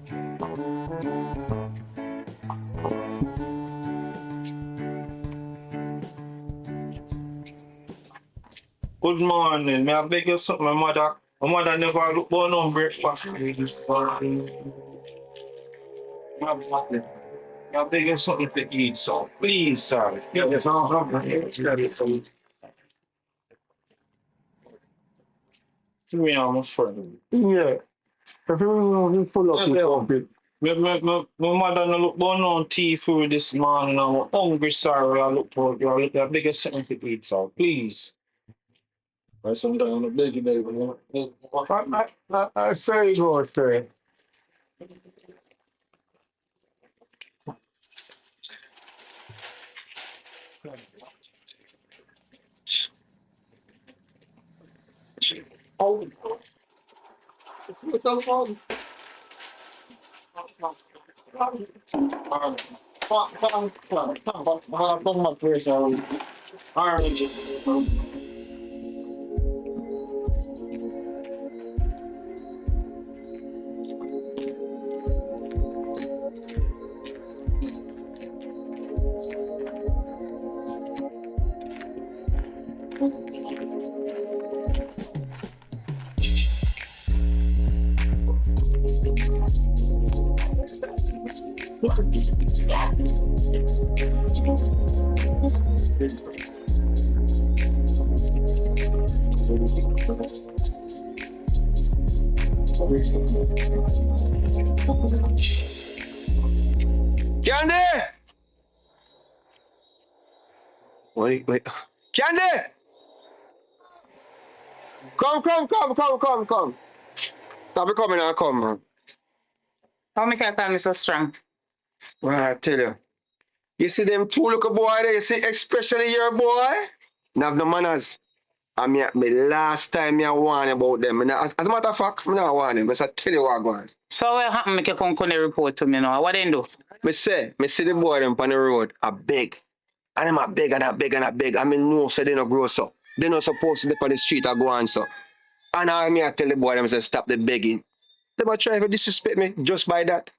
Good morning. May I beg you something, my mother? My mother never look born on breakfast for me this morning. May I beg you something to eat, sir? Please, sir. Yes, me and my friend. Yeah. If you pull up your coffee. My mother no look born on tea for this morning. I'm hungry, sir. I look for you. I beg you something to eat, sir. Please. Or sometimes on a big day. I say go, sir. Candy! Wait. Candy! Come. Stop it coming and come, man. How me can call me so strong? Well, I tell you. You see them two little boy there, you see, especially your boy? They have no manners. And me last time me warn about them. As a matter of fact, I not warn them. I tell you what going on. So what happened make you come report to me now? What they do? Me see the boy them on the road, I beg. And them a beg and I beg. I mean, no, so they no grow so. They not supposed to be on the street or go on so. And I tell the boy them say stop the begging. They might try to disrespect me just by that.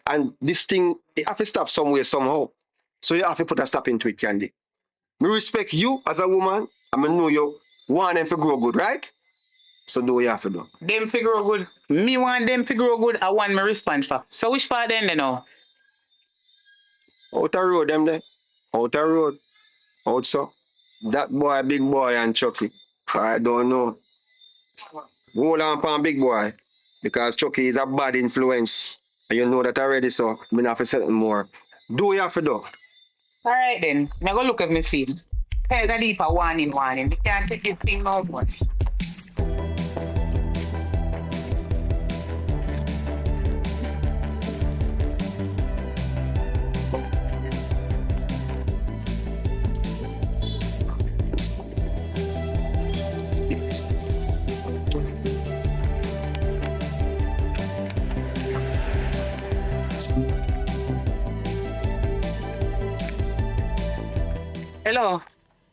And this thing, it have to stop somewhere, somehow. So you have to put a stop into it, Candy. Me respect you as a woman. I mean, know you want them to grow good, right? So do what you have to do. Them fi grow good. Me want them fi grow good. I want me response for. So which part then they know? Out the road, them there. Out the road. Out so. That boy, big boy, and Chucky. I don't know. Hold on upon big boy. Because Chucky is a bad influence. And you know that already, so me have to say something more. Do what you have to do. All right then. Now go look at me feed. Tell the deeper warning. We can't take this thing no more. Hello.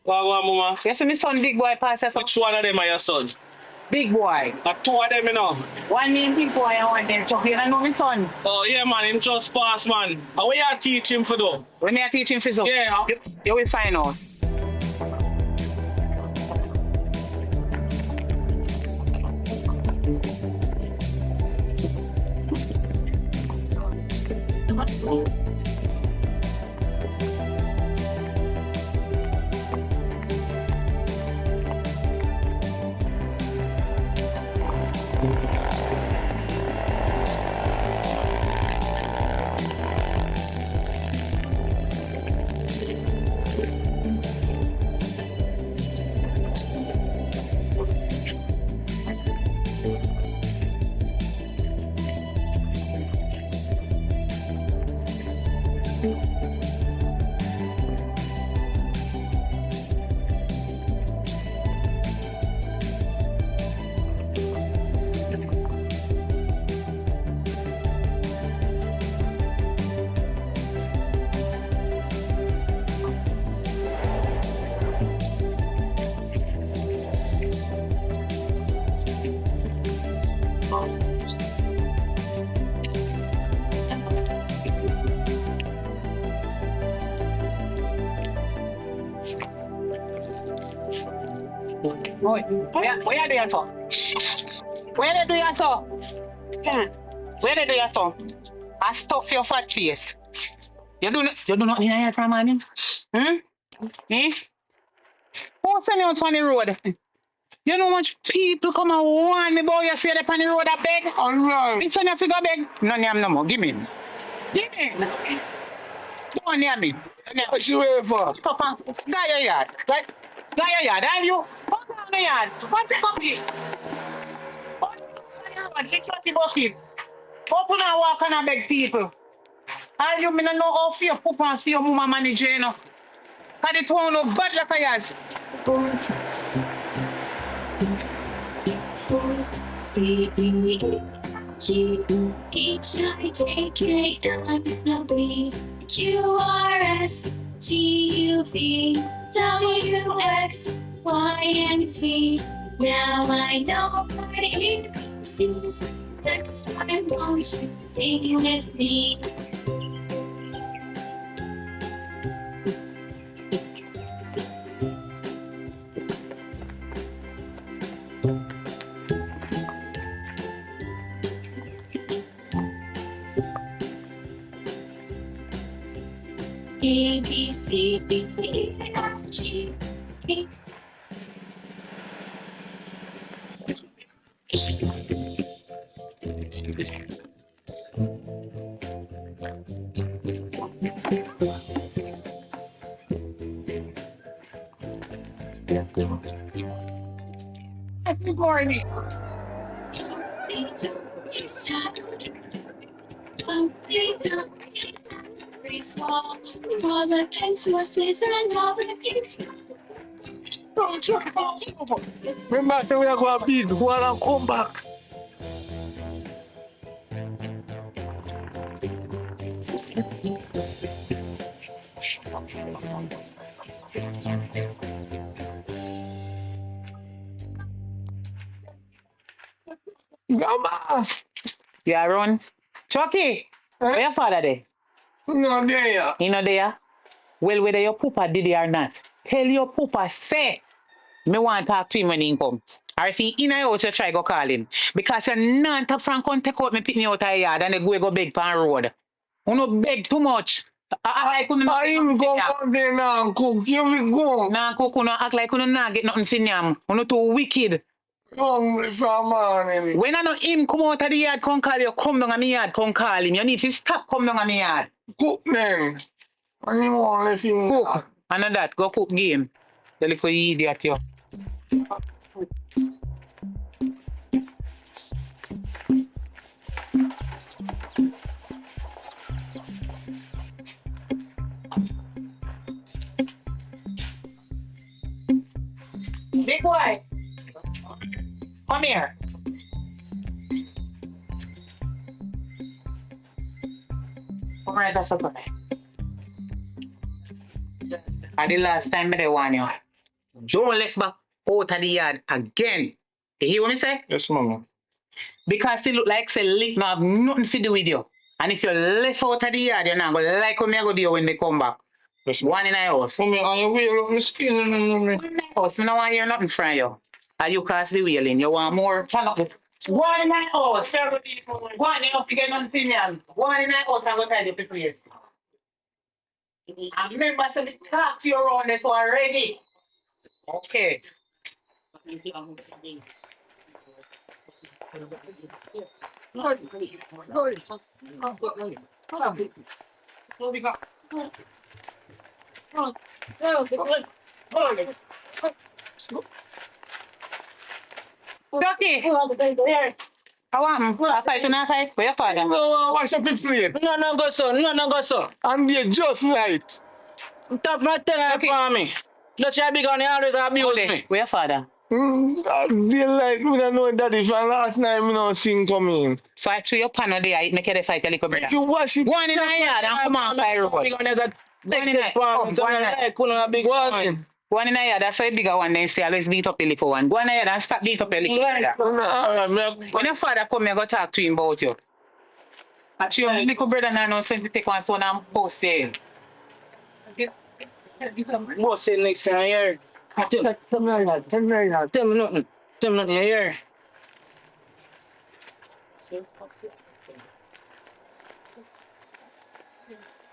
What, mama? You see me son big boy pass us. Which one of them are your sons? Big boy. Two of them, you know. One name big boy and one name Chucky. You don't know me son. Oh, yeah, man. Him just pass, man. How you teach him for though? When me teach him for so. Yeah. You will find out. What you doing so? Where they do you so? Where they do you so? I stuff your fat face. You do not need a from him? Eh? Who send you out on the road? You know how much people come and warn me about you say they on the road a beg? Alright. You send you figure beg? None of them no more. Give me. Don't near me. What you waiting for? Papa, guy your yard. Right? Guy your yard. Are you? Come down the yard. Come pick up it. Get your bucket. Open and walk and beg people. Are you me no know how fear pop and see your mama manage you know? Cause the two no bad like a yas. QRSTUVWXYZ. Now I know what it is. Next time, won't you sing with me? A B C D E F G H. Good morning. All the king's horses and all the king's. Remember, say we are going to beat, go on and come back. Grandma! Yeah, run. Chucky, where your father there? No, there. He not there? Well, whether your papa did it or not, tell your papa say, me want to talk to him when he come. Or if he in a house, you try go call him. Because you're not a Frank come take out me pick me out of the yard and they go beg pan road. You no beg too much. I couldn't I him go down there now and cook. Here we go. Nah, cook, you act like you not get nothing for yam. You too wicked. Hungry for morning. When I know him come out of the yard, come call you, come down on me yard, come call him. You need to stop come down on me yard. Cook then. And you won't let him cook. And on that, go cook game. The little idiot you. Big boy, come here. Come right, that's okay. And the last time I warn you, don't left back out of the yard again. You hear what me say? Yes, mama. Because it look like say lick no have nothing to do with you. And if you left out of the yard, you're not gonna like what me go do you when me come back. Yes, One in the house. Mommy, on your wheel up my skin, mommy. One in the house, me no want hear nothing from you. And you cast the wheeling, you want more? One in the house. One, you don't forget nothing from me. One in the house, I'm gonna tell you the place. And remember, so they talk to you around this already. Okay. Chucky, how am I? Fight or not fight? Where your father? No, what's up the plate? No go so. No go so. And they just right. Top not tell for me. That's your big on the always abuse me. Where your father? They like me don't know that if I last night me not sing coming. So I threw your pan out there, it make you fight a little brother. If you wash it, Go on in the yard and come on fire road. Big on as a Go on in the big one. Go on in the yard, that's why bigger one then stay always beat up the little one. Go on in the yard and stop beat up the little brother. When your father come here, go talk to him about you. But your little brother now knows to take one son and post it. What's it next time here? Tell me nothing here.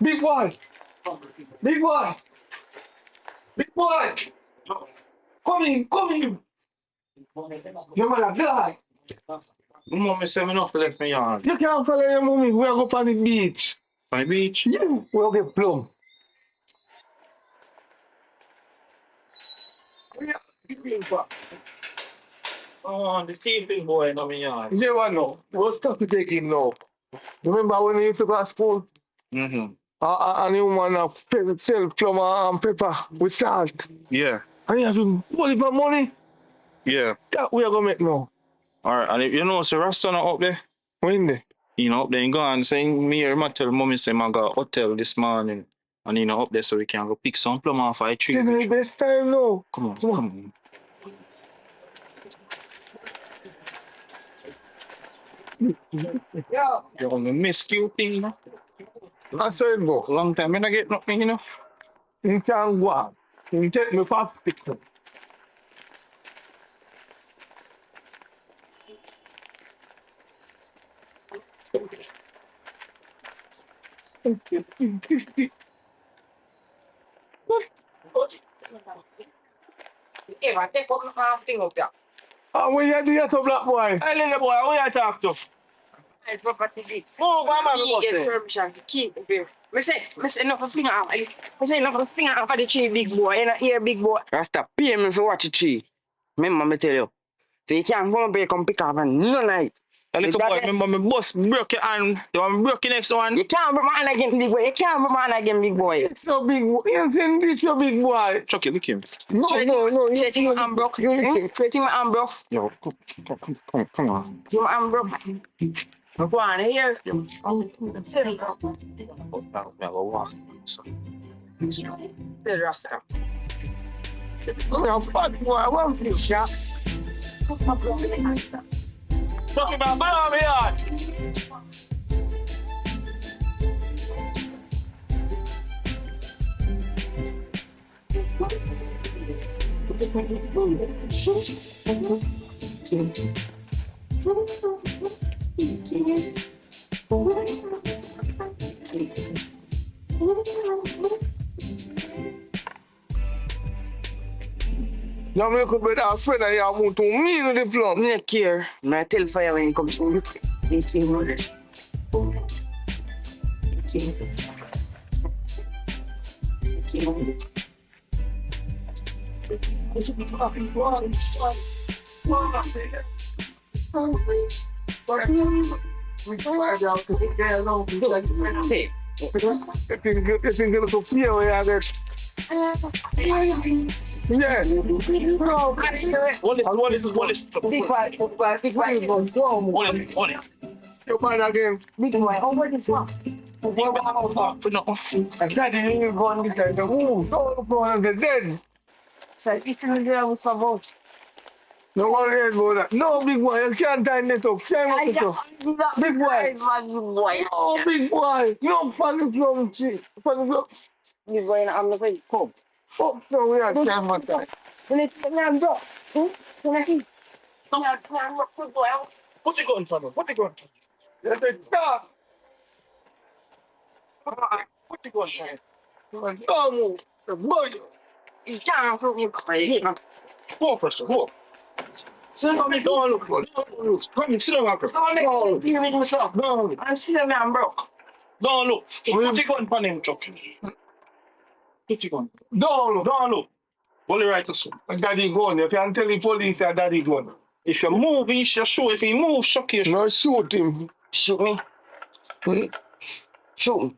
Big boy. Big boy. Big boy. Come in. Your mother die. Mommy said me not to left me yard. You can't follow your mommy. We are go on the beach. On the beach? Yeah, we'll get plum. Oh, the TV boy in my yard. You never know. We'll stop to take it now. Remember when we used to go to school? Mm-hmm. And the woman sell plum and pepper with salt. Yeah. And you have to pull it for money. Yeah. That we are gonna make now. Alright, and if you know, so Rasta not up there. When they? You know, up there, you go and saying me or tell mommy say I got hotel this morning. And you know up there so we can go pick some plum off a tree. It's the best time now. Come on. Yeah. You're gonna miss you thing, you know. I said go. Long time I don't get nothing, you know. You can go out. You take me fast picture. What? If I take up half thing up there. What you do here to black boy? Hey, little boy, who you talk to? It's property this. Oh, why am I You get going permission to keep it here. Me say no for finger off. Me say no for finger off of the tree, big boy. You know here, big boy. Rasta pay me for watch the tree. Remember me tell you. So you can't come up here come pick up and none of it. A little boy, remember me bus broke your hand. You want me broke your next one? You can't break my hand again, big boy. You can't break my hand again, big boy. It's your big boy. You think this your big boy? Chucky, look him. No. You think my hand broke? You think my hand broke? Yo, come on. You my hand broke? Go on here. Never walk. Still Rasta. I'm fat boy. I want you. Yeah. Talking about blow me out. You make a better friend and you want to me with the plum. Me not care. I tell fire when you come to 1800. Yeah. What is Big fight. You man again. Big boy, over this one. And daddy you go and get the move. Don't go and get dead. So if you there with some votes. No one heard about that. No, big boy, you can't time it up. Can't it up. Big boy. Oh, big boy. No funny plum tree. Funny plum. You're going to the way. Come. Oh, no, we are camera time. When it's going to drop. When I see. Put your gun from me. Put your gun. Let it stop. Put your gun from me. Don't move. The boy. You can't put me crazy. Go, Preston. Go. Sit down, don't look, bro. Don't look. Come, sit down, Preston. So I'm making myself. No. I see them, I'm broke. Don't look. Put your gun on him, Chucky. Put your gun. Don't look. Don't look. Bully right to soon. Daddy gone. You can tell the police that daddy gone. If you move, he shall show. If he move, Chucky, No, shoot him. Shoot me. Hmm? Shoot me.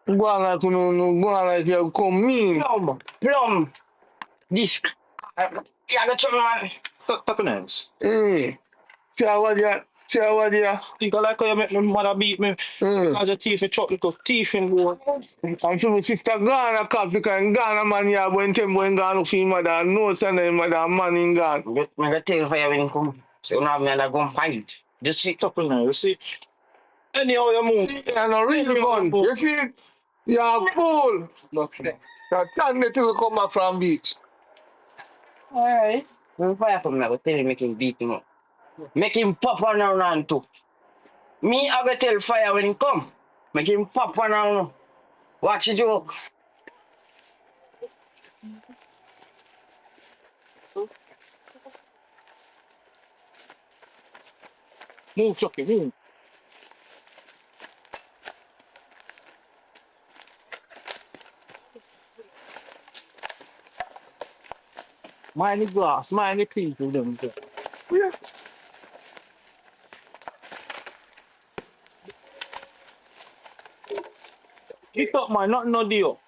Go on like, go on like you come mean. Plum. This. Yeah, the trouble, man. Stop your names. See what you. Think I like how you make my mother beat me. Because the teeth in chocolate, because teeth in gold. I'm sure my sister Ghana coffee can Ghana man here when tempo in Ghana for him mother no son and mother man in Ghana. I'm going to tell you when you come. So now I'm going to go and fight. Just sit up in there, you see. Anyhow you move. Yeah, no really fun. You see, you're fool. Okay. You're standing till we come back from beach. Alright. When fire come now, I tell him make him beat him up. Make him pop one round too. Me, I go tell fire when he come. Make him pop one round. Watch the joke. Move, Chucky, move. Mind the glass, mind the people, them. Yeah. Get up, man. Nothing no deal.